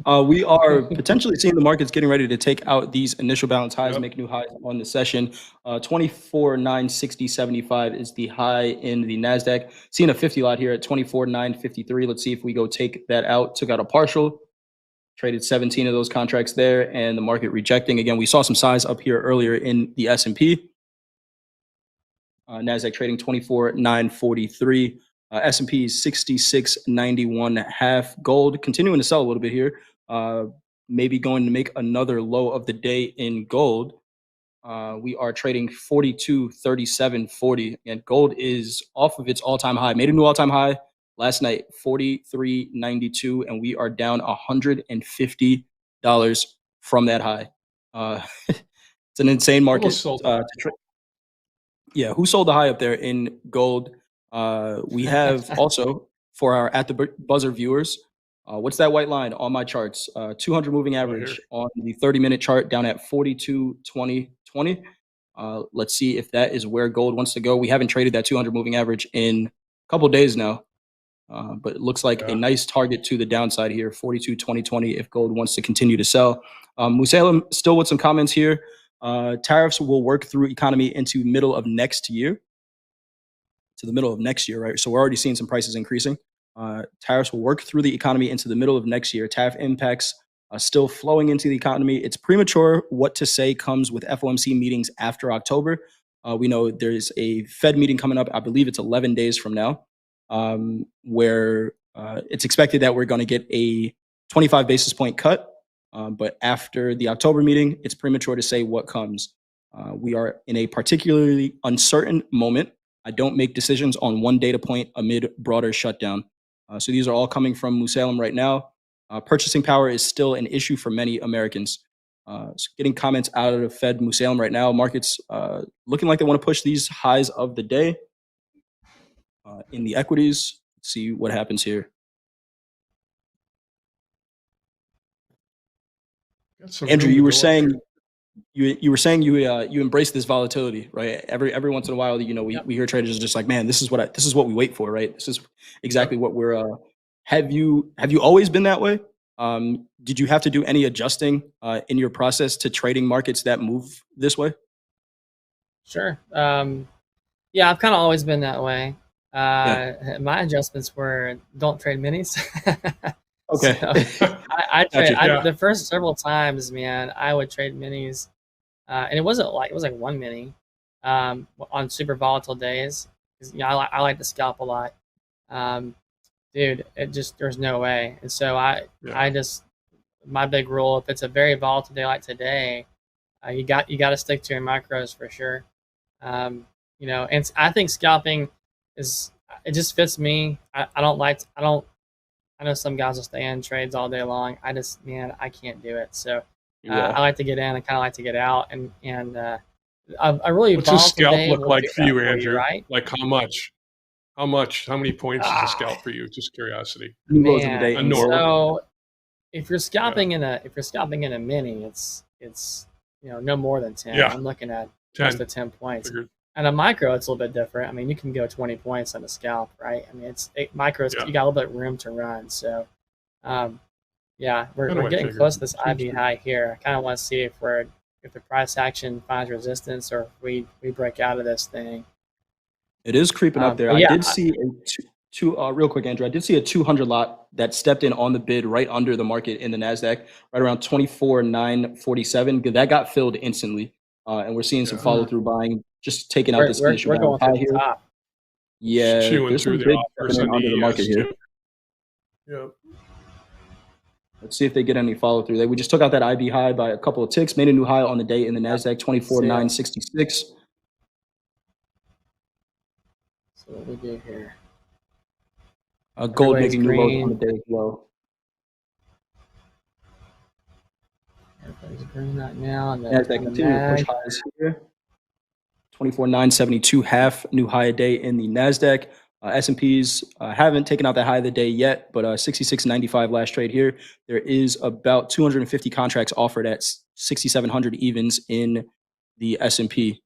We are potentially seeing the markets getting ready to take out these initial balance highs, make new highs on the session. 24,960.75 is the high in the NASDAQ. Seeing a 50 lot here at 24,953. Let's see if we go take that out. Took out a partial, traded 17 of those contracts there, and the market rejecting. Again, we saw some size up here earlier in the S&P. NASDAQ trading 24,943. S&P is 66.91.5. Gold continuing to sell a little bit here. Maybe going to make another low of the day in gold. We are trading 42.37.40, and gold is off of its all-time high. Made a new all-time high last night, 43.92, and we are down $150 from that high. It's an insane market. Yeah, who sold the high up there in gold? We have also, for our At the Buzzer viewers, what's that white line on my charts? 200 moving average on the 30-minute chart down at 42.20.20. Let's see if that is where gold wants to go. We haven't traded that 200 moving average in a couple of days now, but it looks like a nice target to the downside here, 42.20.20, if gold wants to continue to sell. Musalem still with some comments here. Tariffs will work through economy into middle of next year. To the middle of next year, right? So we're already seeing some prices increasing. Tariffs will work through the economy into the middle of next year. Tariff impacts are still flowing into the economy. It's premature what to say comes with FOMC meetings after October. We know there's a Fed meeting coming up. I believe it's 11 days from now, where it's expected that we're going to get a 25 basis point cut. But after the October meeting, it's premature to say what comes. We are in a particularly uncertain moment. I don't make decisions on one data point amid broader shutdown. So these are all coming from Musalem right now. Purchasing power is still an issue for many Americans. So getting comments out of the Fed Musalem right now. Markets looking like they want to push these highs of the day in the equities. Let's see what happens here. Andrew, you were saying you embrace this volatility, right? Every once in a while, you know, we hear traders just like, man, this is what we wait for, right? This is exactly what we're. Have you always been that way? Did you have to do any adjusting in your process to trading markets that move this way? Sure. Yeah, I've kind of always been that way. My adjustments were don't trade minis. Okay. So, I trade Gotcha. the first several times, man. I would trade minis, and it was like one mini on super volatile days. 'Cause, you know, I like to scalp a lot, dude. There's no way. And so I just my big rule: if it's a very volatile day like today, you got to stick to your micros for sure. You know, and I think scalping it just fits me. I know some guys will stay in trades all day long. I can't do it. So I like to get in. I kind of like to get out. And I really. What's a scalp look like for you, Andrew? Right? Like how much? How many points is a scalp for you? Just curiosity. Man, so if you're scalping in a mini, it's no more than 10. Yeah. I'm looking at 10. close to 10 points. Figured. And a micro, it's a little bit different. I mean, you can go 20 points on a scalp, right? I mean, micros, you got a little bit of room to run. So, yeah, we're getting close to this IB high here. I kind of want to see if the price action finds resistance or if we break out of this thing. It is creeping up there. I did see real quick, Andrew. I did see a 200 lot that stepped in on the bid right under the market in the NASDAQ, right around 24,947. That got filled instantly. And we're seeing some follow through buying, just taking out this initial balance high here. Top. Yeah, there's some big under the market here. Yeah. Let's see if they get any follow through. We just took out that IB high by a couple of ticks, made a new high on the day in the NASDAQ, 24,966. So what we do here? Gold making new lows on the day as well. Everybody's green right now. And NASDAQ continue to push highs here. 24,972, half new high a day in the NASDAQ. S&Ps haven't taken out that high of the day yet, but 66.95 last trade here. There is about 250 contracts offered at 6,700 evens in the S&P.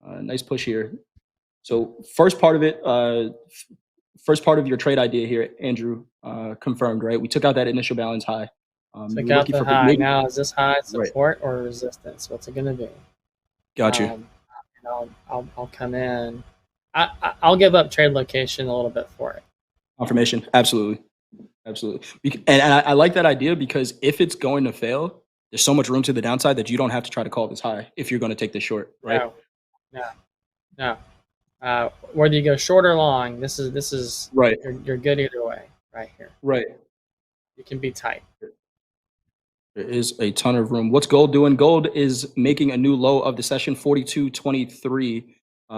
Nice push here. So first part of your trade idea here, Andrew, confirmed, right? We took out that initial balance high. Took out the high. Now, is this high support or resistance? What's it going to be? Got you. I'll come in. I'll give up trade location a little bit for it. Confirmation, absolutely. And I like that idea because if it's going to fail, there's so much room to the downside that you don't have to try to call this high if you're going to take this short, right? No. Whether you go short or long, this is right. You're good either way, right here. Right. You can be tight. There is a ton of room. What's gold doing? Gold is making a new low of the session, 42.23.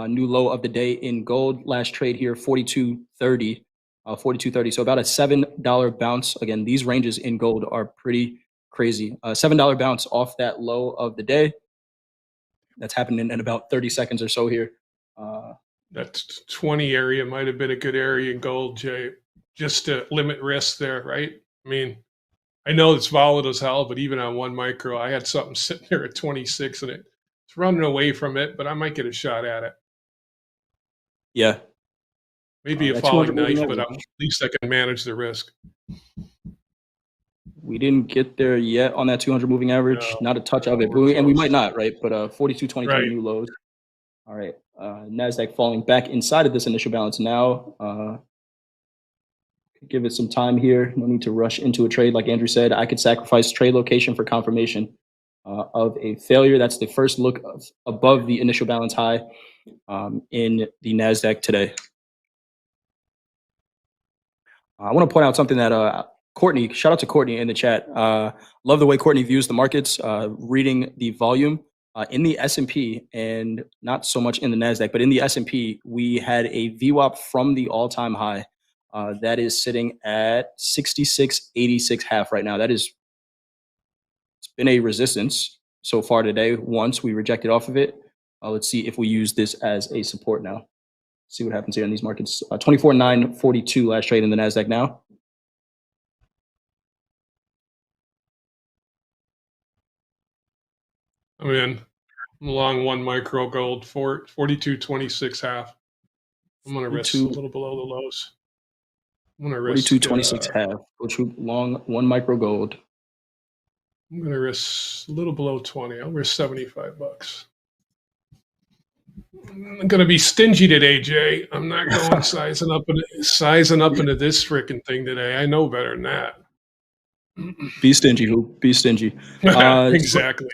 New low of the day in gold. Last trade here, 42.30. 42.30. So about a $7 bounce. Again, these ranges in gold are pretty crazy. $7 bounce off that low of the day. That's happening in about 30 seconds or so here. That 20 area might have been a good area in gold, Jay, just to limit risk there, right? I mean, I know it's volatile as hell, but even on one micro, I had something sitting there at 26 and it's running away from it, but I might get a shot at it. Yeah. Maybe a falling knife, but at least I can manage the risk. We didn't get there yet on that 200 moving average. No, not a touch of it, and we might not, right? But 42.23 new lows. All right. NASDAQ falling back inside of this initial balance now. Give it some time here. No need to rush into a trade. Like Andrew said, I could sacrifice trade location for confirmation of a failure. That's the first look above the initial balance high in the NASDAQ today. I want to point out something that Courtney, shout out to Courtney in the chat. Love the way Courtney views the markets, reading the volume in the S&P and not so much in the NASDAQ, but in the S&P, we had a VWAP from the all-time high. That is sitting at 66.86 half right now. It's been a resistance so far today. Once we rejected off of it, let's see if we use this as a support now. See what happens here in these markets. 24,942 last trade in the NASDAQ now. I'm in. I'm along one micro gold for 42.26 half. I'm going to risk a little below the lows. I'm going to risk 42.26 half. Go true long one micro gold. I'm going to risk a little below 20. I'll risk $75. I'm going to be stingy today, Jay. I'm not going sizing up into this freaking thing today. I know better than that. Be stingy, Hoop. Be stingy. Exactly.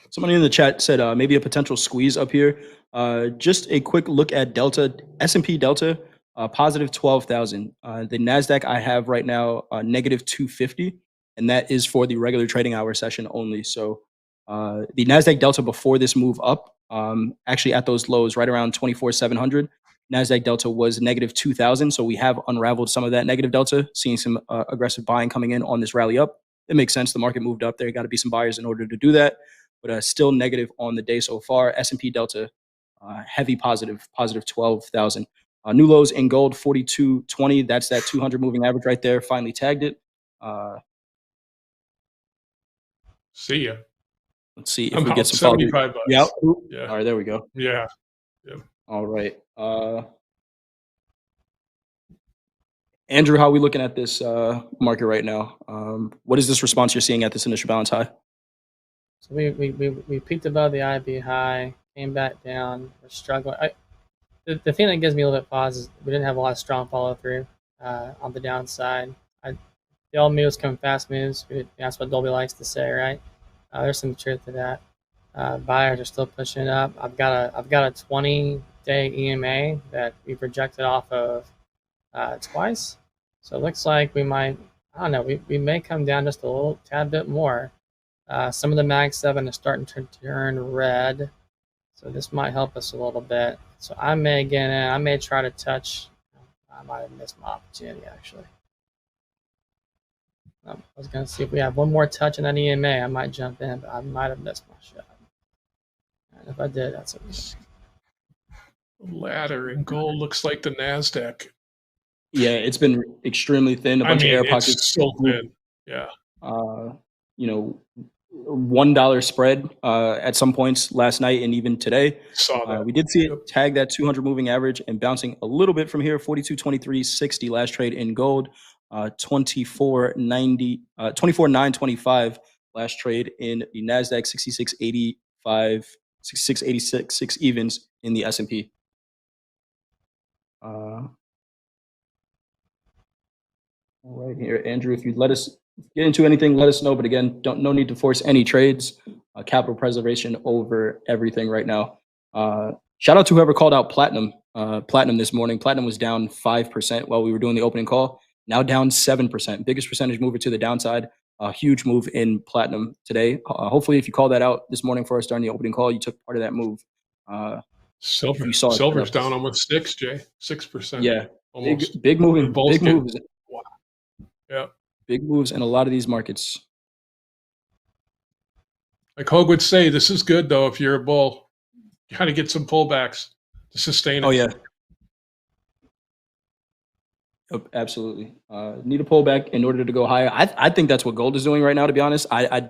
Somebody in the chat said maybe a potential squeeze up here. Just a quick look at Delta, S&P Delta, positive 12,000. The NASDAQ I have right now, negative 250, and that is for the regular trading hour session only. So the NASDAQ Delta before this move up, actually at those lows right around 24,700, NASDAQ Delta was negative 2,000. So we have unraveled some of that negative Delta, seeing some aggressive buying coming in on this rally up. It makes sense. The market moved up there. Got to be some buyers in order to do that. But still negative on the day so far. S&P Delta, heavy positive 12,000. New lows in gold, 42.20. That's that 200 moving average right there. Finally tagged it. See ya. Let's see if I'm we get out some follow. $75. Yeah. Yeah. All right, there we go. Yeah. Yeah. All right. Andrew, how are we looking at this market right now? What is this response you're seeing at this initial balance high? So we peaked above the IB high, came back down. We're struggling. The thing that gives me a little bit pause is we didn't have a lot of strong follow through on the downside. The old moves come fast moves. That's what Dolby likes to say, right? There's some truth to that. Buyers are still pushing up. I've got a 20-day EMA that we projected off of twice. So it looks like we might, I don't know, we may come down just a little tad bit more. Some of the Mag 7 is starting to turn red. So this might help us a little bit. So I may get in. I may try to touch. I might have missed my opportunity, actually. I was going to see if we have one more touch in that EMA. I might jump in, but I might have missed my shot. And if I did, that's okay. Ladder in gold looks like the NASDAQ. Yeah, it's been extremely thin. A bunch of air pockets. It's so thin. Yeah. You know, $1 spread at some points last night and even today. Saw that. We did see it tag that 200 moving average and bouncing a little bit from here. 42.2360 last trade in gold. 24.925 last trade in the NASDAQ. 66.85, 66.86 6 evens in the S&P. Right here, Andrew, if you'd let us get into anything, let us know. But again, no need to force any trades. Capital preservation over everything right now. Shout out to whoever called out platinum. Platinum this morning. Platinum was down 5% while we were doing the opening call. Now down 7%. Biggest percentage mover to the downside. A huge move in platinum today. Hopefully, if you called that out this morning for us during the opening call, you took part of that move. Silver's down almost 6%. Yeah, almost. big moving, big moves. Wow. Yeah, big moves in a lot of these markets. Like Hogue would say, this is good though. If you're a bull, you got to get some pullbacks to sustain it. Oh yeah. Absolutely. Need a pullback in order to go higher. I think that's what gold is doing right now, to be honest. I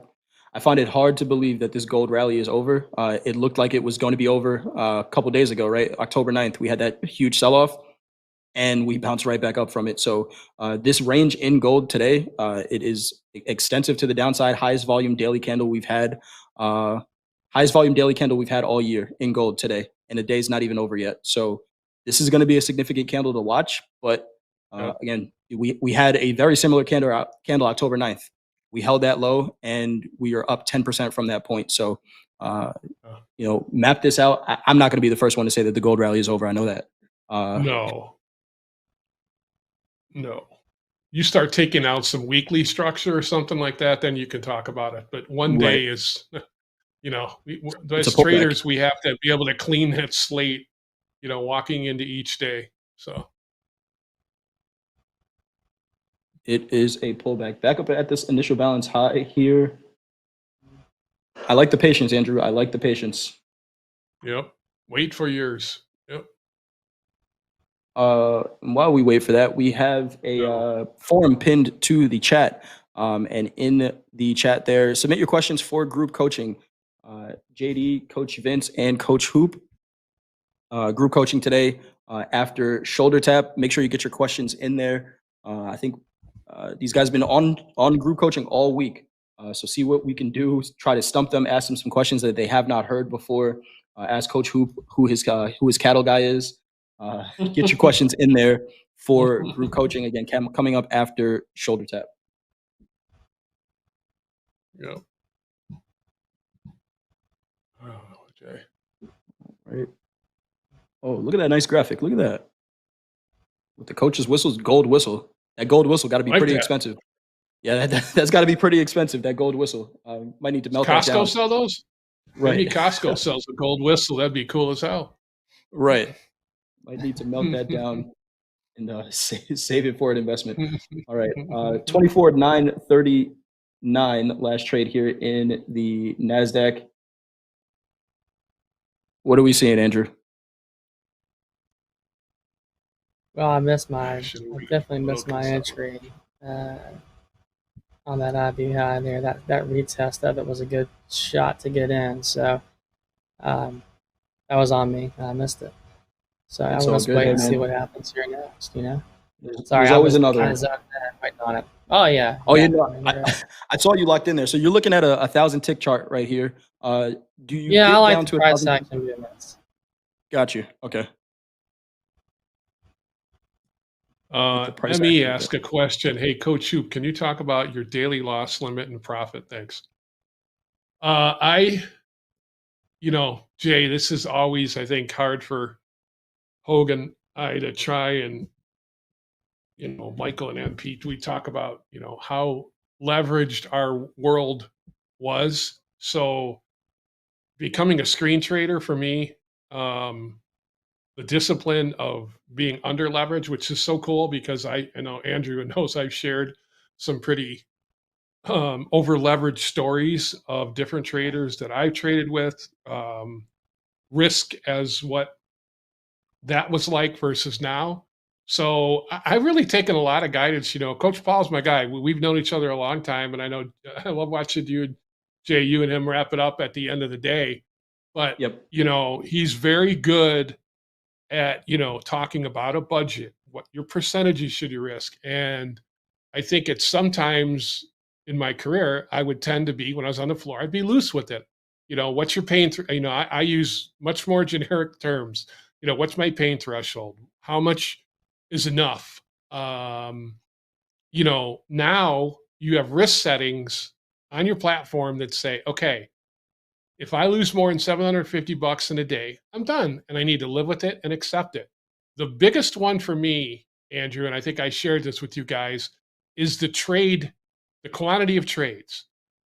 find it hard to believe that this gold rally is over. It looked like it was going to be over a couple days ago, right? October 9th, we had that huge sell-off, and we bounced right back up from it. So this range in gold today, it is extensive to the downside. Highest volume daily candle we've had. Highest volume daily candle we've had all year in gold today, and the day's not even over yet. So this is going to be a significant candle to watch, but again, we had a very similar candle October 9th. We held that low and we are up 10% from that point. So, map this out. I'm not going to be the first one to say that the gold rally is over. I know that. No. You start taking out some weekly structure or something like that, then you can talk about it. But one day is, as traders, we have to be able to clean that slate, walking into each day. So. It is a pullback. Back up at this initial balance high here. I like the patience, Andrew. I like the patience. Yep. Wait for yours. Yep. While we wait for that, we have a forum pinned to the chat. And in the chat there, submit your questions for group coaching. JD, Coach Vince, and Coach Hoop. Group coaching today after shoulder tap. Make sure you get your questions in there. I think these guys have been on group coaching all week. So see what we can do. Try to stump them, ask them some questions that they have not heard before. Ask Coach Hoop who his cattle guy is. Get your questions in there for group coaching. Again, coming up after shoulder tap. Yeah. Oh, Jay. Right. Oh, look at that nice graphic. Look at that. With the coach's whistles, gold whistle. That gold whistle got to be pretty expensive. Yeah, that's got to be pretty expensive, that gold whistle. Might need to melt that down. Costco sell those? Right. Maybe Costco sells a gold whistle. That'd be cool as hell. Right. Might need to melt that down and save it for an investment. All right. 24.939 last trade here in the NASDAQ. What are we seeing, Andrew? Well, I definitely missed my entry. on that IB high there. That retest of it was a good shot to get in. So that was on me. I missed it. So I It's will all just good, wait hey, and see man. what happens here next. There's Sorry, I always was another kind one. of zoned in, waiting on it. Oh yeah. Oh, yeah. you know, I mean, you're right. I saw you locked in there. So you're looking at a 1,000 tick chart right here. Do you Yeah, I get like down the to price 1,000? action movements. Got you. Okay. Like the price Let me action, ask a question. Hey, Coach Hoop, can you talk about your daily loss limit and profit? Thanks. Jay, this is always, I think, hard for Hogan I to try and, Michael and MP, we talk about, how leveraged our world was. So becoming a screen trader for me, the discipline of being under leverage, which is so cool because I know Andrew knows I've shared some pretty over leveraged stories of different traders that I've traded with, risk as what that was like versus now. So I've really taken a lot of guidance. Coach Paul's my guy. We've known each other a long time, and I know I love watching you, Jay, you and him wrap it up at the end of the day. But he's very good at talking about a budget, what your percentages should you risk, and I think it's sometimes in my career I would tend to be when I was on the floor I'd be loose with it. What's your pain? I use much more generic terms. What's my pain threshold? How much is enough? Now you have risk settings on your platform that say, okay, if I lose more than $750 in a day, I'm done and I need to live with it and accept it. The biggest one for me, Andrew, and I think I shared this with you guys, is the quantity of trades.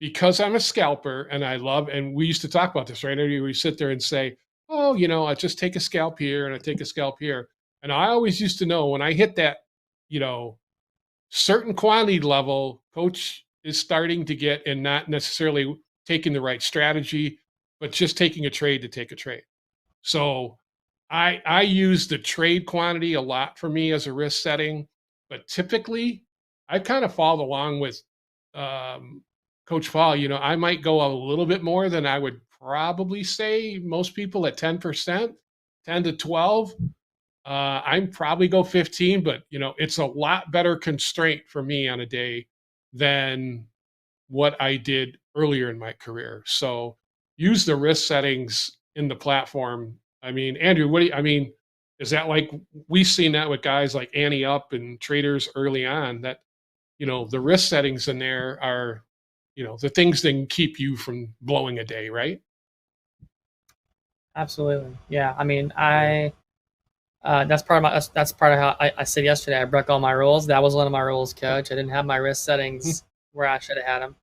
Because I'm a scalper and and we used to talk about this, right? We sit there and say, oh, I just take a scalp here and I take a scalp here. And I always used to know when I hit that, certain quantity level, coach is starting to get and not necessarily taking the right strategy, but just taking a trade to take a trade. So I use the trade quantity a lot for me as a risk setting, but typically I kind of follow along with Coach Paul. I might go a little bit more than I would probably say most people at 10%, 10 to 12. I'm probably go 15, but it's a lot better constraint for me on a day than what I did earlier in my career. So use the risk settings in the platform. I mean, Andrew, is that like we've seen that with guys like Annie Up and traders early on that, the risk settings in there are, the things that can keep you from blowing a day, right? Absolutely. Yeah. I mean, that's part of how I said yesterday. I broke all my rules. That was one of my rules, Coach. I didn't have my risk settings where I should have had them.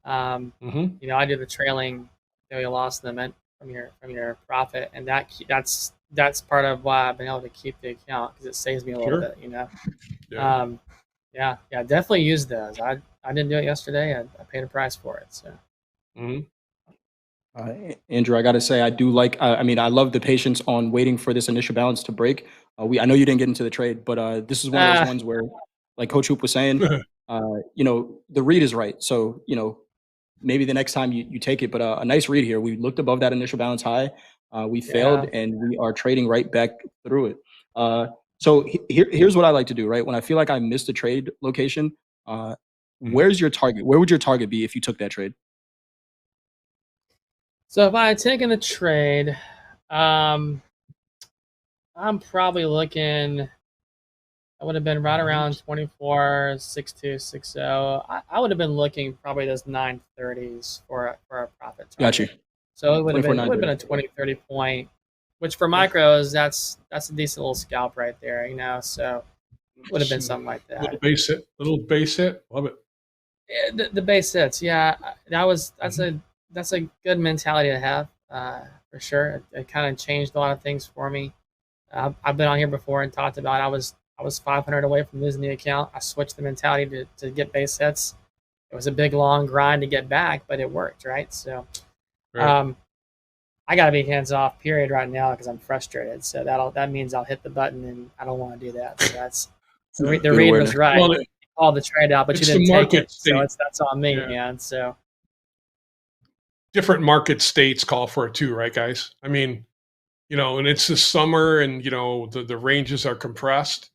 I do the trailing daily loss limit from your profit, and that's part of why I've been able to keep the account because it saves me a little bit. Yeah. Definitely use those. I didn't do it yesterday. I paid a price for it. So. Andrew, I got to say, I do like, I love the patience on waiting for this initial balance to break. I know you didn't get into the trade, but this is one of those ones where, like Coach Hoop was saying, the read is right. So, maybe the next time you take it, but a nice read here. We looked above that initial balance high. We failed and we are trading right back through it. So here's what I like to do, right? When I feel like I missed a trade location, where's your target? Where would your target be if you took that trade? So if I had taken the trade, I'm probably looking. I would have been right around 24.62, 60. I would have been looking probably those 930s for a profit target. Got you. So it would have been a 20-30 point, which for micros that's a decent little scalp right there, So it would have been something like that. Little base hit, love it. Yeah, the base hits, yeah. That's a good mentality to have, for sure. It kind of changed a lot of things for me. I've been on here before and talked about I was 500 away from losing the account. I switched the mentality to get base hits. It was a big, long grind to get back, but it worked, right? So I got to be hands off, period, right now because I'm frustrated. So that means I'll hit the button, and I don't want to do that. So the read was right. Well, call the trade out, but It's you the didn't take market it. So state. that's on me, Yeah. man. So Different market states call for it too, right, guys? I mean, and it's the summer and, the ranges are compressed.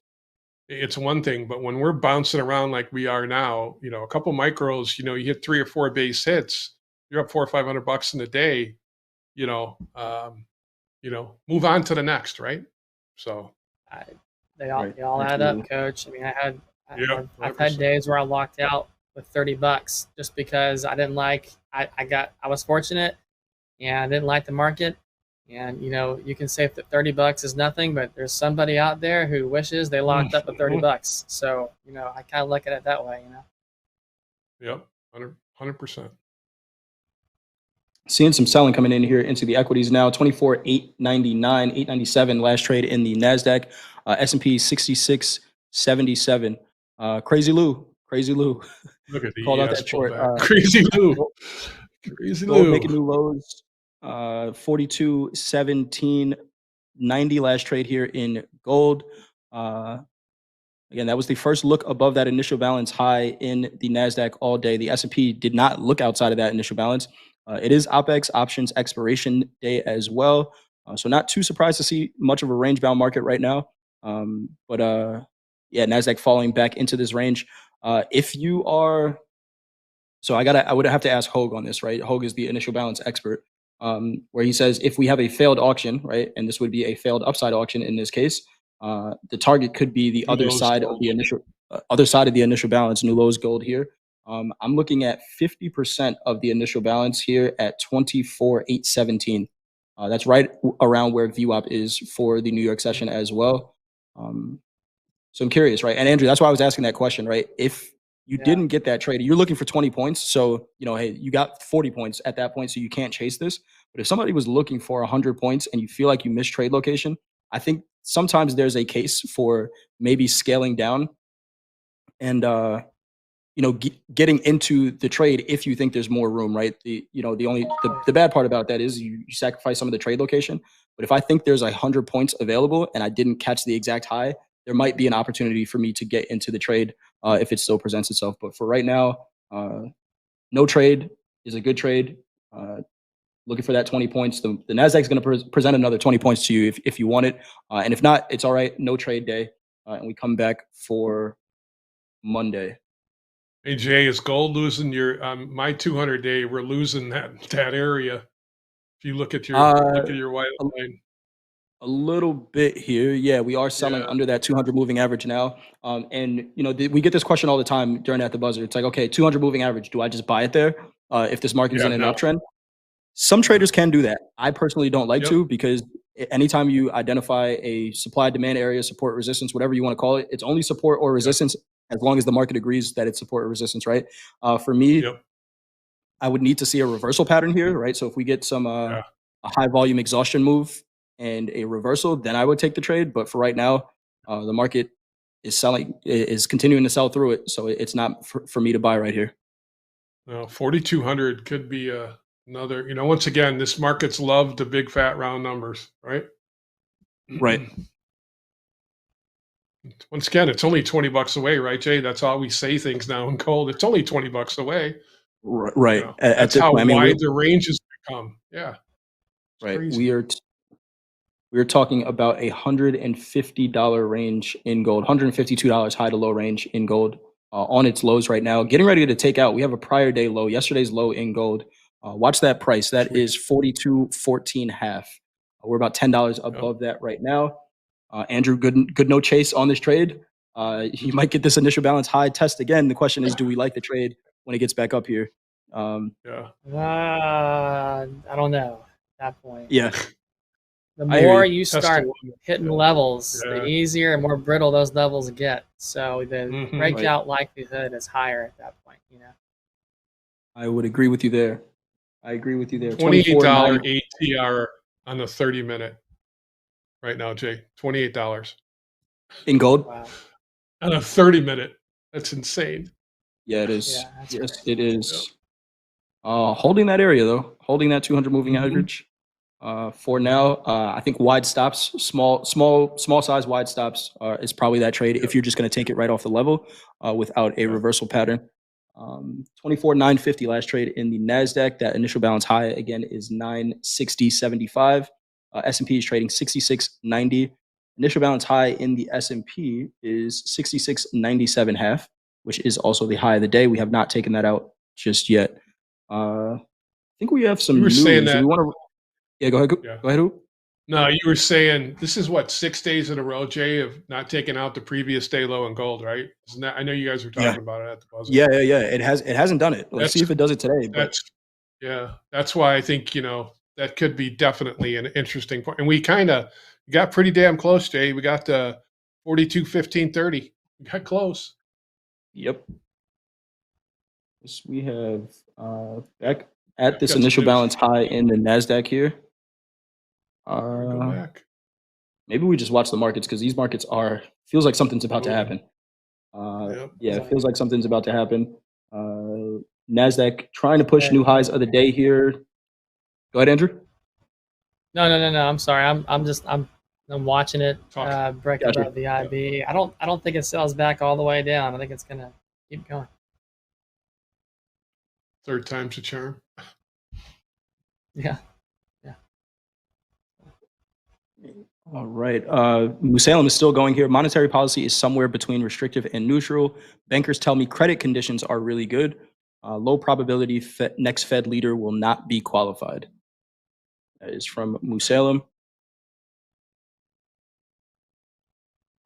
It's one thing, but when we're bouncing around like we are now, a couple micros, you hit 3 or 4 base hits, you're up $400 or $500 in a day, move on to the next, right? So they all add Absolutely. up, Coach. I mean, Yeah, I've had 100%. days where I locked out with $30 just because I didn't like. I was fortunate, and I didn't like the market. And you can say that $30 is nothing, but there's somebody out there who wishes they locked up with $30. So I kind of look at it that way. Yep, 100%. Seeing some selling coming in here into the equities now. 24,899, 897 last trade in the NASDAQ. S&P 6677. Crazy Lou. Look at the Called out ES that short. pullback. Crazy Lou. Crazy Gold Lou. making new lows. 42.1790 last trade here in gold. Again, that was the first look above that initial balance high in the NASDAQ all day. The S&P did not look outside of that initial balance. It is OPEX options expiration day as well. So not too surprised to see much of a range-bound market right now. But yeah, NASDAQ falling back into this range. If you are... So I would have to ask Hogue on this, right? Hogue is the initial balance expert, where he says if we have a failed auction, right, and this would be a failed upside auction in this case, the target could be the other side of the initial balance, new lows gold here. I'm looking at 50% of the initial balance here at 24,817. That's right around where VWAP is for the New York session as well. So I'm curious, right? And Andrew, that's why I was asking that question, right? If you didn't get that trade, you're looking for 20 points. So, hey, you got 40 points at that point, so you can't chase this. But if somebody was looking for 100 points and you feel like you missed trade location, I think sometimes there's a case for maybe scaling down and, getting into the trade if you think there's more room, right? The bad part about that is you sacrifice some of the trade location. But if I think there's 100 points available and I didn't catch the exact high, there might be an opportunity for me to get into the trade if it still presents itself. But for right now, no trade is a good trade. Looking for that 20 points. The NASDAQ is going to present another 20 points to you if you want it. And if not, it's all right. No trade day. And we come back for Monday. Hey, Jay, is gold losing your my 200-day? We're losing that area. If you look at your white line. A little bit here. Yeah, we are selling under that 200 moving average now. And, we get this question all the time during At the Buzzer. It's like, okay, 200 moving average. Do I just buy it there if this market is in an uptrend? Some traders can do that. I personally don't like to, because anytime you identify a supply-demand area, support, resistance, whatever you want to call it, it's only support or resistance as long as the market agrees that it's support or resistance, right? For me, I would need to see a reversal pattern here, right? So if we get some a high volume exhaustion move and a reversal, then I would take the trade. But for right now, the market is continuing to sell through it. So it's not for me to buy right here. No, 4,200 could be another, once again, this market's loved the big fat round numbers, right? Right. Once again, it's only $20 away, right, Jay? That's how we say things now in gold. It's only $20 away. Right. That's how wide the ranges become. Yeah. Right. Crazy. We're talking about $150 range in gold, $152 high to low range in gold on its lows right now. Getting ready to take out. We have a prior day low, yesterday's low in gold. Watch that price. That is 42.14.5. We're about $10 above that right now. Andrew, good no chase on this trade. You might get this initial balance high test again. The question is, do we like the trade when it gets back up here? I don't know at that point. Yeah. The more you start hitting levels, the easier and more brittle those levels get. So the breakout likelihood is higher at that point. I would agree with you there. $28 ATR on the 30-minute right now, Jay. $28 in gold. Wow. On a 30-minute. That's insane. Yeah, it is. Yes, it is. Holding that area though, holding that 200 moving average. For now. I think wide stops, small size wide stops is probably that trade if you're just going to take it right off the level without a reversal pattern. 24,950 last trade in the NASDAQ. That initial balance high again is 960.75. S&P is trading 66.90. Initial balance high in the S&P is 66.97.5, which is also the high of the day. We have not taken that out just yet. I think we have some You were news. saying Do that. we want to? Yeah, go ahead. Yeah. Go ahead. Who? No, you were saying this is what 6 days in a row, Jay, of not taking out the previous day low in gold, right? Isn't that, I know you guys were talking about it at the buzzer. Yeah. It hasn't done it. Let's see if it does it today. But That's why I think that could be definitely an interesting point. And we kind of got pretty damn close, Jay. We got to 42.15.30. We got close. Yep. We have back at this initial balance high in the NASDAQ here. Go back. Maybe we just watch the markets because these markets feels like something's about to happen. Yeah, it feels like something's about to happen. NASDAQ trying to push new highs of the day here. Go ahead, Andrew. No. I'm sorry. I'm watching it break above the IB. I don't think it sells back all the way down. I think it's gonna keep going. Third time's a charm. Yeah. All right. Musalem is still going here. Monetary policy is somewhere between restrictive and neutral. Bankers tell me credit conditions are really good. Low probability next Fed leader will not be qualified. That is from Musalem.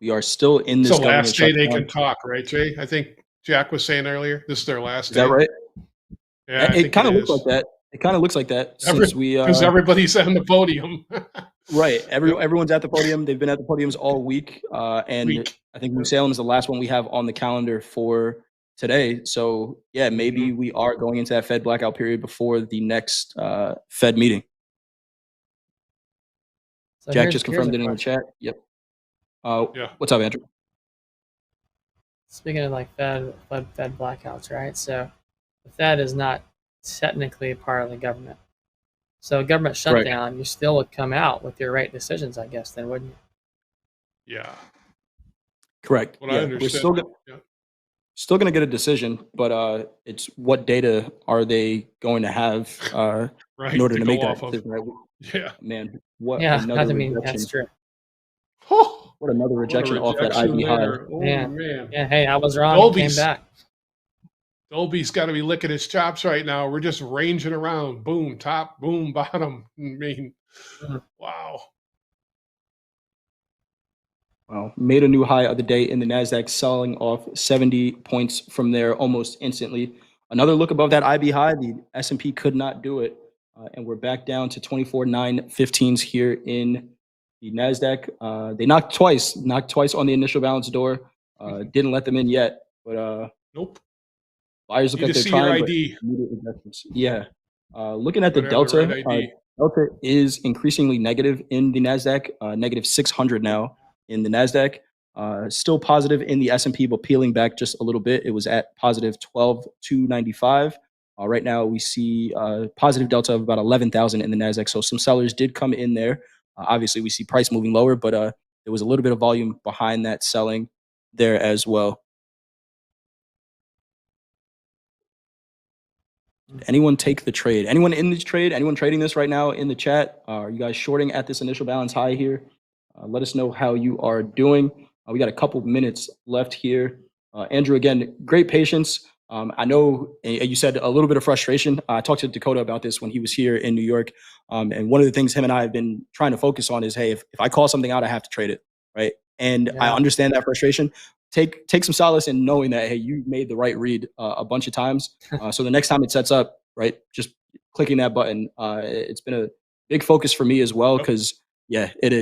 We are still in this. It's the last day they shutdown. can talk, right, Jay? I think Jack was saying earlier this is their last Is day. that right? Yeah, it kind of looks like that. It kind of looks like that because everybody's on the podium. Right. Everyone's at the podium. They've been at the podiums all week. And I think Musalem is the last one we have on the calendar for today. So yeah, maybe we are going into that Fed blackout period before the next Fed meeting. So Jack just confirmed it in the chat. Yep. What's up, Andrew? Speaking of like Fed blackouts, right? So the Fed is not technically part of the government. So government shutdown, you still would come out with your rate decisions, I guess, then wouldn't you? Yeah. Correct. What I understand. We're still going to get a decision, but it's what data are they going to have in order to make that decision? Right? Yeah. Man, what? Yeah, another rejection. That's true. What another rejection off that IB high. Oh, man. Yeah, hey, I was wrong. Came back. Dolby's got to be licking his chops right now. We're just ranging around. Boom, top, boom, bottom. I mean, wow. Well, made a new high of the day in the NASDAQ, selling off 70 points from there almost instantly. Another look above that IB high, the S&P could not do it. And we're back down to 24,915s here in the NASDAQ. They knocked twice on the initial balance door. Didn't let them in yet, but nope. Buyers look like they're trying, but immediate rejections. Yeah. Looking at the Delta, Delta is increasingly negative in the NASDAQ, negative 600 now in the NASDAQ. Still positive in the S&P, but peeling back just a little bit. It was at positive 12,295. Right now, we see positive Delta of about 11,000 in the NASDAQ. So some sellers did come in there. Obviously, we see price moving lower, but there was a little bit of volume behind that selling there as well. Anyone take the trade? Anyone in this trade? Anyone trading this right now in the chat? Are you guys shorting at this initial balance high here? Let us know how you are doing. We got a couple minutes left here. Andrew, again, great patience. I know you said a little bit of frustration. I talked to Dakota about this when he was here in New York. And one of the things him and I have been trying to focus on is, hey, if I call something out, I have to trade it, right? And I understand that frustration. Take some solace in knowing that, hey, you made the right read a bunch of times. So the next time it sets up, right, just clicking that button. It's been a big focus for me as well because, yeah, it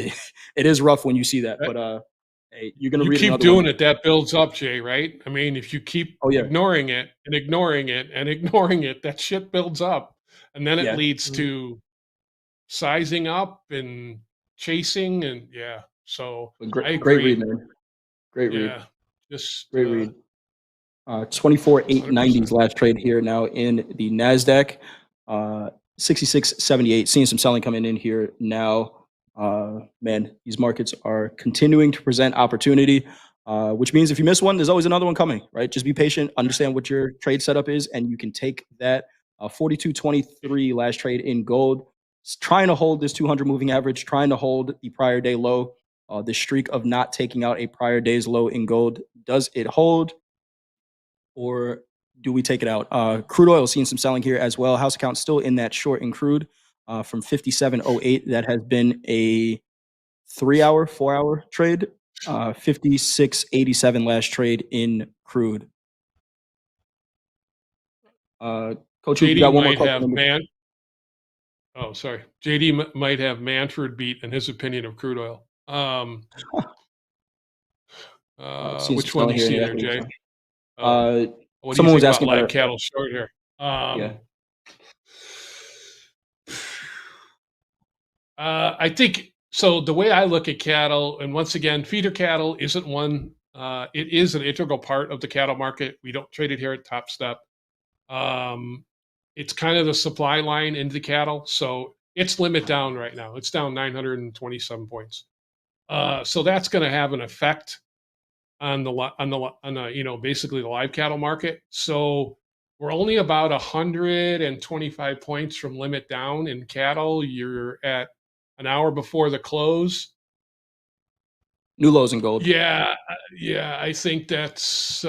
is rough when you see that. But hey, you're going to read keep another doing one. it. That builds up, Jay, right? I mean, if you keep ignoring it and ignoring it and ignoring it, that shit builds up. And then it leads to sizing up and chasing. And so great read, man. Great read. Just great read. 24,890s last trade here now in the NASDAQ. 66.78. Seeing some selling coming in here now. Man, these markets are continuing to present opportunity, which means if you miss one, there's always another one coming, right? Just be patient, understand what your trade setup is, and you can take that 42.23 last trade in gold. It's trying to hold this 200 moving average, trying to hold the prior day low. The streak of not taking out a prior day's low in gold, does it hold, or do we take it out? Crude oil seeing some selling here as well. House account still in that short in crude from 57.08. That has been a 3-hour, 4-hour trade. 56.87 last trade in crude. Coach, you got one more question. Oh, sorry. JD might have Manfred beat in his opinion of crude oil. Which one do you see there, Jay? Someone was asking about live cattle short here. I think so. The way I look at cattle, and once again, feeder cattle isn't one. It is an integral part of the cattle market. We don't trade it here at Topstep. It's kind of the supply line into cattle, so it's limit down right now. It's down 927 points. So that's going to have an effect on the basically the live cattle market. So we're only about 125 points from limit down in cattle. You're at an hour before the close. New lows in gold. Yeah. I think that's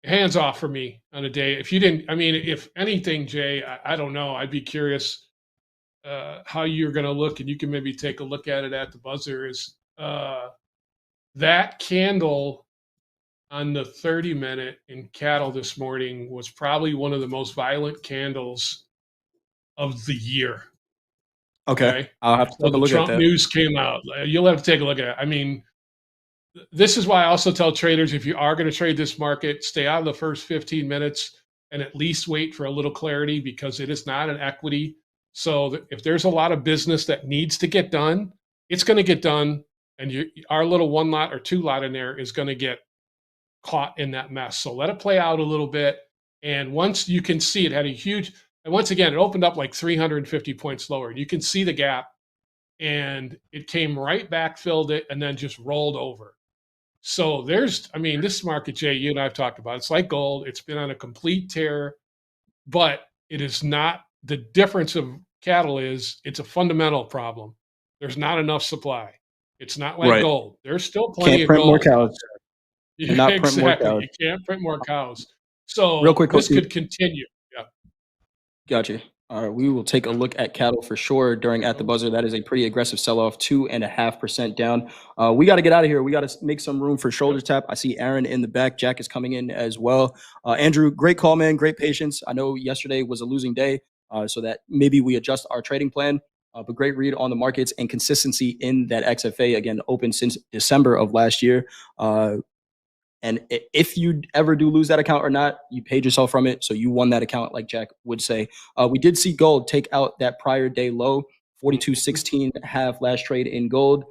hands off for me on a day. If you didn't, I mean, if anything, Jay, I don't know. I'd be curious how you're going to look, and you can maybe take a look at it at the buzzer. Is that candle on the 30-minute in cattle this morning was probably one of the most violent candles of the year. Okay. I'll have to take a look at that. Trump news came out. You'll have to take a look at it. I mean, this is why I also tell traders, if you are going to trade this market, stay out of the first 15 minutes and at least wait for a little clarity, because it is not an equity. So if there's a lot of business that needs to get done, it's going to get done. And our little 1 lot or 2 lot in there is going to get caught in that mess. So let it play out a little bit. And once you can see it had a huge, and once again, it opened up like 350 points lower. You can see the gap, and it came right back, filled it, and then just rolled over. So this market, Jay, you and I have talked about, it's like gold. It's been on a complete tear, but it is not, the difference of cattle is it's a fundamental problem. There's not enough supply. It's not like gold. There's still plenty of gold. More cows. Exactly. More cows. You can't print more cows. So real quick, this could continue. Yeah. Gotcha. All right, we will take a look at cattle for sure during At the Buzzer. That is a pretty aggressive sell-off, 2.5% down. We got to get out of here. We got to make some room for shoulder tap. I see Aaron in the back. Jack is coming in as well. Andrew, great call, man. Great patience. I know yesterday was a losing day, so that maybe we adjust our trading plan. But great read on the markets and consistency in that XFA, again, open since December of last year. And if you ever do lose that account or not, you paid yourself from it. So you won that account, like Jack would say. We did see gold take out that prior day low, 42.16.5 last trade in gold.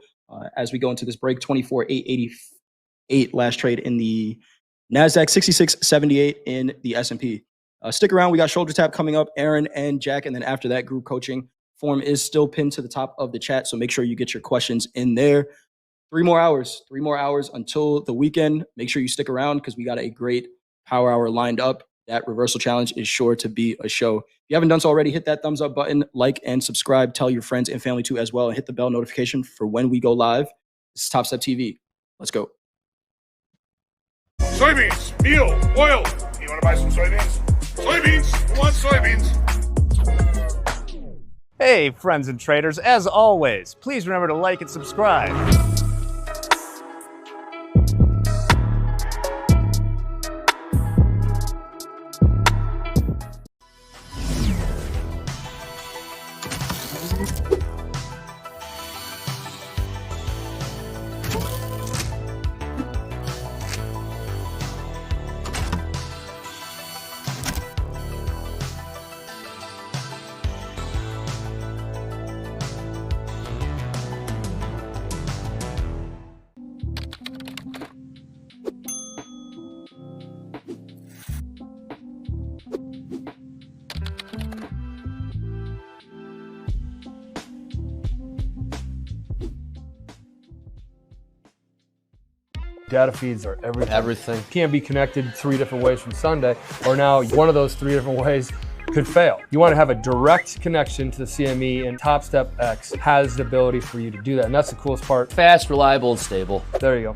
As we go into this break, 24.888 last trade in the NASDAQ, 66.78 in the S&P. Stick around. We got shoulder tap coming up, Aaron and Jack. And then after that, group coaching form is still pinned to the top of the chat. So make sure you get your questions in there. 3 more hours until the weekend. Make sure you stick around because we got a great power hour lined up. That reversal challenge is sure to be a show. If you haven't done so already, hit that thumbs up button, like and subscribe. Tell your friends and family too as well, and hit the bell notification for when we go live. This is Topstep TV. Let's go. Soybeans, meal, oil. You want to buy some soybeans? Soybeans. Who wants soybeans? Hey, friends and traders. As always, please remember to like and subscribe. Data feeds are everything. Can't be connected 3 different ways from Sunday, or now one of those 3 different ways could fail. You want to have a direct connection to the CME, and Topstep X has the ability for you to do that. And that's the coolest part. Fast, reliable, and stable. There you go.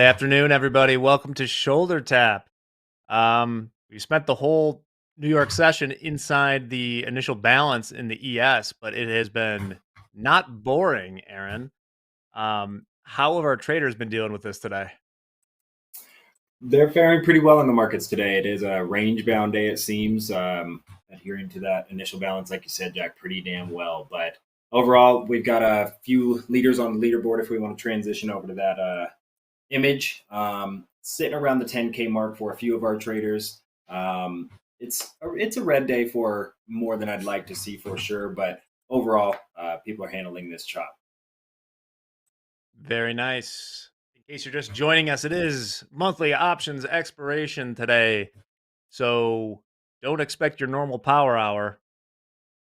afternoon, everybody. Welcome to Shoulder Tap. We spent the whole New York session inside the initial balance in the ES, but it has been not boring, Aaron. How have our traders been dealing with this today? They're faring pretty well in the markets today. It is a range-bound day, it seems, adhering to that initial balance, like you said, Jack, pretty damn well. But overall, we've got a few leaders on the leaderboard if we want to transition over to that image. Sitting around the 10K mark for a few of our traders. It's a red day for more than I'd like to see for sure, but overall, people are handling this chop. Very nice. In case you're just joining us, it is monthly options expiration today. So don't expect your normal power hour.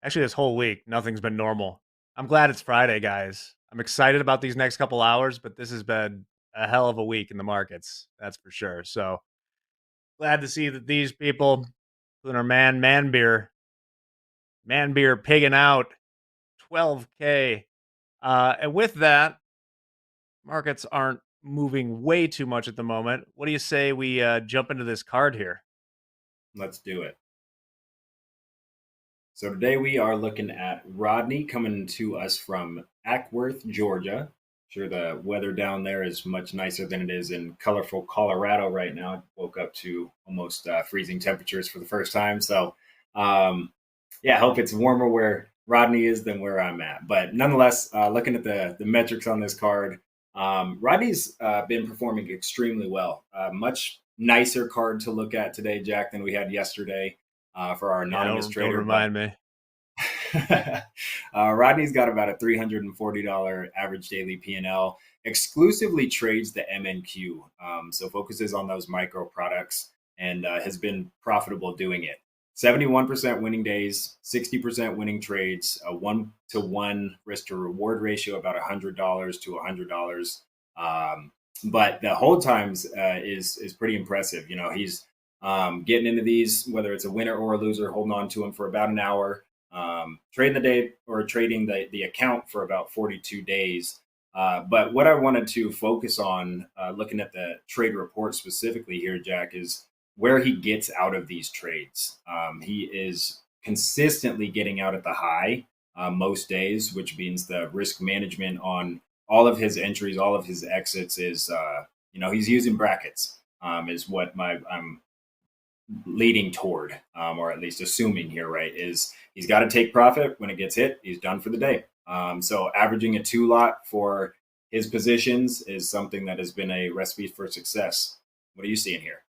Actually, this whole week, nothing's been normal. I'm glad it's Friday, guys. I'm excited about these next couple hours, but this has been a hell of a week in the markets. That's for sure. So glad to see that these people, including our man beer pigging out 12K. And with that, markets aren't moving way too much at the moment. What do you say we jump into this card here? Let's do it. So today we are looking at Rodney coming to us from Ackworth, Georgia. Sure, the weather down there is much nicer than it is in colorful Colorado right now. I woke up to almost freezing temperatures for the first time. So, yeah, hope it's warmer where Rodney is than where I'm at. But nonetheless, looking at the metrics on this card, Rodney's been performing extremely well. Much nicer card to look at today, Jack, than we had yesterday for our anonymous trader. Don't remind me. Rodney's got about a $340 average daily P&L, exclusively trades the MNQ, so focuses on those micro products and has been profitable doing it. 71% winning days, 60% winning trades, a 1-to-1 risk to reward ratio, about $100 to $100. But the hold times is pretty impressive. You know, he's getting into these, whether it's a winner or a loser, holding on to them for about an hour, trading the day or trading the account for about 42 days. But what I wanted to focus on, looking at the trade report specifically here, Jack, is where he gets out of these trades. He is consistently getting out at the high most days, which means the risk management on all of his entries, all of his exits is, he's using brackets, is what I'm leading toward, or at least assuming here, right, is he's got to take profit. When it gets hit, he's done for the day. So averaging a 2 lot for his positions is something that has been a recipe for success. What are you seeing here?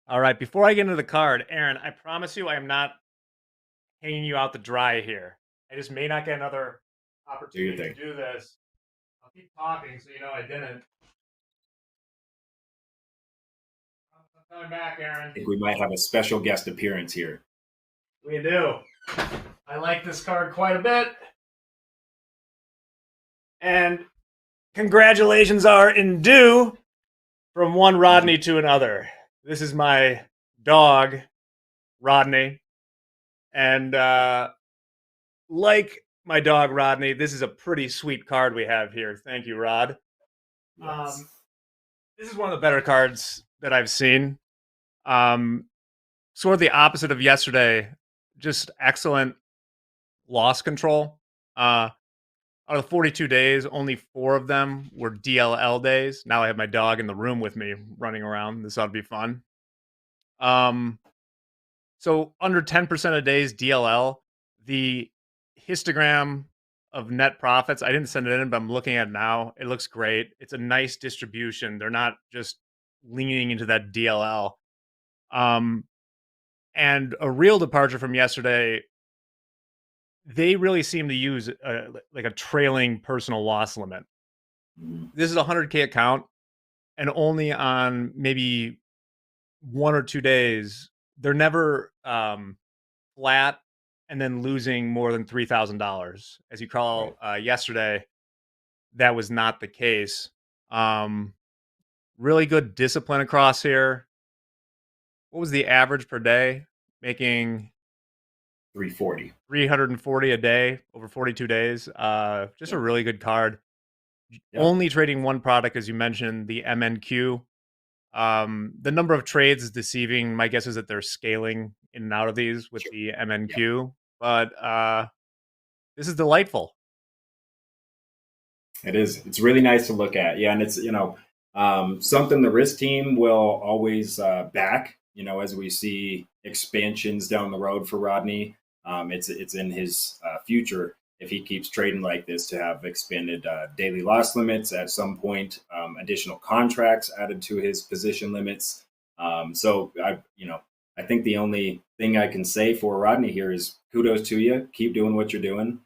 All right, before I get into the card, Aaron, I promise you I am not hanging you out to dry here. I just may not get another opportunity to do this. I'll keep talking so you know I didn't. I'm coming back, Aaron. I think we might have a special guest appearance here. We do. I like this card quite a bit. And congratulations are in due from one Rodney to another. This is my dog, Rodney. And like my dog, Rodney, this is a pretty sweet card we have here. Thank you, Rod. Yes. This is one of the better cards that I've seen. Sort of the opposite of yesterday. Just excellent loss control. Out of the 42 days, only 4 of them were DLL days. Now I have my dog in the room with me running around. This ought to be fun. So under 10% of days DLL, the histogram of net profits, I didn't send it in, but I'm looking at it now. It looks great. It's a nice distribution. They're not just leaning into that DLL. And a real departure from yesterday, they really seem to use like a trailing personal loss limit. This is a 100K account, and only on maybe 1 or 2 days, they're never flat and then losing more than $3,000. As you call yesterday, that was not the case. Really good discipline across here. What was the average per day? Making 340 a day over 42 days. Just a really good card. only trading one product, as you mentioned, the MNQ. The number of trades is deceiving. My guess is that they're scaling in and out of these with the MNQ, but this is delightful. It is. It's really nice to look at. Yeah, and it's something the risk team will always back. As we see expansions down the road for Rodney, it's in his future if he keeps trading like this to have expanded daily loss limits at some point, additional contracts added to his position limits. So I think the only thing I can say for Rodney here is kudos to you. Keep doing what you're doing.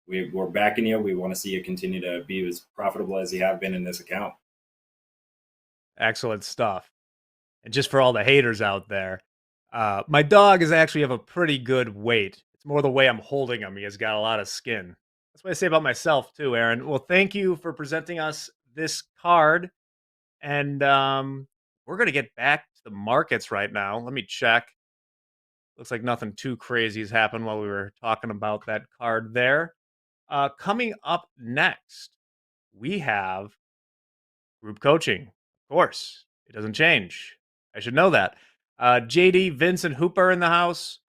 We're backing you. We want to see you continue to be as profitable as you have been in this account. Excellent stuff. And just for all the haters out there, my dog is actually of a pretty good weight. It's more the way I'm holding him. He has got a lot of skin. That's what I say about myself too, Aaron. Well, thank you for presenting us this card. And we're going to get back to the markets right now. Let me check. Looks like nothing too crazy has happened while we were talking about that card there. Coming up next, we have group coaching. Of course, it doesn't change. I should know that. JD, Vince, and Hooper in the house.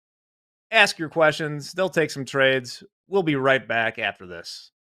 Ask your questions. They'll take some trades. We'll be right back after this.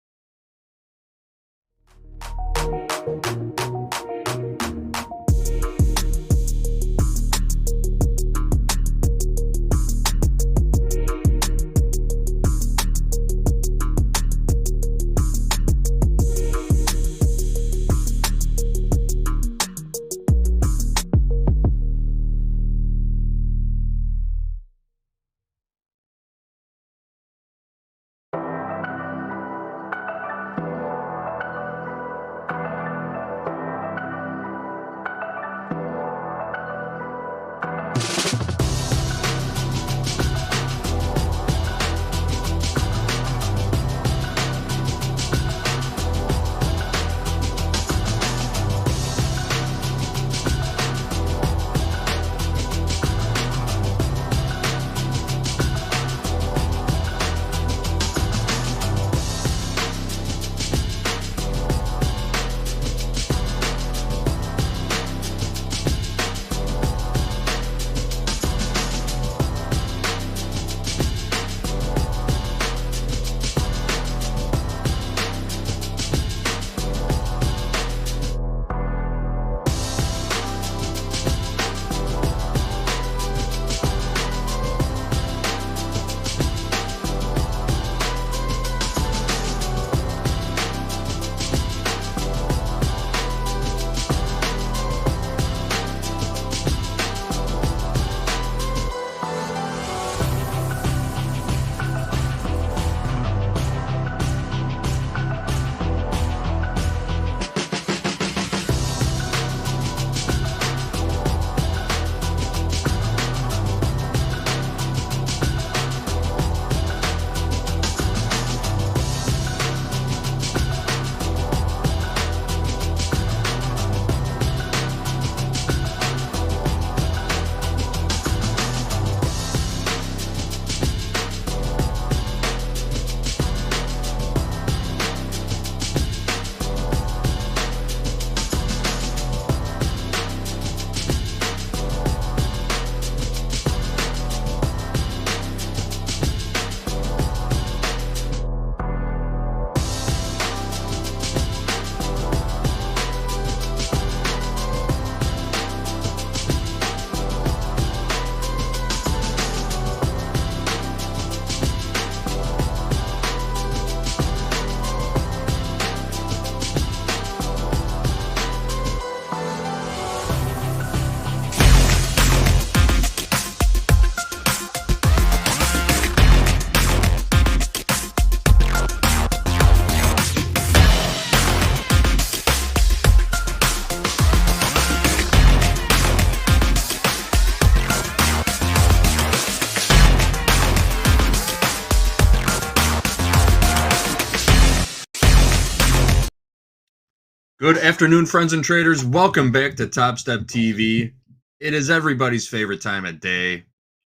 Good afternoon, friends and traders. Welcome back to TopstepTV. It is everybody's favorite time of day.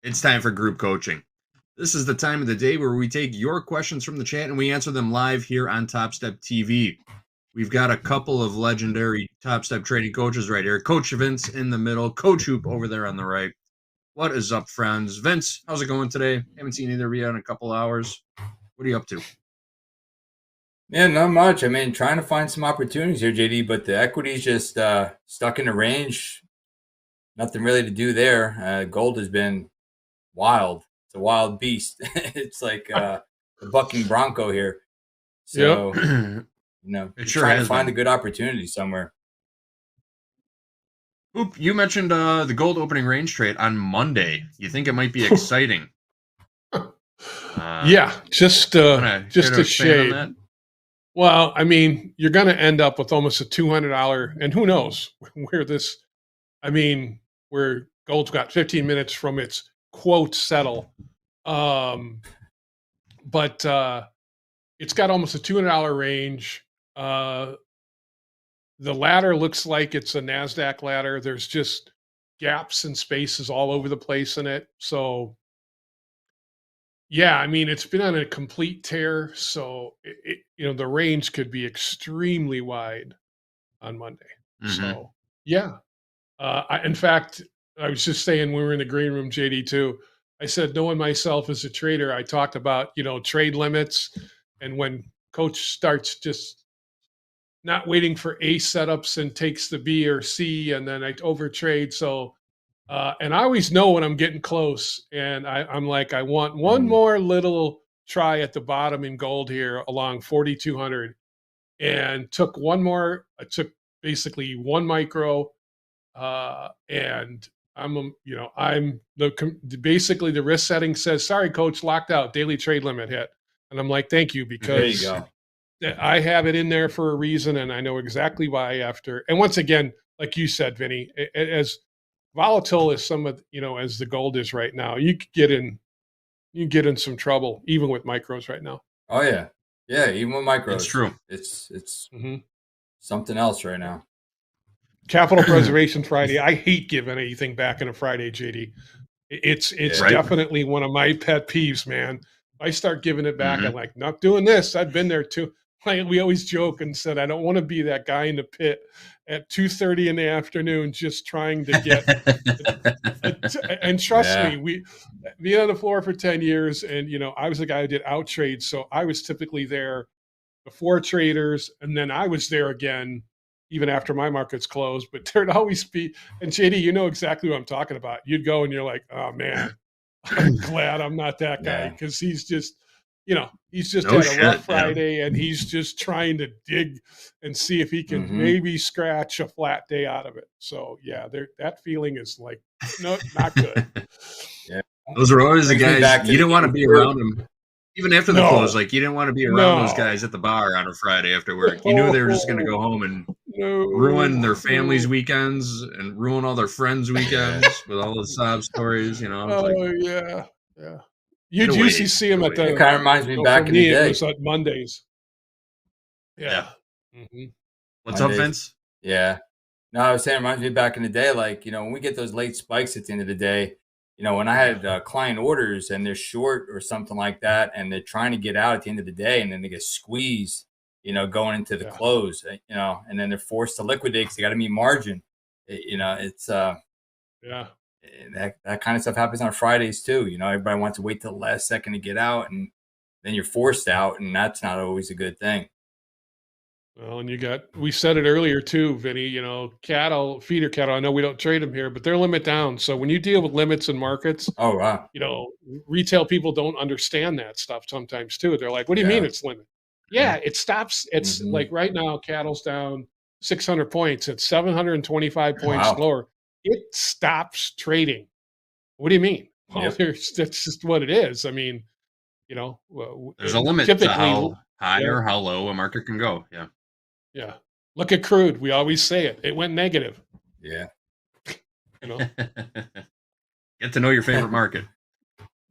It's time for group coaching. This is the time of the day where we take your questions from the chat and we answer them live here on TopstepTV. We've got a couple of legendary Top Step trading coaches right here. Coach Vince in the middle, Coach Hoop over there on the right. What is up, friends? Vince, how's it going today? Haven't seen either of you in a couple hours. What are you up to? Yeah, not much. I mean, trying to find some opportunities here, JD, but the equity's just stuck in the range. Nothing really to do there. Gold has been wild. It's a wild beast. It's like the bucking bronco here. So, It sure trying to has find been. a good opportunity somewhere. Oop, you mentioned the gold opening range trade on Monday. You think it might be exciting? Yeah, just a shade. That? Well, I mean, you're going to end up with almost a $200, and who knows where this. I mean, where gold's got 15 minutes from its quote settle, but it's got almost a $200 range. The ladder looks like it's a NASDAQ ladder. There's just gaps and spaces all over the place in it. So, yeah, I mean, it's been on a complete tear. So, the range could be extremely wide on Monday. So, yeah. In fact, I was just saying when we were in the green room, JD, too, I said, knowing myself as a trader, I talked about, trade limits. And when coach starts just not waiting for A setups and takes the B or C, and then I overtrade. So, and I always know when I'm getting close, and I'm like, I want one more little try at the bottom in gold here along 4,200, and took one more. I took basically one micro, and I'm basically the risk setting says, sorry, coach, locked out, daily trade limit hit, and I'm like, thank you, because there you go. I have it in there for a reason, and I know exactly why after. And once again, like you said, Vinny, as volatile as some of as the gold is right now, you could get in some trouble even with micros right now. Oh yeah, even with micros, it's true. It's something else right now. Capital Preservation Friday. I hate giving anything back on a Friday, JD. It's definitely one of my pet peeves, man. If I start giving it back, I'm like, not doing this. I've been there too. Like, we always joke and said, I don't want to be that guy in the pit at 2:30 in the afternoon just trying to get. And trust me, we being on the floor for 10 years, and I was the guy who did out trades, so I was typically there before traders, and then I was there again even after my markets closed. But there'd always be, and JD, you know exactly what I'm talking about. You'd go and you're like, oh man, I'm glad I'm not that guy, because he's just. He's just had a rough Friday, and he's just trying to dig and see if he can maybe scratch a flat day out of it. So, yeah, that feeling is like, no, not good. Those are always the guys you didn't want to be around them. Even after the close, like, you didn't want to be around those guys at the bar on a Friday after work. You knew they were just going to go home and ruin their families' weekends and ruin all their friends' weekends with all the sob stories, yeah. You'd usually see him at the. It kind of reminds me back in the day. It was on Mondays. Yeah. What's up, Vince? Yeah. No, I was saying, it reminds me back in the day, like, when we get those late spikes at the end of the day, when I had client orders and they're short or something like that, and they're trying to get out at the end of the day, and then they get squeezed, going into the close, and then they're forced to liquidate because they got to meet margin. It's that kind of stuff happens on Fridays too. Everybody wants to wait till the last second to get out, and then you're forced out, and that's not always a good thing. Well, and we said it earlier too, Vinny, cattle, feeder cattle, I know we don't trade them here, but they're limit down. So when you deal with limits in markets, oh wow, retail people don't understand that stuff sometimes too. They're like, what do you mean it's limit? Yeah, it stops. It's like right now, cattle's down 600 points. It's 725 points lower. It stops trading. What do you mean? Well, that's just what it is. I mean, there's a limit to how high or how low a market can go. Yeah. Yeah. Look at crude. We always say it. It went negative. Yeah. Get to know your favorite market.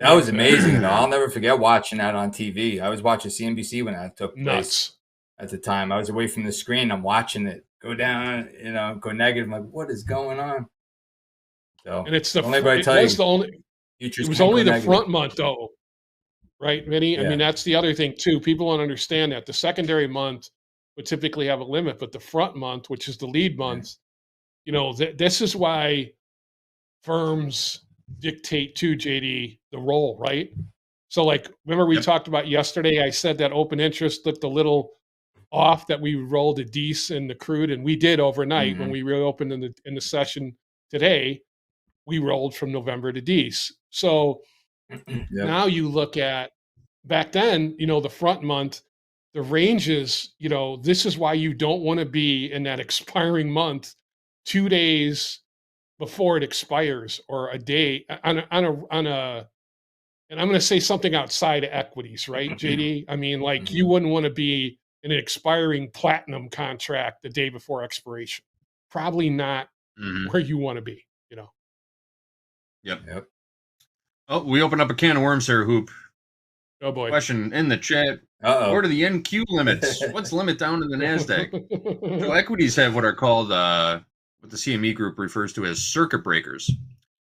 That was amazing. I'll never forget watching that on TV. I was watching CNBC when that took place at the time. I was away from the screen. I'm watching it go down, go negative. I'm like, what is going on? So, and it's it was only the front month though, right, Vinny? I mean, that's the other thing too. People don't understand that the secondary month would typically have a limit, but the front month, which is the lead month, this is why firms dictate to JD the roll, right? So like, remember we talked about yesterday, I said that open interest looked a little off, that we rolled a Dece in the crude, and we did overnight when we reopened in the session today, we rolled from November to Dece. So now you look at back then, the front month, the ranges, this is why you don't want to be in that expiring month 2 days before it expires, or a day on a and I'm going to say something outside of equities, right, JD? I mean, like you wouldn't want to be in an expiring platinum contract the day before expiration. Probably not where you want to be, Yep. Oh, we opened up a can of worms here, Hoop. Oh boy. Question in the chat. What are the NQ limits? What's the limit down in the NASDAQ? So equities have what are called, what the CME group refers to as circuit breakers.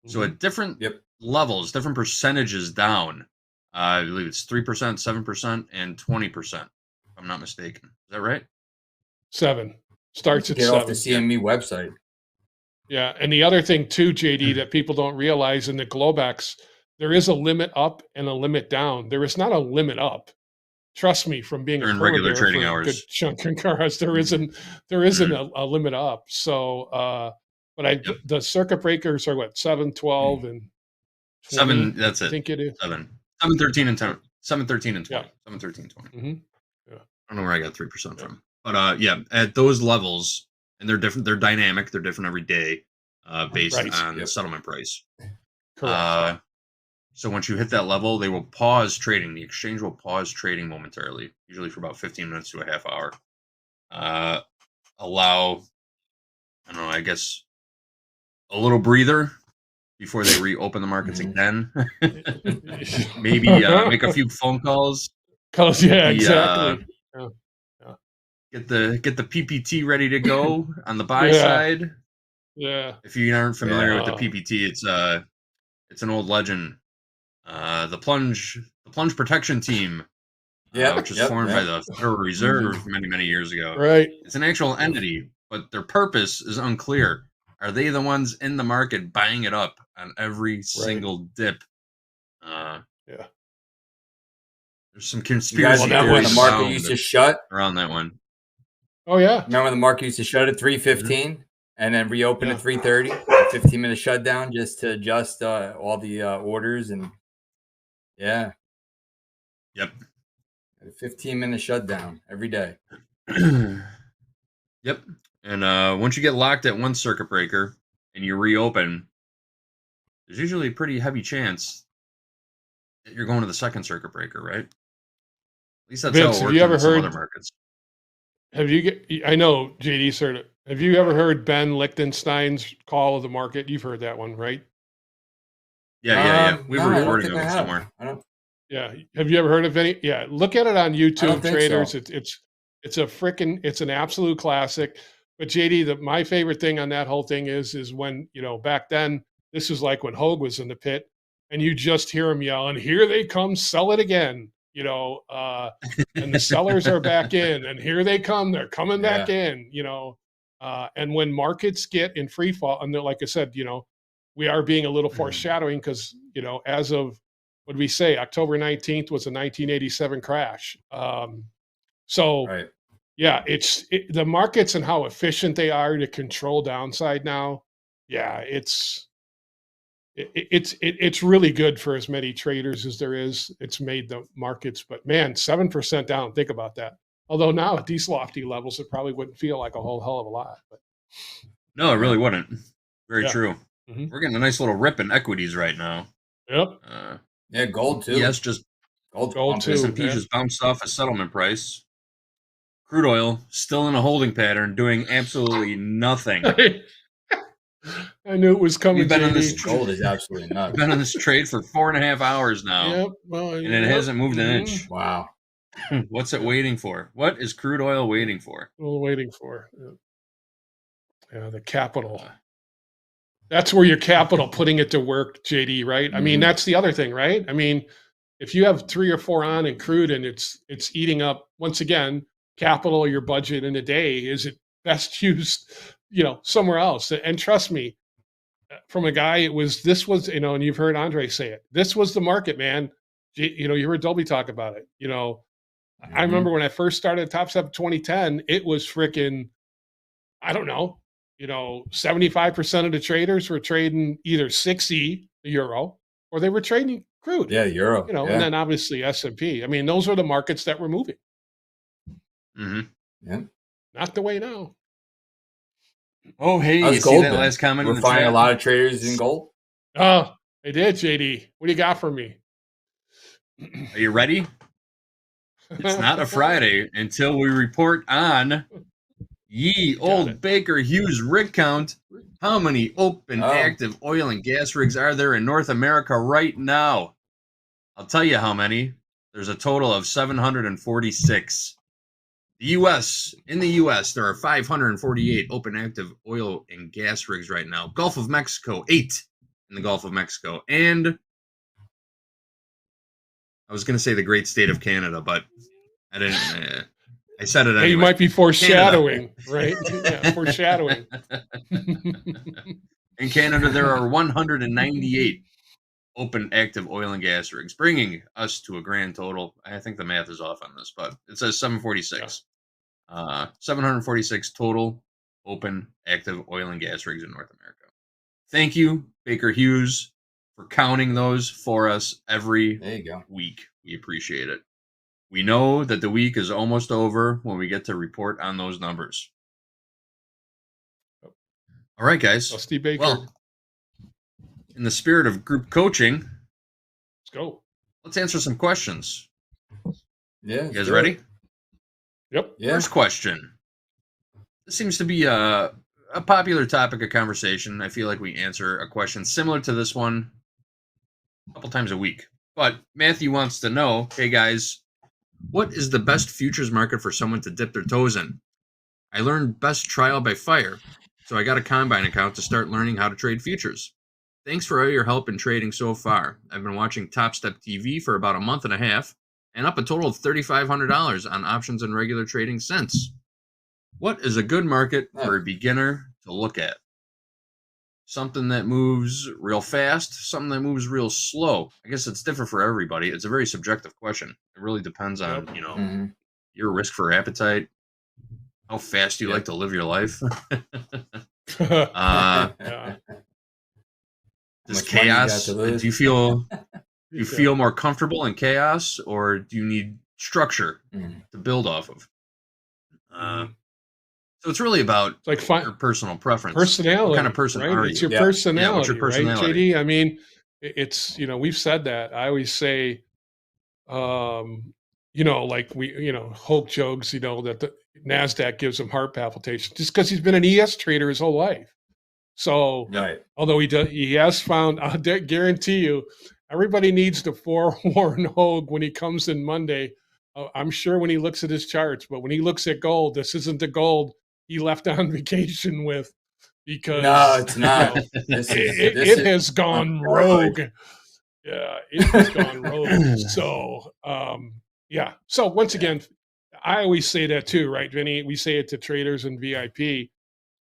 So at different levels, different percentages down, I believe it's 3%, 7%, and 20%, if I'm not mistaken. Is that right? 7. Starts at 7. Get off the CME website. Yeah, and the other thing too, JD, that people don't realize in the Globex, there is a limit up and a limit down. There is not a limit up. Trust me, from being in regular trading hours, good chunk in cars, there isn't a limit up. So, but the circuit breakers are what, 7, 12, and 20, 7. That's it. I think it is 7, 13, and 10. 7, 13, and 20. 7, 13, 20. Yeah. I don't know where I got 3% from, but at those levels, and they're different. They're dynamic. They're different every day, based on the settlement price. Correct. So once you hit that level, they will pause trading. The exchange will pause trading momentarily, usually for about 15 minutes to a half hour. Allow, I don't know, I guess a little breather before they reopen the markets again. Maybe make a few phone calls. Exactly. Get the PPT ready to go on the buy side. Yeah. If you aren't familiar with the PPT, it's an old legend. The plunge protection team, which was formed by the Federal Reserve many years ago. Right. It's an actual entity, but their purpose is unclear. Are they the ones in the market buying it up on every single dip? There's some conspiracy theories when the market used to shut around that one. Oh yeah. Remember when the market used to shut at 3:15 and then reopen at 3:30? 15-minute shutdown just to adjust all the orders and Yep. A 15-minute shutdown every day. Yep. And once you get locked at one circuit breaker and you reopen, there's usually a pretty heavy chance that you're going to the second circuit breaker, right? At least that's Vince, how it have you works ever in some heard? other markets. I know JD's heard it. Have you ever heard Ben Lichtenstein's call of the market? You've heard that one, right? Yeah. We were recording them somewhere. Yeah. Have you ever heard of any? Yeah. Look at it on YouTube, traders. So. It's an absolute classic. But JD, my favorite thing on that whole thing is when, back then, this is like when Hogue was in the pit and you just hear him yelling, "Here they come, sell it again." And the sellers are back in, and here they come, they're coming back in, and when markets get in free fall, and like I said, we are being a little foreshadowing because, as of, what did we say, October 19th was a 1987 crash. Yeah, it's the markets and how efficient they are to control downside now. Yeah, it's really good for as many traders as there is. It's made the markets, but man, 7% down. Think about that. Although now at these lofty levels, it probably wouldn't feel like a whole hell of a lot. But no, it really wouldn't. Very true. We're getting a nice little rip in equities right now. Yep. Gold too. Yes, just gold too. S&P just bounced off a settlement price. Crude oil still in a holding pattern, doing absolutely nothing. I knew it was coming. We've been on this gold is absolutely nuts. We've been on this trade for 4.5 hours now. Yep. Well, and it hasn't moved an inch. Wow. What's it waiting for? What is crude oil waiting for? Waiting for. Yeah, the capital. That's where your capital putting it to work, JD, right? I mean, that's the other thing, right? I mean, if you have 3 or 4 on in crude and it's eating up, once again, capital or your budget in a day? Is it best used, somewhere else? And trust me, from a guy, this was, and you've heard Andre say it. This was the market, man. You heard Dolby talk about it. I remember when I first started Topstep 2010, it was freaking, I don't know, 75% of the traders were trading either 6E, the euro, or they were trading crude. Yeah, euro. And then obviously S&P. I mean, those were the markets that were moving. Yeah. Not the way now. Oh, hey, How's you gold see that been? last comment? We're in the finding chat? a lot of traders in gold. Oh, I did, JD. What do you got for me? Are you ready? It's not a Friday until we report on ye old Baker Hughes rig count. How many open active oil and gas rigs are there in North America right now? I'll tell you how many. There's a total of 746. In the U.S., there are 548 open active oil and gas rigs right now. Gulf of Mexico, 8 in the Gulf of Mexico. And I was going to say the great state of Canada, but I didn't. I said it anyway. You might be foreshadowing, right? Yeah, foreshadowing. In Canada, there are 198 open active oil and gas rigs, bringing us to a grand total. I think the math is off on this, but it says 746. 746 total open active oil and gas rigs in North America. Thank you, Baker Hughes, for counting those for us every week. We appreciate it. We know that the week is almost over when we get to report on those numbers. All right, guys. Dusty Baker. Well, in the spirit of group coaching, let's go. Let's answer some questions. Yeah. You guys ready? Yep. Yeah. First question. This seems to be a popular topic of conversation. I feel like we answer a question similar to this one a couple times a week. But Matthew wants to know, hey guys, what is the best futures market for someone to dip their toes in? I learned best trial by fire, so I got a Combine account to start learning how to trade futures. Thanks for all your help in trading so far. I've been watching TopstepTV for about a month and a half, and up a total of $3,500 on options and regular trading since. What is a good market for a beginner to look at? Something that moves real fast, something that moves real slow. I guess it's different for everybody. It's a very subjective question. It really depends on, your risk for appetite, how fast you like to live your life. Does chaos, do you feel more comfortable in chaos, or do you need structure to build off of? So it's really about your personal preference. Personality. What kind of person right? are It's you? your personality, what's your personality? right, JD? I mean, it's, we've said that. I always say, like Hulk jokes, that the NASDAQ gives him heart palpitations just because he's been an ES trader his whole life. So, although he has found, I guarantee you, everybody needs to forewarn Hogue when he comes in Monday. I'm sure when he looks at his charts, but when he looks at gold, this isn't the gold he left on vacation with, because no, it's not. It has gone rogue. Yeah, it has gone rogue. So, So once again, I always say that too, right, Vinny? We say it to traders and VIP.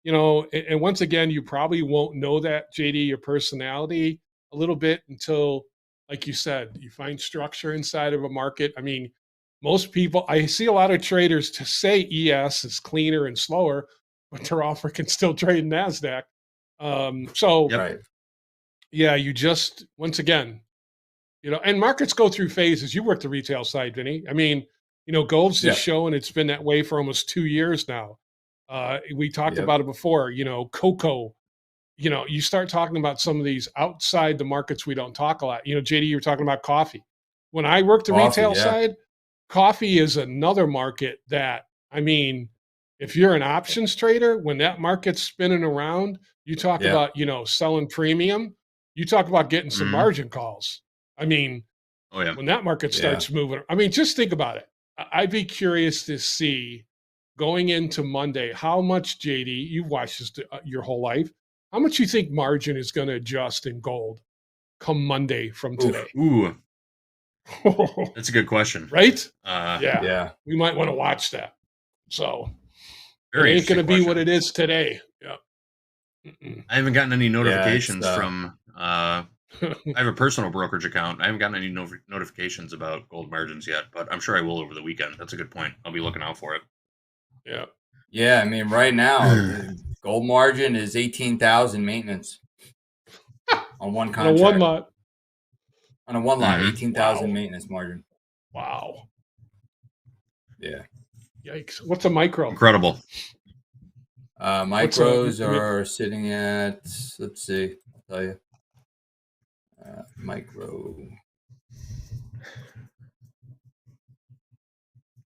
And once again, you probably won't know that, JD, your personality a little bit until, like you said, you find structure inside of a market. I mean, most people, I see a lot of traders to say ES is cleaner and slower, but they're all freaking still trading NASDAQ. You just, once again, and markets go through phases. You work the retail side, Vinny. I mean, gold's just showing it's been that way for almost 2 years now. We talked about it before, cocoa, you start talking about some of these outside the markets we don't talk a lot. JD, you were talking about coffee. When I worked the retail side, coffee is another market that, I mean, if you're an options trader, when that market's spinning around, you talk about, selling premium, you talk about getting some margin calls. I mean, when that market starts moving, I mean, just think about it. I'd be curious to see going into Monday, how much, JD, you've watched this your whole life, how much you think margin is going to adjust in gold come Monday from today? Ooh. That's a good question. Right? Yeah. We might want to watch that. So Very it ain't going to interesting be what it is today. Yeah. I haven't gotten any notifications it's, from. I have a personal brokerage account. I haven't gotten any notifications about gold margins yet, but I'm sure I will over the weekend. That's a good point. I'll be looking out for it. Yeah. Yeah, I mean, right now, the gold margin is 18,000 maintenance on one On a contract. one lot. On a one lot, Mhm. 18,000 Wow. maintenance margin. Wow. Yeah. Yikes. What's a micro? Incredible. Micros are sitting at, let's see, I'll tell you. Micro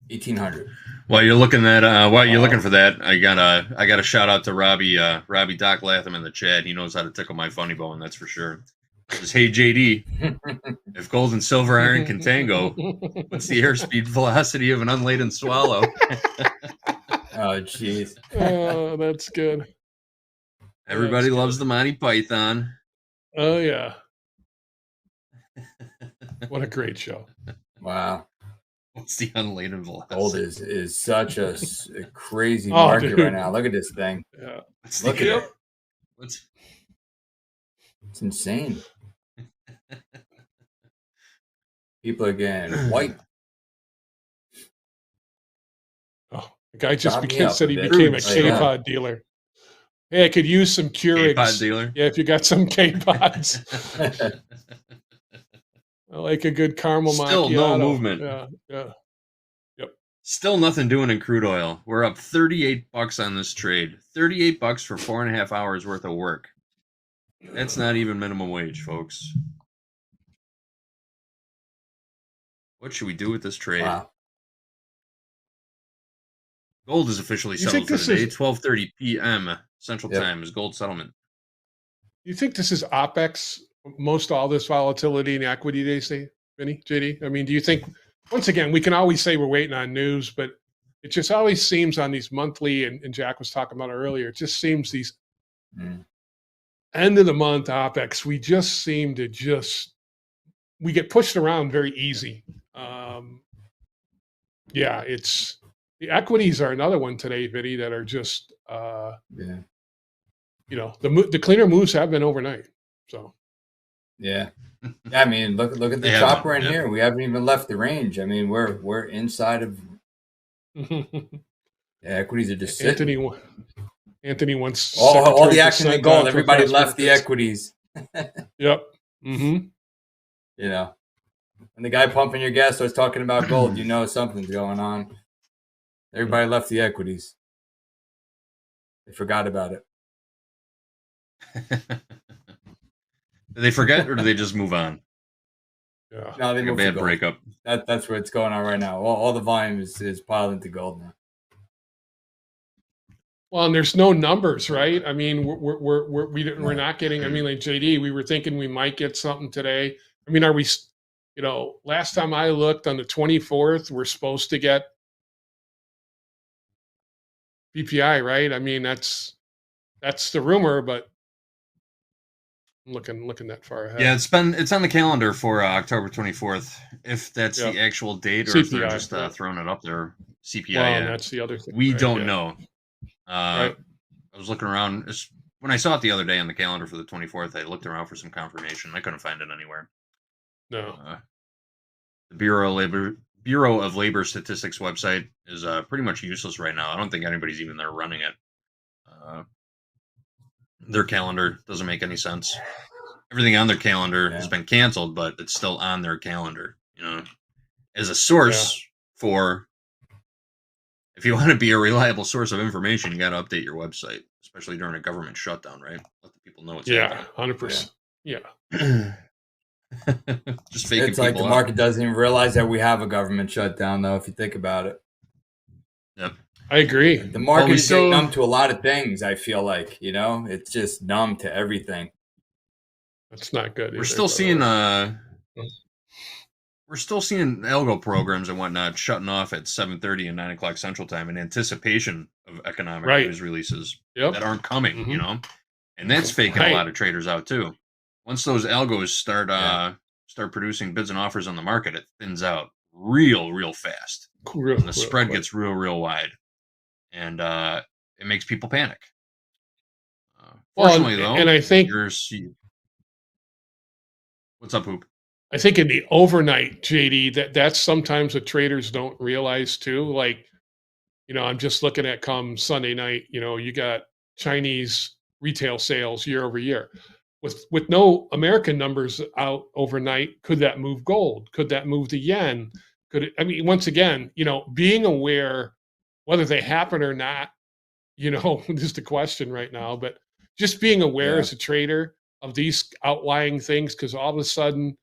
1,800. While you're looking for that, I got a shout out to Robbie Doc Latham in the chat. He knows how to tickle my funny bone, that's for sure. He says, hey JD, if gold and silver iron can tango, what's the airspeed velocity of an unladen swallow? Oh jeez. Oh, that's good. Everybody loves the Monty Python. Oh yeah. What a great show. Wow. What's the unladen velocity? Gold is such a crazy market dude. right now. Look at this thing. Yeah. Look at it. What's It's insane. People are getting white. Oh, the guy just Stop me became up said a he bit. became a Right now. K-Pod dealer. Hey, I could use some Keurigs. K-Pod dealer? Yeah, if you got some K-Pods. I like a good caramel Still macchiato. no movement. Yeah, yeah. Yep. Still nothing doing in crude oil. We're up $38 on this trade. $38 for 4.5 hours worth of work. That's not even minimum wage, folks. What should we do with this trade? Wow. Gold is officially You settled think for this today. is- 12:30 p.m. Central Yep. Time is gold settlement. You think this is OPEX, most all this volatility in equity they say, Vinny, JD? I mean, do you think, once again, we can always say we're waiting on news, but it just always seems on these monthly, and Jack was talking about it earlier, it just seems these end of the month OPEX, we just seem to we get pushed around very easy. Yeah, the equities are another one today, Vinny, that are just, Yeah. you know, the cleaner moves have been overnight. So, Yeah. I mean, look at the They have chopper one, in yeah. here. We haven't even left the range. I mean, we're inside of equities are just sitting. Anthony wants all the Secretary action in Percent gold. on for Everybody fast left the markets. equities. Yep. Mm-hmm. You know, when the guy pumping your gas starts talking about gold, you know something's going on. Everybody left the equities. They forgot about it. Do they forget or do they just move on? Yeah. No, they Like a moved to bad gold. breakup. That's where it's going on right now. All the volume is piled into gold now. Well, and there's no numbers, right? I mean, we're not getting. I mean, like JD, we were thinking we might get something today. I mean, are we? You know, last time I looked on the 24th, we're supposed to get PPI, right? I mean, that's the rumor, but I'm looking that far ahead. Yeah, it's on the calendar for October 24th. If that's Yep. the actual date or if they're CPI, just yeah. throwing it up there. CPI. Well, yeah. and that's the other thing. We right? don't Yeah. know. Right. I was looking around when I saw it the other day on the calendar for the 24th. I looked around for some confirmation. I couldn't find it anywhere. No. The Bureau of Labor Statistics website is pretty much useless right now. I don't think anybody's even there running it. Their calendar doesn't make any sense. Everything on their calendar has been canceled, but it's still on their calendar. You know, as a source for. If you want to be a reliable source of information, you got to update your website, especially during a government shutdown, right? Let the people know what's happening. 100%. Yeah. Just faking It's like the people market doesn't even realize that we have a government shutdown, though, if you think about it. Yep. I agree. The market is getting numb to a lot of things, I feel like, you know? It's just numb to everything. That's not good. We're still seeing algo programs and whatnot shutting off at 7:30 and 9 o'clock Central Time in anticipation of economic news releases that aren't coming, you know? And that's faking a lot of traders out too. Once those algos start producing bids and offers on the market, it thins out real fast. And the spread gets real wide. and it makes people panic. Well, Fortunately, though, and I think what's up, Hoop? I think in the overnight, JD, that's sometimes what traders don't realize too. Like, I'm just looking at come Sunday night, you got Chinese retail sales year over year. With no American numbers out overnight, could that move gold? Could that move the yen? Could it? I mean, once again, being aware whether they happen or not, is the question right now. But just being aware as a trader of these outlying things, because all of a sudden,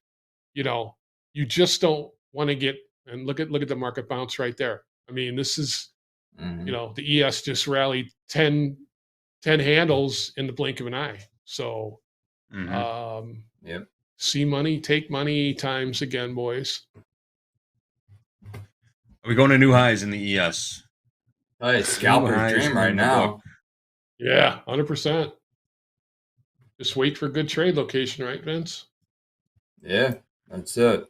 you just don't want to get and look at the market bounce right there. I mean, this is, the ES just rallied 10 handles in the blink of an eye. So, see money, take money times again, boys. Are we going to new highs in the ES? Hey, scalper's dream right now. Yeah, 100%. Just wait for a good trade location, right, Vince? Yeah, that's it.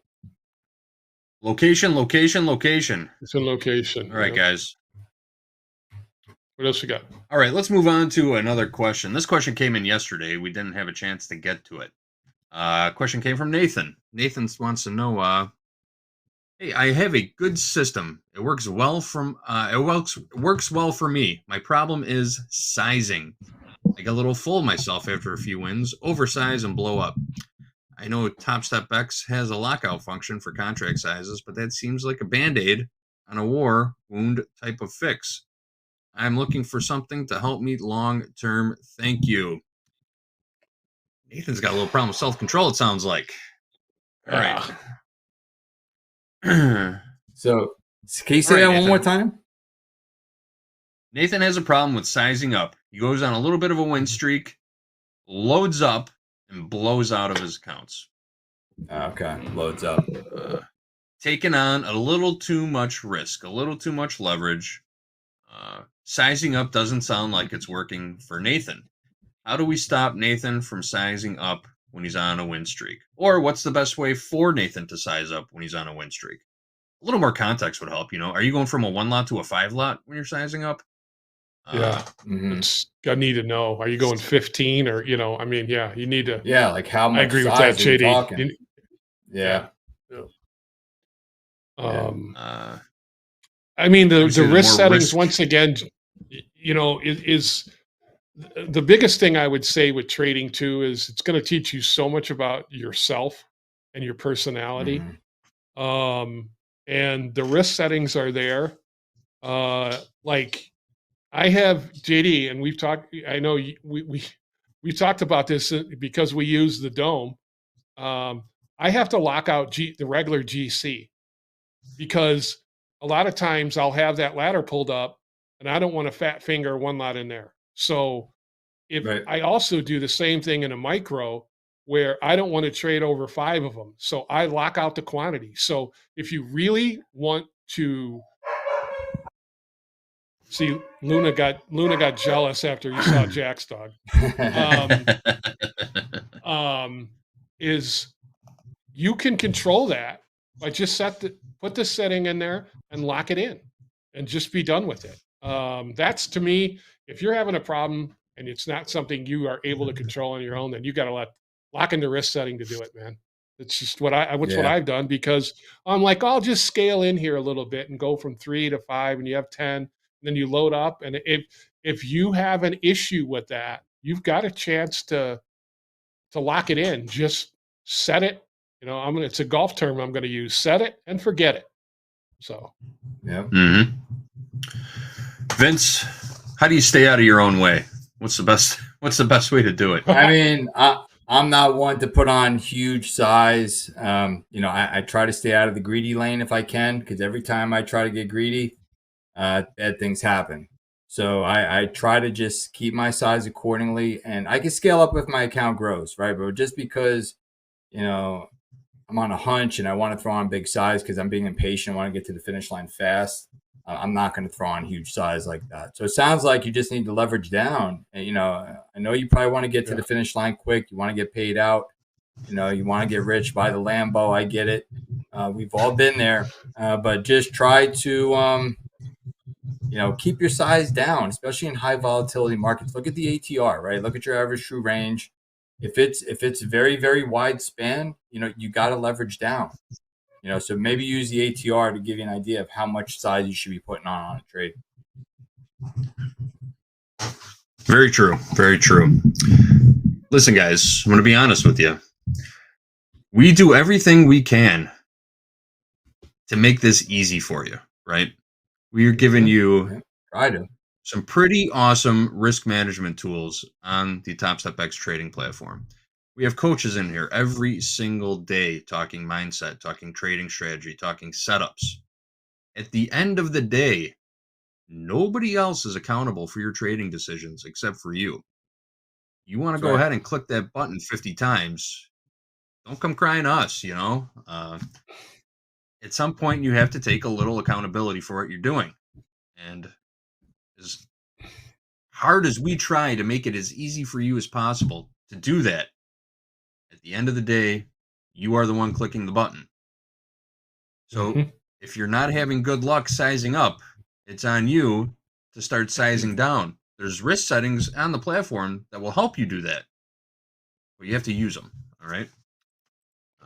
Location. It's a location. All right, guys. What else we got? All right, let's move on to another question. This question came in yesterday. We didn't have a chance to get to it. Question came from Nathan. Nathan wants to know, hey, I have a good system. It works well works well for me. My problem is sizing. I get a little full of myself after a few wins, oversize and blow up. I know TopstepX has a lockout function for contract sizes, but that seems like a band-aid on a war wound type of fix. I'm looking for something to help me long-term. Thank you. Nathan's got a little problem with self-control, it sounds like. All right. So, can you say that one more time? Nathan has a problem with sizing up. He goes on a little bit of a win streak, loads up, and blows out of his accounts. Okay, loads up. Taking on a little too much risk, a little too much leverage. Sizing up doesn't sound like it's working for Nathan. How do we stop Nathan from sizing up when he's on a win streak? Or what's the best way for Nathan to size up when he's on a win streak? A little more context would help, Are you going from a 1 lot to a 5 lot when you're sizing up? Yeah. I need to know. Are you going 15 or, you need to. Yeah, like how much I agree with that, JD. I mean, the risk settings, once again, is the biggest thing I would say with trading too is it's going to teach you so much about yourself and your personality. And the risk settings are there. Like I have JD, and we've talked. I know we talked about this because we use the dome. I have to lock out the regular GC because a lot of times I'll have that ladder pulled up, and I don't want to fat finger 1 lot in there. So I also do the same thing in a micro where I don't want to trade over 5 of them. So I lock out the quantity. So if you really want to see, Luna got jealous after he saw Jack's dog. Is you can control that by just put the setting in there and lock it in and just be done with it. That's, to me, if you're having a problem and it's not something you are able to control on your own, then you got to lock in the risk setting to do it, man. It's just what I've done, because I'm like, I'll just scale in here a little bit and go from 3 to 5, and you have 10, and then you load up. And if you have an issue with that, you've got a chance to lock it in. Just set it. It's a golf term I'm going to use. Set it and forget it. So, yeah. Vince, how do you stay out of your own way? What's the best way to do it? I mean, I'm not one to put on huge size. I try to stay out of the greedy lane if I can, because every time I try to get greedy, bad things happen. So I try to just keep my size accordingly, and I can scale up if my account grows, right? But just because, I'm on a hunch and I want to throw on big size because I'm being impatient, I want to get to the finish line fast, I'm not going to throw on huge size like that. So it sounds like you just need to leverage down. And, I know you probably want to get to the finish line quick. You want to get paid out. You want to get rich, buy the Lambo. I get it. We've all been there. But just try to keep your size down, especially in high volatility markets. Look at the ATR, right? Look at your average true range. If it's very, very wide span, you got to leverage down. So maybe use the ATR to give you an idea of how much size you should be putting on a trade. Very true. Very true. Listen, guys, I'm going to be honest with you. We do everything we can to make this easy for you, right? We are giving you some pretty awesome risk management tools on the TopstepX trading platform. We have coaches in here every single day talking mindset, talking trading strategy, talking setups. At the end of the day, nobody else is accountable for your trading decisions except for you. You want to go ahead and click that button 50 times. Don't come crying to us, At some point, you have to take a little accountability for what you're doing. And as hard as we try to make it as easy for you as possible to do that, at the end of the day, you are the one clicking the button. So if you're not having good luck sizing up, it's on you to start sizing down. There's risk settings on the platform that will help you do that. But you have to use them, all right?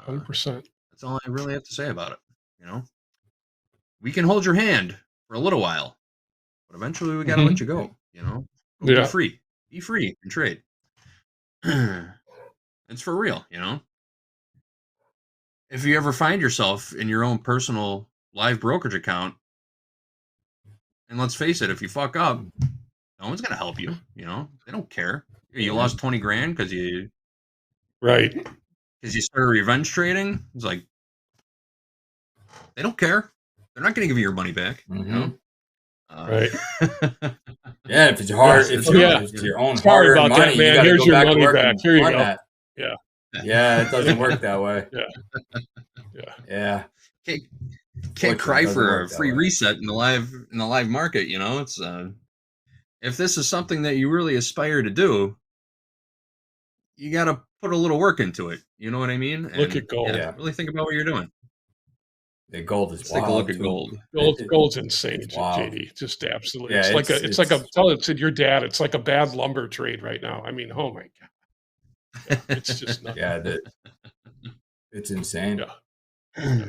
100%. That's all I really have to say about it, We can hold your hand for a little while, but eventually we got to let you go, Go be free. Be free and trade. It's for real, If you ever find yourself in your own personal live brokerage account, and let's face it, if you fuck up, no one's going to help you, They don't care. You lost 20 grand because you... Right. Because you started revenge trading. It's like, they don't care. They're not going to give you your money back, Right. Yeah, if it's hard, if it's your own hard-earned money, man. you got to Here's go your back to money work back. and Here you fund go. that. Yeah. Yeah, it doesn't work that way. Yeah. Can't cry for a free reset in the live market. It's if this is something that you really aspire to do, you got to put a little work into it. You know what I mean? Look at gold. Really think about what you're doing. The gold is Let's take a look at gold. Gold's insane, JD. Just absolutely. Yeah, it's like I'm telling your dad, it's like a bad lumber trade right now. I mean, oh my God. Yeah, it's just nothing. It's insane. Yeah.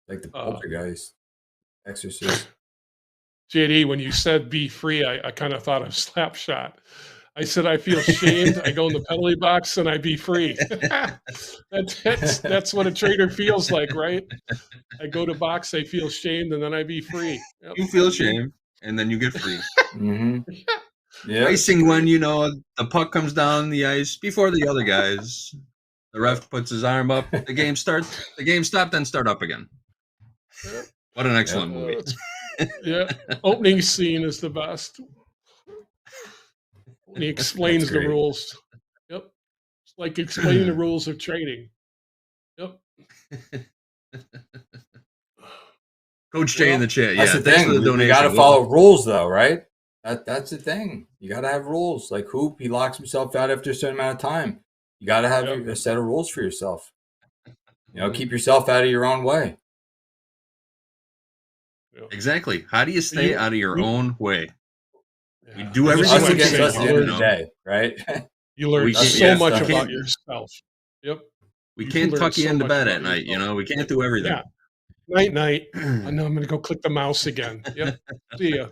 Like the poltergeist exorcist. JD, when you said be free, I kind of thought of Slapshot. I said I feel shamed. I go in the penalty box and I be free. That's what a trader feels like, right? I go to box, I feel shamed, and then I be free. Yep. You feel shame, and then you get free. Yeah. Icing when the puck comes down the ice before the other guys. The ref puts his arm up. The game starts. The game stopped, then start up again. What an excellent movie! Opening scene is the best. When he explains the rules. Yep. It's like explaining the rules of trading. Yep. Coach Jay in the chat. That's the thing. You got to follow rules, though, right? That's the thing. You got to have rules. Like Hoop, he locks himself out after a certain amount of time. You got to have a set of rules for yourself. Keep yourself out of your own way. Exactly. How do you stay out of your own way? We do everything Us we against us at the can. end of the day, right? You learn so much about yourself. Yep. We can't tuck you into bed at night. We can't do everything. Yeah. Night. I know I'm going to go click the mouse again. Yep. See ya.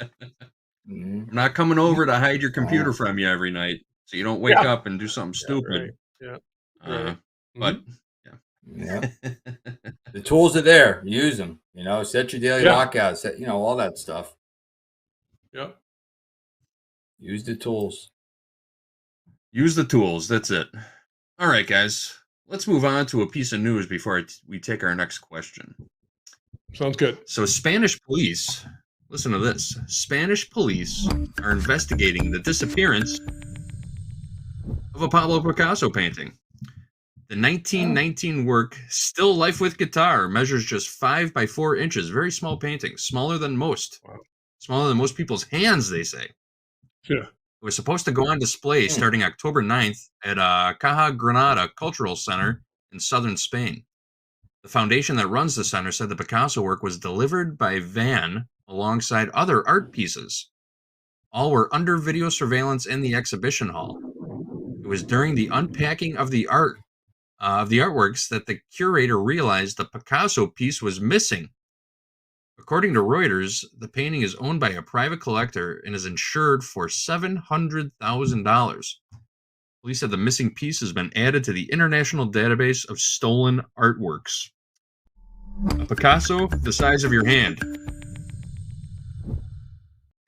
I'm not coming over to hide your computer from you every night, so you don't wake up and do something stupid. Right. But the tools are there. Use them. Set your daily lockout. Set all that stuff. Yep. Use the tools. Use the tools. That's it. All right, guys. Let's move on to a piece of news before we take our next question. Sounds good. So Spanish police, listen to this. Spanish police are investigating the disappearance of a Pablo Picasso painting. The 1919 work, Still Life with Guitar, measures just 5 by 4 inches. Very small painting. Smaller than most. Smaller than most people's hands, they say. Yeah. It was supposed to go on display starting October 9th at Caja Granada Cultural Center in southern Spain. The foundation that runs the center said the Picasso work was delivered by van alongside other art pieces. All were under video surveillance in the exhibition hall. It was during the unpacking of the artworks that the curator realized the Picasso piece was missing. According to Reuters, the painting is owned by a private collector and is insured for $700,000. Police said the missing piece has been added to the International Database of Stolen Artworks. A Picasso the size of your hand.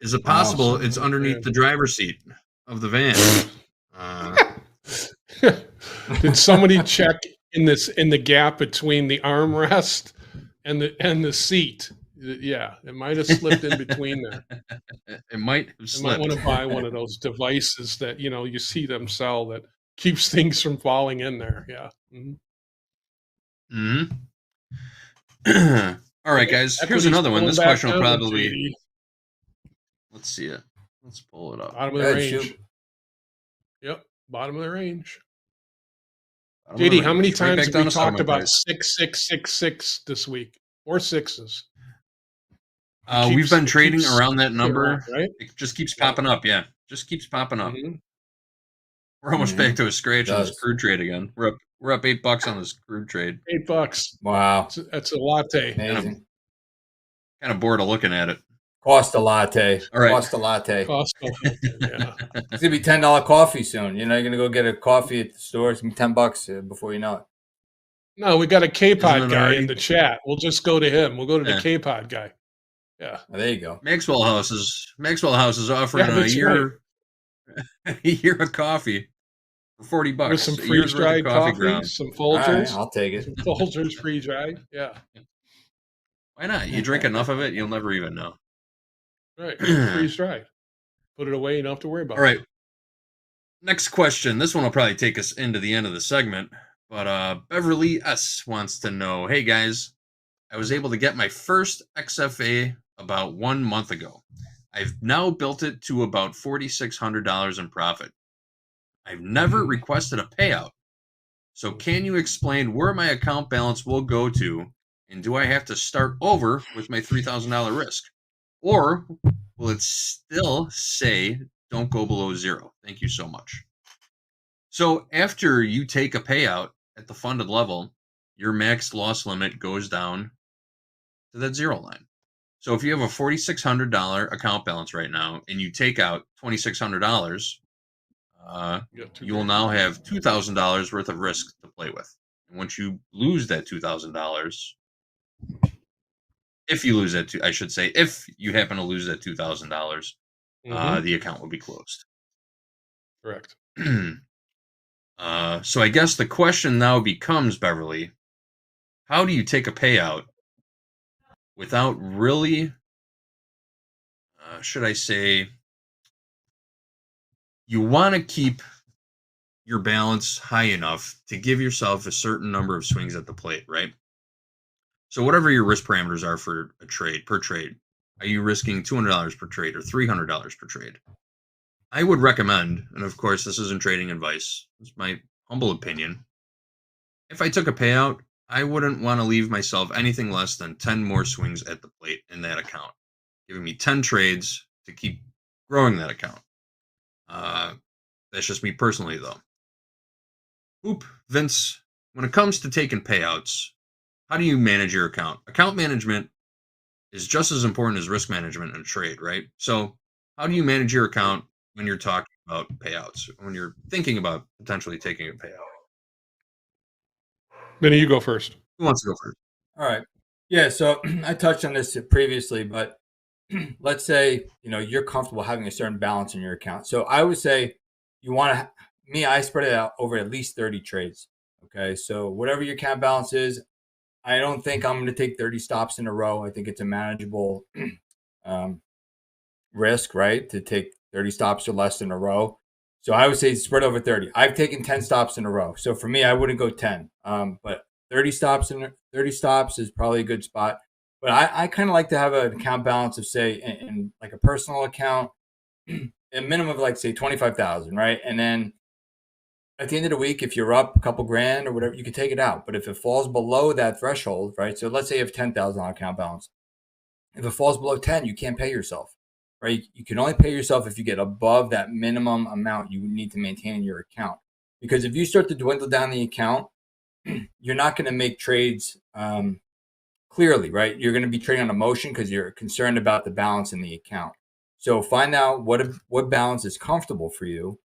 Is it possible it's underneath the driver's seat of the van? Did somebody check in the gap between the armrest and the seat? Yeah, it might have slipped in between there. It might have You slipped. might want to buy one of those devices that you see them sell that keeps things from falling in there. Yeah. All right, guys. Here's another one. This question will probably. Let's see it. Let's pull it up. Bottom of the range. Yep, bottom of the range. JD, how many times have we talked about 6666 this week? Or sixes? We've been trading around that number. Right? It just keeps popping up. Yeah, just keeps popping up. We're almost back to a scratch on this crude trade again. We're up $8 on this crude trade. $8. Wow, that's a latte. Amazing. Kind of bored of looking at it. Cost a latte. All right. Cost a latte. Cost a latte. Yeah. It's gonna be $10 coffee soon. You're gonna go get a coffee at the store. It's gonna be $10 before you know it. No, we got a K-Pod guy in the chat. We'll just go to him. We'll go to the K-Pod guy. Yeah. Oh, there you go. Maxwell House is offering a year of coffee for $40 with some freeze-dried coffee, some Folgers. Right, I'll take it. Some Folgers freeze-dried. Yeah. Why not? You drink enough of it, you'll never even know. Right. Freeze-dried. Put it away. You don't have to worry about it. All right. Next question. This one will probably take us into the end of the segment. But Beverly S. wants to know, hey, guys, I was able to get my first XFA about 1 month ago. I've now built it to about $4,600 in profit. I've never requested a payout. So can you explain where my account balance will go to, and do I have to start over with my $3,000 risk? Or will it still say don't go below zero? Thank you so much. So after you take a payout at the funded level, your max loss limit goes down to that zero line. So if you have a $4,600 account balance right now and you take out $2,600, you will now have $2,000 worth of risk to play with. And once you lose that $2,000, if you happen to lose that $2,000, the account will be closed. Correct. So I guess the question now becomes, Beverly, how do you take a payout without really, should I say, you want to keep your balance high enough to give yourself a certain number of swings at the plate, right? So whatever your risk parameters are for a trade, per trade, are you risking $200 per trade or $300 per trade? I would recommend, and of course this isn't trading advice, it's my humble opinion, if I took a payout, I wouldn't want to leave myself anything less than 10 more swings at the plate in that account, giving me 10 trades to keep growing that account. That's just me personally, though. Vince, when it comes to taking payouts, how do you manage your account? Account management is just as important as risk management in a trade, right? So how do you manage your account when you're talking about payouts, when you're thinking about potentially taking a payout? Vinny, you go first. Who wants to go first? All right. Yeah, so I touched on this previously, but let's say, you're comfortable having a certain balance in your account. So I would say I spread it out over at least 30 trades. Okay. So whatever your account balance is, I don't think I'm going to take 30 stops in a row. I think it's a manageable risk, right? To take 30 stops or less in a row. So I would say spread over 30. I've taken 10 stops in a row. So for me, I wouldn't go 10. But 30 stops is probably a good spot. But I kind of like to have an account balance of, say, in like a personal account, a minimum of like, say, 25,000, right? And then at the end of the week, if you're up a couple grand or whatever, you can take it out. But if it falls below that threshold, right? So let's say you have $10,000 account balance. If it falls below 10, you can't pay yourself, right? You can only pay yourself if you get above that minimum amount you need to maintain in your account. Because if you start to dwindle down the account, you're not going to make trades clearly, right? You're going to be trading on emotion because you're concerned about the balance in the account. So find out what balance is comfortable for you,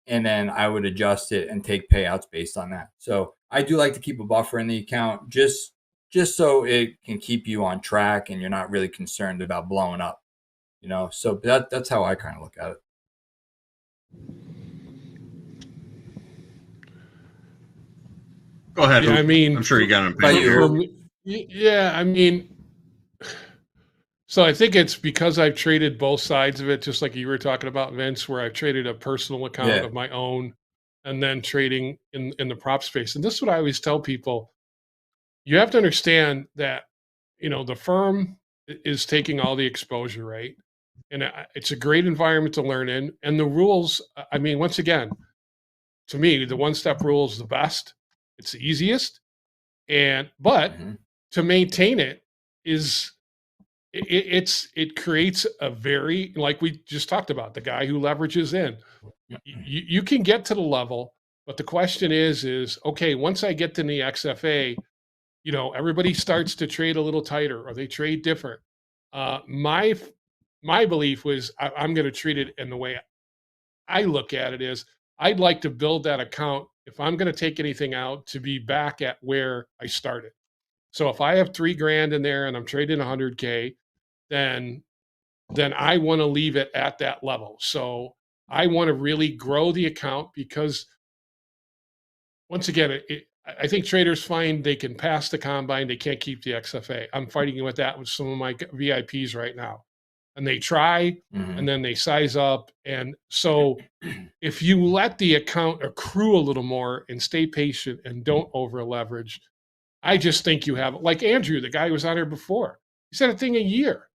and then I would adjust it and take payouts based on that. So I do like to keep a buffer in the account just so it can keep you on track and you're not really concerned about blowing up, So that's how I kind of look at it. Go ahead. Yeah, I mean, I'm sure you got an yeah, I mean, so I think it's because I've traded both sides of it, just like you were talking about, Vince, where I've traded a personal account of my own and then trading in the prop space. And this is what I always tell people. You have to understand that, the firm is taking all the exposure, right? And it's a great environment to learn in. And the rules, I mean, once again, to me, the one-step rule is the best. It's the easiest. But to maintain it is it creates a very, like we just talked about, the guy who leverages in. You can get to the level, but the question is okay, once I get to the XFA, everybody starts to trade a little tighter or they trade different. My belief was I'm going to treat it in the way I look at it is I'd like to build that account, if I'm going to take anything out, to be back at where I started. So if I have $3,000 in there and I'm trading 100K, then I want to leave it at that level. So I want to really grow the account because, once again, I think traders find they can pass the combine, they can't keep the XFA. I'm fighting with that with some of my VIPs right now. And they try, and then they size up. And so if you let the account accrue a little more and stay patient and don't over leverage, I just think you have, like Andrew, the guy who was on here before, he said a thing a year.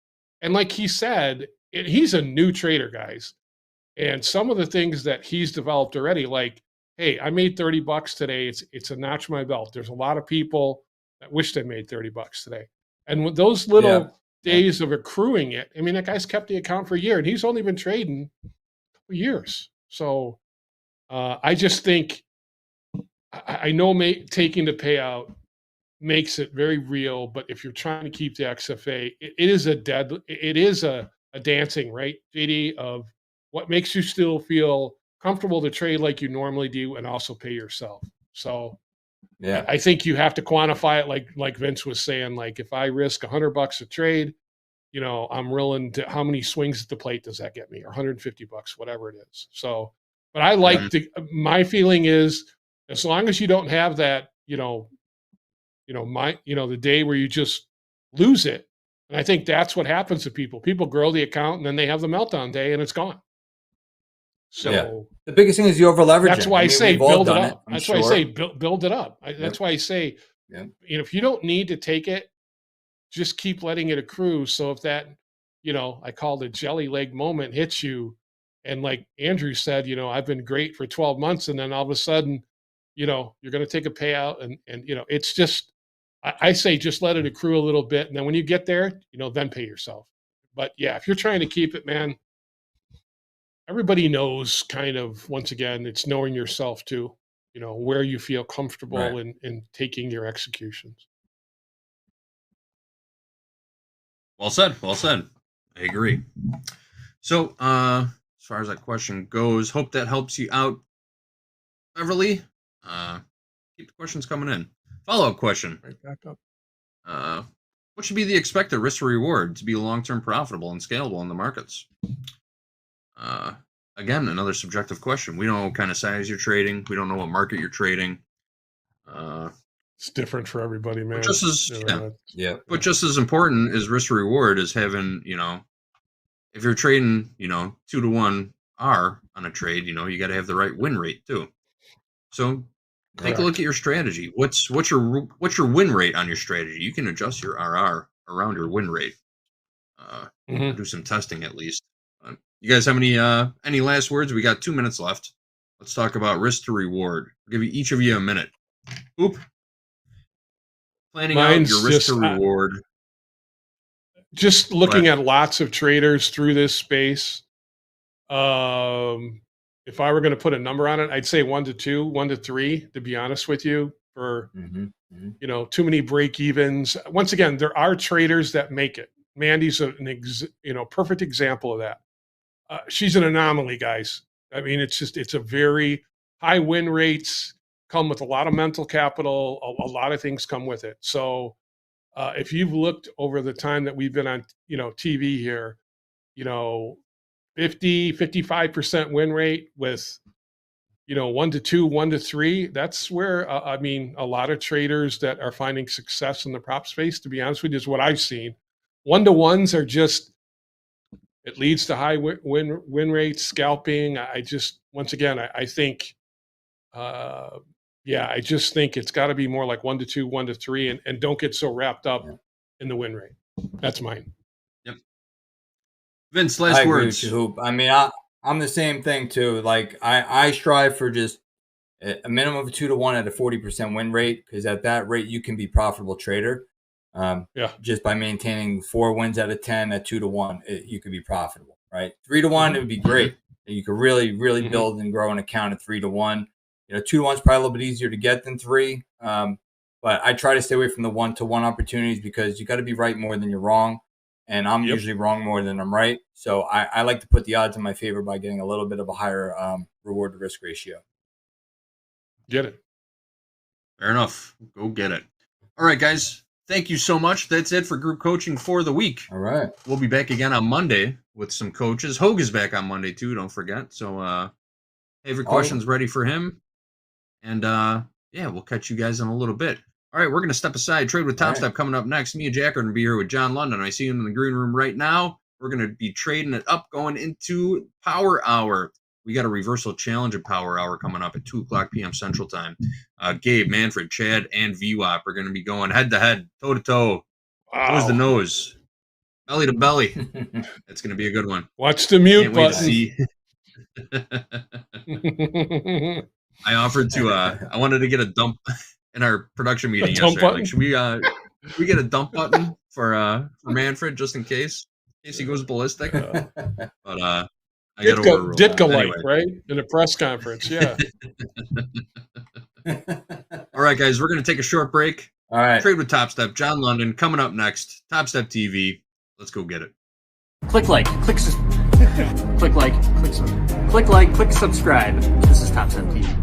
And like he said, he's a new trader, guys. And some of the things that he's developed already, like, hey, I made $30 today. It's a notch on my belt. There's a lot of people that wish they made $30 today. And with those little days of accruing it, I mean, that guy's kept the account for a year and he's only been trading for years. So I just think, I know taking the payout makes it very real, but if you're trying to keep the XFA, it is a dancing, right, JD, of what makes you still feel comfortable to trade like you normally do and also pay yourself. So I think you have to quantify it like Vince was saying, like if I risk $100 a trade, I'm willing to, how many swings at the plate does that get me? Or $150, whatever it is. So, but I like my feeling is, as long as you don't have that, the day where you just lose it. And I think that's what happens to people. People grow the account and then they have the meltdown day and it's gone. So the biggest thing is you over leverage. That's why I say build it up. That's why I say build it up. That's why I say, if you don't need to take it, just keep letting it accrue. So if that, I call it jelly leg moment, hits you, and like Andrew said, I've been great for 12 months, and then all of a sudden, you're going to take a payout, and it's just, I say just let it accrue a little bit, and then when you get there, then pay yourself. But yeah, if you're trying to keep it, man, everybody knows kind of, once again, it's knowing yourself too, where you feel comfortable in taking your executions. Well said. Well said. I agree. So, as far as that question goes, hope that helps you out, Beverly. Keep the questions coming in. Follow-up question. Right back up. What should be the expected risk to reward to be long-term profitable and scalable in the markets? Again, another subjective question. We don't know what kind of size you're trading. We don't know what market you're trading. It's different for everybody, man. But just as important as risk to reward is having, if you're trading, 2-to-1 R on a trade, you got to have the right win rate too. So take a look at your strategy. What's your win rate on your strategy? You can adjust your RR around your win rate. Do some testing at least. You guys have any last words? We got 2 minutes left. Let's talk about risk to reward. I'll give each of you a minute. Planning out your risk to reward. just looking at lots of traders through this space, if I were going to put a number on it, I'd say 1 to 2, 1 to 3, to be honest with you, for, you know, too many break evens. Once again, there are traders that make it. Mandy's perfect example of that. She's an anomaly, guys. I mean, it's a very high win rates, come with a lot of mental capital. A lot of things come with it. So if you've looked over the time that we've been on, TV here, 50, 55% win rate with, 1 to 2, 1 to 3, that's where, a lot of traders that are finding success in the prop space, to be honest with you, is what I've seen. 1 to 1s are just, it leads to high win rates, scalping. I just think, I just think it's got to be more like 1 to 2, 1 to 3, and don't get so wrapped up in the win rate. That's mine. Yep. Vince, last words. Agree with you, Hoop. I mean, I'm the same thing too. Like I strive for just a minimum of 2 to 1 at a 40% win rate, because at that rate you can be a profitable trader. Just by maintaining 4 wins out of 10 at 2 to 1, you could be profitable, right? 3 to 1, it would be great. You could really build and grow an account at 3 to 1. 2 to 1 is probably a little bit easier to get than 3. But I try to stay away from the 1 to 1 opportunities, because you got to be right more than you're wrong. And I'm usually wrong more than I'm right. So I like to put the odds in my favor by getting a little bit of a higher reward to risk ratio. Get it. Fair enough. Go get it. All right, guys. Thank you so much. That's it for group coaching for the week. All right. We'll be back again on Monday with some coaches. Hogue is back on Monday too, don't forget. So favorite questions ready for him. And we'll catch you guys in a little bit. All right, we're going to step aside. Trade with Topstep coming up next. Me and Jack are going to be here with John London. I see him in the green room right now. We're going to be trading it up going into Power Hour. We got a reversal challenge at Power Hour coming up at 2 o'clock p.m. Central Time. Gabe, Manfred, Chad, and VWAP are going to be going head-to-head, toe-to-toe, nose to nose, belly to belly. It's going to be a good one. Watch the mute button. See. I offered to, I wanted to get a dump in our production meeting yesterday. Like, should we get a dump button for Manfred just in case he goes ballistic? But Ditka light, right? In a press conference, yeah. All right, guys, we're going to take a short break. All right. Trade with Topstep. John London coming up next. Topstep TV. Let's go get it. Click like, click subscribe. This is Topstep TV.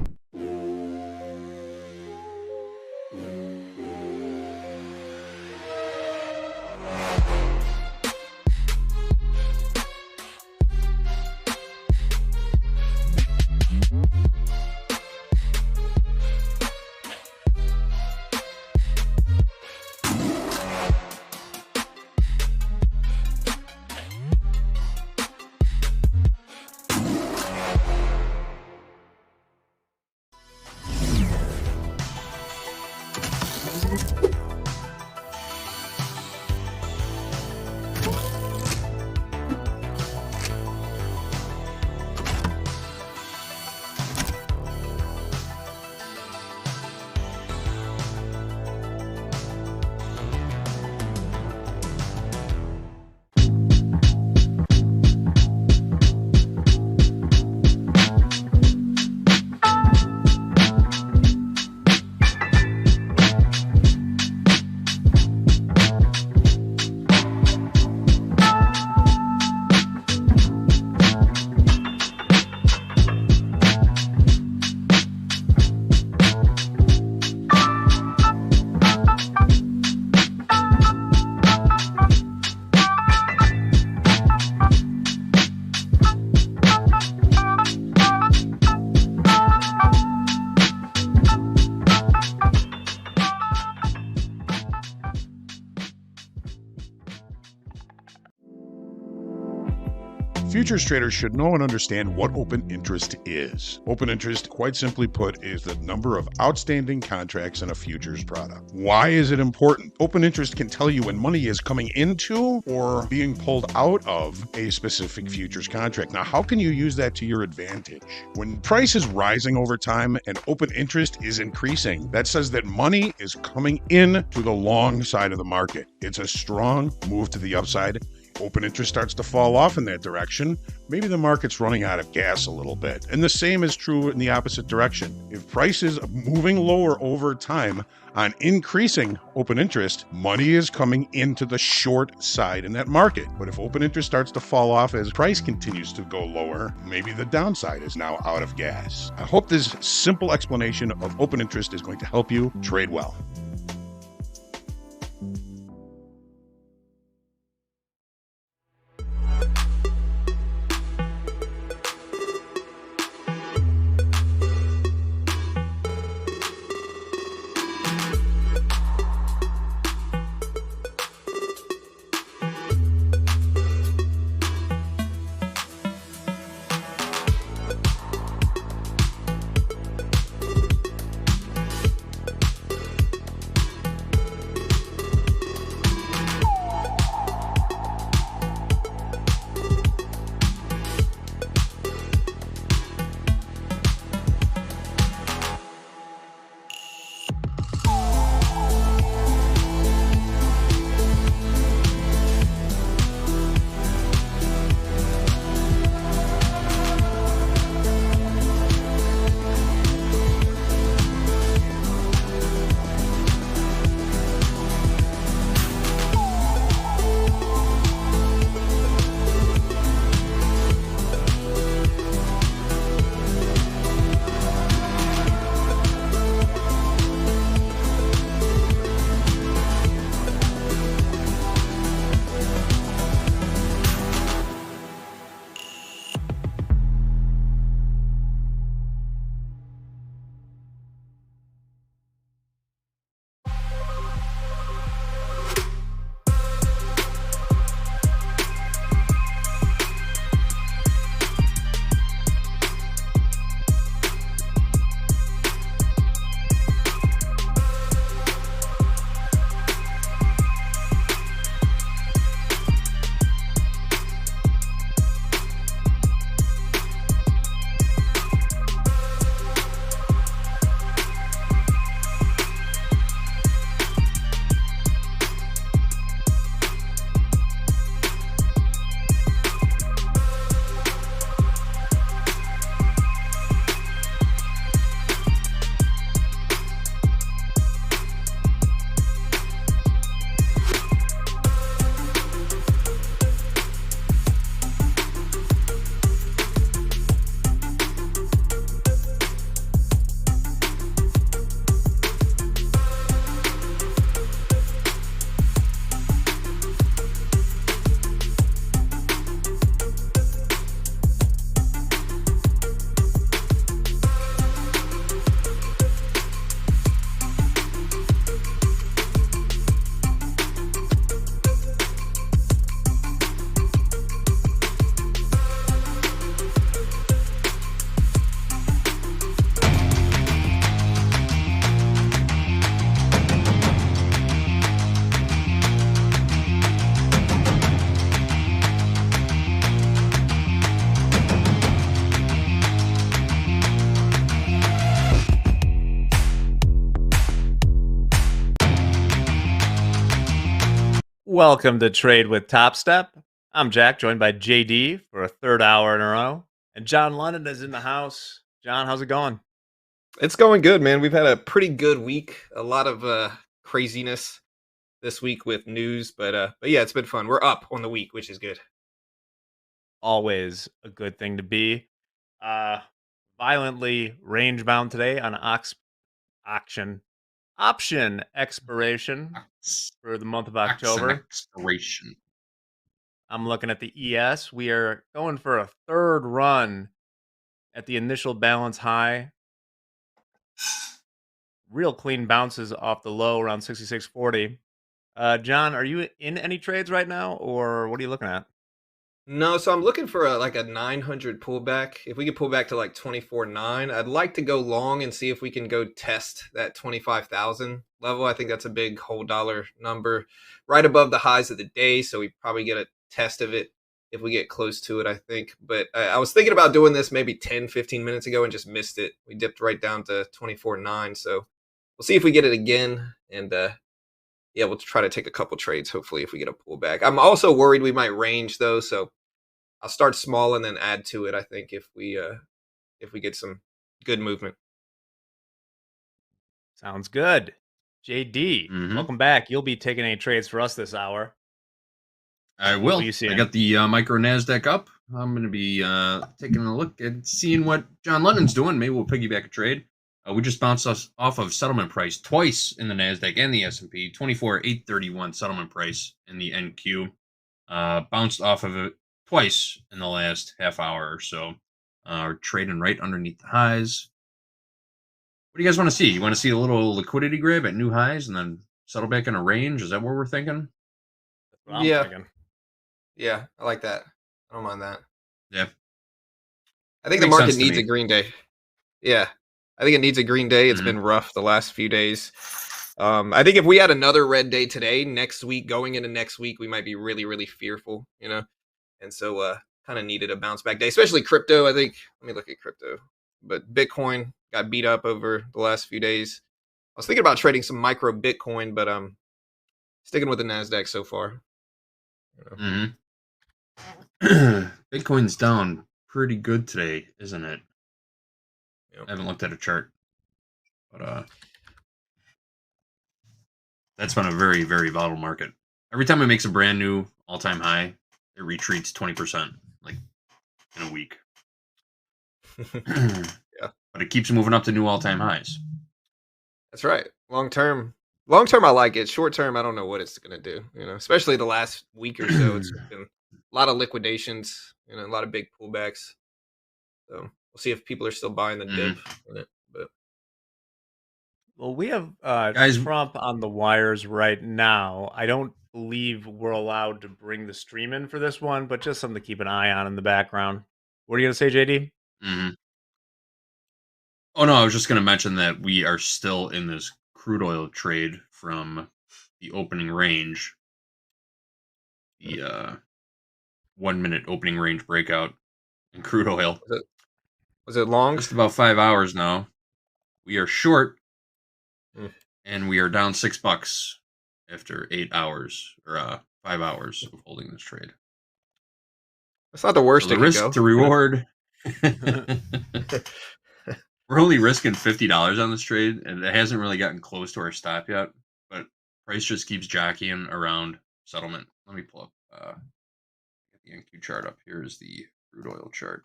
Futures traders should know and understand what open interest is. Open interest, quite simply put, is the number of outstanding contracts in a futures product. Why is it important? Open interest can tell you when money is coming into or being pulled out of a specific futures contract. Now, how can you use that to your advantage? When price is rising over time and open interest is increasing, that says that money is coming in to the long side of the market. It's a strong move to the upside. Open interest starts to fall off in that direction, maybe the market's running out of gas a little bit. And the same is true in the opposite direction. If price is moving lower over time on increasing open interest, money is coming into the short side in that market. But if open interest starts to fall off as price continues to go lower, maybe the downside is now out of gas. I hope this simple explanation of open interest is going to help you trade well. Welcome to Trade with Topstep. I'm Jack, joined by JD for a third hour in a row. And John London is in the house. John, how's it going? It's going good, man. We've had a pretty good week. A lot of craziness this week with news, but yeah, it's been fun. We're up on the week, which is good. Always a good thing to be. Violently range bound today on option expiration for the month of October. Expiration. I'm looking at the ES. We are going for a third run at the initial balance high. Real clean bounces off the low around 66.40. John, are you in any trades right now, or what are you looking at? No, so I'm looking for like a 900 pullback. If we could pull back to like 24.9, I'd like to go long and see if we can go test that 25,000 level. I think that's a big whole dollar number, right above the highs of the day. So we probably get a test of it if we get close to it, I think. But I was thinking about doing this maybe 10, 15 minutes ago and just missed it. We dipped right down to 24.9. So we'll see if we get it again. And yeah, we'll try to take a couple trades, hopefully, if we get a pullback. I'm also worried we might range, though, so I'll start small and then add to it, I think, if we get some good movement. Sounds good. JD, welcome back. You'll be taking any trades for us this hour. I will. I got the micro NASDAQ up. I'm going to be taking a look and seeing what John Lennon's doing. Maybe we'll piggyback a trade. We just bounced us off of settlement price twice in the NASDAQ and the S&P. 24,831 settlement price in the NQ. Bounced off of it twice in the last half hour or so. We're trading right underneath the highs. What do you guys want to see? You want to see a little liquidity grab at new highs and then settle back in a range? Is that what we're thinking? I'm thinking. Yeah, I like that. I don't mind that. Yeah. I think the Makes market sense to needs me. a green day. Yeah. I think it needs a green day. It's been rough the last few days. I think if we had another red day today, next week, going into next week, we might be really, really fearful, you know? And so kind of needed a bounce back day, especially crypto, I think. Let me look at crypto. But Bitcoin got beat up over the last few days. I was thinking about trading some micro Bitcoin, but sticking with the NASDAQ so far. Bitcoin's down pretty good today, isn't it? I haven't looked at a chart, but that's been a very, very volatile market. Every time it makes a brand new all-time high, it retreats 20%, like in a week. Yeah, but it keeps moving up to new all-time highs. That's right. Long term, I like it. Short term, I don't know what it's going to do. You know, especially the last week or so, it's been a lot of liquidations. You know, a lot of big pullbacks. So we'll see if people are still buying the dip in it. But Well, we have Guys- Trump on the wires right now. I don't believe we're allowed to bring the stream in for this one, but just something to keep an eye on in the background. What are you going to say, JD? Oh, no, I was just going to mention that we are still in this crude oil trade from the opening range. The 1 minute opening range breakout in crude oil. Was it long? Just about 5 hours now. We are short, and we are down $6 after 8 hours or 5 hours of holding this trade. That's not the worst. So the risk to reward. We're only risking $50 on this trade, and it hasn't really gotten close to our stop yet. But price just keeps jockeying around settlement. Let me pull up the NQ chart up. Here is the crude oil chart.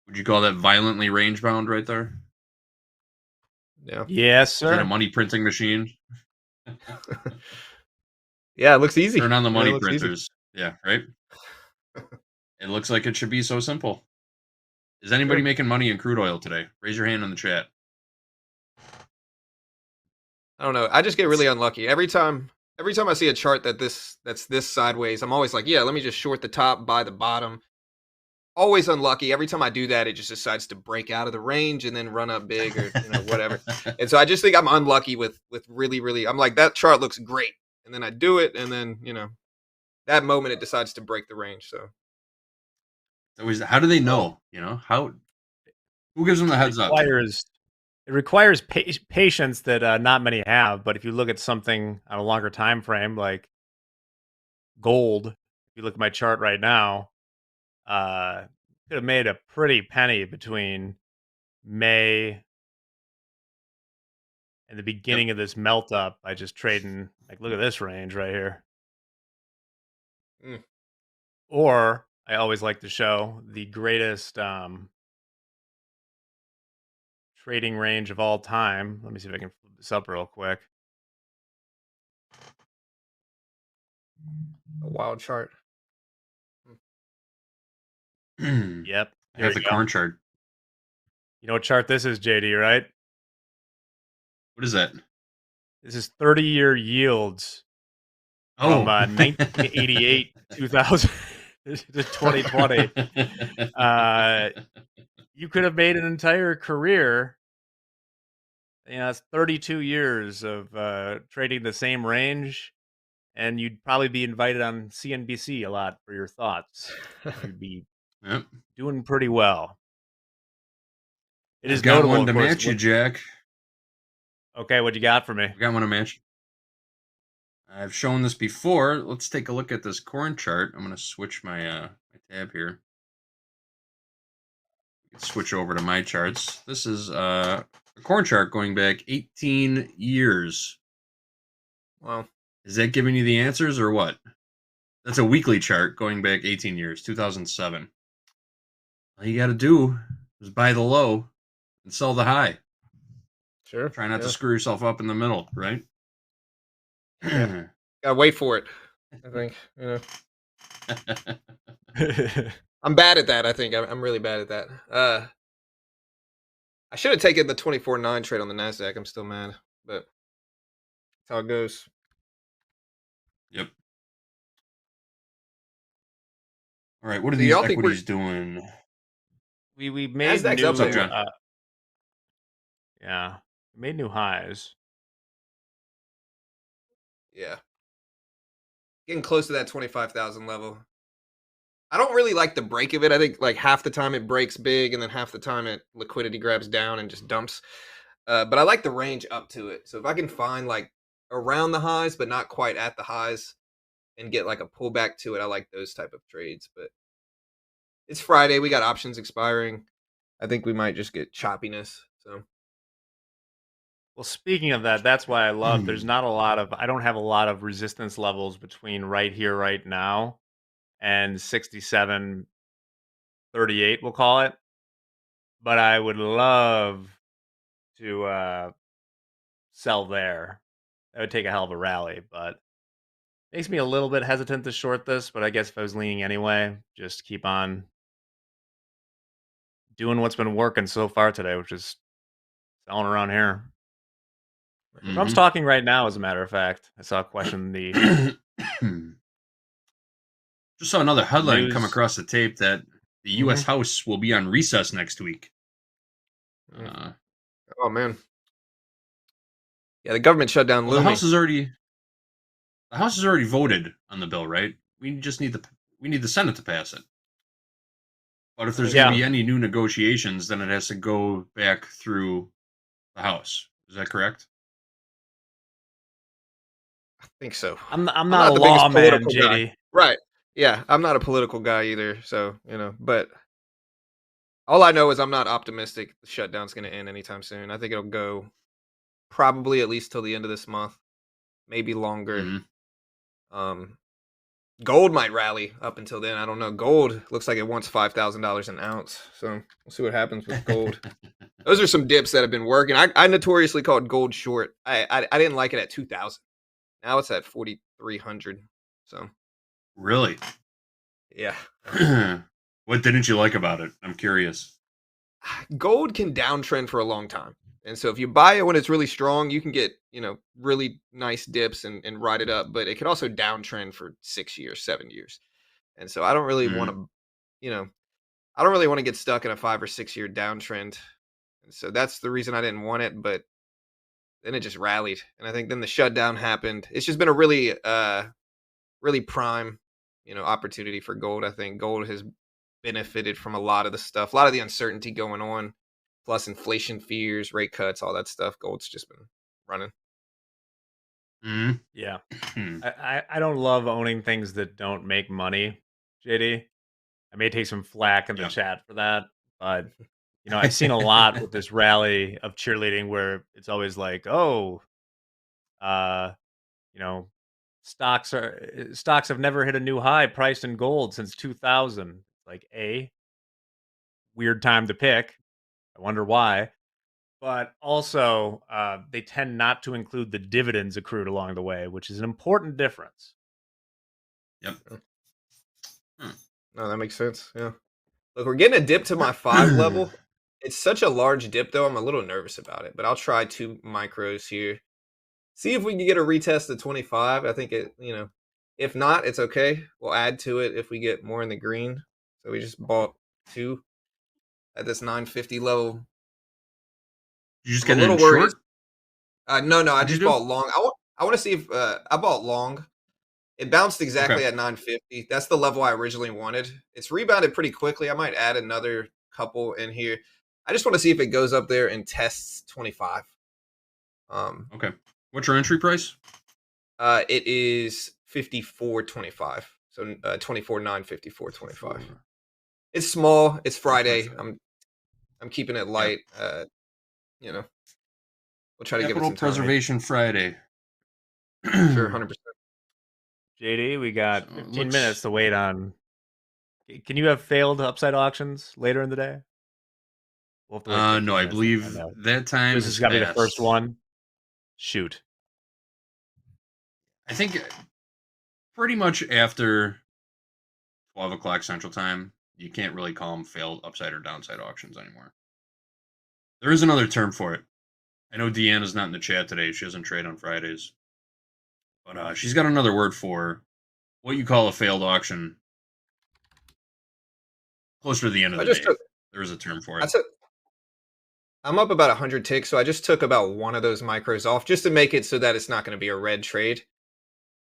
Would you call that violently range bound right there? Yeah. Yes, sir. Is that a money printing machine? Yeah, it looks easy. Turn on the money it looks easy. printers. Yeah, right? It looks like it should be so simple. Is anybody making money in crude oil today? Raise your hand in the chat. I don't know. I just get really unlucky every time. Every time I see a chart that's this sideways, I'm always like, yeah, let me just short the top, buy the bottom. Always unlucky. Every time I do that, it just decides to break out of the range and then run up big or whatever. And so I just think I'm unlucky with really, really. I'm like, that chart looks great, and then I do it, and then that moment it decides to break the range. So how do they know? Who gives them the heads up? It requires patience that not many have. But if you look at something on a longer time frame, like gold, if you look at my chart right now, could have made a pretty penny between May and the beginning of this melt up by just trading. Like, look at this range right here. Or I always like to show the greatest trading range of all time. Let me see if I can flip this up real quick. A wild chart. Yep. I have the corn chart. You know what chart this is, JD, right? What is that? This is 30-year yields from 1988, 2000 to 2020. You could have made an entire career. It's 32 years of trading the same range, and you'd probably be invited on CNBC a lot for your thoughts. You'd be doing pretty well. It is I've got notable, one of to course, match you, Jack. Okay, what you got for me? I got one to match. I've shown this before. Let's take a look at this corn chart. I'm going to switch my my tab here. Switch over to my charts. This is a corn chart going back 18 years. Wow. Is that giving you the answers or what? That's a weekly chart going back 18 years, 2007. All you got to do is buy the low and sell the high. Sure. Try not to screw yourself up in the middle, right? Yeah. Gotta wait for it. I think, I'm bad at that. I think I'm really bad at that. I should have taken the 24.9 trade on the NASDAQ. I'm still mad, but that's how it goes. Yep. All right. What are these equities doing? We made NASDAQ's new. up there. Yeah, made new highs. Yeah. Getting close to that 25,000 level. I don't really like the break of it. I think like half the time it breaks big and then half the time it liquidity grabs down and just dumps. But I like the range up to it. So if I can find like around the highs but not quite at the highs and get like a pullback to it, I like those type of trades. But it's Friday. We got options expiring. I think we might just get choppiness. So. Well, speaking of that, that's why I love. There's not a lot of. I don't have a lot of resistance levels between right here, right now, and 67.38. We'll call it. But I would love to sell there. That would take a hell of a rally, but makes me a little bit hesitant to short this. But I guess if I was leaning anyway, just keep on doing what's been working so far today, which is selling around here. Trump's talking right now, as a matter of fact. I saw a question the just saw another headline come across the tape that the U.S. House will be on recess next week. Oh man, yeah, the government shutdown. Well, the House has already voted on the bill, right? We just need the Senate to pass it. But if there's going to be any new negotiations, then it has to go back through the House. Is that correct? I think so. I'm not a lawman, JD. Guy. Right. Yeah, I'm not a political guy either. So, but all I know is I'm not optimistic the shutdown's going to end anytime soon. I think it'll go probably at least till the end of this month, maybe longer. Gold might rally up until then. I don't know. Gold looks like it wants $5,000 an ounce. So we'll see what happens with gold. Those are some dips that have been working. I notoriously called gold short. I didn't like it at 2,000. Now it's at 4,300. So really, yeah. What didn't you like about it? I'm curious. Gold can downtrend for a long time, and so if you buy it when it's really strong, you can get really nice dips and ride it up. But it could also downtrend for 6 years, 7 years, and so I don't really want to, I don't really want to get stuck in a 5 or 6 year downtrend. And so that's the reason I didn't want it. But then it just rallied, and I think then the shutdown happened. It's just been a really, really prime, opportunity for gold. I think gold has benefited from a lot of the stuff, a lot of the uncertainty going on, plus inflation fears, rate cuts, all that stuff. Gold's just been running. Yeah, I don't love owning things that don't make money, JD. I may take some flack in the chat for that, but I've seen a lot with this rally of cheerleading where it's always like, stocks have never hit a new high priced in gold since 2000. Like, weird time to pick. I wonder why. But also, they tend not to include the dividends accrued along the way, which is an important difference. Yep. No, that makes sense. Yeah. Look, we're getting a dip to my 5 level. It's such a large dip, though. I'm a little nervous about it, but I'll try 2 micros here. See if we can get a retest of 25. I think it, If not, it's okay. We'll add to it if we get more in the green. So we just bought 2 at this 950 level. You just I'm get a in little worried. short? No, I What'd you just do? bought long. I want to see if I bought long. It bounced exactly Okay. at 950. That's the level I originally wanted. It's rebounded pretty quickly. I might add another couple in here. I just want to see if it goes up there and tests 25. Okay. What's your entry price? It is 54.25. So 24.9, 54.25. It's small. It's Friday. I'm keeping it light. You know, we'll try to give it Capital some time. Preservation Friday. Sure, 100%. JD, we got So it 15 looks- minutes to wait on. Can you have failed upside auctions later in the day? We'll have to wait 15 No, I minutes to believe find out. that time This is has got to be the first passed. one. Shoot. I think pretty much after 12 o'clock Central Time, you can't really call them failed upside or downside auctions anymore. There is another term for it. I know Deanna's not in the chat today. She doesn't trade on Fridays. But she's got another word for what you call a failed auction closer to the end of the day. There is a term for it. I'm up about 100 ticks, so I just took about one of those micros off just to make it so that it's not going to be a red trade.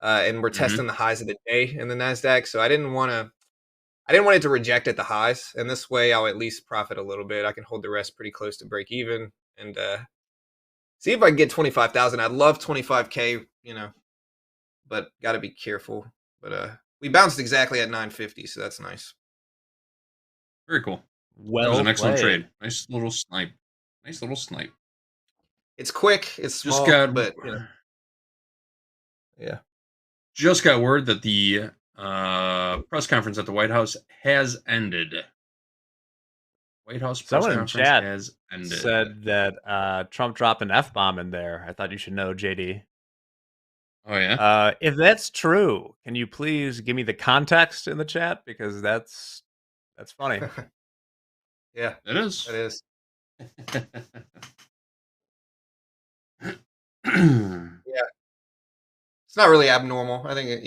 And we're testing the highs of the day in the NASDAQ, so I didn't want it to reject at the highs, and this way I'll at least profit a little bit. I can hold the rest pretty close to break even and see if I can get 25,000. I'd love 25K, but got to be careful. But we bounced exactly at 950, so that's nice. Very cool. Well that was an excellent played. trade. Nice little snipe. Nice little snipe. It's quick. It's small, but yeah. Just got word that the press conference at the White House has ended. White House press Someone in conference chat has ended. said that Trump dropped an F-bomb in there. I thought you should know, JD. Oh, yeah? If that's true, can you please give me the context in the chat? Because that's funny. Yeah. It is. It is. Yeah. It's not really abnormal. I think,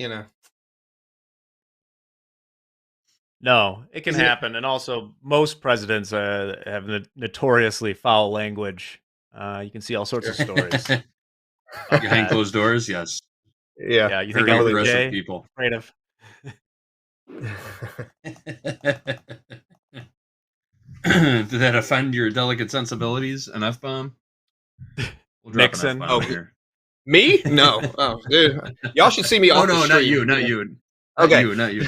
No, it can Isn't it- happen. And also, most presidents have notoriously foul language. You can see all sorts of stories. Behind closed doors, yes. Yeah. You think Very LBJ aggressive people. afraid of? Did that offend your delicate sensibilities? An F-bomb? We'll drop Nixon. an F-bomb here. Me? No. Oh, dude. Y'all should see me off the no, street. not you. Not you. Okay. Not you.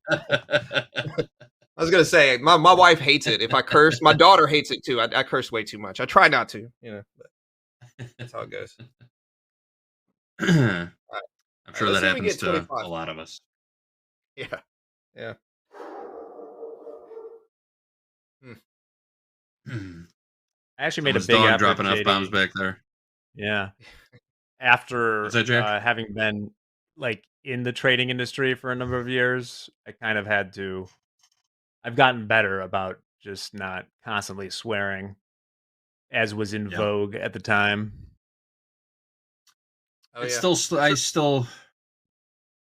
I was gonna say my wife hates it if I curse. My daughter hates it too. I curse way too much. I try not to, but that's how it goes. I'm sure let's that see if we happens get to 25. a lot of us. Yeah. I actually made Someone's a big dog effort, dropping JD. F-bombs back there. Yeah. After What's that, Jack? having been in the trading industry for a number of years, I kind of had to. I've gotten better about just not constantly swearing, as was in vogue at the time. Oh, It's yeah.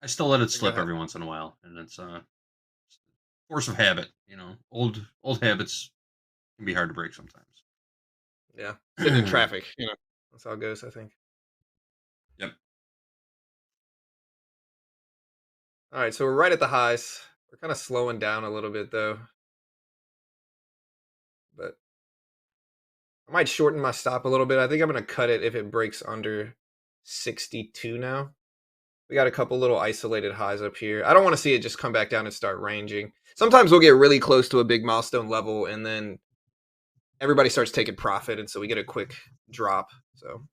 I still let it Go slip ahead. every once in a while, and it's force of habit. Old habits can be hard to break sometimes. Yeah. Sitting in traffic, that's how it goes, I think. Yep. All right, so we're right at the highs. We're kind of slowing down a little bit though. But I might shorten my stop a little bit. I think I'm going to cut it if it breaks under 62 now. We got a couple little isolated highs up here. I don't want to see it just come back down and start ranging. Sometimes we'll get really close to a big milestone level and then everybody starts taking profit, and so we get a quick drop. So,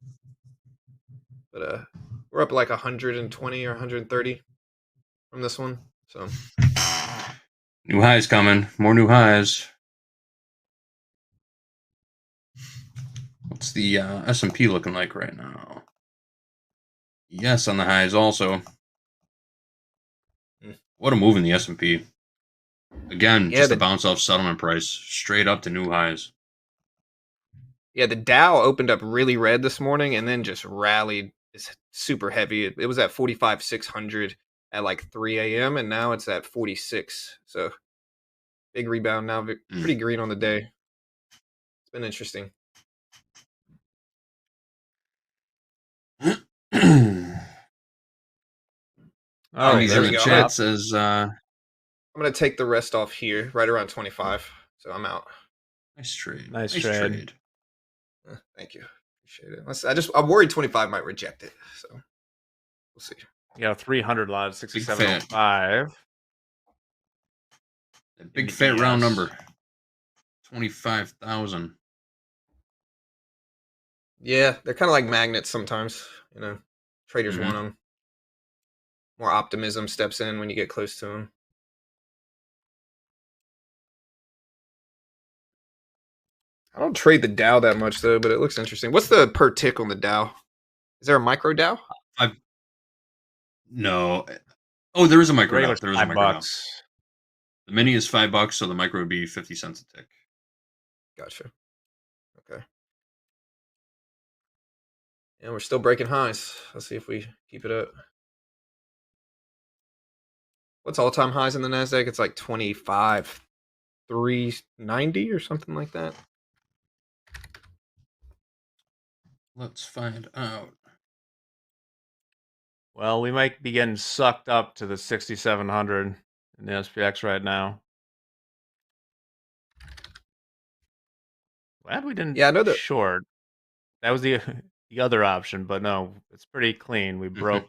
but we're up like 120 or 130 from this one. So New highs coming. More new highs. What's the S&P looking like right now? Yes, on the highs also. What a move in the S&P. Again, just a bounce off settlement price, straight up to new highs. Yeah, the Dow opened up really red this morning and then just rallied. It's super heavy. It was at 45,600. at like 3 a.m. and now it's at 46. So big rebound now. Pretty green on the day. It's been interesting. Oh, there we go. Chat says I'm gonna take the rest off here, right around 25. So I'm out. nice trade. Nice trade. Thank you. Appreciate it. I'm worried 25 might reject it. So we'll see. You got 300 live, 67.05. Big fat round number. 25,000. Yeah, they're kind of like magnets sometimes. You know, traders want them. More optimism steps in when you get close to them. I don't trade the Dow that much though, but it looks interesting. What's the per tick on the Dow? Is there a micro Dow? No. Oh, there is a micro Dow. There is a $5. micro Dow. The mini is $5, so the micro would be 50 cents a tick. Gotcha. Okay. And we're still breaking highs. Let's see if we keep it up. What's all-time highs in the NASDAQ? It's like 25,390 or something like that. Let's find out. Well, we might be getting sucked up to the 6,700 in the SPX right now. Glad we didn't I know that. short. That was the other option, but no, it's pretty clean. We broke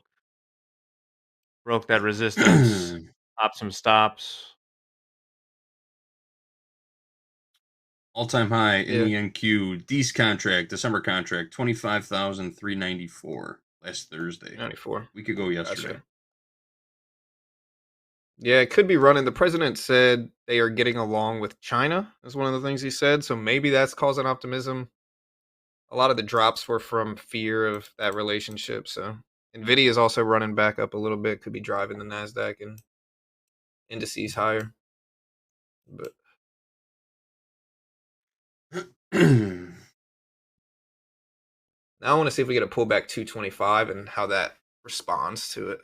that resistance, popped some stops. All-time high in the NQ. D's contract, December contract, 25,394 last Thursday. 94. We could go yesterday. Gotcha. Yeah, it could be running. The president said they are getting along with China, is one of the things he said. So maybe that's causing optimism. A lot of the drops were from fear of that relationship. So NVIDIA is also running back up a little bit. Could be driving the NASDAQ and indices higher. But now I want to see if we get a pullback 225 and how that responds to it.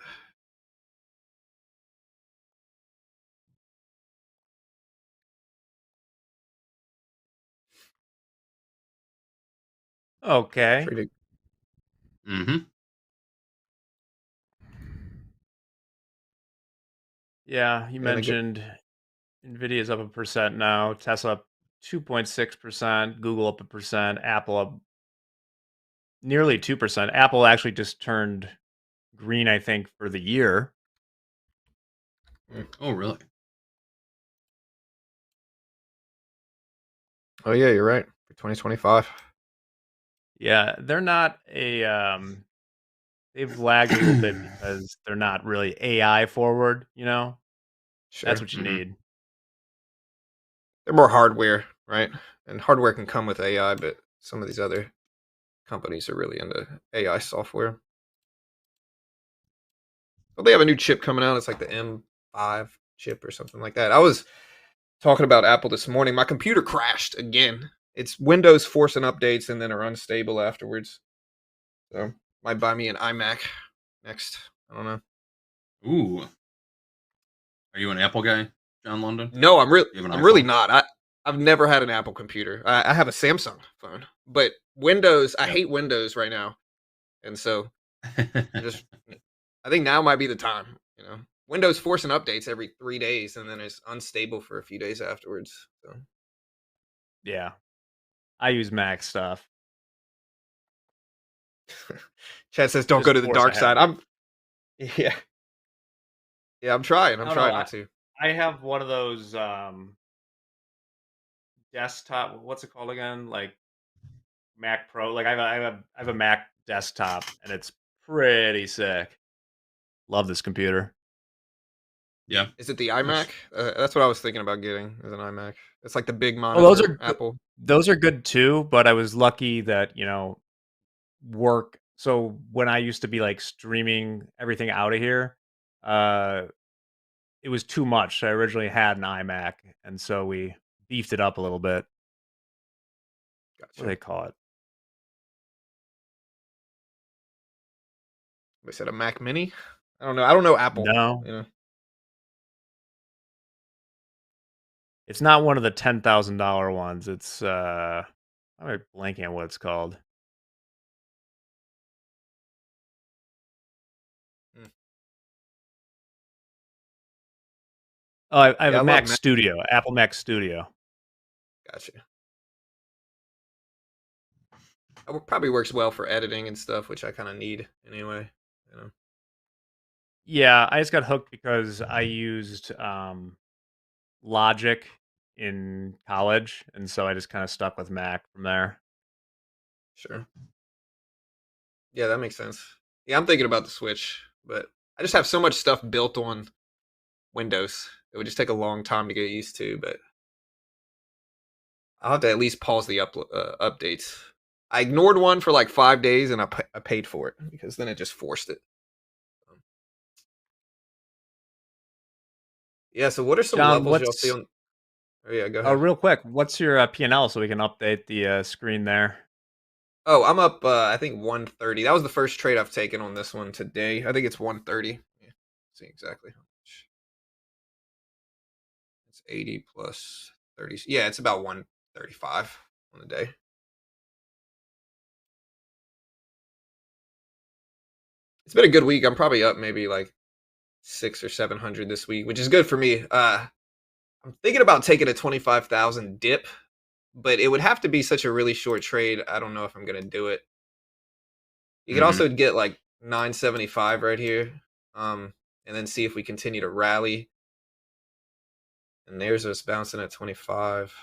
Okay. Yeah, you mentioned NVIDIA's up 1% now, Tesla up 2.6%, Google up 1%, Apple up nearly 2%. Apple actually just turned green, I think, for the year. Oh, really? Oh, yeah, you're right. For 2025. Yeah, they're not a they've lagged a little bit because they're not really AI forward, you know? Sure. That's what you need. They're more hardware, right? And hardware can come with AI, but some of these other companies are really into AI software. Well, they have a new chip coming out. It's like the M5 chip or something like that. I was talking about Apple this morning. My computer crashed again. It's Windows forcing updates and then are unstable afterwards. So might buy me an iMac next. I don't know. Ooh. Are you an Apple guy, John London? No, I'm really iPhone? not. I've never had an Apple computer. I have a Samsung phone, but Windows. I hate Windows right now, and so I think now might be the time. You know, Windows forcing updates every 3 days, and then it's unstable for a few days afterwards. So. Yeah, I use Mac stuff. Chad says, "Don't Just go to the force dark ahead. side." I'm trying. I'm trying not to. I have one of those desktop. What's it called again? Like Mac Pro. Like I have a Mac desktop, and it's pretty sick. Love this computer. Yeah. Is it the iMac? That's what I was thinking about getting. Is an iMac. It's like the big monitor. Well, those are Apple. Those are good too, but I was lucky that work. So when I used to be like streaming everything out of here, it was too much. I originally had an iMac, and so we beefed it up a little bit. Gotcha. What do they call it? They said a Mac Mini. I don't know. I don't know Apple. No. You know. It's not one of the $10,000 ones. It's I'm blanking on what it's called. Oh, I have Yeah, a I Mac love Mac. Studio, Apple Mac Studio. Gotcha. It probably works well for editing and stuff, which I kind of need anyway. You know. Yeah, I just got hooked because I used Logic in college, and so I just kind of stuck with Mac from there. Sure. Yeah, that makes sense. Yeah, I'm thinking about the Switch, but I just have so much stuff built on Windows. It would just take a long time to get used to, but I'll have to at least pause the updates. I ignored one for like 5 days, and I paid for it because then it just forced it. Yeah. So, what are some John, levels y'all see on? Oh yeah, go ahead. real quick, what's your P&L so we can update the screen there? Oh, I'm up. I think 130. That was the first trade I've taken on this one today. I think it's 130. Yeah, see exactly how much. It's 80 plus 30. Yeah, it's about 135 on the day. It's been a good week. I'm probably up maybe like 600 or 700 this week, which is good for me. I'm thinking about taking a 25,000 dip, but it would have to be such a really short trade. I don't know if I'm gonna do it. You could also get like 975 right here, and then see if we continue to rally. And there's us bouncing at 25.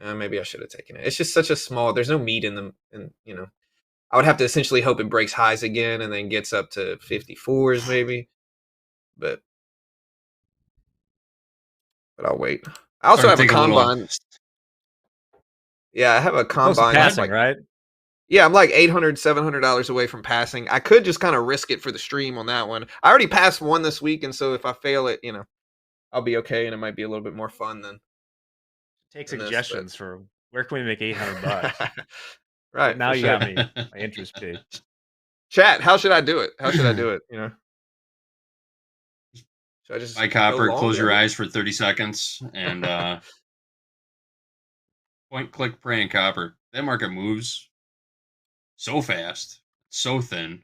Maybe I should have taken it. It's just such a small. There's no meat in them, and you know, I would have to essentially hope it breaks highs again and then gets up to 54s maybe. But I'll wait. I also have a combine. Yeah, I have a combine. Passing, right? Yeah, I'm like $800, $700 away from passing. I could just kind of risk it for the stream on that one. I already passed one this week, and so if I fail it, you know, I'll be okay, and it might be a little bit more fun than. Take suggestions for where can we make $800? Right. Now you got me. My interest peaked. Chat, how should I do it? How should I do it? You know, should I just buy copper? Close your eyes for 30 seconds and point, click, pray, and copper. That market moves so fast, so thin.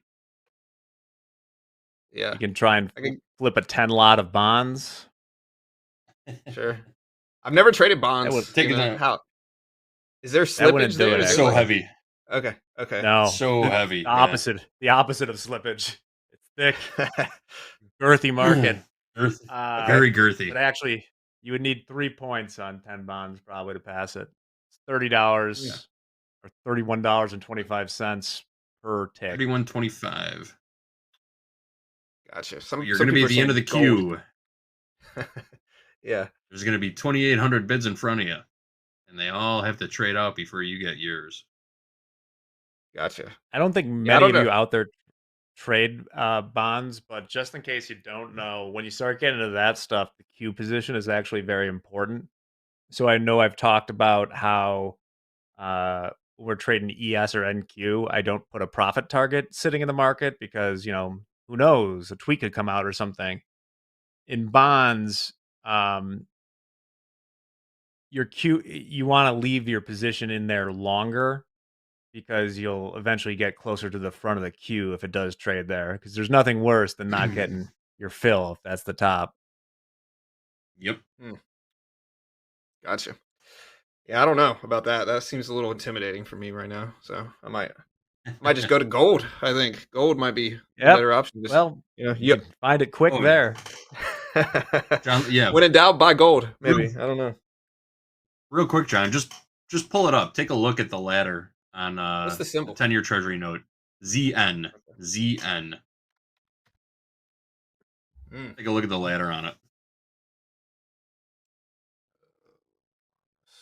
Yeah, you can try and flip a 10 lot of bonds. Sure. I've never traded bonds. How is there slippage there? It's so heavy. Okay. Okay. No. So heavy. The opposite. The opposite of slippage. It's thick, girthy market. Very girthy. But actually, you would need 3 points on 10 bonds probably to pass it. It's $30 or $31.25 per tick. Gotcha. $31.25. You're some going to be people at the end of the queue. Yeah. There's going to be 2,800 bids in front of you, and they all have to trade out before you get yours. Gotcha. I don't think many of you out there trade bonds, but just in case you don't know, when you start getting into that stuff, the queue position is actually very important. So I know I've talked about how we're trading ES or NQ. I don't put a profit target sitting in the market because, you know, who knows, a tweet could come out or something. In bonds, your queue, you want to leave your position in there longer because you'll eventually get closer to the front of the queue if it does trade there. Because there's nothing worse than not getting your fill if that's the top. Yep. Gotcha. Yeah, I don't know about that. That seems a little intimidating for me right now. So I might just go to gold. I think gold might be a better option. Just, well, you can find it quick there. John, yeah. When in doubt, buy gold. Maybe. I don't know. Real quick, John, just pull it up. Take a look at the ladder on what's the symbol? 10-year Treasury note. ZN. ZN. Take a look at the ladder on it.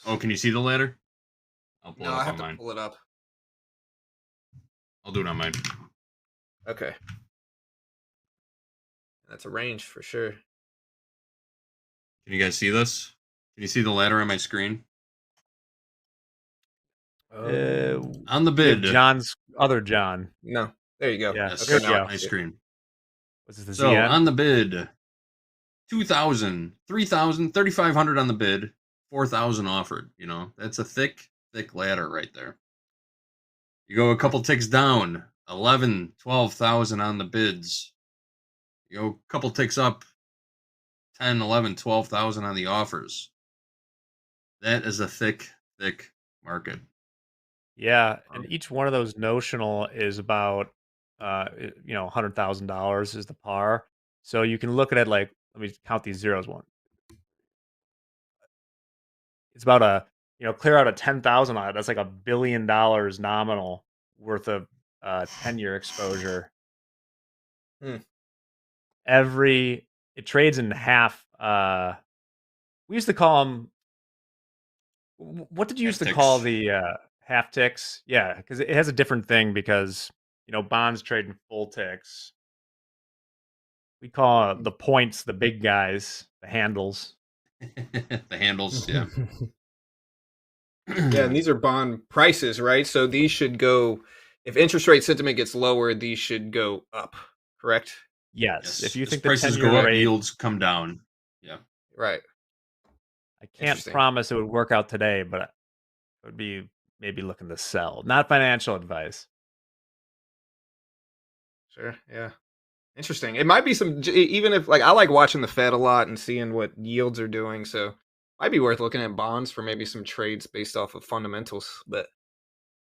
Oh, can you see the ladder? I'll pull it up I have on mine. to pull it up. I'll do it on mine. Okay. That's a range for sure. Can you guys see this? Can you see the ladder on my screen? On the bid. John's other John. No. There you go. Yes. Okay, On my screen. Was it the So ZN? on the bid, 2,000, 3,000, 3,500 on the bid, 4,000 offered. You know, that's a thick ladder right there. You go a couple ticks down, 11, 12,000 on the bids. You go a couple ticks up, 10, 11, 12,000 on the offers. That is a thick market. Yeah, and each one of those notional is about, $100,000 is the par. So you can look at it like, let me count these zeros. It's about clear out a 10,000 on it. That's like $1 billion nominal worth of 10-year exposure. Hmm. It trades in half. We used to call them. What did you used to call the half ticks? Yeah, because it has a different thing because bonds trade in full ticks. We call the points the big guys, the handles. The handles, yeah. Yeah, and these are bond prices, right? So these should go, if interest rate sentiment gets lower, these should go up, correct? Yes. If you As think prices the go 10-year up, rate, yields come down. Yeah. Right. I can't promise it would work out today, but it would be maybe looking to sell. Not financial advice. Sure. Yeah. Interesting. It might be even if I like watching the Fed a lot and seeing what yields are doing, so might be worth looking at bonds for maybe some trades based off of fundamentals, but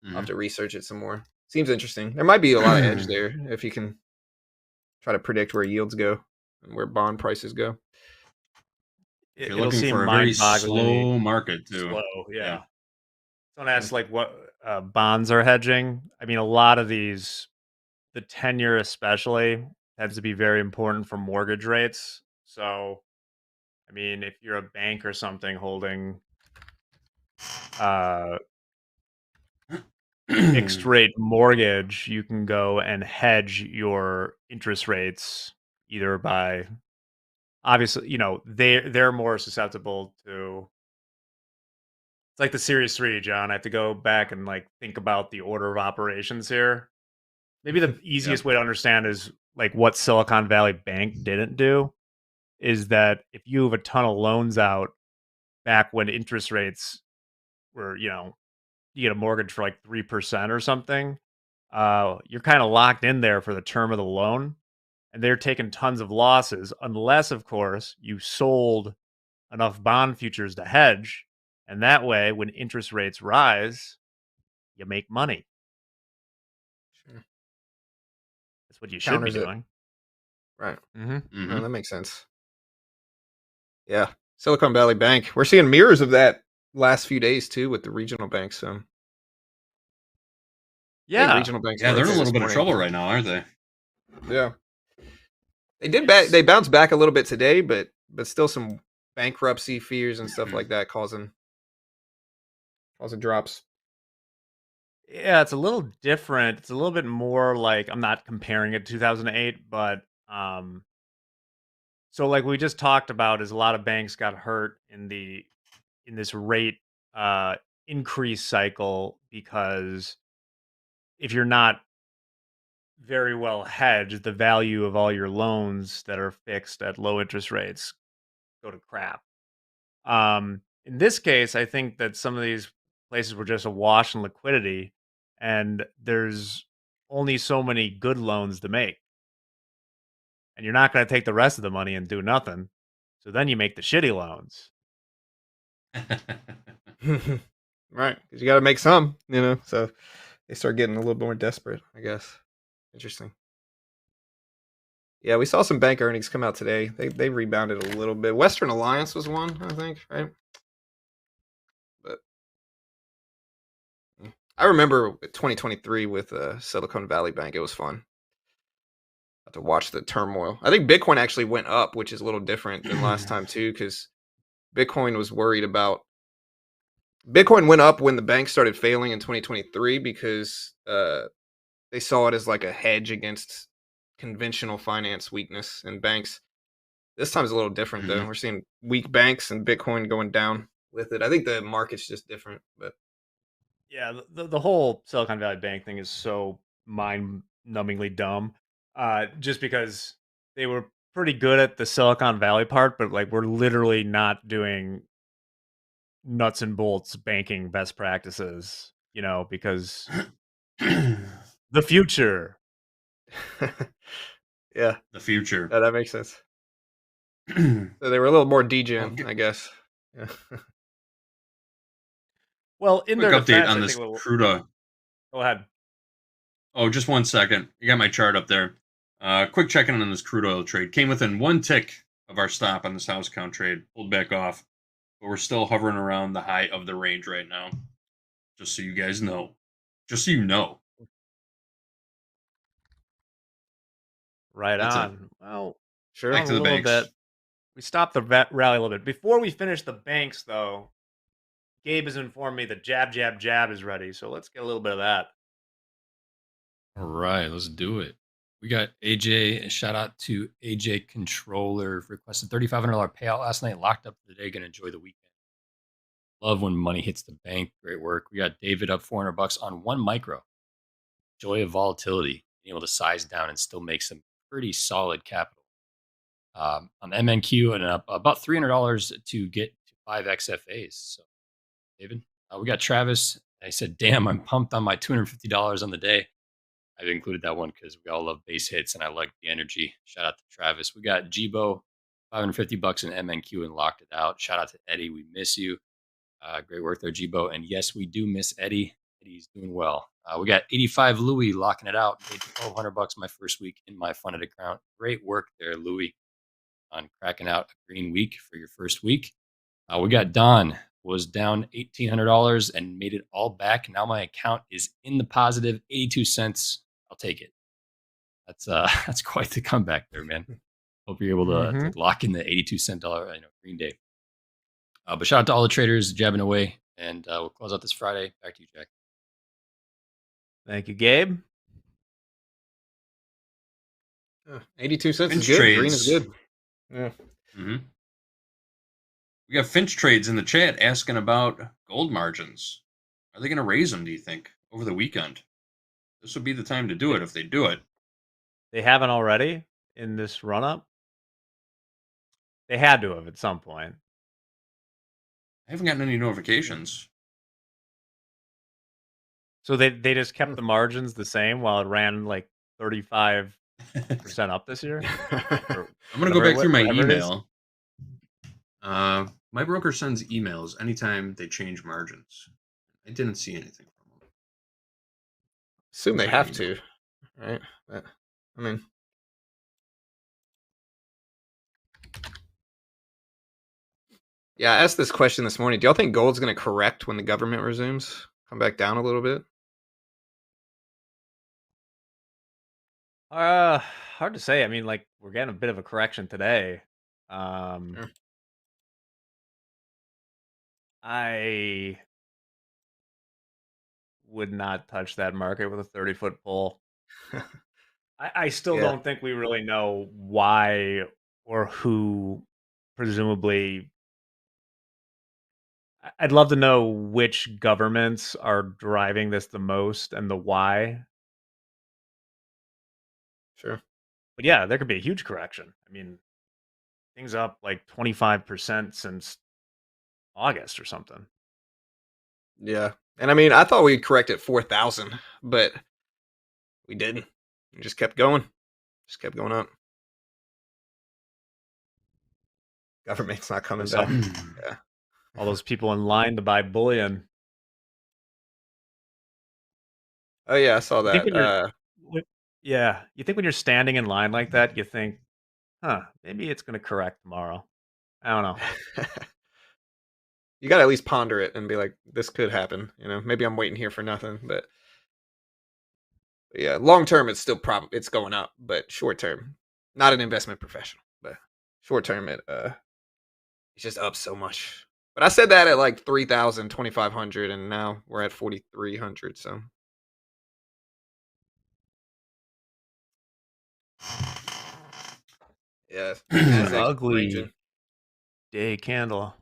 I'll have to research it some more. Seems interesting. There might be a lot of edge there if you can try to predict where yields go and where bond prices go. If you're looking for a very slow market too. Slow, yeah. Someone asked what bonds are hedging. I mean, a lot of these, the 10-year especially, tends to be very important for mortgage rates. So, I mean, if you're a bank or something holding fixed rate mortgage, you can go and hedge your interest rates either by, obviously, they're more susceptible to. It's like the Series 3, John. I have to go back and think about the order of operations here. Maybe the easiest way to understand is what Silicon Valley Bank didn't do is that if you have a ton of loans out back when interest rates were, you get a mortgage for 3% or something, you're kind of locked in there for the term of the loan, and they're taking tons of losses unless, of course, you sold enough bond futures to hedge. And that way, when interest rates rise, you make money. Sure. That's what you should be doing. Right. Mm-hmm. No, that makes sense. Yeah. Silicon Valley Bank. We're seeing mirrors of that last few days too with the regional banks. So yeah, regional banks. Yeah, they're in a little bit of trouble right now, aren't they? Yeah. They did they bounced back a little bit today, but still some bankruptcy fears and stuff like that causing drops. Yeah, it's a little different. It's a little bit more I'm not comparing it to 2008, but so we just talked about is a lot of banks got hurt in this rate increase cycle because if you're not very well hedged, the value of all your loans that are fixed at low interest rates go to crap. In this case, I think that some of these places were just awash in liquidity, and there's only so many good loans to make. And you're not going to take the rest of the money and do nothing. So then you make the shitty loans. Right. Because you got to make some, so they start getting a little more desperate, I guess. Interesting. Yeah, we saw some bank earnings come out today. They rebounded a little bit. Western Alliance was one, I think, right? But I remember 2023 with Silicon Valley Bank. It was fun. Got to watch the turmoil. I think Bitcoin actually went up, which is a little different than last time too, because Bitcoin was worried about. Bitcoin went up when the banks started failing in 2023 because they saw it as a hedge against conventional finance weakness in banks. This time is a little different though. We're seeing weak banks and Bitcoin going down with it. I think the market's just different, but yeah, the whole Silicon Valley Bank thing is so mind-numbingly dumb. Just because they were pretty good at the Silicon Valley part, but like we're literally not doing nuts and bolts banking best practices, because the future. Yeah. The future. Yeah, that makes sense. So they were a little more degen, I guess. Yeah. Well, in Quick their update defense, on I this think crude. Go ahead. Oh, just 1 second. You got my chart up there. Quick check-in on this crude oil trade. Came within 1 tick of our stop on this house count trade. Pulled back off. But we're still hovering around the high of the range right now. Just so you guys know. Just so you know. Right That's on. Well, sure. Back to the a little banks. bit. We stopped the rally a little bit. Before we finish the banks, though, Gabe has informed me that jab, jab, jab is ready. So let's get a little bit of that. All right, let's do it. We got AJ. Shout out to AJ Controller. Requested $3,500 payout last night. Locked up for the day. Gonna enjoy the weekend. Love when money hits the bank. Great work. We got David up $400 on 1 micro. Joy of volatility. Being able to size down and still make some pretty solid capital. On MNQ and up about $300 to get to 5 XFAs. So, David, we got Travis. I said, damn, I'm pumped on my $250 on the day. I've included that one because we all love base hits and I like the energy. Shout out to Travis. We got Jibo, $550 in MNQ and locked it out. Shout out to Eddie. We miss you. Great work there, Jibo. And yes, we do miss Eddie. Eddie's doing well. We got 85 Louis locking it out. Made $1,200 my first week in my funded account. Great work there, Louis, on cracking out a green week for your first week. We got Don, was down $1,800 and made it all back. Now my account is in the positive, 82 cents. I'll take it. That's quite the comeback there, man. Hope you're able to lock in the 82-cent green day. But shout out to all the traders jabbing away, and we'll close out this Friday. Back to you, Jack. Thank you, Gabe. 82 cents Finch is good. trades. Green is good. Yeah. Mm-hmm. We got Finch trades in the chat asking about gold margins. Are they going to raise them, do you think, over the weekend? This would be the time to do it if they do it. They haven't already in this run-up? They had to have at some point. I haven't gotten any notifications. So they just kept the margins the same while it ran like 35% up this year? I'm going to go back through my email. My broker sends emails anytime they change margins. I didn't see anything from them. Assume they have to, right? I mean, yeah, I asked this question this morning. Do y'all think gold's going to correct when the government resumes? Come back down a little bit? Hard to say. I mean, like, we're getting a bit of a correction today. I would not touch that market with a 30-foot pole. I still don't think we really know why or who, presumably. I'd love to know which governments are driving this the most and the why. Sure. But yeah, there could be a huge correction. I mean, things up like 25% since August or something. Yeah. And I mean, I thought we'd correct at 4,000, but we didn't. We just kept going. Just kept going up. Government's not coming back. Yeah. All those people in line to buy bullion. Oh yeah, I saw that. Yeah, you think when you're standing in line like that, you think, maybe it's going to correct tomorrow. I don't know. You got to at least ponder it and be like, this could happen. Maybe I'm waiting here for nothing, but yeah, long term, it's still it's going up, but short term, not an investment professional, but short term, it's just up so much. But I said that at like 3,000, 2,500, and now we're at 4,300. So. Yeah, ugly day candle.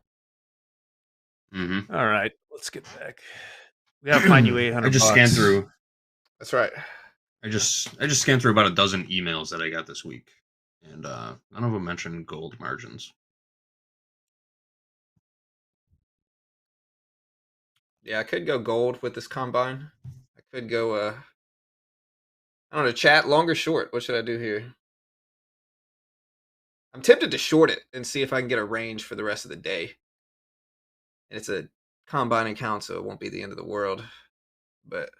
Mm-hmm. All right, let's get back. We gotta find you 800. I just scanned through. That's right. I just scanned through about a dozen emails that I got this week. And none of them mentioned gold margins. Yeah, I could go gold with this combine. I could go, I don't know, chat, long or short? What should I do here? I'm tempted to short it and see if I can get a range for the rest of the day. And it's a combine account, so it won't be the end of the world. But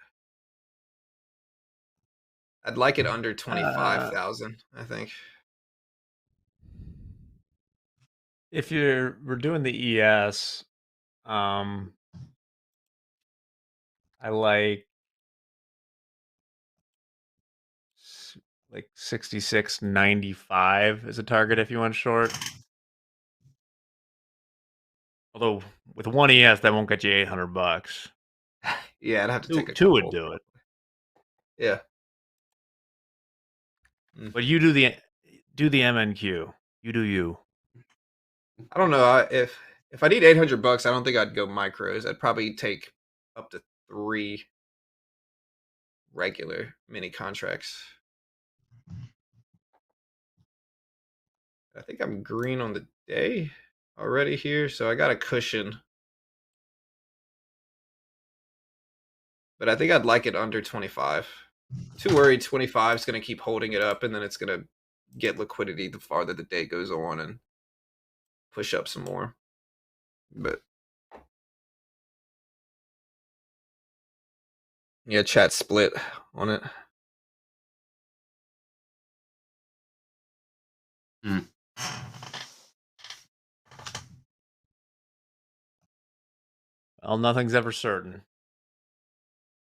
I'd like it under 25,000, I think. If we're doing the ES, I like 66.95 as a target if you want short. Although with one ES, that won't get you $800. Yeah, I'd have to take a two couple. would do it. Yeah. But you do the MNQ. You do you. I don't know. If I need $800, I don't think I'd go micros. I'd probably take up to 3 regular mini contracts. I think I'm green on the day already here, so I got a cushion. But I think I'd like it under 25. Too worried 25 is going to keep holding it up, and then it's going to get liquidity the farther the day goes on and push up some more. But yeah, chat split on it. Well, nothing's ever certain.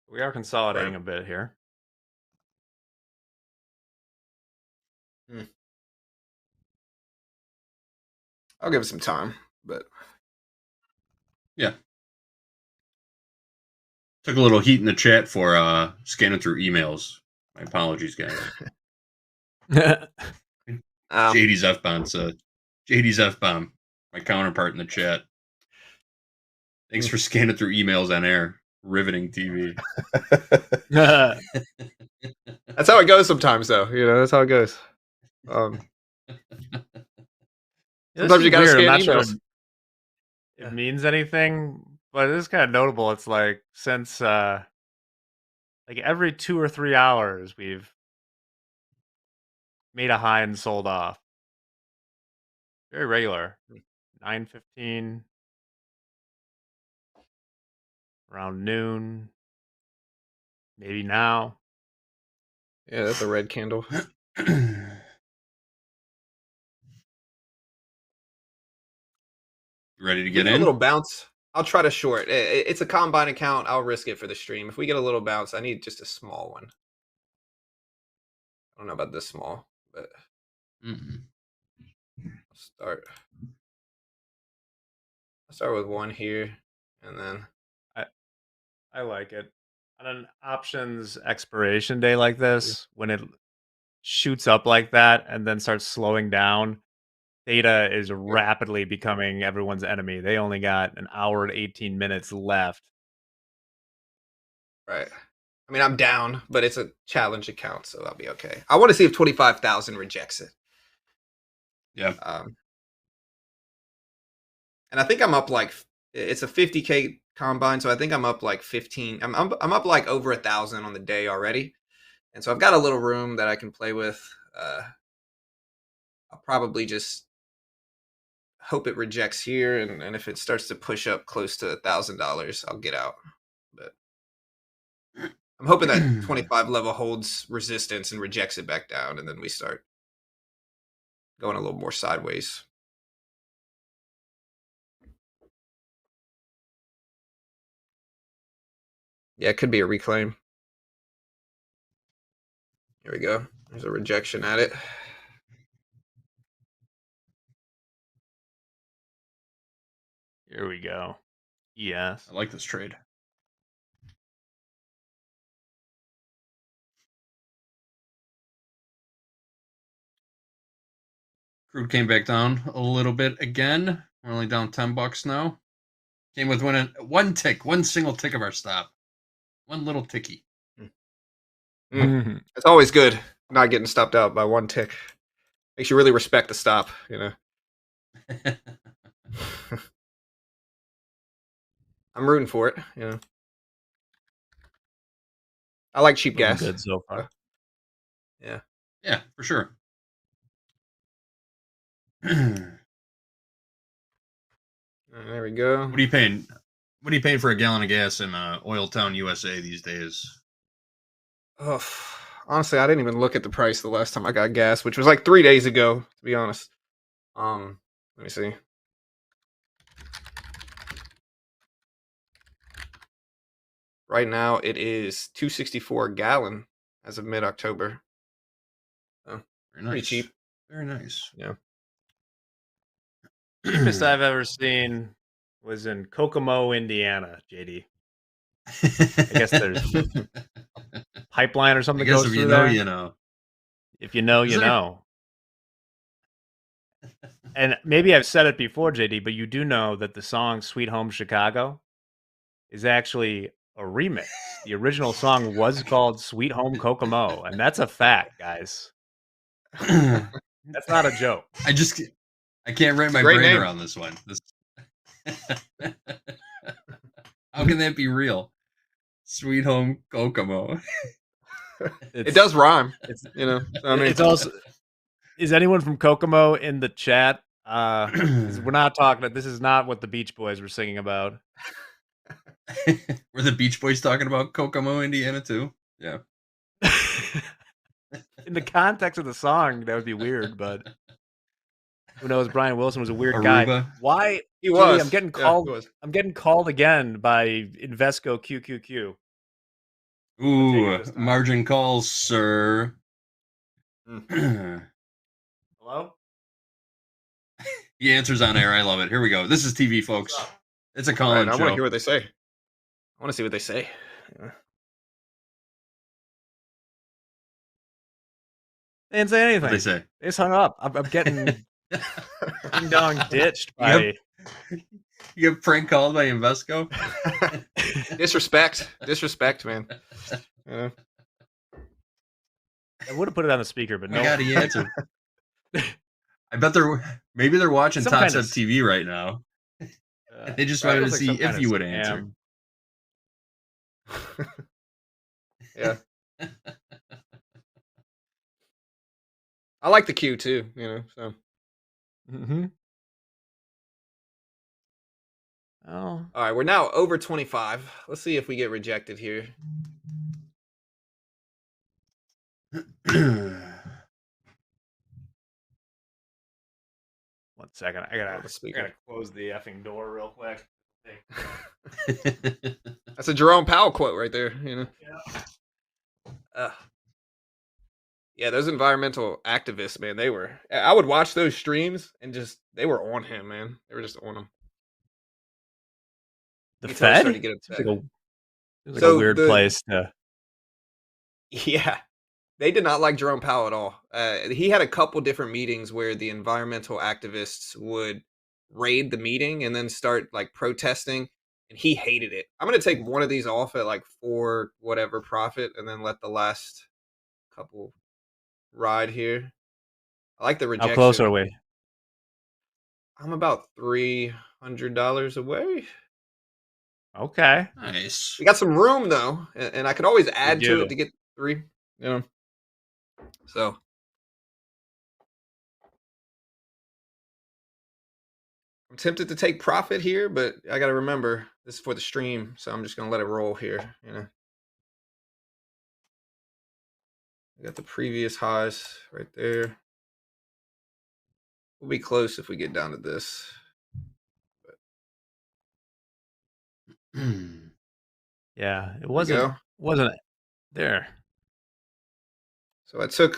We are consolidating a bit here. I'll give it some time, but yeah. Took a little heat in the chat for scanning through emails. My apologies, guys. JD's F-bomb said. JD's F-bomb, my counterpart in the chat. Thanks for scanning through emails on air. Riveting TV. That's how it goes sometimes, though. That's how it goes. Sometimes you got to scan emails. It means anything, but it is kind of notable. It's like since like every 2 or 3 hours, we've made a high and sold off. Very regular. 9:15, around noon, maybe now. Yeah, that's a red candle. Ready to get in? A little bounce. I'll try to short. It's a combine account. I'll risk it for the stream. If we get a little bounce, I need just a small one. I don't know about this small, but I'll start with one here, and then I like it. On an options expiration day like this, when it shoots up like that and then starts slowing down, theta is rapidly becoming everyone's enemy. They only got an hour and 18 minutes left. Right. I mean, I'm down, but it's a challenge account, so I'll be okay. I want to see if 25,000 rejects it. Yeah. And I think I'm up like it's a 50K combine, so I think I'm up like 15. I'm up like over 1,000 on the day already, and so I've got a little room that I can play with. I'll probably just hope it rejects here, and if it starts to push up close to $1,000, I'll get out. But I'm hoping that 25 level holds resistance and rejects it back down, and then we start going a little more sideways. Yeah, it could be a reclaim. Here we go. There's a rejection at it. Here we go. Yes. I like this trade. Crude came back down a little bit again. We're only down $10 now. Came with one tick, one single tick of our stop. One little ticky. It's always good not getting stopped out by one tick. Makes you really respect the stop, you know. I'm rooting for it, you know. I like cheap Looking gas. good so far. Yeah. Yeah, for sure. There we go. What are you paying? What are you paying for a gallon of gas in Oil Town, USA these days? Oh, honestly, I didn't even look at the price the last time I got gas, which was like 3 days ago, to be honest. Let me see. Right now, it is $2.64 a gallon as of mid-October. So, Very nice. pretty cheap. Very nice. Yeah. Cheapest I've ever seen was in Kokomo, Indiana, JD. I guess there's pipeline or something I guess goes if through you know, there. you know. If you know, Is you there- know. And maybe I've said it before, JD, but you do know that the song Sweet Home Chicago is actually a remix. The original song was called Sweet Home Kokomo, and that's a fact, guys. That's not a joke. I can't wrap my great brain name. around this one. How can that be real? Sweet Home Kokomo. It does rhyme. You know. So, I mean, It's also. Is anyone from Kokomo in the chat? 'Cause we're not talking. This is not what the Beach Boys were singing about. Were the Beach Boys talking about Kokomo, Indiana too? Yeah. In the context of the song, that would be weird, but who knows? Brian Wilson was a weird guy. Aruba. Why? He JD, was. I'm getting Yeah, called. he was. I'm getting called again by Invesco QQQ. Ooh, margin calls, sir. Hello? He answers on air. I love it. Here we go. This is TV, folks. It's a All call-in right, I show. want to hear what they say. I want to see what they say. Yeah. They didn't say anything. What'd they say? They just hung up. I'm getting ding dong ditched by. You get prank called by Invesco? Disrespect, man. Yeah. I would have put it on the speaker, but Oh no. my God, he answered. I bet maybe they're watching Some kind Topstep of- TV right now. They just wanted to see if you would answer. Yeah. I like the queue too, you know. So. Mm-hmm. Oh. All right, we're now over 25. Let's see if we get rejected here. One second. I gotta close the effing door real quick. That's a Jerome Powell quote right there, you know. Yeah, those environmental activists, man, I would watch those streams and they were on him, man. They were just on him. The You can tell he Fed? started to get upset. Seems like a weird place to. Yeah, they did not like Jerome Powell at all. He had a couple different meetings where the environmental activists would raid the meeting and then start like protesting, and he hated it. I'm gonna take one of these off at like 4 whatever profit, and then let the last couple ride here. I like the rejection. How close are we? I'm about $300 away. Okay. Nice. We got some room though, and I could always add to do. it to get 3. You know. So I'm tempted to take profit here, but I got to remember this is for the stream, so I'm just gonna let it roll here. You know. We got the previous highs right there. We'll be close if we get down to this. Yeah, it we wasn't go. there. So I took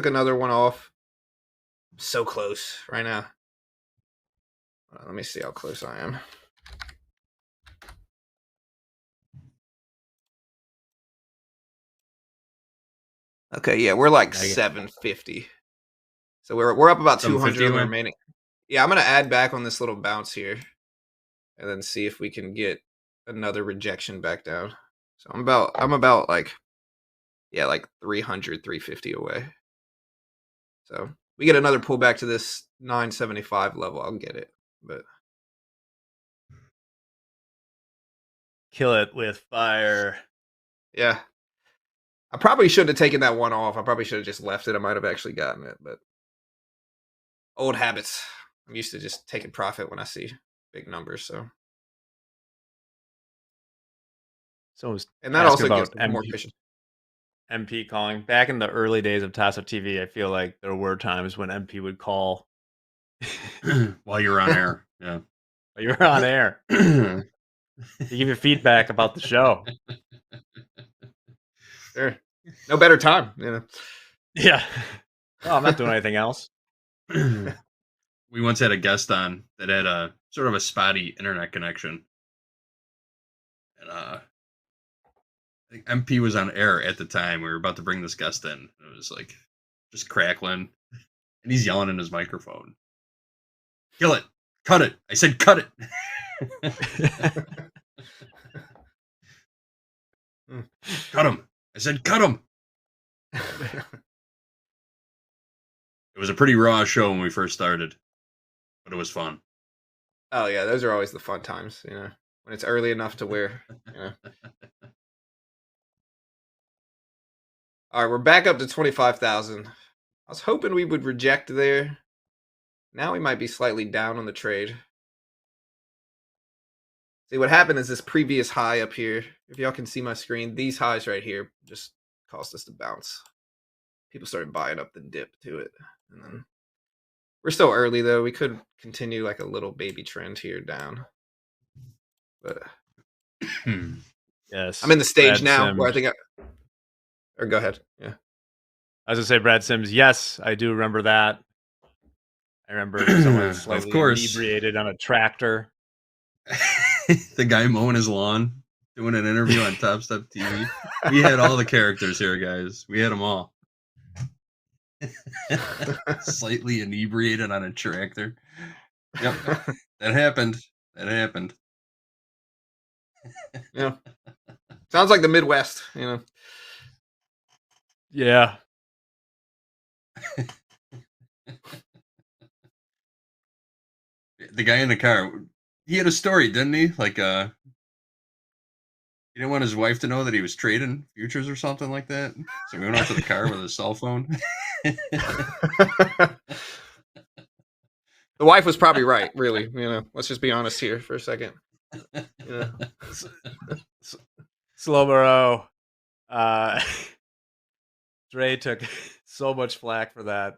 another one off. I'm so close right now. Let me see how close I am. Okay, yeah, we're like 750. So we're up about 200 on the remaining. Yeah, I'm gonna add back on this little bounce here, and then see if we can get another rejection back down. So I'm about like 300, 350 away. So We get another pullback to this 975 level, I'll get it. But Kill it with fire. yeah. I probably should have taken that one off. I probably should have just left it. I might have actually gotten it, but old habits. I'm used to just taking profit when I see big numbers, so. And that also about gets more efficient. MP calling. Back in the early days of TopstepTV, I feel like there were times when MP would call while you were on air. Yeah. While you were on air. To give you feedback about the show. Sure. No better time, you know. Yeah. Oh, I'm not doing anything else. We once had a guest on that had a sort of a spotty internet connection. And I think MP was on air at the time. We were about to bring this guest in. It was like just crackling. And he's yelling in his microphone. Kill it. Cut it. I said cut it. Cut him. I said cut him. It was a pretty raw show when we first started, but it was fun. Oh yeah, those are always the fun times, you know, when it's early enough to where, you know. All right, we're back up to 25,000. I was hoping we would reject there. Now we might be slightly down on the trade. See, what happened is this previous high up here, if y'all can see my screen, these highs right here just caused us to bounce. People started buying up the dip to it. And then we're still early, though. We could continue like a little baby trend here down. But yes, I'm in the stage Brad now Sims. where I think or go ahead. Yeah. I was going to say, Brad Sims, yes, I do remember that. I remember someone slightly inebriated on a tractor. The guy mowing his lawn, doing an interview on TopstepTV. We had all the characters here, guys. We had them all. Slightly inebriated on a tractor. Yep, that happened. That happened. Yeah. Sounds like the Midwest, you know. Yeah. The guy in the car, he had a story, didn't he? Like, he didn't want his wife to know that he was trading futures or something like that. So he went out to the car with his cell phone. The wife was probably right, really. You know, let's just be honest here for a second. Yeah. Slowborough. Dre took so much flack for that.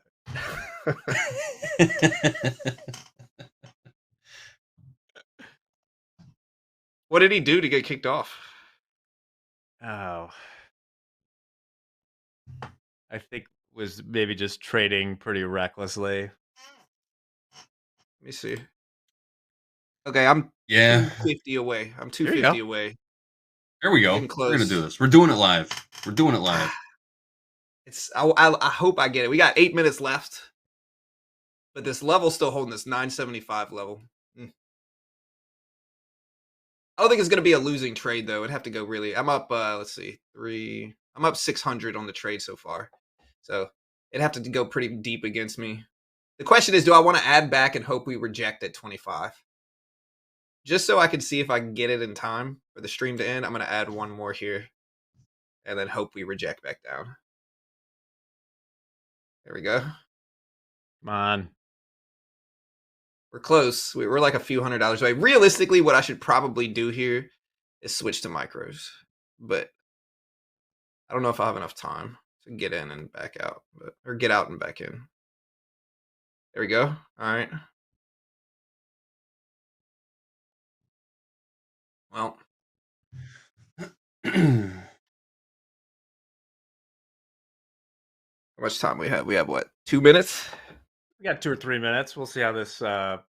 What did he do to get kicked off? Oh. I think was maybe just trading pretty recklessly. Let me see. Okay, I'm 250 away. I'm 250 away. There we go. Getting close. We're gonna do this. We're doing it live. We're doing it live. I hope I get it. We got 8 minutes left, but this level's still holding this 975 level. I don't think it's gonna be a losing trade though. It'd have to go really. I'm up. Let's see, I'm up 600 on the trade so far, so it'd have to go pretty deep against me. The question is, do I want to add back and hope we reject at 25? Just so I can see if I can get it in time for the stream to end, I'm going to add one more here and then hope we reject back down. There we go. Come on. We're close. We're like a few $100s away. Realistically, what I should probably do here is switch to micros. But I don't know if I have enough time to get in and back out. Or get out and back in. There we go. All right. Well. How much time we have? We have what? 2 minutes? We got 2 or 3 minutes. We'll see how this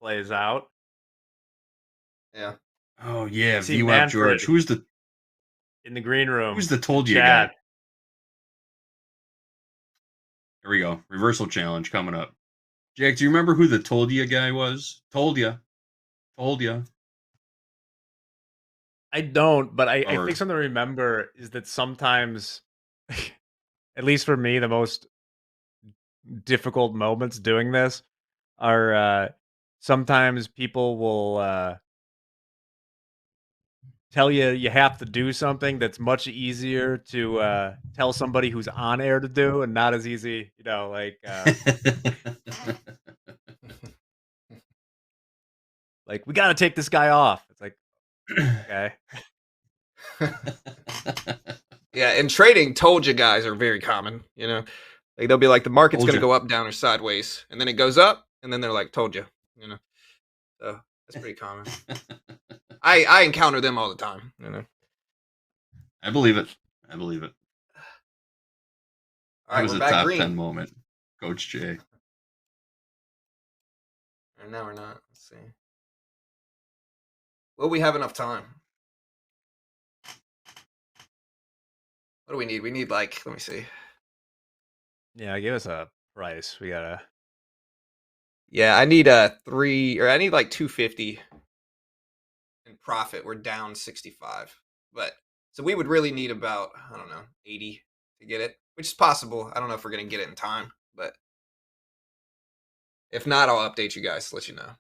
plays out. Yeah. Oh yeah, See VWAP Manfred George. Who's the in the green room? Who's the told you Chad. guy? Here we go. Reversal challenge coming up. Jack, do you remember who the told you guy was? Told ya. Told ya. I don't, but I think something to remember is that sometimes, at least for me, the most difficult moments doing this are sometimes people will tell you you have to do something that's much easier to tell somebody who's on air to do, and not as easy, like like, we got to take this guy off. It's like, okay. Yeah, in trading, told you guys are very common. Like they'll be like, the market's Told going to ya. go up, down, or sideways, and then it goes up, and then they're like, told you. So that's pretty common. I encounter them all the time. I believe it. I believe it. All right, That was we're a back top green. 10 moment, Coach Jay. And now we're not. Let's see. Will we have enough time? What do we need? We need let me see. Yeah, give us a price. We gotta. Yeah, I need 250 in profit. We're down 65, but so we would really need about 80 to get it, which is possible. I don't know if we're gonna get it in time, but if not, I'll update you guys to let you know.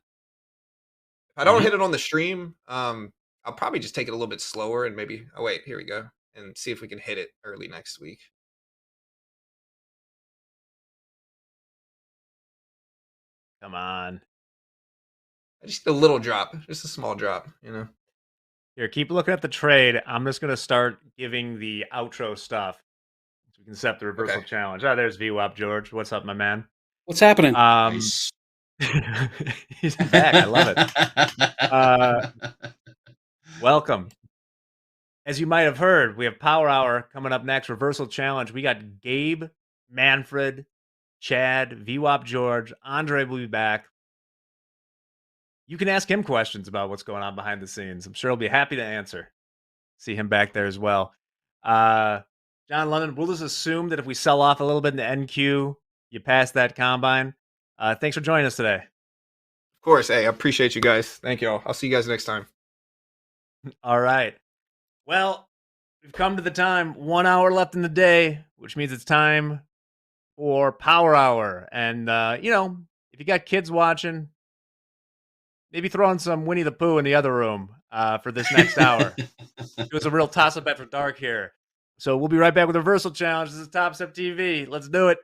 If I don't hit it on the stream, I'll probably just take it a little bit slower and maybe. Oh wait, here we go, and see if we can hit it early next week. Come on. Just a little drop, just a small drop, Here, keep looking at the trade. I'm just gonna start giving the outro stuff so we can set the reversal challenge. Oh, there's VWAP George. What's up, my man? What's happening? He's back. I love it. Welcome. As you might have heard, we have Power Hour coming up next. Reversal challenge. We got Gabe, Manfred, Chad, VWAP George, Andre will be back. You can ask him questions about what's going on behind the scenes. I'm sure he'll be happy to answer. See him back there as well. John London, we'll just assume that if we sell off a little bit in the NQ, you pass that combine. Thanks for joining us today. Of course. Hey, I appreciate you guys. Thank you all. I'll see you guys next time. All right. Well, we've come to the time. 1 hour left in the day, which means it's time for Power Hour. And, if you got kids watching, maybe throw in some Winnie the Pooh in the other room for this next hour. It was a real toss-up after dark here. So we'll be right back with the Reversal Challenge. This is Topstep TV. Let's do it.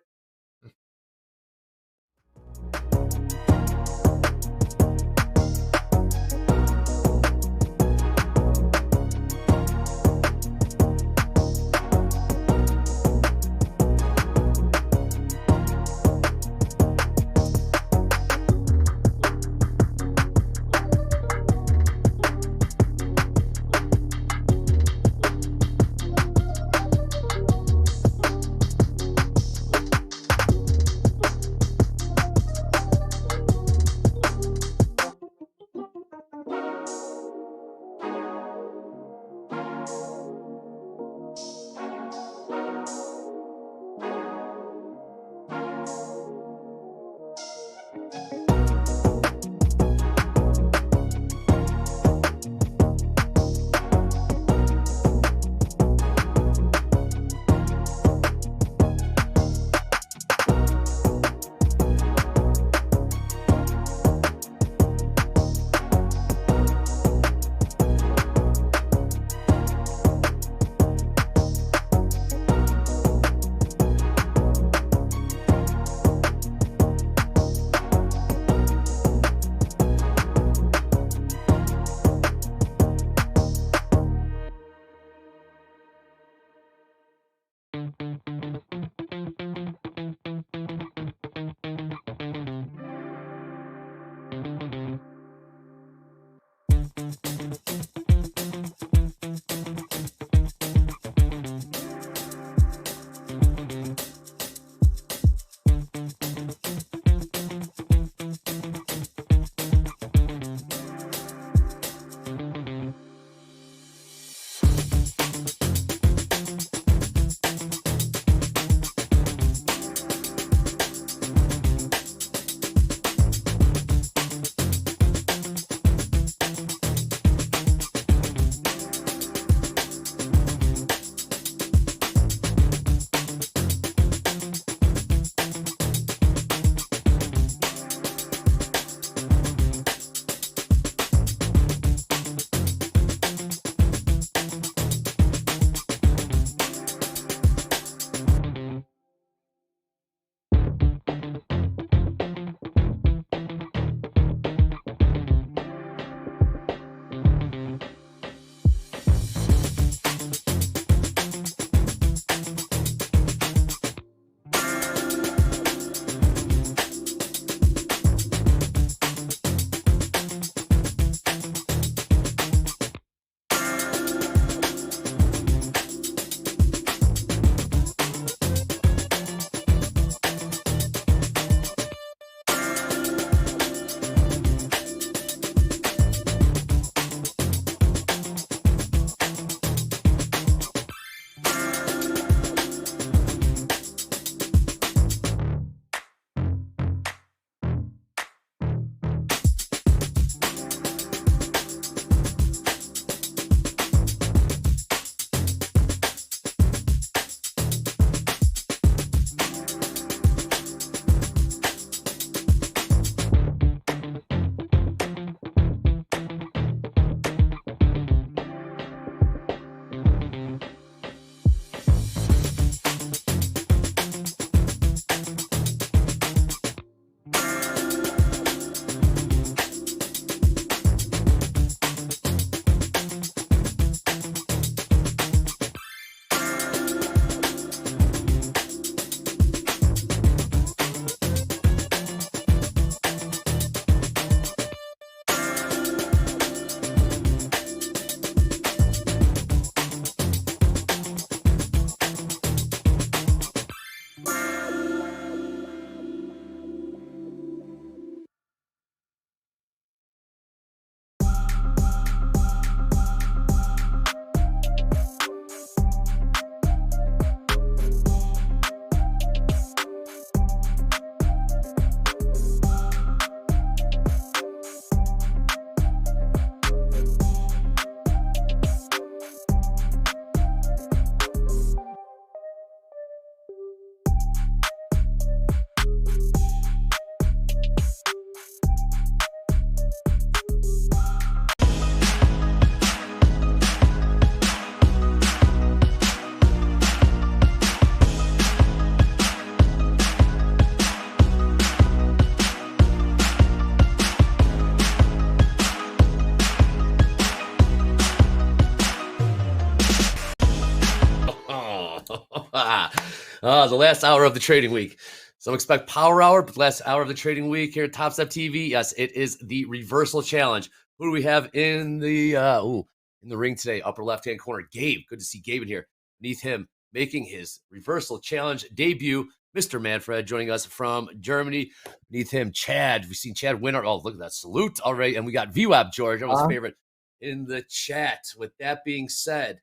The last hour of the trading week. Some expect power hour, but last hour of the trading week here at Topstep TV. Yes, it is the reversal challenge. Who do we have in the ring today? Upper left-hand corner, Gabe. Good to see Gabe in here. Beneath him, making his reversal challenge debut, Mr. Manfred joining us from Germany. Beneath him, Chad. We've seen Chad win. Oh, look at that salute already. And we got VWAP George, everyone's favorite, in the chat. With that being said,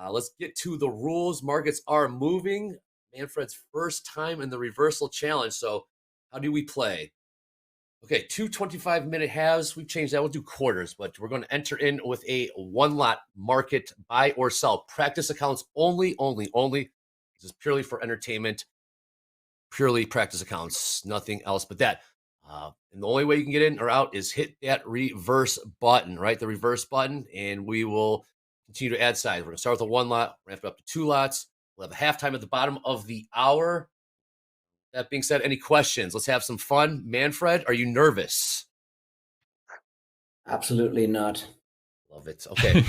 let's get to the rules. Markets are moving. Manfred's first time in the reversal challenge. So how do we play? Okay, 2 25-minute halves. We've changed that. We'll do quarters, but we're going to enter in with a one-lot market, buy or sell. Practice accounts only. This is purely for entertainment. Purely practice accounts, nothing else but that. And the only way you can get in or out is hit that reverse button, right? The reverse button, and we will continue to add size. We're going to start with a one lot, ramp it up to 2 lots. We'll have a halftime at the bottom of the hour. That being said, any questions? Let's have some fun. Manfred, are you nervous? Absolutely not. Love it. Okay.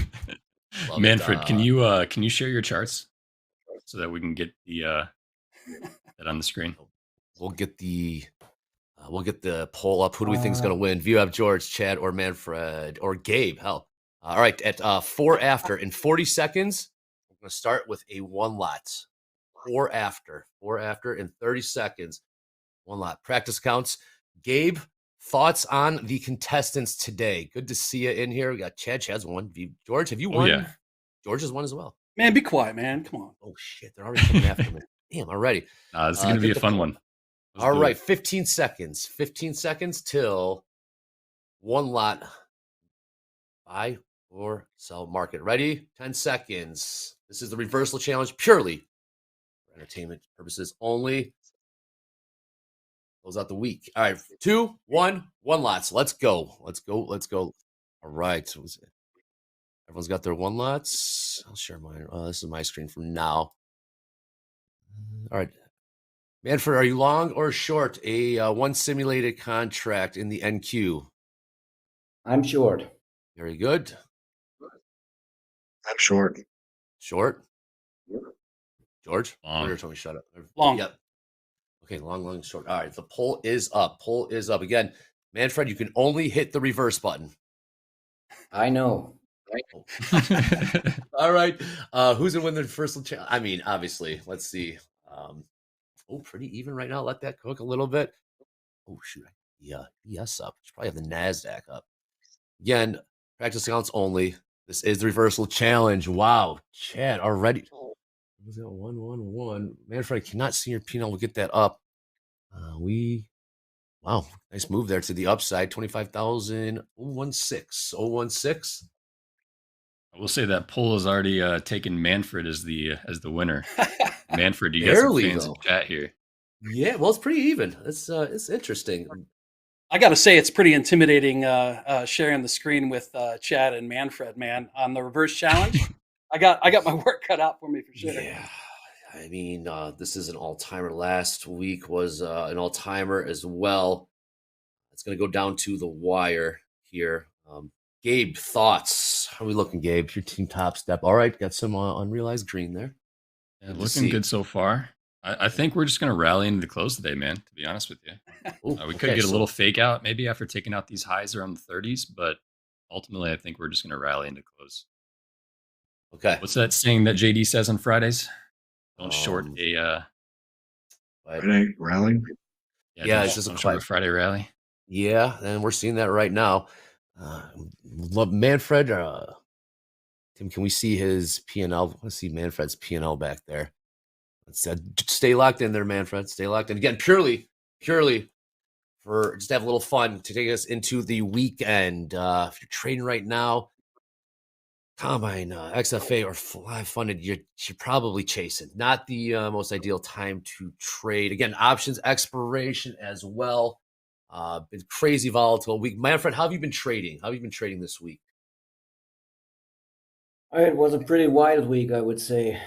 Love Manfred, can you share your charts so that we can get the that on the screen? We'll get the poll up. Who do we think is going to win? VWAP George, Chad, or Manfred, or Gabe? Hell. All right, at 4 after in 40 seconds, we're going to start with a one lot. 4 after in 30 seconds, one lot. Practice counts. Gabe, thoughts on the contestants today? Good to see you in here. We got Chad. Chad's won. George, have you won? Yeah. George has won as well. Man, be quiet, man. Come on. Oh, shit. They're already coming after me. Damn, already. This is going to be a fun one. All right, 15 seconds. 15 seconds till one lot. Buy or sell market. Ready? 10 seconds. This is the reversal challenge purely for entertainment purposes only. Close out the week. All right, 2, 1, one lots. Let's go. All right. So everyone's got their one lots. I'll share mine. This is my screen from now. All right. Manfred, are you long or short a one simulated contract in the NQ? I'm short. Very good. I'm short. Short? George? Long. Or told me shut up. Long. Yep. Okay, long, short. All right, the poll is up. Again, Manfred, you can only hit the reverse button. I know. All right. Who's going to win the reversal challenge? I mean, obviously, let's see. Pretty even right now. Let that cook a little bit. Oh, shoot. Yeah, yes up. Should probably have the NASDAQ up. Again, practice accounts only. This is the reversal challenge. Wow. Chad already. Was it 111? Manfred, I cannot see your P&L. We'll get that up. Wow. Nice move there to the upside. 25,016. 016. I will say that poll has already taken Manfred as the winner. Manfred, you got some fans in chat here. Yeah, well, it's pretty even. It's interesting. I got to say, it's pretty intimidating sharing the screen with Chad and Manfred, man, on the reverse challenge. I got my work cut out for me for sure. Yeah, I mean, this is an all-timer. Last week was an all-timer as well. It's going to go down to the wire here. Gabe, thoughts? How are we looking, Gabe? Your team Topstep. All right, got some unrealized green there. Yeah, looking good so far. I think we're just going to rally into the close today, man, to be honest with you. We could get a little fake out maybe after taking out these highs around the 30s, but ultimately I think we're just going to rally into close. Okay. What's that saying that JD says on Fridays? Don't short a Friday rally. Yeah, it's just don't short a Friday rally. Yeah, and we're seeing that right now. Manfred, Tim, can we see his P&L? Let's see Manfred's P&L back there. Let's stay locked in there, Manfred. Stay locked in. Again, purely for just to have a little fun to take us into the weekend. If you're trading right now, Combine, XFA, or fly funded, you're probably chasing. Not the most ideal time to trade. Again, options expiration as well. Been crazy volatile week. Manfred, how have you been trading? How have you been trading this week? It was a pretty wild week, I would say.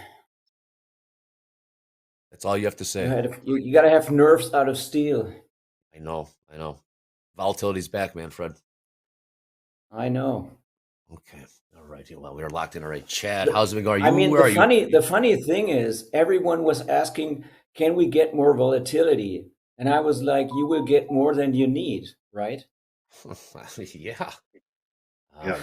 That's all you have to say. You got to have nerves out of steel. I know. Volatility's back, Manfred. I know. Okay. All right. Well, we are locked in. All right. Chad, how's it been going? I mean, Where are you? the funny thing is, everyone was asking, "Can we get more volatility?" And I was like, "You will get more than you need, right?" Yeah.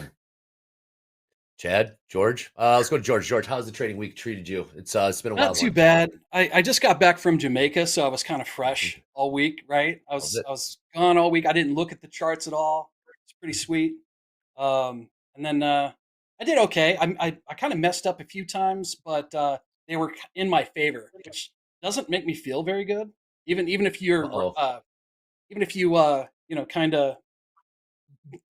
Chad, George. Let's go to George. George, how's the trading week treated you? It's been a while. Not too bad. I just got back from Jamaica, so I was kind of fresh all week, right? I was gone all week. I didn't look at the charts at all. It's pretty sweet. And then I did okay. I kind of messed up a few times, but they were in my favor, which doesn't make me feel very good. Even if you're even if you kind of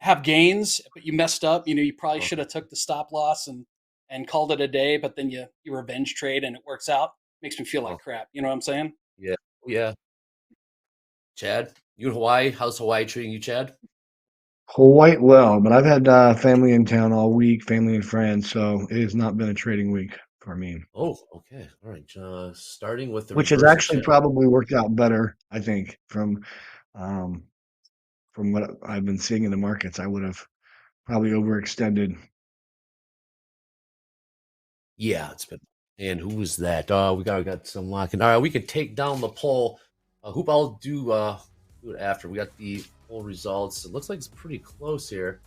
have gains, but you messed up. You probably should have took the stop loss and called it a day, but then you revenge trade and it works out. Makes me feel like crap. You know what I'm saying? Yeah. Yeah. Chad, you in Hawaii? How's Hawaii treating you, Chad? Quite well, but I've had family in town all week, family and friends, so it has not been a trading week for me. Oh, okay. All right. Starting with the Which has actually probably worked out better, I think, from what I've been seeing in the markets. I would have probably overextended. Yeah, it's been. And who was that? We got some locking. All right, we could take down the poll. Hoop, I'll do it after. We got the poll results. It looks like it's pretty close here.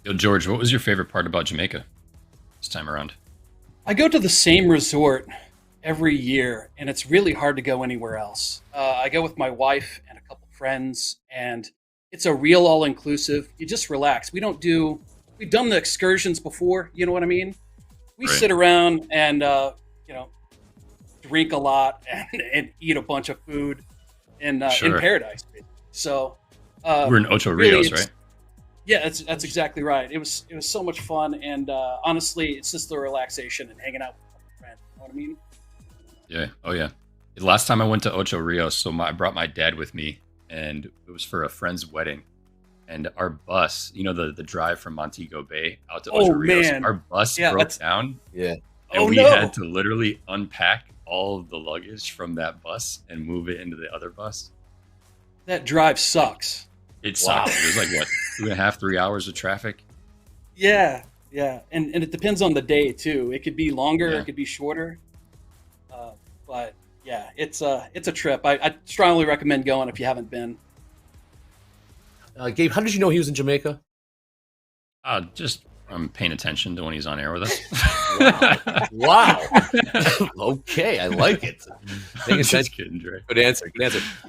Yo, George, what was your favorite part about Jamaica this time around? I go to the same resort every year, and it's really hard to go anywhere else. I go with my wife and a couple friends, and it's a real all-inclusive. You just relax. We've done the excursions before, you know what I mean? We sit around and, drink a lot and eat a bunch of food in paradise. So we're in Ocho Rios, right? Yeah, that's exactly right. It was so much fun, and honestly, it's just the relaxation and hanging out with a friend. You know what I mean? Yeah. Oh yeah. The last time I went to Ocho Rios, so I brought my dad with me, and it was for a friend's wedding. And our bus, the drive from Montego Bay out to Ocho Rios, our bus broke down. Yeah. And we had to literally unpack all of the luggage from that bus and move it into the other bus. That drive sucks. It sucked. It was like, what, 2.5, 3 hours of traffic? Yeah. And it depends on the day, too. It could be longer, it could be shorter. But, yeah, it's a trip. I strongly recommend going if you haven't been. Gabe, how did you know he was in Jamaica? Just from paying attention to when he's on air with us. Wow. Okay, I like it. Just kidding, Dre. Good answer.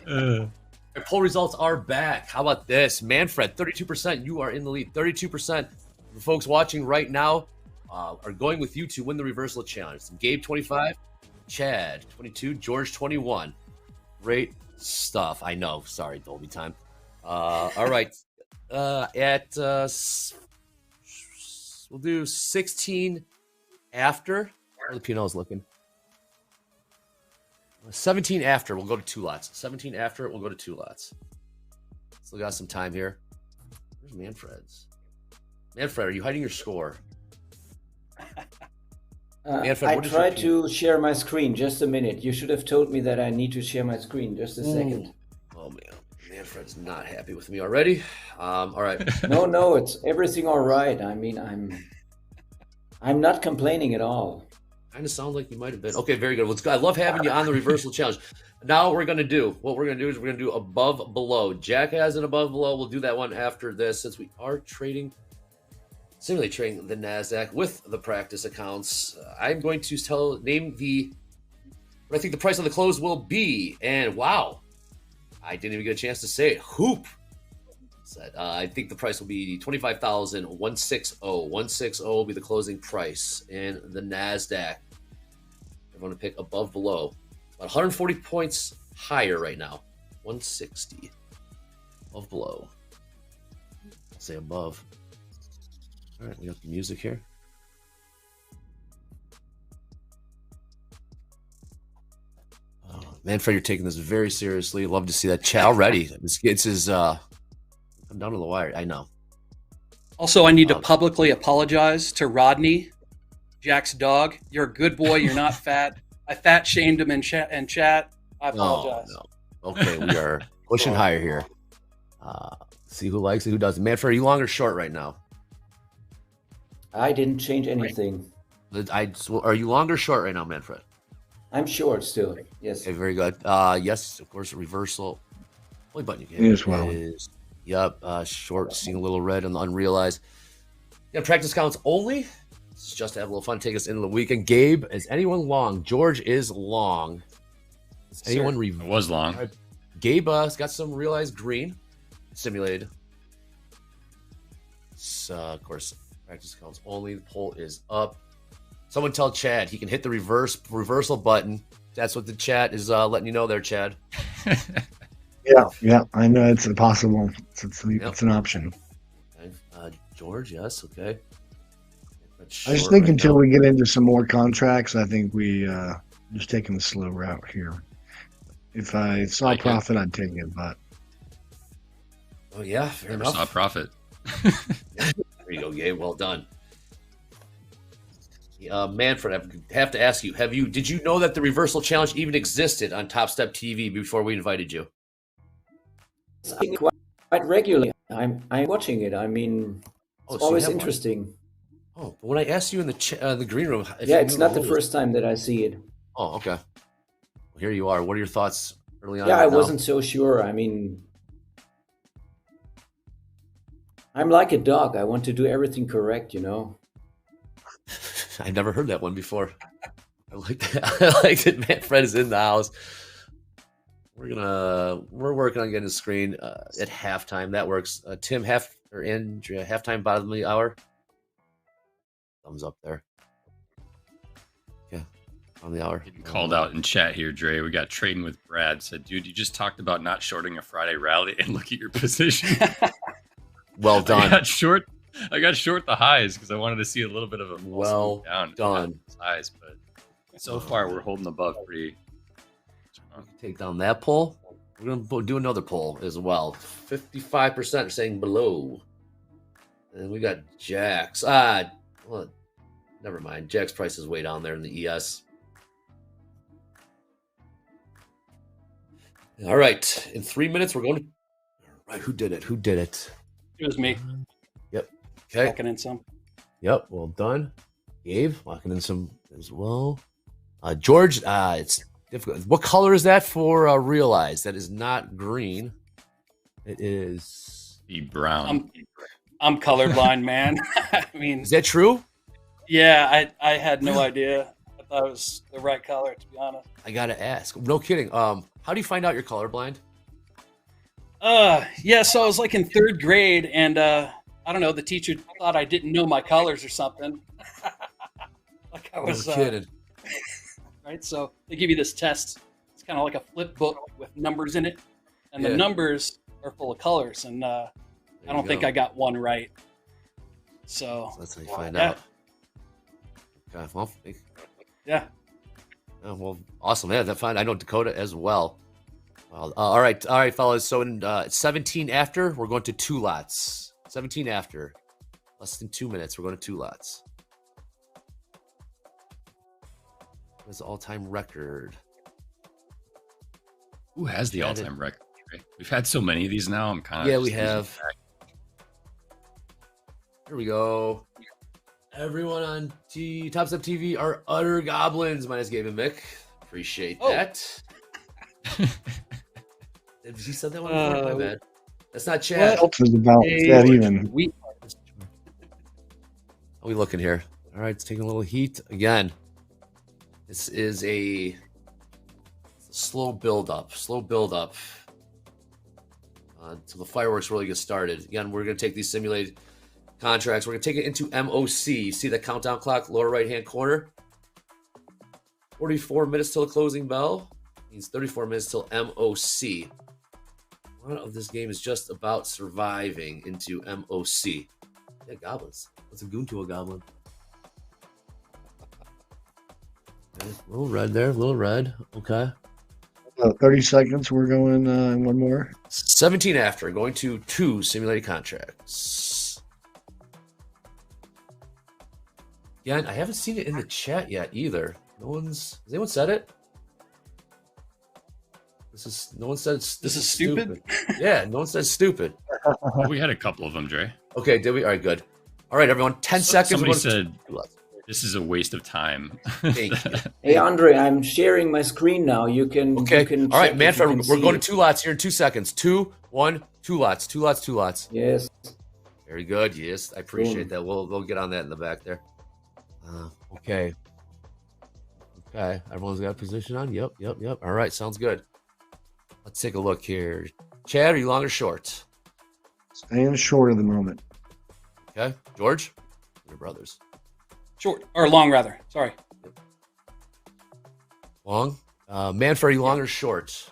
Our poll results are back. How about this? Manfred, 32%. You are in the lead. 32% of the folks watching right now are going with you to win the reversal challenge. So Gabe, 25. Chad, 22. George, 21. Great stuff. I know. Sorry, Dolby time. All right. We'll do 16 after. How the P&L is looking. 17 after. We'll go to 2 lots. 17 after. We'll go to 2 lots. Still got some time here. Where's Manfred's? Manfred, are you hiding your score? Manfred, I tried to share my screen. Just a minute. You should have told me that I need to share my screen. Just a second. Oh, man. Manfred's not happy with me already. All right. No, it's everything all right. I mean, I'm not complaining at all. Kind of sounds like you might have been. Okay, very good. Well, I love having you on the reversal challenge. Now what we're going to do is we're going to do above below. Jack has an above below. We'll do that one after this, since we are simply trading the NASDAQ with the practice accounts. I'm going to name what I think the price of the close will be. And wow, I didn't even get a chance to say it. Hoop said, I think the price will be 25,160. 160 will be the closing price in the NASDAQ. I'm going to pick above below. About 140 points higher right now. 160. Above below. I'll say above. All right, we got the music here. Manfred, you're taking this very seriously. Love to see that. Chat already. This is I'm down to the wire. I know. Also, I need to publicly apologize to Rodney, Jack's dog. You're a good boy. You're not fat. I fat shamed him in chat. I apologize. No. Okay, we are pushing higher here. See who likes it, who doesn't. Manfred, are you long or short right now? I didn't change anything. Are you long or short right now, Manfred? I'm short still. Yes. Okay, very good. Yes, of course, reversal. Only button you can Me as well. is short, seeing a little red on the unrealized. Yeah, practice counts only. This is just to have a little fun, take us into the weekend. Gabe, is anyone long? George is long. Is anyone I was long. Right. Gabe has got some realized green simulated. Of course, practice counts only. The poll is up. Someone tell Chad he can hit the reversal button. That's what the chat is letting you know there, Chad. Yeah, I know it's possible. It's an option. Okay. George, yes, okay. I just think until we get into some more contracts, I think we just taking the slow route here. If I saw profit, I'd take it, but oh yeah, fair enough. Saw profit. There you go, Gabe. Well done. Manfred, I have to ask you: did you know that the reversal challenge even existed on Topstep TV before we invited you? Quite regularly. I'm watching it. I mean, it's always interesting. Oh, but when I asked you in the green room, it's not the first time that I see it. Oh, okay. Well, here you are. What are your thoughts early on? Yeah, I wasn't so sure. I mean, I'm like a dog. I want to do everything correct, you know. I've never heard that one before. I like that. I like that Manfred is in the house. We're working on getting the screen at halftime. That works. Tim, Andrea, halftime, bottom of the hour. Thumbs up there. Yeah, on the hour. Getting called out in chat here, Dre. We got Trading with Brad. Said, dude, you just talked about not shorting a Friday rally and look at your position. Well done. I got short the highs because I wanted to see a little bit of a well down done highs, but so far we're holding above pretty. Take down that poll. We're gonna do another poll as well. 55% are saying below, and we got Jack's. Well, never mind. Jack's price is way down there in the ES. All right, in 3 minutes we're going to. All right, who did it? It was me. Yep. Okay. Locking in some. Yep. Well done, Gabe. Locking in some as well. George, it's difficult. What color is that for realize? That is not green. It is brown. I'm colorblind, man. I mean, is that true? Yeah, I had no idea. I thought it was the right color, to be honest. I gotta ask. No kidding. How do you find out you're colorblind? Yeah, so I was like in third grade, and I don't know, the teacher thought I didn't know my colors or something. Like I was no kidding. Right, so they give you this test. It's kind of like a flip book with numbers in it, and the numbers are full of colors. And I don't think I got one right. So that's how you find out. Okay, well, yeah. Oh, well, awesome. Yeah, that's fine. I know Dakota as well. Well, all right, fellas. So in 17 after, we're going to 2 lots. 17 after, less than 2 minutes, we're going to 2 lots. That's the all-time record. Who has the all-time record? Right? We've had so many of these now. I'm kind of we have. Here we go. Everyone on Topstep TV are utter goblins. Minus Gabe and Mick. Appreciate that. Have you said that one before? My bad. That's not Chad. What else is about that even? How are we looking here? All right, it's taking a little heat again. This is a slow build up. Until the fireworks really get started. Again, we're going to take these simulated contracts. We're going to take it into MOC. You see the countdown clock, lower right-hand corner? 44 minutes till the closing bell. Means 34 minutes till MOC. A lot of this game is just about surviving into MOC. Yeah, goblins. What's a goon to a goblin? Okay, a little red there, a little red. Okay. 30 seconds. We're going one more. 17 after, going to 2 simulated contracts. Yeah, I haven't seen it in the chat yet either. Has anyone said it? No one said this is stupid. Yeah, no one said stupid. We had a couple of them, Dre. Okay, did we? All right, good. All right, everyone. 10 seconds. Somebody said this is a waste of time. Hey, Andre, I'm sharing my screen now. You can. Okay. You can All right, check if Manfred, you we're can going to see 2 lots here in 2 seconds. 2, 1, 2 lots. 2 lots. 2 lots. Yes. Very good. Yes, I appreciate that. We'll get on that in the back there. Okay. Okay. Everyone's got a position on. Yep. All right. Sounds good. Let's take a look here. Chad, are you long or short? Staying short at the moment. Okay. George? Your brothers. Short or long, rather. Sorry. Long. Manfred, are you long or short?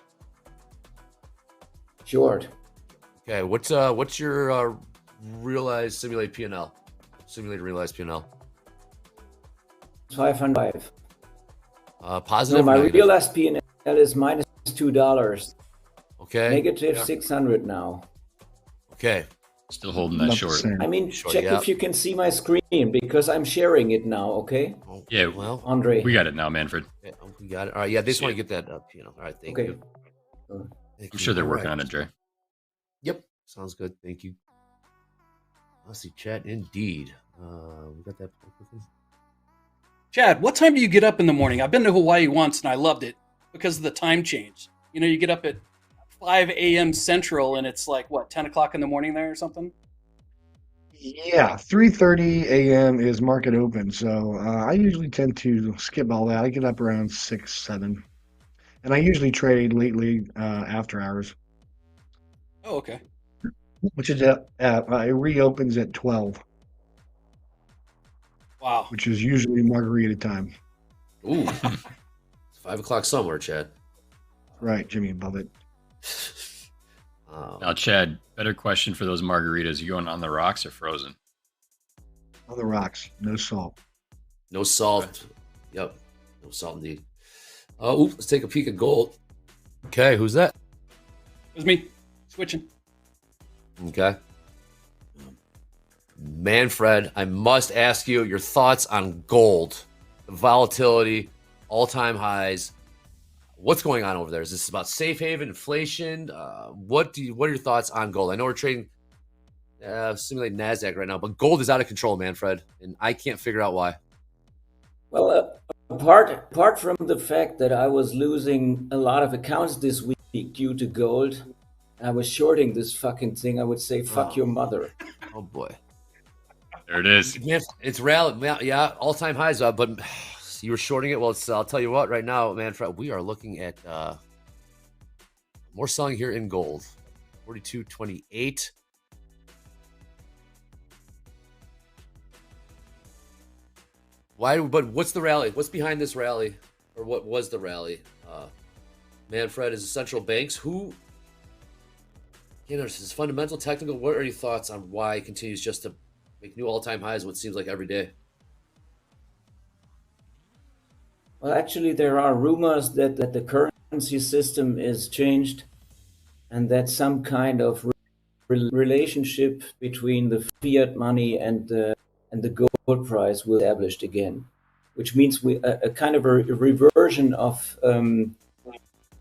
Short. Okay. What's your realized simulated P&L? Simulated realized P&L. 505. Positive. No, my negative? realized P&L is minus $2. Okay. Negative Yeah. 600 now. Okay. Still holding that short. I mean, Short, check yeah. if you can see my screen because I'm sharing it now. Okay. Yeah, well, Andre, we got it now, Manfred. Yeah, we got it. All right. Yeah, they just want to get that up. All right. Thank you. Thank I'm you. sure they're All working right. on it, Dre. Yep. Sounds good. Thank you. Let's see, chat. Indeed. We got that. Chad, what time do you get up in the morning? I've been to Hawaii once and I loved it because of the time change. You know, you get up at 5 a.m. Central and it's like, what, 10 o'clock in the morning there or something? Yeah, 3:30 a.m. is market open, so I usually tend to skip all that. I get up around 6, 7, and I usually trade lately after hours, Oh, okay. which is it reopens at 12, Wow. which is usually margarita time. Ooh. It's 5 o'clock somewhere, Chad. Right, Jimmy, above it. Now, Chad, better question for those margaritas. You going on the rocks or frozen? On the rocks, no salt. No salt. Yep. No salt indeed. Let's take a peek at gold. Okay, who's that? It was me. Switching. Okay. Manfred, I must ask you your thoughts on gold. The volatility, all-time highs. What's going on over there? Is this about safe haven, inflation? What are your thoughts on gold? I know we're trading simulate NASDAQ right now, but gold is out of control, Manfred, and I can't figure out why. well, apart from the fact that I was losing a lot of accounts this week due to gold, I was shorting this fucking thing. I would say, fuck your mother. Oh boy. There it is. It's rally. Yeah, all-time highs, but you were shorting it. Well, I'll tell you what, right now, Manfred, we are looking at more selling here in gold. 42.28. Why? But what's the rally? What's behind this rally, or what was the rally? Manfred, is the central banks who? You know, is this fundamental, technical? What are your thoughts on why it continues just to make new all-time highs? What seems like every day. Well, actually, there are rumors that the currency system is changed and that some kind of relationship between the fiat money and the gold price will be established again, which means a kind of a reversion of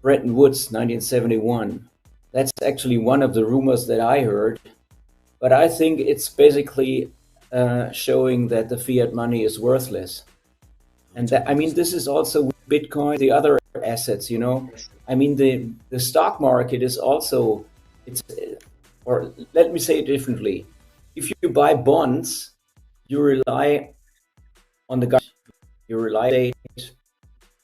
Bretton Woods 1971. That's actually one of the rumors that I heard, but I think it's basically showing that the fiat money is worthless. And that, I mean, this is also Bitcoin, the other assets, you know. I mean, the stock market is also, or let me say it differently. If you buy bonds, you rely on the government, you rely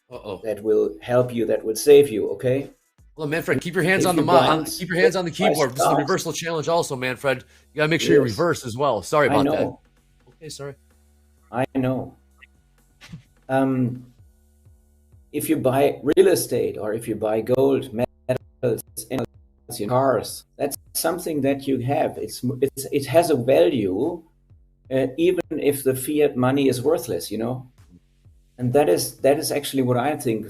on that will help you, that will save you, okay? Well, Manfred, keep your hands on the mouse. Keep your hands on the keyboard. This is the reversal challenge also, Manfred. You got to make sure you reverse as well. Sorry about that. Okay, sorry. I know. If you buy real estate or if you buy gold, metals, cars, that's something that you have. It has a value, even if the fiat money is worthless, you know. And that is actually what I think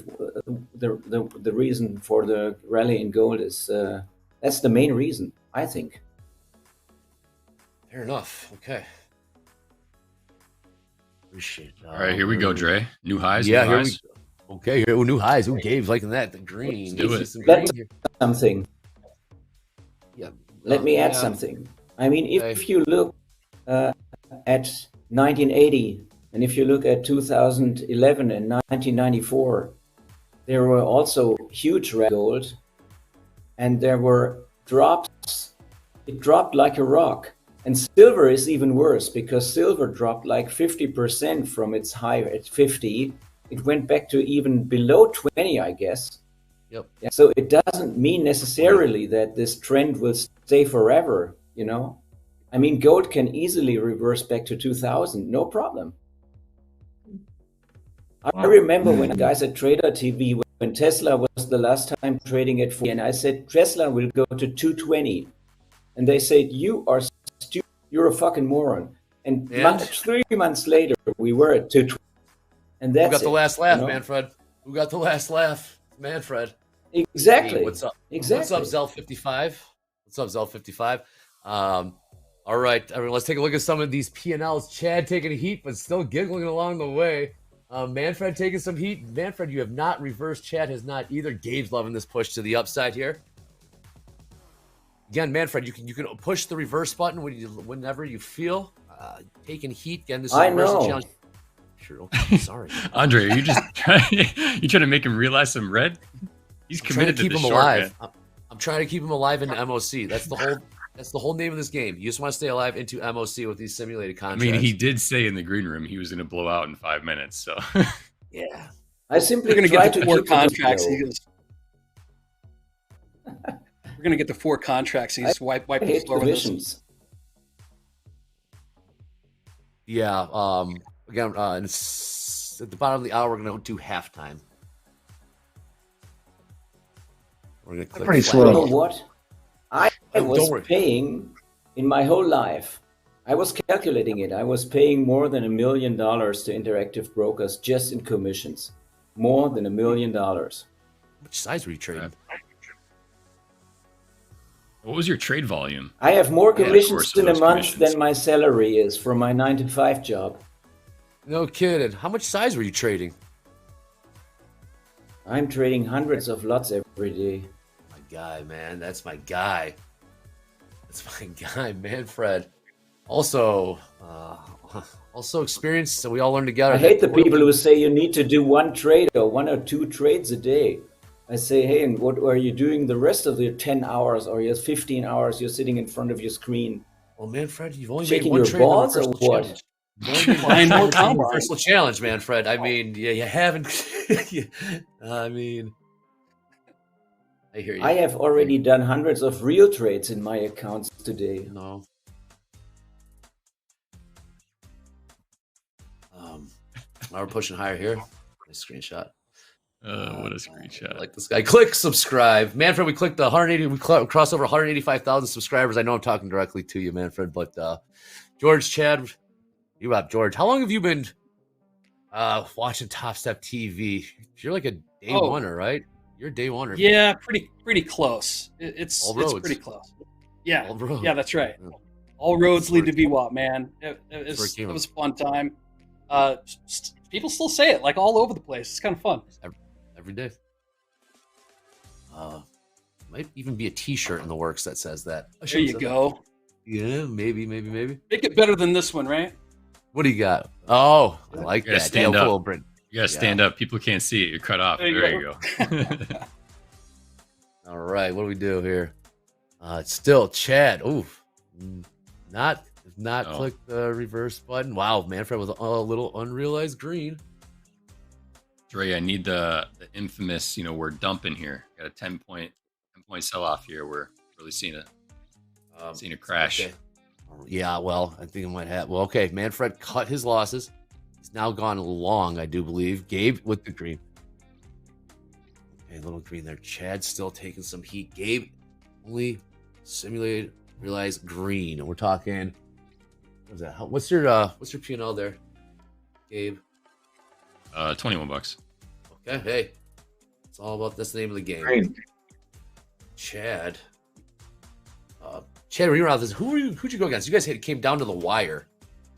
the reason for the rally in gold is. That's the main reason, I think. Fair enough. Okay. Appreciate that. All right, here we go, Dre. New highs. Yeah, new here highs. we go. Okay, here, new highs. Who Gabe's liking that? The green. Do Let's it. see some That's green here. something. Yeah. Let me add yeah. something. I mean, Okay. if you look at 1980, and if you look at 2011 and 1994, there were also huge red gold, and there were drops. It dropped like a rock. And silver is even worse because silver dropped like 50% from its high at 50. It went back to even below 20, I guess. Yep. So it doesn't mean necessarily that this trend will stay forever, you know? I mean, gold can easily reverse back to 2000, no problem. I remember when guys at Trader TV, when Tesla was the last time trading at 40, and I said, Tesla will go to 220. And they said, you are stupid, you're a fucking moron. And 3 months later, we were at 220. And that's Who got the last laugh, you know? Manfred? Who got the last laugh? Manfred. Exactly. Hey, what's up? Exactly. What's up, Zell55? What's up, Zell55? All right, everyone, let's take a look at some of these P&Ls. Chad taking a heat, but still giggling along the way. Manfred taking some heat. Manfred, you have not reversed. Chad has not either. Gabe's loving this push to the upside here. Again, Manfred, you can push the reverse button whenever you feel. Taking heat. Again, this is a reversal challenge. Sure. Okay, sorry. Andre, are you just trying to make him realize some red? He's committed to keep the him short, alive. man. I'm trying to keep him alive into MOC. That's the whole name of this game. You just want to stay alive into MOC with these simulated I contracts. mean, he did say in the green room he was going to blow out in 5 minutes. So yeah, I simply We're going to try get the to 4 keep it contracts. low. He goes, we're going to get the 4 contracts. He just wipe I the hate floor with us. commissions. Yeah. Again, it's at the bottom of the hour, we're going to do halftime. We're going to click Pretty flat. slow. You know what? I Don't was worry. paying in my whole life. I was calculating it. I was paying more than $1 million to Interactive Brokers just in commissions. More than $1 million. Which size were you trading? what was your trade volume? I have more Yeah, of commissions course, in a those month commissions. than my salary is for my 9-to-5 job. No kidding. How much size were you trading? I'm trading hundreds of lots every day. My guy, man. That's my guy. That's my guy, Manfred. Also experienced, so we all learn together. I hate the people who say you need to do 1 trade or 1 or 2 trades a day. I say, hey, and what are you doing the rest of your 10 hours or your 15 hours you're sitting in front of your screen? Well, Manfred, you've only Shaking made 1 your trade in the balls or reversal what? challenge. You've only Buying made more 1 trade in the combine. reversal challenge, Manfred. I mean, yeah, you haven't. I mean, I hear you. I have already done hundreds of real trades in my accounts today. No. Now we're pushing higher here. Nice screenshot. What a screenshot. I like this guy. Click subscribe. Manfred, we clicked the 180. We crossed over 185,000 subscribers. I know I'm talking directly to you, Manfred, but George, Chad, you up, George. How long have you been watching Topstep TV? You're like a day oneer, right? You're a day oneer. Yeah, pretty close. It's All roads. pretty close. Yeah, All roads. yeah, that's right. Yeah. All roads lead to VWAP, man. It was came a fun time. People still say it like all over the place. It's kind of fun. Every day. Might even be a T-shirt in the works that says that. There you go. Yeah, maybe. Make it better than this one, right? What do you got? Oh, I like You gotta that. stand Dale up. Brent. You gotta stand up. People can't see it. You're cut off. There you There you go. All right, what do we do here? It's still Chad. Oof, not Oh. click the reverse button. Wow, Manfred with a little unrealized green. Dre, I need the infamous, we're dumping here. Got a 10-point sell off here. We're really seeing a crash. Okay. Yeah, well, I think it might have. Well, okay, Manfred cut his losses. He's now gone long, I do believe. Gabe with the green. Okay, little green there. Chad's still taking some heat. Gabe only simulated, realized green. And we're talking. What's that? What's your P&L there, Gabe? $21. Okay, hey, it's all about that's the name of the game. Great. Chad, when you were out this, who'd you go against? You guys came down to the wire.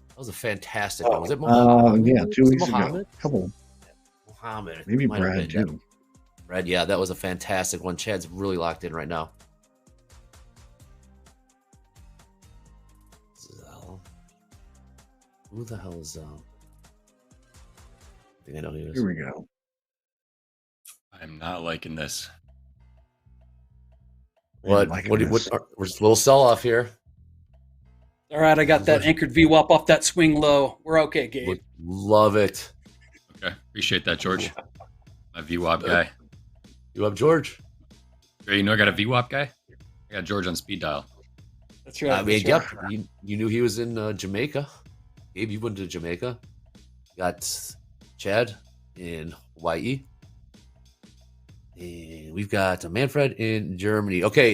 That was a fantastic one. Was it Mohammed? Yeah, 2 Was it weeks ago. Mohammed? Couple. common. Maybe Might have Brad been, too. Brad, yeah, that was a fantastic one. Chad's really locked in right now. Zell. Who the hell is Zell? I think I know who he is. Here we go. I'm not liking this. What? We're just a little sell off here. All right, I got that anchored VWAP off that swing low. We're okay, Gabe. Love it. Okay, appreciate that, George. My VWAP guy. You have George. You know I got a VWAP guy? I got George on speed dial. That's right. I mean, that's yep. right. You knew he was in Jamaica. Gabe, you went to Jamaica. Got Chad in Hawaii. And we've got Manfred in Germany. Okay,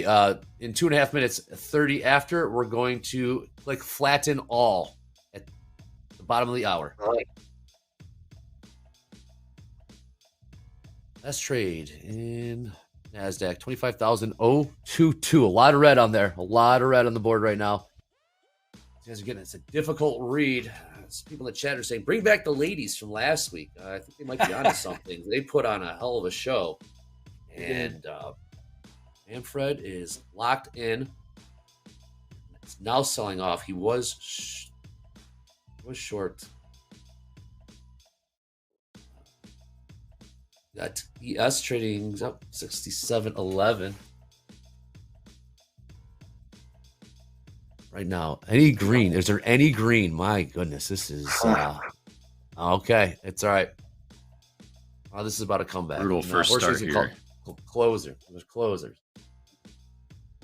in 2.5 minutes, 30 after, we're going to click flatten all at the bottom of the hour. All right. Last trade in NASDAQ, 25,022. A lot of red on there. A lot of red on the board right now. You guys are getting it's a difficult read. People in the chat are saying, bring back the ladies from last week. I think they might be onto something. They put on a hell of a show. And Manfred is locked in. It's now selling off. He was short. Got ES trading up 67.11 right now. Any green? Is there any green? My goodness, this is okay. It's all right. Oh, this is about a comeback. Brutal first start here. Closer. There's closers.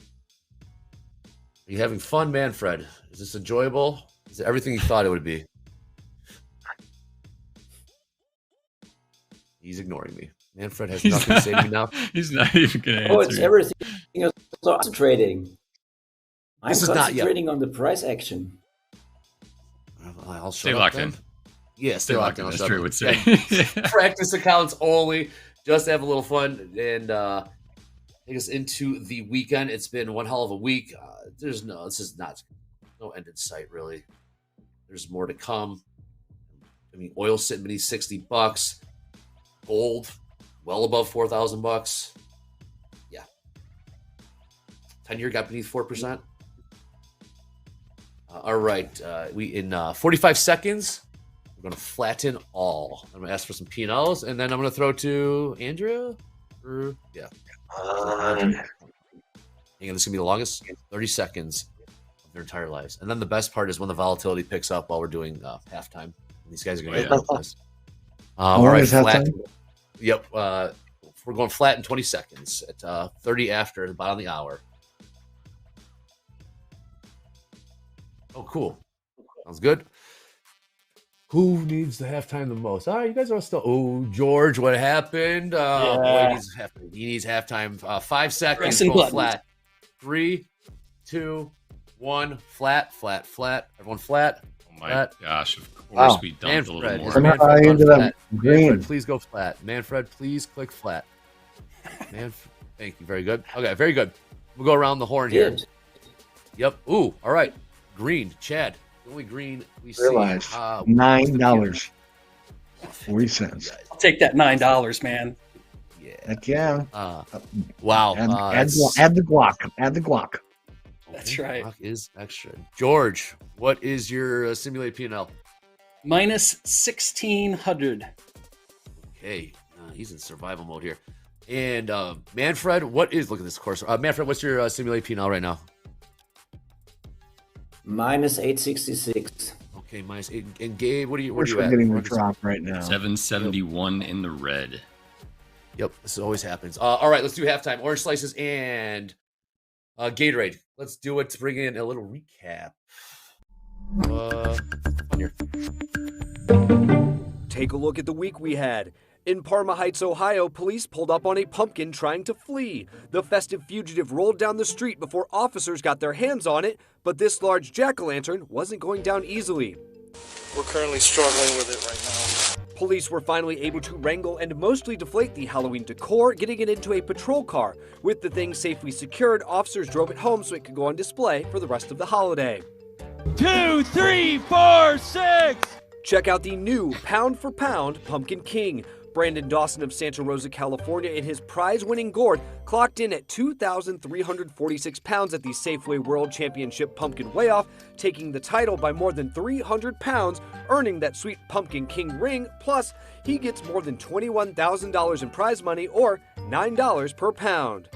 Are you having fun, Manfred? Is this enjoyable? Is it everything you thought it would be? He's ignoring me. Manfred has nothing to say to me now. He's not even going to answer. Oh, it's everything. Is concentrating. I'm This is not yet. concentrating on the price action. I'll Stay shut up locked then. in. Yeah, stay locked in. I'll As shut Drew up. would say. Yeah, practice accounts only. Just to have a little fun and take us into the weekend. It's been one hell of a week. This is not no end in sight, really. There's more to come. I mean, oil sitting beneath $60. Gold well above $4,000. Yeah. 10-year got beneath 4%. All right. We in 45 seconds. We're going to flatten all. I'm going to ask for some P&Ls, and then I'm going to throw to Andrea. Yeah. Hang on, this is going to be the longest 30 seconds of their entire lives. And then the best part is when the volatility picks up while we're doing halftime. These guys are going to get this. All right, flat. Yep. We're going flat in 20 seconds at 30 after the bottom of the hour. Oh, cool. Sounds good. Who needs the halftime the most? All right, you guys are still. Oh, George, what happened? Boy, he needs halftime. 5 seconds. Go flat. 3, 2, 1. Flat. Everyone flat. Oh my gosh! Of course we dumped a little more. I ended up green. Manfred, please go flat. Manfred, please click flat. Thank you. Very good. Okay, very good. We'll go around the horn here. Yep. Ooh, all right. Green. Chad. The only green we see. Realize $9. 40 cents. I'll take that $9, man. Heck yeah. Wow. Add the guac. Add the guac. That's right. Guac is extra. George, what is your simulated P&L? Minus 1,600. Okay. He's in survival mode here. And Manfred, look at this course. Manfred, what's your simulated P&L right now? Minus 866. Okay, minus 8. And Gabe, what are you We're at? getting the drop right now. 771 in the red. Yep, this always happens. All right, let's do halftime. Orange slices and Gatorade. Let's do it to bring in a little recap. Here. Take a look at the week we had. In Parma Heights, Ohio, police pulled up on a pumpkin trying to flee. The festive fugitive rolled down the street before officers got their hands on it, but this large jack-o'-lantern wasn't going down easily. We're currently struggling with it right now. Police were finally able to wrangle and mostly deflate the Halloween decor, getting it into a patrol car. With the thing safely secured, officers drove it home so it could go on display for the rest of the holiday. 2, 3, 4, 6! Check out the new pound for pound Pumpkin King. Brandon Dawson of Santa Rosa, California, in his prize-winning gourd clocked in at 2,346 pounds at the Safeway World Championship Pumpkin Weigh-Off, taking the title by more than 300 pounds, earning that sweet Pumpkin King ring, plus he gets more than $21,000 in prize money, or $9 per pound.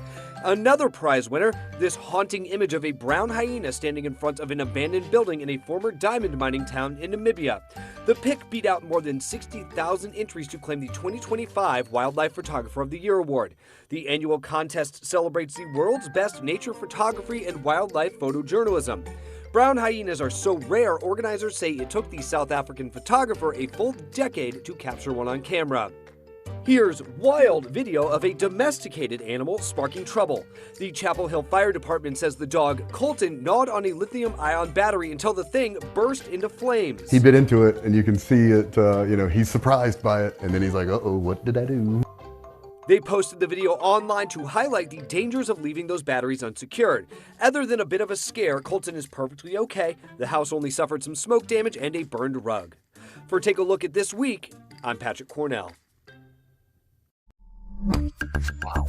Another prize winner, this haunting image of a brown hyena standing in front of an abandoned building in a former diamond mining town in Namibia. The pic beat out more than 60,000 entries to claim the 2025 Wildlife Photographer of the Year award. The annual contest celebrates the world's best nature photography and wildlife photojournalism. Brown hyenas are so rare, organizers say it took the South African photographer a full decade to capture one on camera. Here's wild video of a domesticated animal sparking trouble. The Chapel Hill Fire Department says the dog, Colton, gnawed on a lithium-ion battery until the thing burst into flames. He bit into it, and you can see it, he's surprised by it, and then he's like, uh-oh, what did I do? They posted the video online to highlight the dangers of leaving those batteries unsecured. Other than a bit of a scare, Colton is perfectly okay. The house only suffered some smoke damage and a burned rug. For Take a Look at This Week, I'm Patrick Cornell. Wow.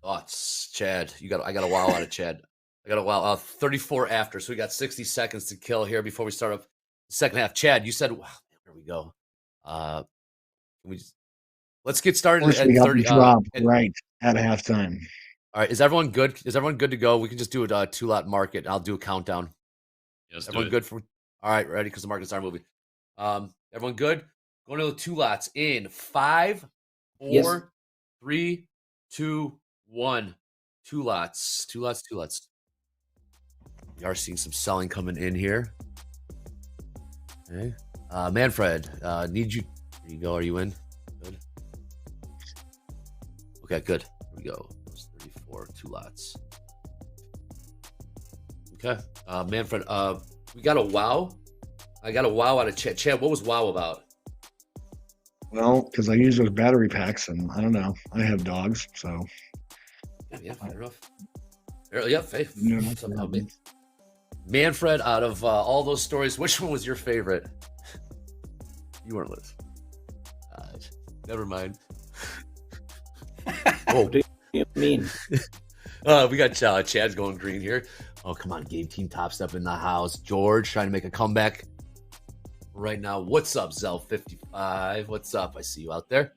Thoughts, Chad? I got a wow out of Chad. I got a wow. 34 after, so we got 60 seconds to kill here before we start up the second half. Chad, you said, wow, there we go. Let's get started at 30. Drop right at halftime. All right, is everyone good? Is everyone good to go? We can just do a two-lot market. I'll do a countdown. Yes, everyone good for? All right, ready? Because the markets aren't moving. Everyone good? Going to the two lots in 5, 4, Yes. 3, 2, 1. Two lots. We are seeing some selling coming in here. Okay. Manfred, need you. There you go. Are you in? Good. Okay, good. Here we go. 34, two lots. Okay. Manfred, we got a wow. I got a wow out of Chad. Chad, what was wow about? Well, because I use those battery packs, and I don't know. I have dogs, so. Yeah, fair enough. Yeah, faith. No, Manfred, out of all those stories, which one was your favorite? You weren't listening. Never mind. Oh, What do you mean? we got Chad's going green here. Oh, come on, Game Team Topstep in the house. George trying to make a comeback right now. What's up, Zell55? What's up? I see you out there.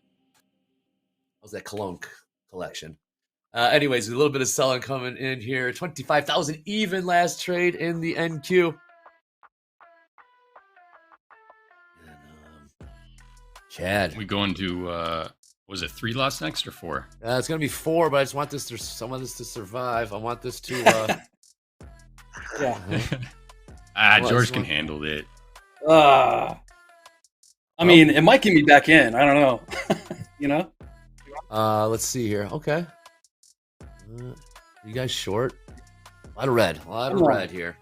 How's that cologne collection? Anyways, a little bit of selling coming in here. 25,000 even last trade in the NQ. And, Chad. We going to was it 3 lots next or 4? It's gonna be 4, but I just want this to survive. I want this to Yeah. George can handle it. I mean, it might get me back in. I don't know. You know? Let's see here. Okay. You guys short? A lot of red. Here.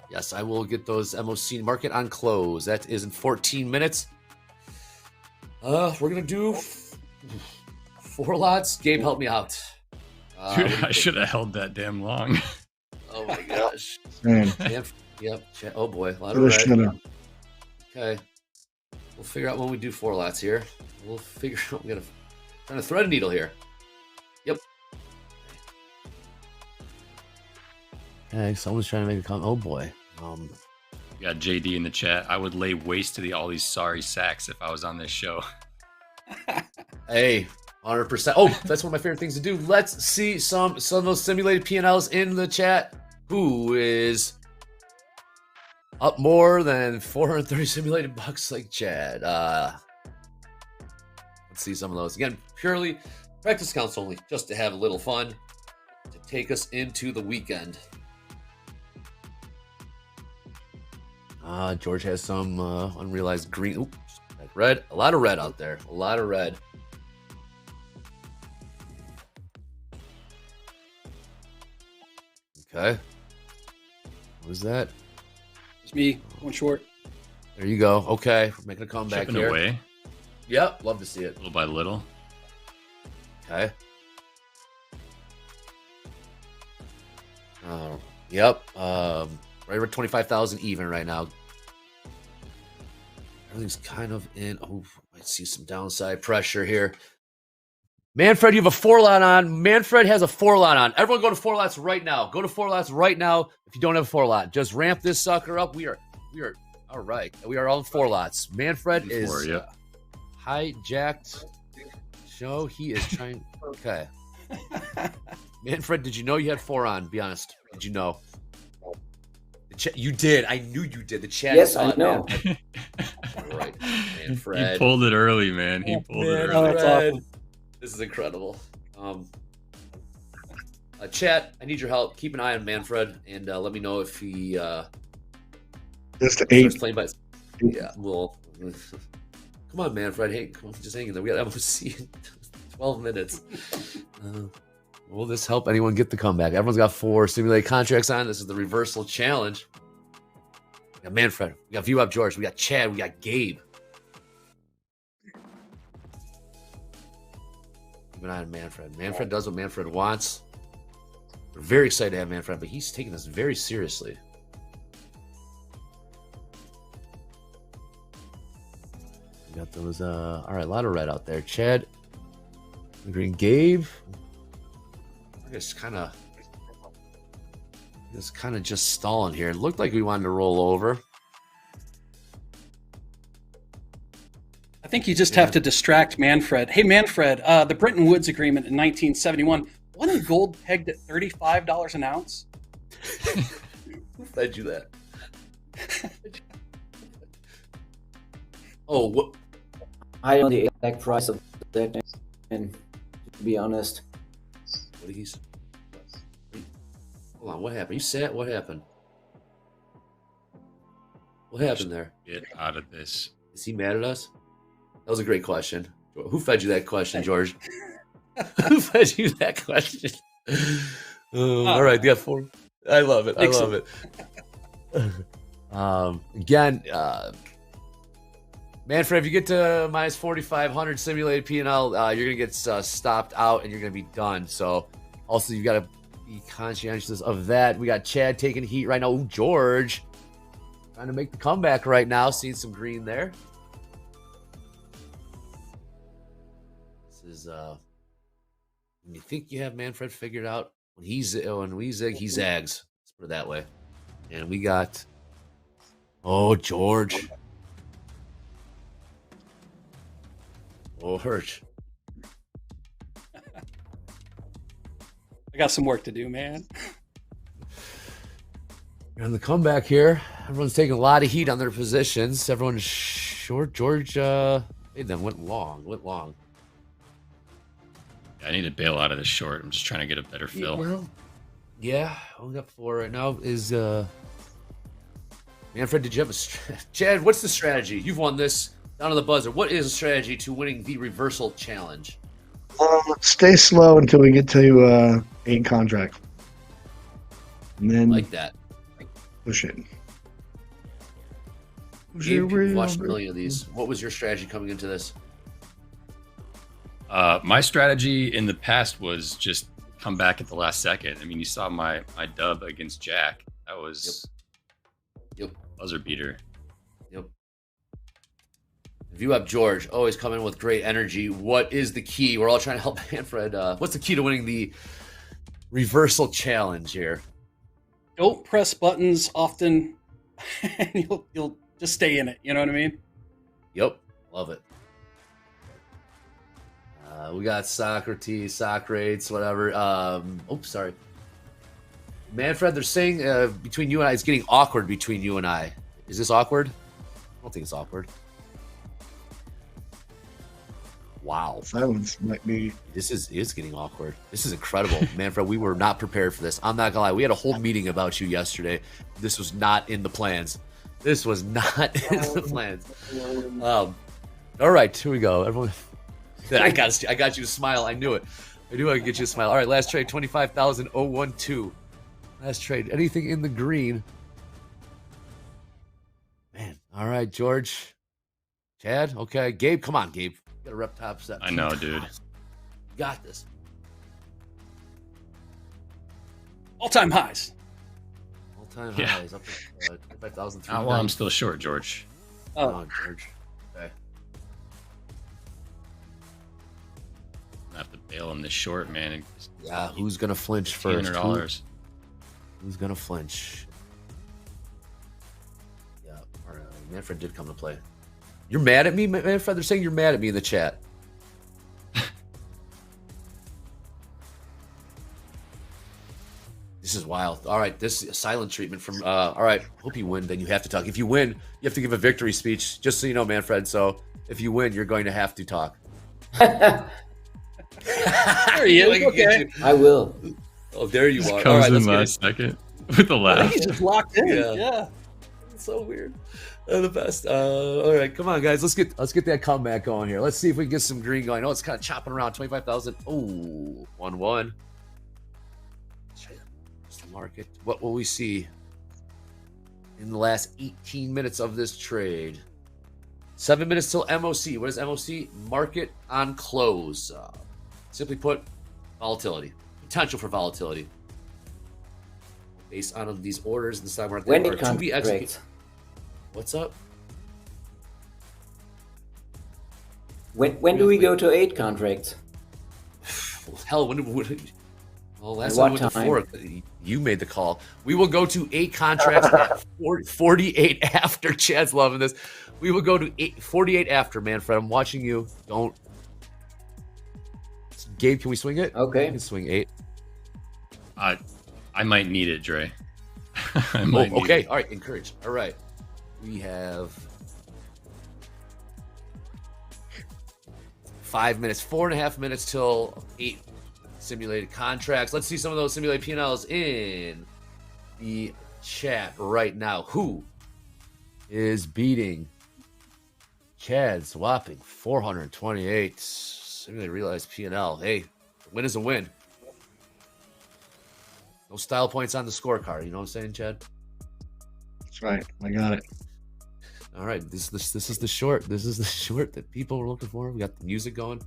Yes, I will get those MOC market on close. That is in 14 minutes. We're gonna do 4 lots. Gabe, help me out. Dude, I should have held that damn long. Oh my gosh. Yep. Oh boy, a lot of red. Okay. We'll figure out when we do 4 lots here. We'll figure out. I'm trying to thread a needle here. Yep. Okay, someone's trying to make a comment. Oh boy. We got JD in the chat. I would lay waste to all these sorry sacks if I was on this show. Hey, 100%. Oh, that's one of my favorite things to do. Let's see some of those simulated P&Ls in the chat. Who is up more than 430 simulated bucks like Chad? Let's see some of those. Again, purely practice counts only, just to have a little fun, to take us into the weekend. George has some unrealized green. Oops, red. A lot of red out there. A lot of red. Okay. What is that? It's me. One short. There you go. Okay. We're making a comeback Chipping here. away. Yep. Love to see it. Little by little. Okay. Yep. Right around 25,000 even right now. Everything's kind of in. Oh, I see some downside pressure here. Manfred, you have a 4 lot on. Manfred has a 4 lot on. Everyone go to 4 lots right now. Go to 4 lots right now if you don't have a 4 lot. Just ramp this sucker up. We are all right. We are all in 4 lots. Manfred is hijacked. Show he is trying. Okay. Manfred, did you know you had 4 on? Be honest. Did you know? You did. I knew you did. The chat. Yes, I know. All right, Manfred. He pulled it early, man. He pulled it early. That's awesome. This is incredible. Chat, I need your help. Keep an eye on Manfred and let me know if he just 8. playing by. Yeah, well, come on, Manfred. Hey, come on, just hang in there. We got MOC in 12 minutes. Will this help anyone get the comeback? Everyone's got 4 simulated contracts on. This is the reversal challenge. We got Manfred. We got View Up George. We got Chad. We got Gabe. Keep an eye on Manfred. Manfred does what Manfred wants. We're very excited to have Manfred, but he's taking this very seriously. We got those, all right, a lot of red out there. Chad, green, Gabe. Just kind of just stalling here. It looked like we wanted to roll over. I think you just have to distract Manfred. Hey, Manfred, the Bretton Woods Agreement in 1971, wasn't gold pegged at $35 an ounce? Who fed you that? Oh, what? I don't know the exact price of that, and to be honest. What did he say? Hold on, what happened? You said what happened? What happened there? Get out of this. Is he mad at us? That was a great question. Who fed you that question, George? Who fed you that question? All right, got 4. I love it. I love it. Again, Manfred, if you get to minus 4,500 simulated P&L, you're gonna get stopped out and you're gonna be done. So, also you gotta be conscientious of that. We got Chad taking heat right now. Ooh, George trying to make the comeback right now. Seeing some green there. This is when you think you have Manfred figured out, when we zig, he zags. Let's put it that way. And we got George. George. I got some work to do, man. We're on the comeback here. Everyone's taking a lot of heat on their positions. Everyone's short. George made them went long. I need to bail out of this short. I'm just trying to get a better fill. Well, yeah, we got 4 right now. Is Manfred, did you have a Chad, what's the strategy? You've won this down to the buzzer. What is the strategy to winning the reversal challenge? Stay slow until we get to 8 contract. And then like that. Push it. You've watched a million of these. What was your strategy coming into this? My strategy in the past was just come back at the last second. I mean, you saw my dub against Jack. That was buzzer beater. Yep. If you have George, always come in with great energy. What is the key? We're all trying to help Manfred. What's the key to winning the reversal challenge here? Don't press buttons often, and you'll just stay in it. You know what I mean? Yep. Love it. We got Socrates, whatever. Sorry. Manfred, they're saying between you and I, it's getting awkward between you and I. Is this awkward? I don't think it's awkward. Wow. Silence might be. This is getting awkward. This is incredible. Manfred, we were not prepared for this. I'm not gonna lie. We had a whole meeting about you yesterday. This was not in the plans. All right, here we go. Everyone, I got you to smile. I knew it. I knew I could get you to smile. All right, last trade, 25,012. Last trade. Anything in the green? Man. All right, George. Chad. Okay. Gabe, come on, Gabe. You got to rep Topstep. I know, dude. You got this. All-time highs. All-time highs. Up to 25,000. Well, I'm still short, George. Oh, George. bail him this short, man. Yeah, who's gonna flinch first? $200. Who's gonna flinch? Yeah, all right. Manfred did come to play. You're mad at me, Manfred? They're saying you're mad at me in the chat. This is wild. All right, this is a silent treatment from. All right, hope you win. Then you have to talk. If you win, you have to give a victory speech. Just so you know, Manfred. So if you win, you're going to have to talk. There he is. Okay. I will. Oh, there you Just are. comes All right, in let's get last second with the laugh. He's just locked in. Yeah. Yeah. It's so weird. The best. All right, come on, guys. Let's get that comeback going here. Let's see if we can get some green going. Oh, it's kind of chopping around. 25,000. Oh, 1-1. Market. What will we see in the last 18 minutes of this trade? 7 minutes till MOC. What is MOC? Market on close. Simply put, volatility. Potential for volatility. Based on these orders in the stock market. When are it to be executed. contracts. What's up? When do we go to 8 contracts? Hell, well, last At time we what went to time? 4. You made the call. We will go to 8 contracts at 48 after. Chad's loving this. We will go to 48 after, Manfred. I'm watching you. Don't. Gabe, can we swing it? Okay. We can swing 8. I might need it, Dre. I might need Okay. it. All right. Encourage. All right. We have 5 minutes, 4.5 minutes till 8 simulated contracts. Let's see some of those simulated P&Ls in the chat right now. Who is beating Chad's whopping 428 simulated realized P&L? Hey, a win is a win. No style points on the scorecard. You know what I'm saying, Chad? That's right. I got it. All right, this is the short. This is the short that people were looking for. We got the music going.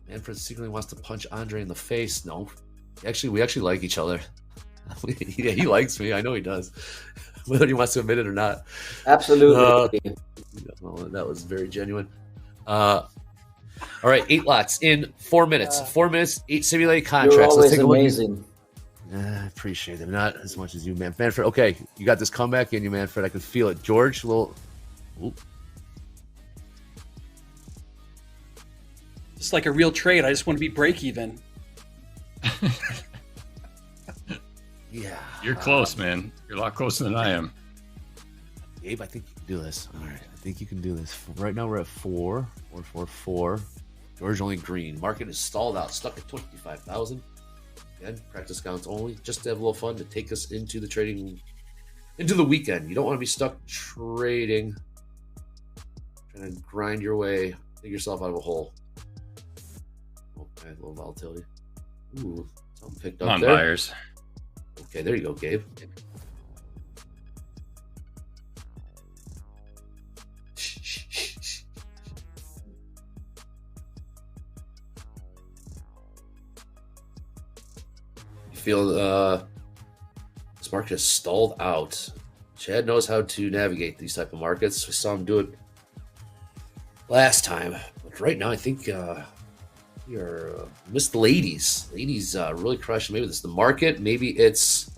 Manfred secretly wants to punch Andre in the face. No, we actually like each other. Yeah, he likes me. I know he does, whether he wants to admit it or not. Absolutely. That was very genuine. All right, 8 lots in 4 minutes. 4 minutes, 8 simulated contracts. You're always Let's take a look. amazing. I appreciate it. Not as much as you, man. Manfred, okay, you got this comeback in you, Manfred. I can feel it. George, a little. Ooh. It's like a real trade. I just want to be break even. Yeah. You're close, man. You're a lot closer than I am. Gabe, I think you can do this. All right, I think you can do this. Right now we're at 4. 4. George only green. Market is stalled out, stuck at 25,000. Again, practice counts only. Just to have a little fun to take us into the trading, into the weekend. You don't want to be stuck trading, trying to grind your way, dig yourself out of a hole. Okay, a little volatility. Ooh, something picked up Come on, there. buyers. Okay, there you go, Gabe. You feel this market is stalled out. Chad knows how to navigate these type of markets. We saw him do it last time, but right now I think we are missed the ladies. Ladies really crushing. Maybe it's the market. Maybe it's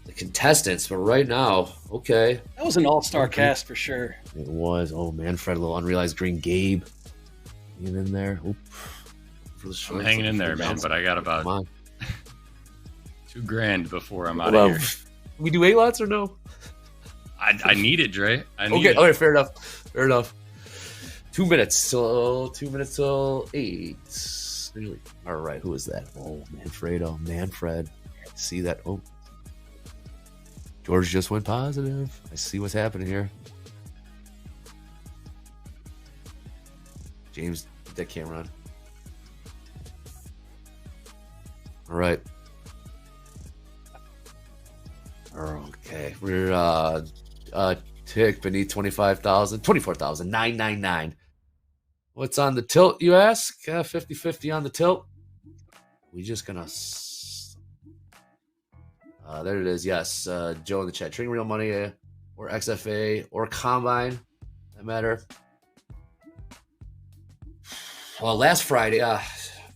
the contestants. But right now, okay. That was an all-star cast for sure. It was. Oh, Manfred, a little unrealized green. Gabe, get in there. Oop. For the I'm shorts. hanging in there, man, but I got about Come on. $2,000 before I'm out Well, of here. We do 8 lots or no? I need it, Dre. I need Okay, it. okay, fair enough. Fair enough. 2 minutes till 8. All right, who is that? Oh, Manfred. See that? Oh, George just went positive. I see what's happening here. James, put that camera on. All right. Okay, we're tick beneath 25,000, 24,999. What's on the tilt, you ask? 50-50 on the tilt. We just gonna. There it is. Yes, Joe in the chat. Trading real money or XFA or Combine. That matter. Well, last Friday,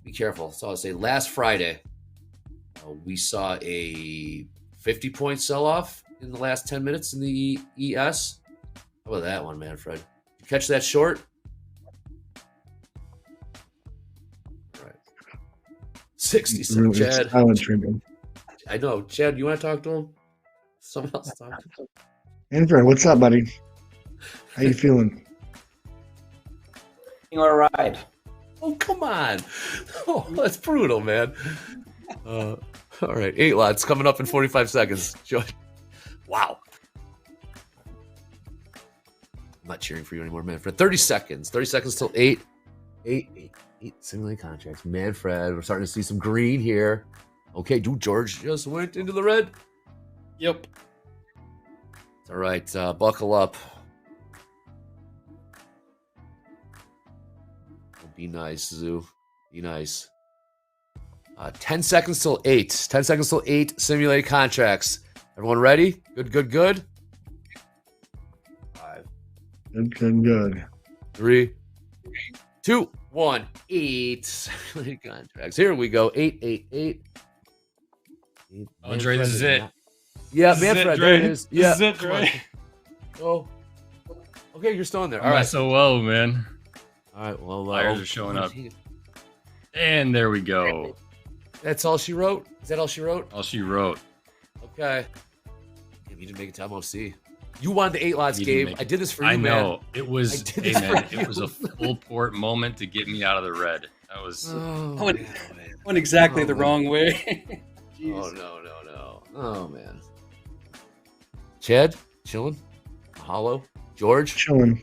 be careful. So I'll say last Friday, we saw a 50-point sell-off in the last 10 minutes in the ES. How about that one, Manfred? Did you catch that short? All right. 67, Chad. I know. Chad, you want to talk to him? Someone else talk to him. Manfred, what's up, buddy? How you feeling? All right. Oh, come on. Oh, that's brutal, man. All right. 8 lots coming up in 45 seconds. Wow. I'm not cheering for you anymore, Manfred. 30 seconds. 30 seconds till 8. 8 simulated contracts. Manfred, we're starting to see some green here. Okay, dude, George just went into the red. Yep. All right, buckle up. Be nice, Zoo. Be nice. 10 seconds till 8. 10 seconds till 8 simulated contracts. Everyone ready? Good. 5. Good. 3, 2, 1. 8 simulated contracts. Here we go. 8. Oh, Dre, this is it. Yeah, Manfred, there it is. Yeah. This is it, Dre. Oh. Okay, you're still in there. All right. So well, man. All right, well, fires are showing up. And there we go. That's all she wrote? Is that all she wrote? All she wrote. Okay. Damn, you didn't make it to MOC. You wanted the 8 lots, Gabe. I did this for you, man. I know. It was, hey, man, it was a full port moment to get me out of the red. That was... went exactly the wrong way. Oh, no. Oh, man. Chad, chilling? Hollow? George? Chilling.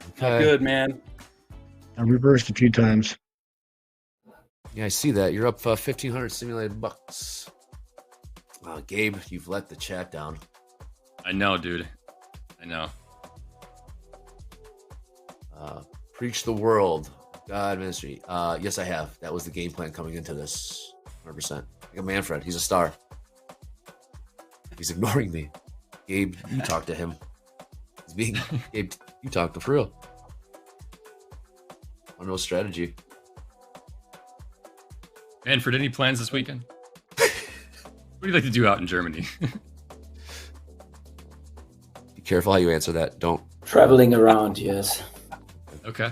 Okay. Good, man. I reversed a few times. Yeah, I see that. You're up 1,500 simulated bucks. Gabe, you've let the chat down. I know, dude. I know. Preach the world. God ministry. Yes, I have. That was the game plan coming into this. 100%. I got Manfred. He's a star. He's ignoring me. Gabe, you talk to him. Gabe, you talk to for real. I know strategy. Manfred, any plans this weekend? What do you like to do out in Germany? Be careful how you answer that. Don't. Traveling around, yes. Okay.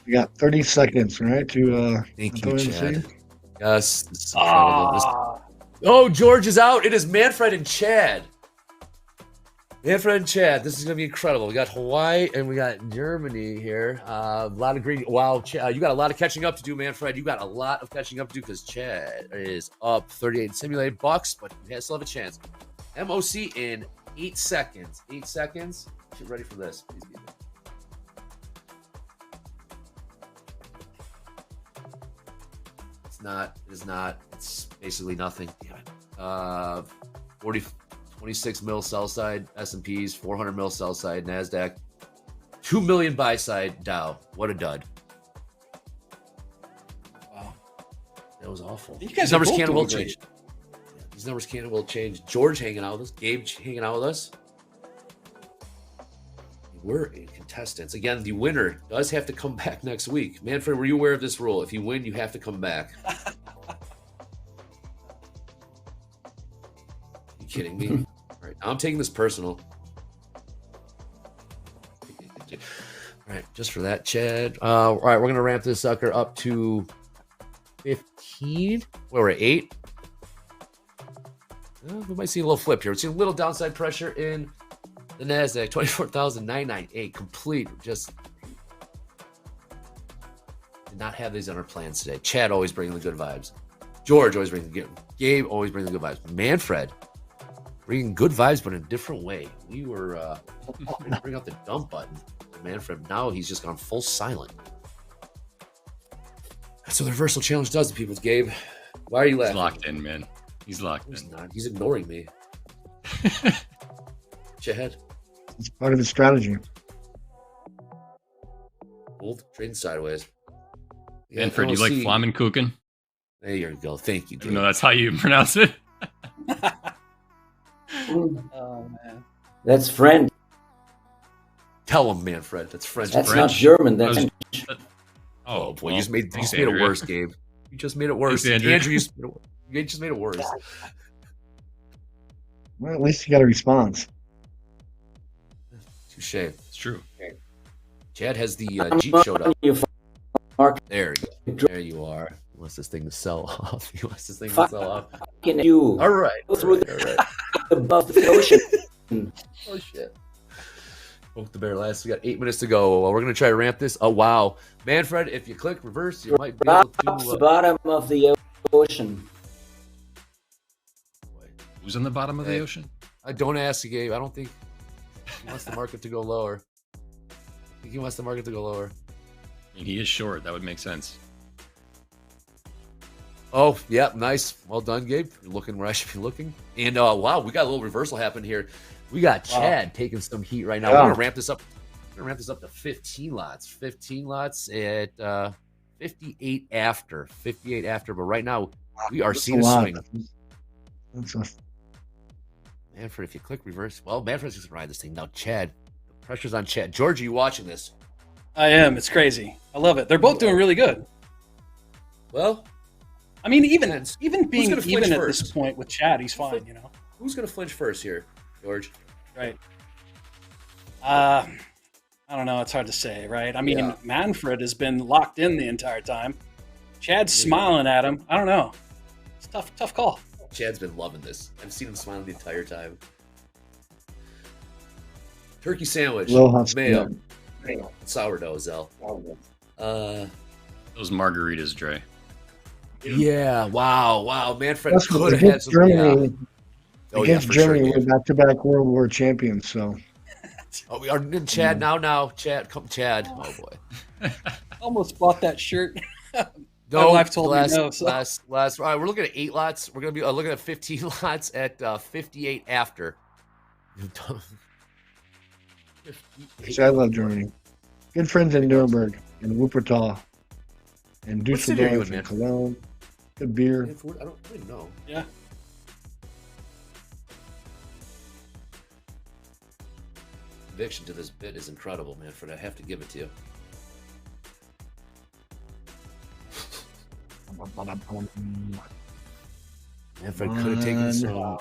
We got 30 seconds, right? To Thank go you, in and Chad. see. Yes. This is incredible. Oh, George is out. It is Manfred and Chad. Manfred and Chad. This is going to be incredible. We got Hawaii and we got Germany here. A lot of green. Wow, Chad, you got a lot of catching up to do, Manfred. You got a lot of catching up to do because Chad is up 38 simulated bucks, but he still have a chance. MOC in 8 seconds. 8 seconds. Get ready for this. Please be there. It is not. It's basically nothing. 26 mil sell side S&Ps, 400 mil sell side NASDAQ, 2 million buy side Dow. What a dud. Wow. That was awful. These numbers can't well change. These numbers can't well change. George hanging out with us. Gabe hanging out with us. We're in contestants. Again, the winner does have to come back next week. Manfred, were you aware of this rule? If you win, you have to come back. You kidding me? All right, now I'm taking this personal. All right, just for that, Chad. All right, we're going to ramp this sucker up to 15. Where we're at 8. We might see a little flip here. We're seeing a little downside pressure in the NASDAQ, 24,998. Complete. Just did not have these on our plans today. Chad always bringing the good vibes. George always bringing the good. Gabe always bringing the good vibes. Manfred bringing good vibes, but in a different way. We were ready to bring out the dump button. Manfred, now he's just gone full silent. That's what the reversal challenge does to people, Gabe. Why are you laughing? He's locked in, man. He's locked in. Not. He's ignoring me. Chad. It's part of the strategy. Old trading sideways. Manfred, you like Flammenkuchen? There you go. Thank you, Gabe. No, that's how you pronounce it. Oh man, that's French. Tell him, Manfred. That's French. That's not German. That's Oh boy, you well, just made thanks, it Andrea. worse, Gabe. You just made it worse. Thanks, Andrew. Andrew, you just made it worse. Well, at least you got a response. Touche. It's true. Chad has the Jeep showed up. There you are. He wants this thing to sell off. He wants this thing to sell off. You. All right. Go through All right. above the ocean. Oh shit. Poke the bear last. We got 8 minutes to go. Well, we're gonna try to ramp this. Oh wow, Manfred! If you click reverse, you might be able to. The bottom of the ocean. Who's on the bottom of the ocean? I don't ask you, Gabe. I don't think he wants the market to go lower. I think he wants the market to go lower. I mean, he is short. That would make sense. Oh, yeah, nice. Well done, Gabe. You're looking where I should be looking. And wow, we got a little reversal happen here. We got Chad taking some heat right now. We're gonna ramp this up. We're gonna ramp this up to 15 lots. 15 lots at 58 after. 58 after. But right now, we are seeing a swing. Manfred, if you click reverse, well, Manfred's just gonna ride this thing now. Chad, the pressure's on Chad. George, are you watching this? I am. It's crazy. I love it. They're both doing really good. Well, I mean, even being gonna flinch even at first? this point with Chad, he's fine. You know. Who's gonna flinch first here, George? Right. I don't know. It's hard to say, right? I mean, Yeah. Manfred has been locked in the entire time. Chad's smiling at him. I don't know. It's a tough call. Chad's been loving this. I've seen him smiling the entire time. Turkey sandwich, mayo, sourdough, Zell. Those margaritas, Dre. Yeah, wow. Manfred That's could have had against some. Germany. Oh, Against for Germany, sure, we're back-to-back World War champions. So. Oh, we are in Chad now. Chad, come, Chad. Oh boy. Almost bought that shirt. No, my wife told last, me no. So. Last. All right, we're looking at 8 lots. We're gonna be looking at 15 lots at 58 after. I love Germany. Good friends in Nuremberg and Wuppertal and What city are you in, Dusseldorf man? and Cologne. Good beer. I don't even know. Yeah. Conviction to this bit is incredible, Manfred. I have to give it to you. Manfred could have taken some.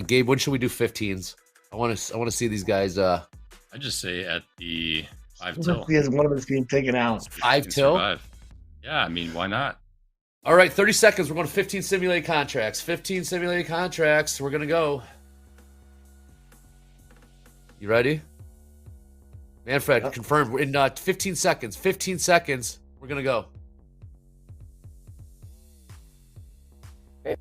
Gabe, when should we do 15s? I want to see these guys. I just say at the 5 till. He has one of us being taken out. 5 till. Yeah, I mean, why not? All right, 30 seconds. We're going to 15 simulated contracts. 15 simulated contracts. We're going to go. You ready? Manfred, confirmed. We're in 15 seconds. 15 seconds. We're going to go. Okay.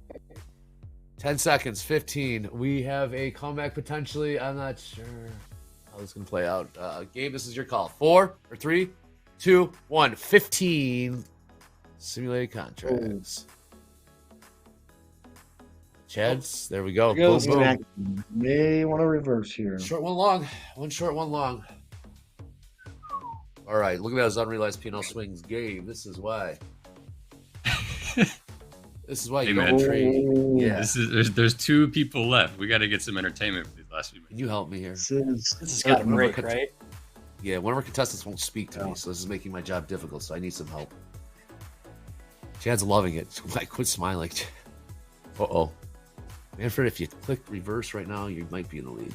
10 seconds. 15. We have a comeback potentially. I'm not sure how this can play out. Gabe, this is your call. 4 or 3, 2, 1. 15 simulated contracts. Chad's. There we go. Boom, boom. May want to reverse here. Short, one long. One short, one long. All right, look at those unrealized P&L swings. Gabe, this is why. This is why you don't trade. Yeah. There's 2 people left. We got to get some entertainment for these last few minutes. Can you help me here? This has got to break, right? Yeah, one of our contestants won't speak to me, so this is making my job difficult, so I need some help. Chad's loving it. I quit smiling. Uh-oh. Manfred, if you click reverse right now, you might be in the lead.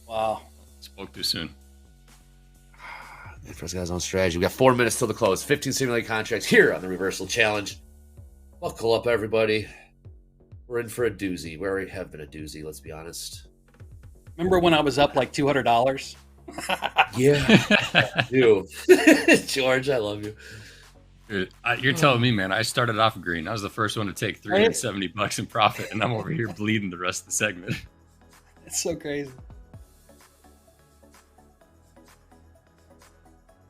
Wow. Spoke too soon. Manfred's got his own strategy. We got 4 minutes till the close. 15 simulated contracts here on the Reversal Challenge. Buckle up, everybody. We're in for a doozy. We already have been a doozy, let's be honest. Remember when I was up like $200? Yeah. You. George, I love you. Dude, you're telling me, man, I started off green. I was the first one to take $370 in profit, and I'm over here bleeding the rest of the segment. It's so crazy.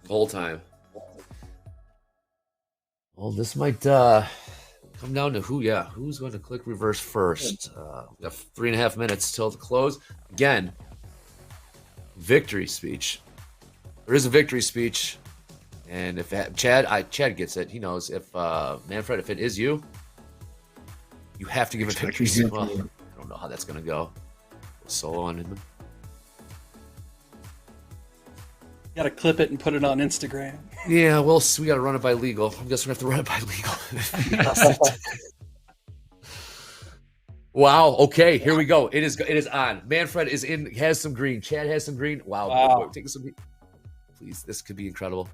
The whole time. Well, this might come down to who's going to click reverse first. We have 3.5 minutes till the close. Again, victory speech. There is a victory speech. And if Chad gets it, he knows. If Manfred, if it is you, you have to give it victory speech. Well, I don't know how that's going to go. Solo on him. Got to clip it and put it on Instagram. Yeah, well, we got to run it by legal. I guess we have to run it by legal. Wow. Okay, here we go. It is on. Manfred is in. Has some green. Chad has some green. Wow. Taking some. Please, this could be incredible.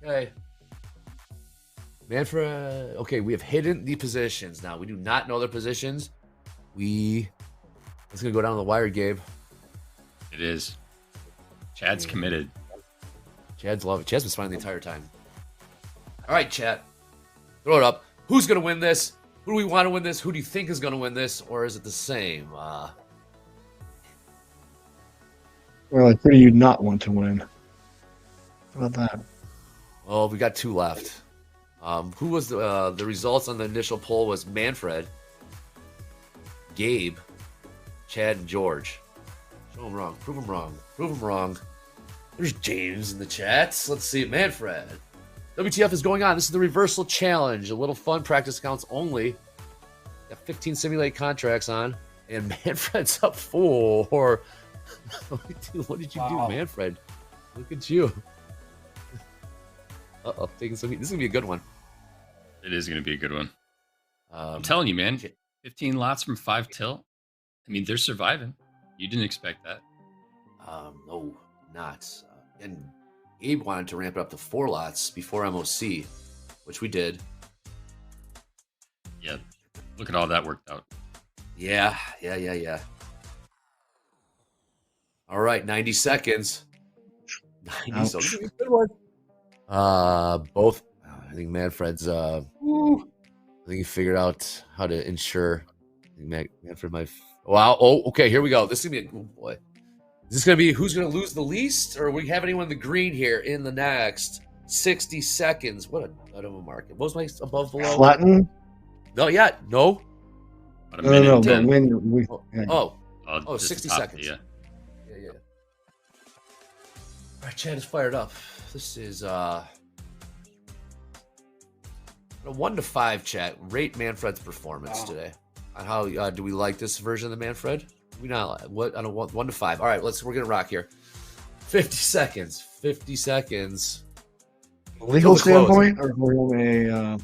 Okay. Manfred. Okay, we have hidden the positions. Now we do not know their positions. It's gonna go down the wire, Gabe. It is. Chad's committed. Chad's loving it. Chad's been smiling the entire time. All right, Chad. Throw it up. Who's gonna win this? Who do we want to win this? Who do you think is gonna win this? Or is it the same? Well, who do you not want to win? How about that? Well, we got 2 left. Who was the results on the initial poll was Manfred, Gabe, Chad, and George. Show them wrong. Prove them wrong. Prove them wrong. There's James in the chats. Let's see. Manfred. WTF is going on. This is the reversal challenge. A little fun practice accounts only. Got 15 simulate contracts on. And Manfred's up 4. What did you do, Manfred? Look at you. Uh-oh. Taking some heat. This is going to be a good one. It is going to be a good one. I'm telling you, man. 15 lots from 5 till. I mean, they're surviving. You didn't expect that. No, not. And Gabe wanted to ramp it up to 4 lots before MOC, which we did. Yeah. Look at all that worked out. Yeah. All right, 90 seconds. 90 seconds. Good one. Both. I think Manfred's. I think he figured out how to ensure. I think Manfred might. Wow. Oh, okay. Here we go. This is gonna be. Oh boy. Is this gonna be who's gonna lose the least, or we have anyone in the green here in the next 60 seconds? What a nut of a market. What was my above below? Flatten? No, yeah, no. About a minute and 10. Oh, 60 seconds. Yeah. All right, Chad is fired up. This is a 1 to 5 chat. Rate Manfred's performance today. On how do we like this version of the Manfred? We not what? I don't want 1 to 5. All right, we're gonna rock here. 50 seconds. 50 seconds. Legal standpoint, or from a?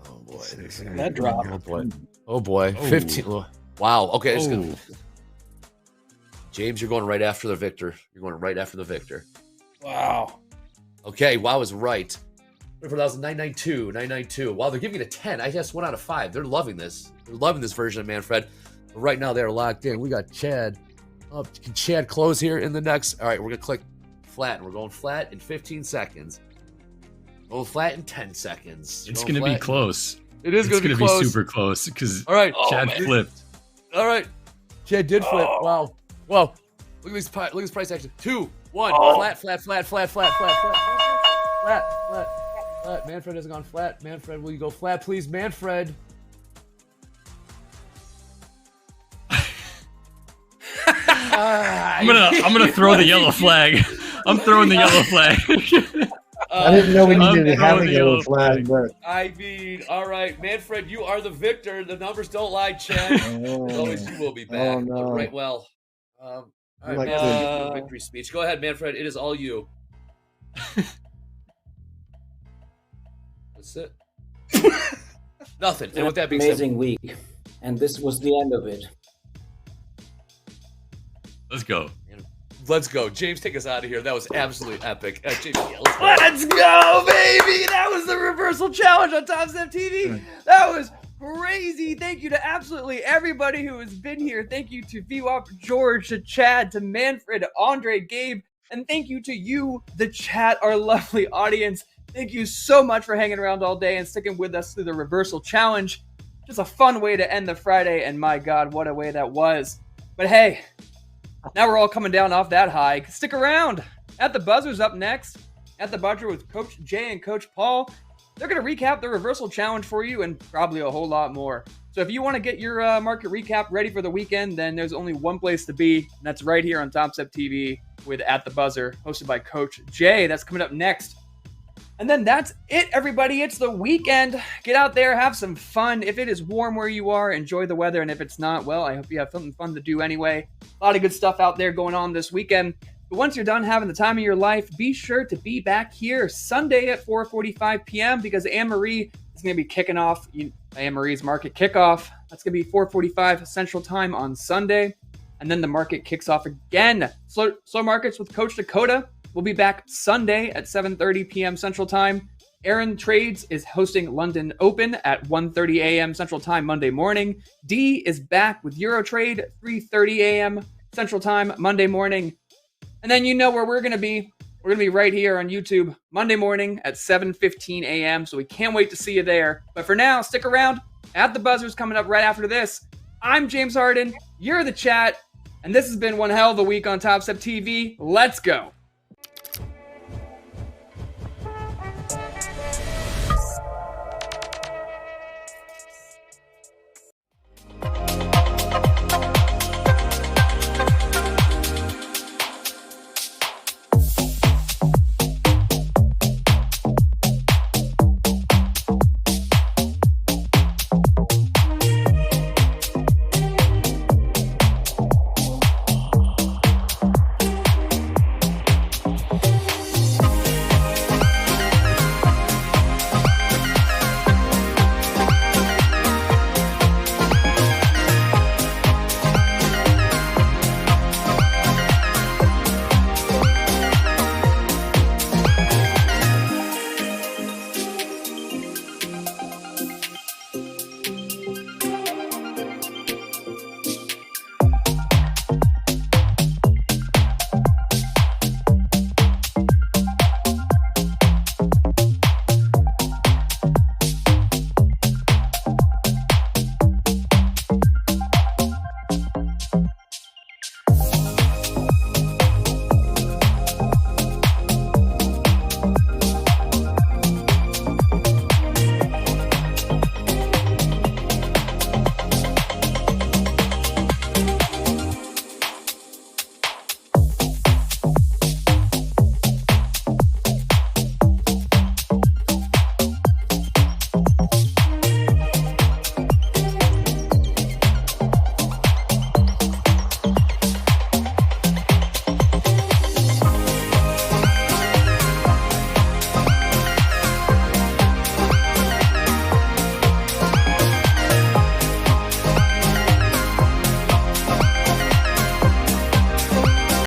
Oh boy, that drop. Oh boy, 15. Wow. Okay, it's good. James, you're going right after the victor. Wow. Okay, wow is right. 992. Wow, they're giving it a 10. I guess 1 out of 5. They're loving this. They're loving this version of Manfred. But right now, they're locked in. We got Chad. Can Chad close here in the next? All right, we're going to click flat. And we're going flat in 15 seconds. Going flat in 10 seconds. It's going to be close. It is going to be close. Super close because Chad flipped. All right. Chad did flip. Wow. Whoa. Look at this price action. 2, 1. Flat. Manfred hasn't gone flat. Manfred, will you go flat, please? Manfred. I'm gonna throw the yellow flag. I'm throwing the yellow flag. I didn't know we needed to have a yellow flag, but I mean, all right, Manfred, you are the victor. The numbers don't lie, Chad. As always, you will be back. no. Right, well. All right, Manfred, victory speech. Go ahead, Manfred. It is all you. That's it. Nothing. And with that being amazing said, week, and this was the end of it. Let's go. Let's go. James, take us out of here. That was absolutely epic. James, let's go, baby. That was the reversal challenge on Topstep TV. That was crazy. Thank you to absolutely everybody who has been here. Thank you to VWAP, George, to Chad, to Manfred, to Andre, Gabe, and thank you to you, the chat, our lovely audience. Thank you so much for hanging around all day and sticking with us through the reversal challenge. Just a fun way to end the Friday, and my God, what a way that was. But hey, now we're all coming down off that high. Stick around. At the Buzzer's up next. At the Buzzer with Coach Jay and Coach Paul. They're going to recap the reversal challenge for you and probably a whole lot more. So if you want to get your market recap ready for the weekend, then there's only one place to be, and that's right here on Topstep TV with At the Buzzer, hosted by Coach Jay. That's coming up next. And then that's it, everybody. It's the weekend. Get out there, have some fun. If it is warm where you are, enjoy the weather. And if it's not, well, I hope you have something fun to do anyway. A lot of good stuff out there going on this weekend. But once you're done having the time of your life, be sure to be back here Sunday at 4:45 p.m. because Anne-Marie is going to be kicking off Anne-Marie's market kickoff. That's going to be 4:45 Central Time on Sunday. And then the market kicks off again. Slow Markets with Coach Dakota. We'll be back Sunday at 7:30 p.m. Central Time. Aaron Trades is hosting London Open at 1:30 a.m. Central Time Monday morning. D is back with Eurotrade 3:30 a.m. Central Time Monday morning. And then you know where we're going to be. We're going to be right here on YouTube Monday morning at 7:15 a.m. So we can't wait to see you there. But for now, stick around. At the Buzzers coming up right after this. I'm James Harden. You're the chat. And this has been one hell of a week on Topstep TV. Let's go.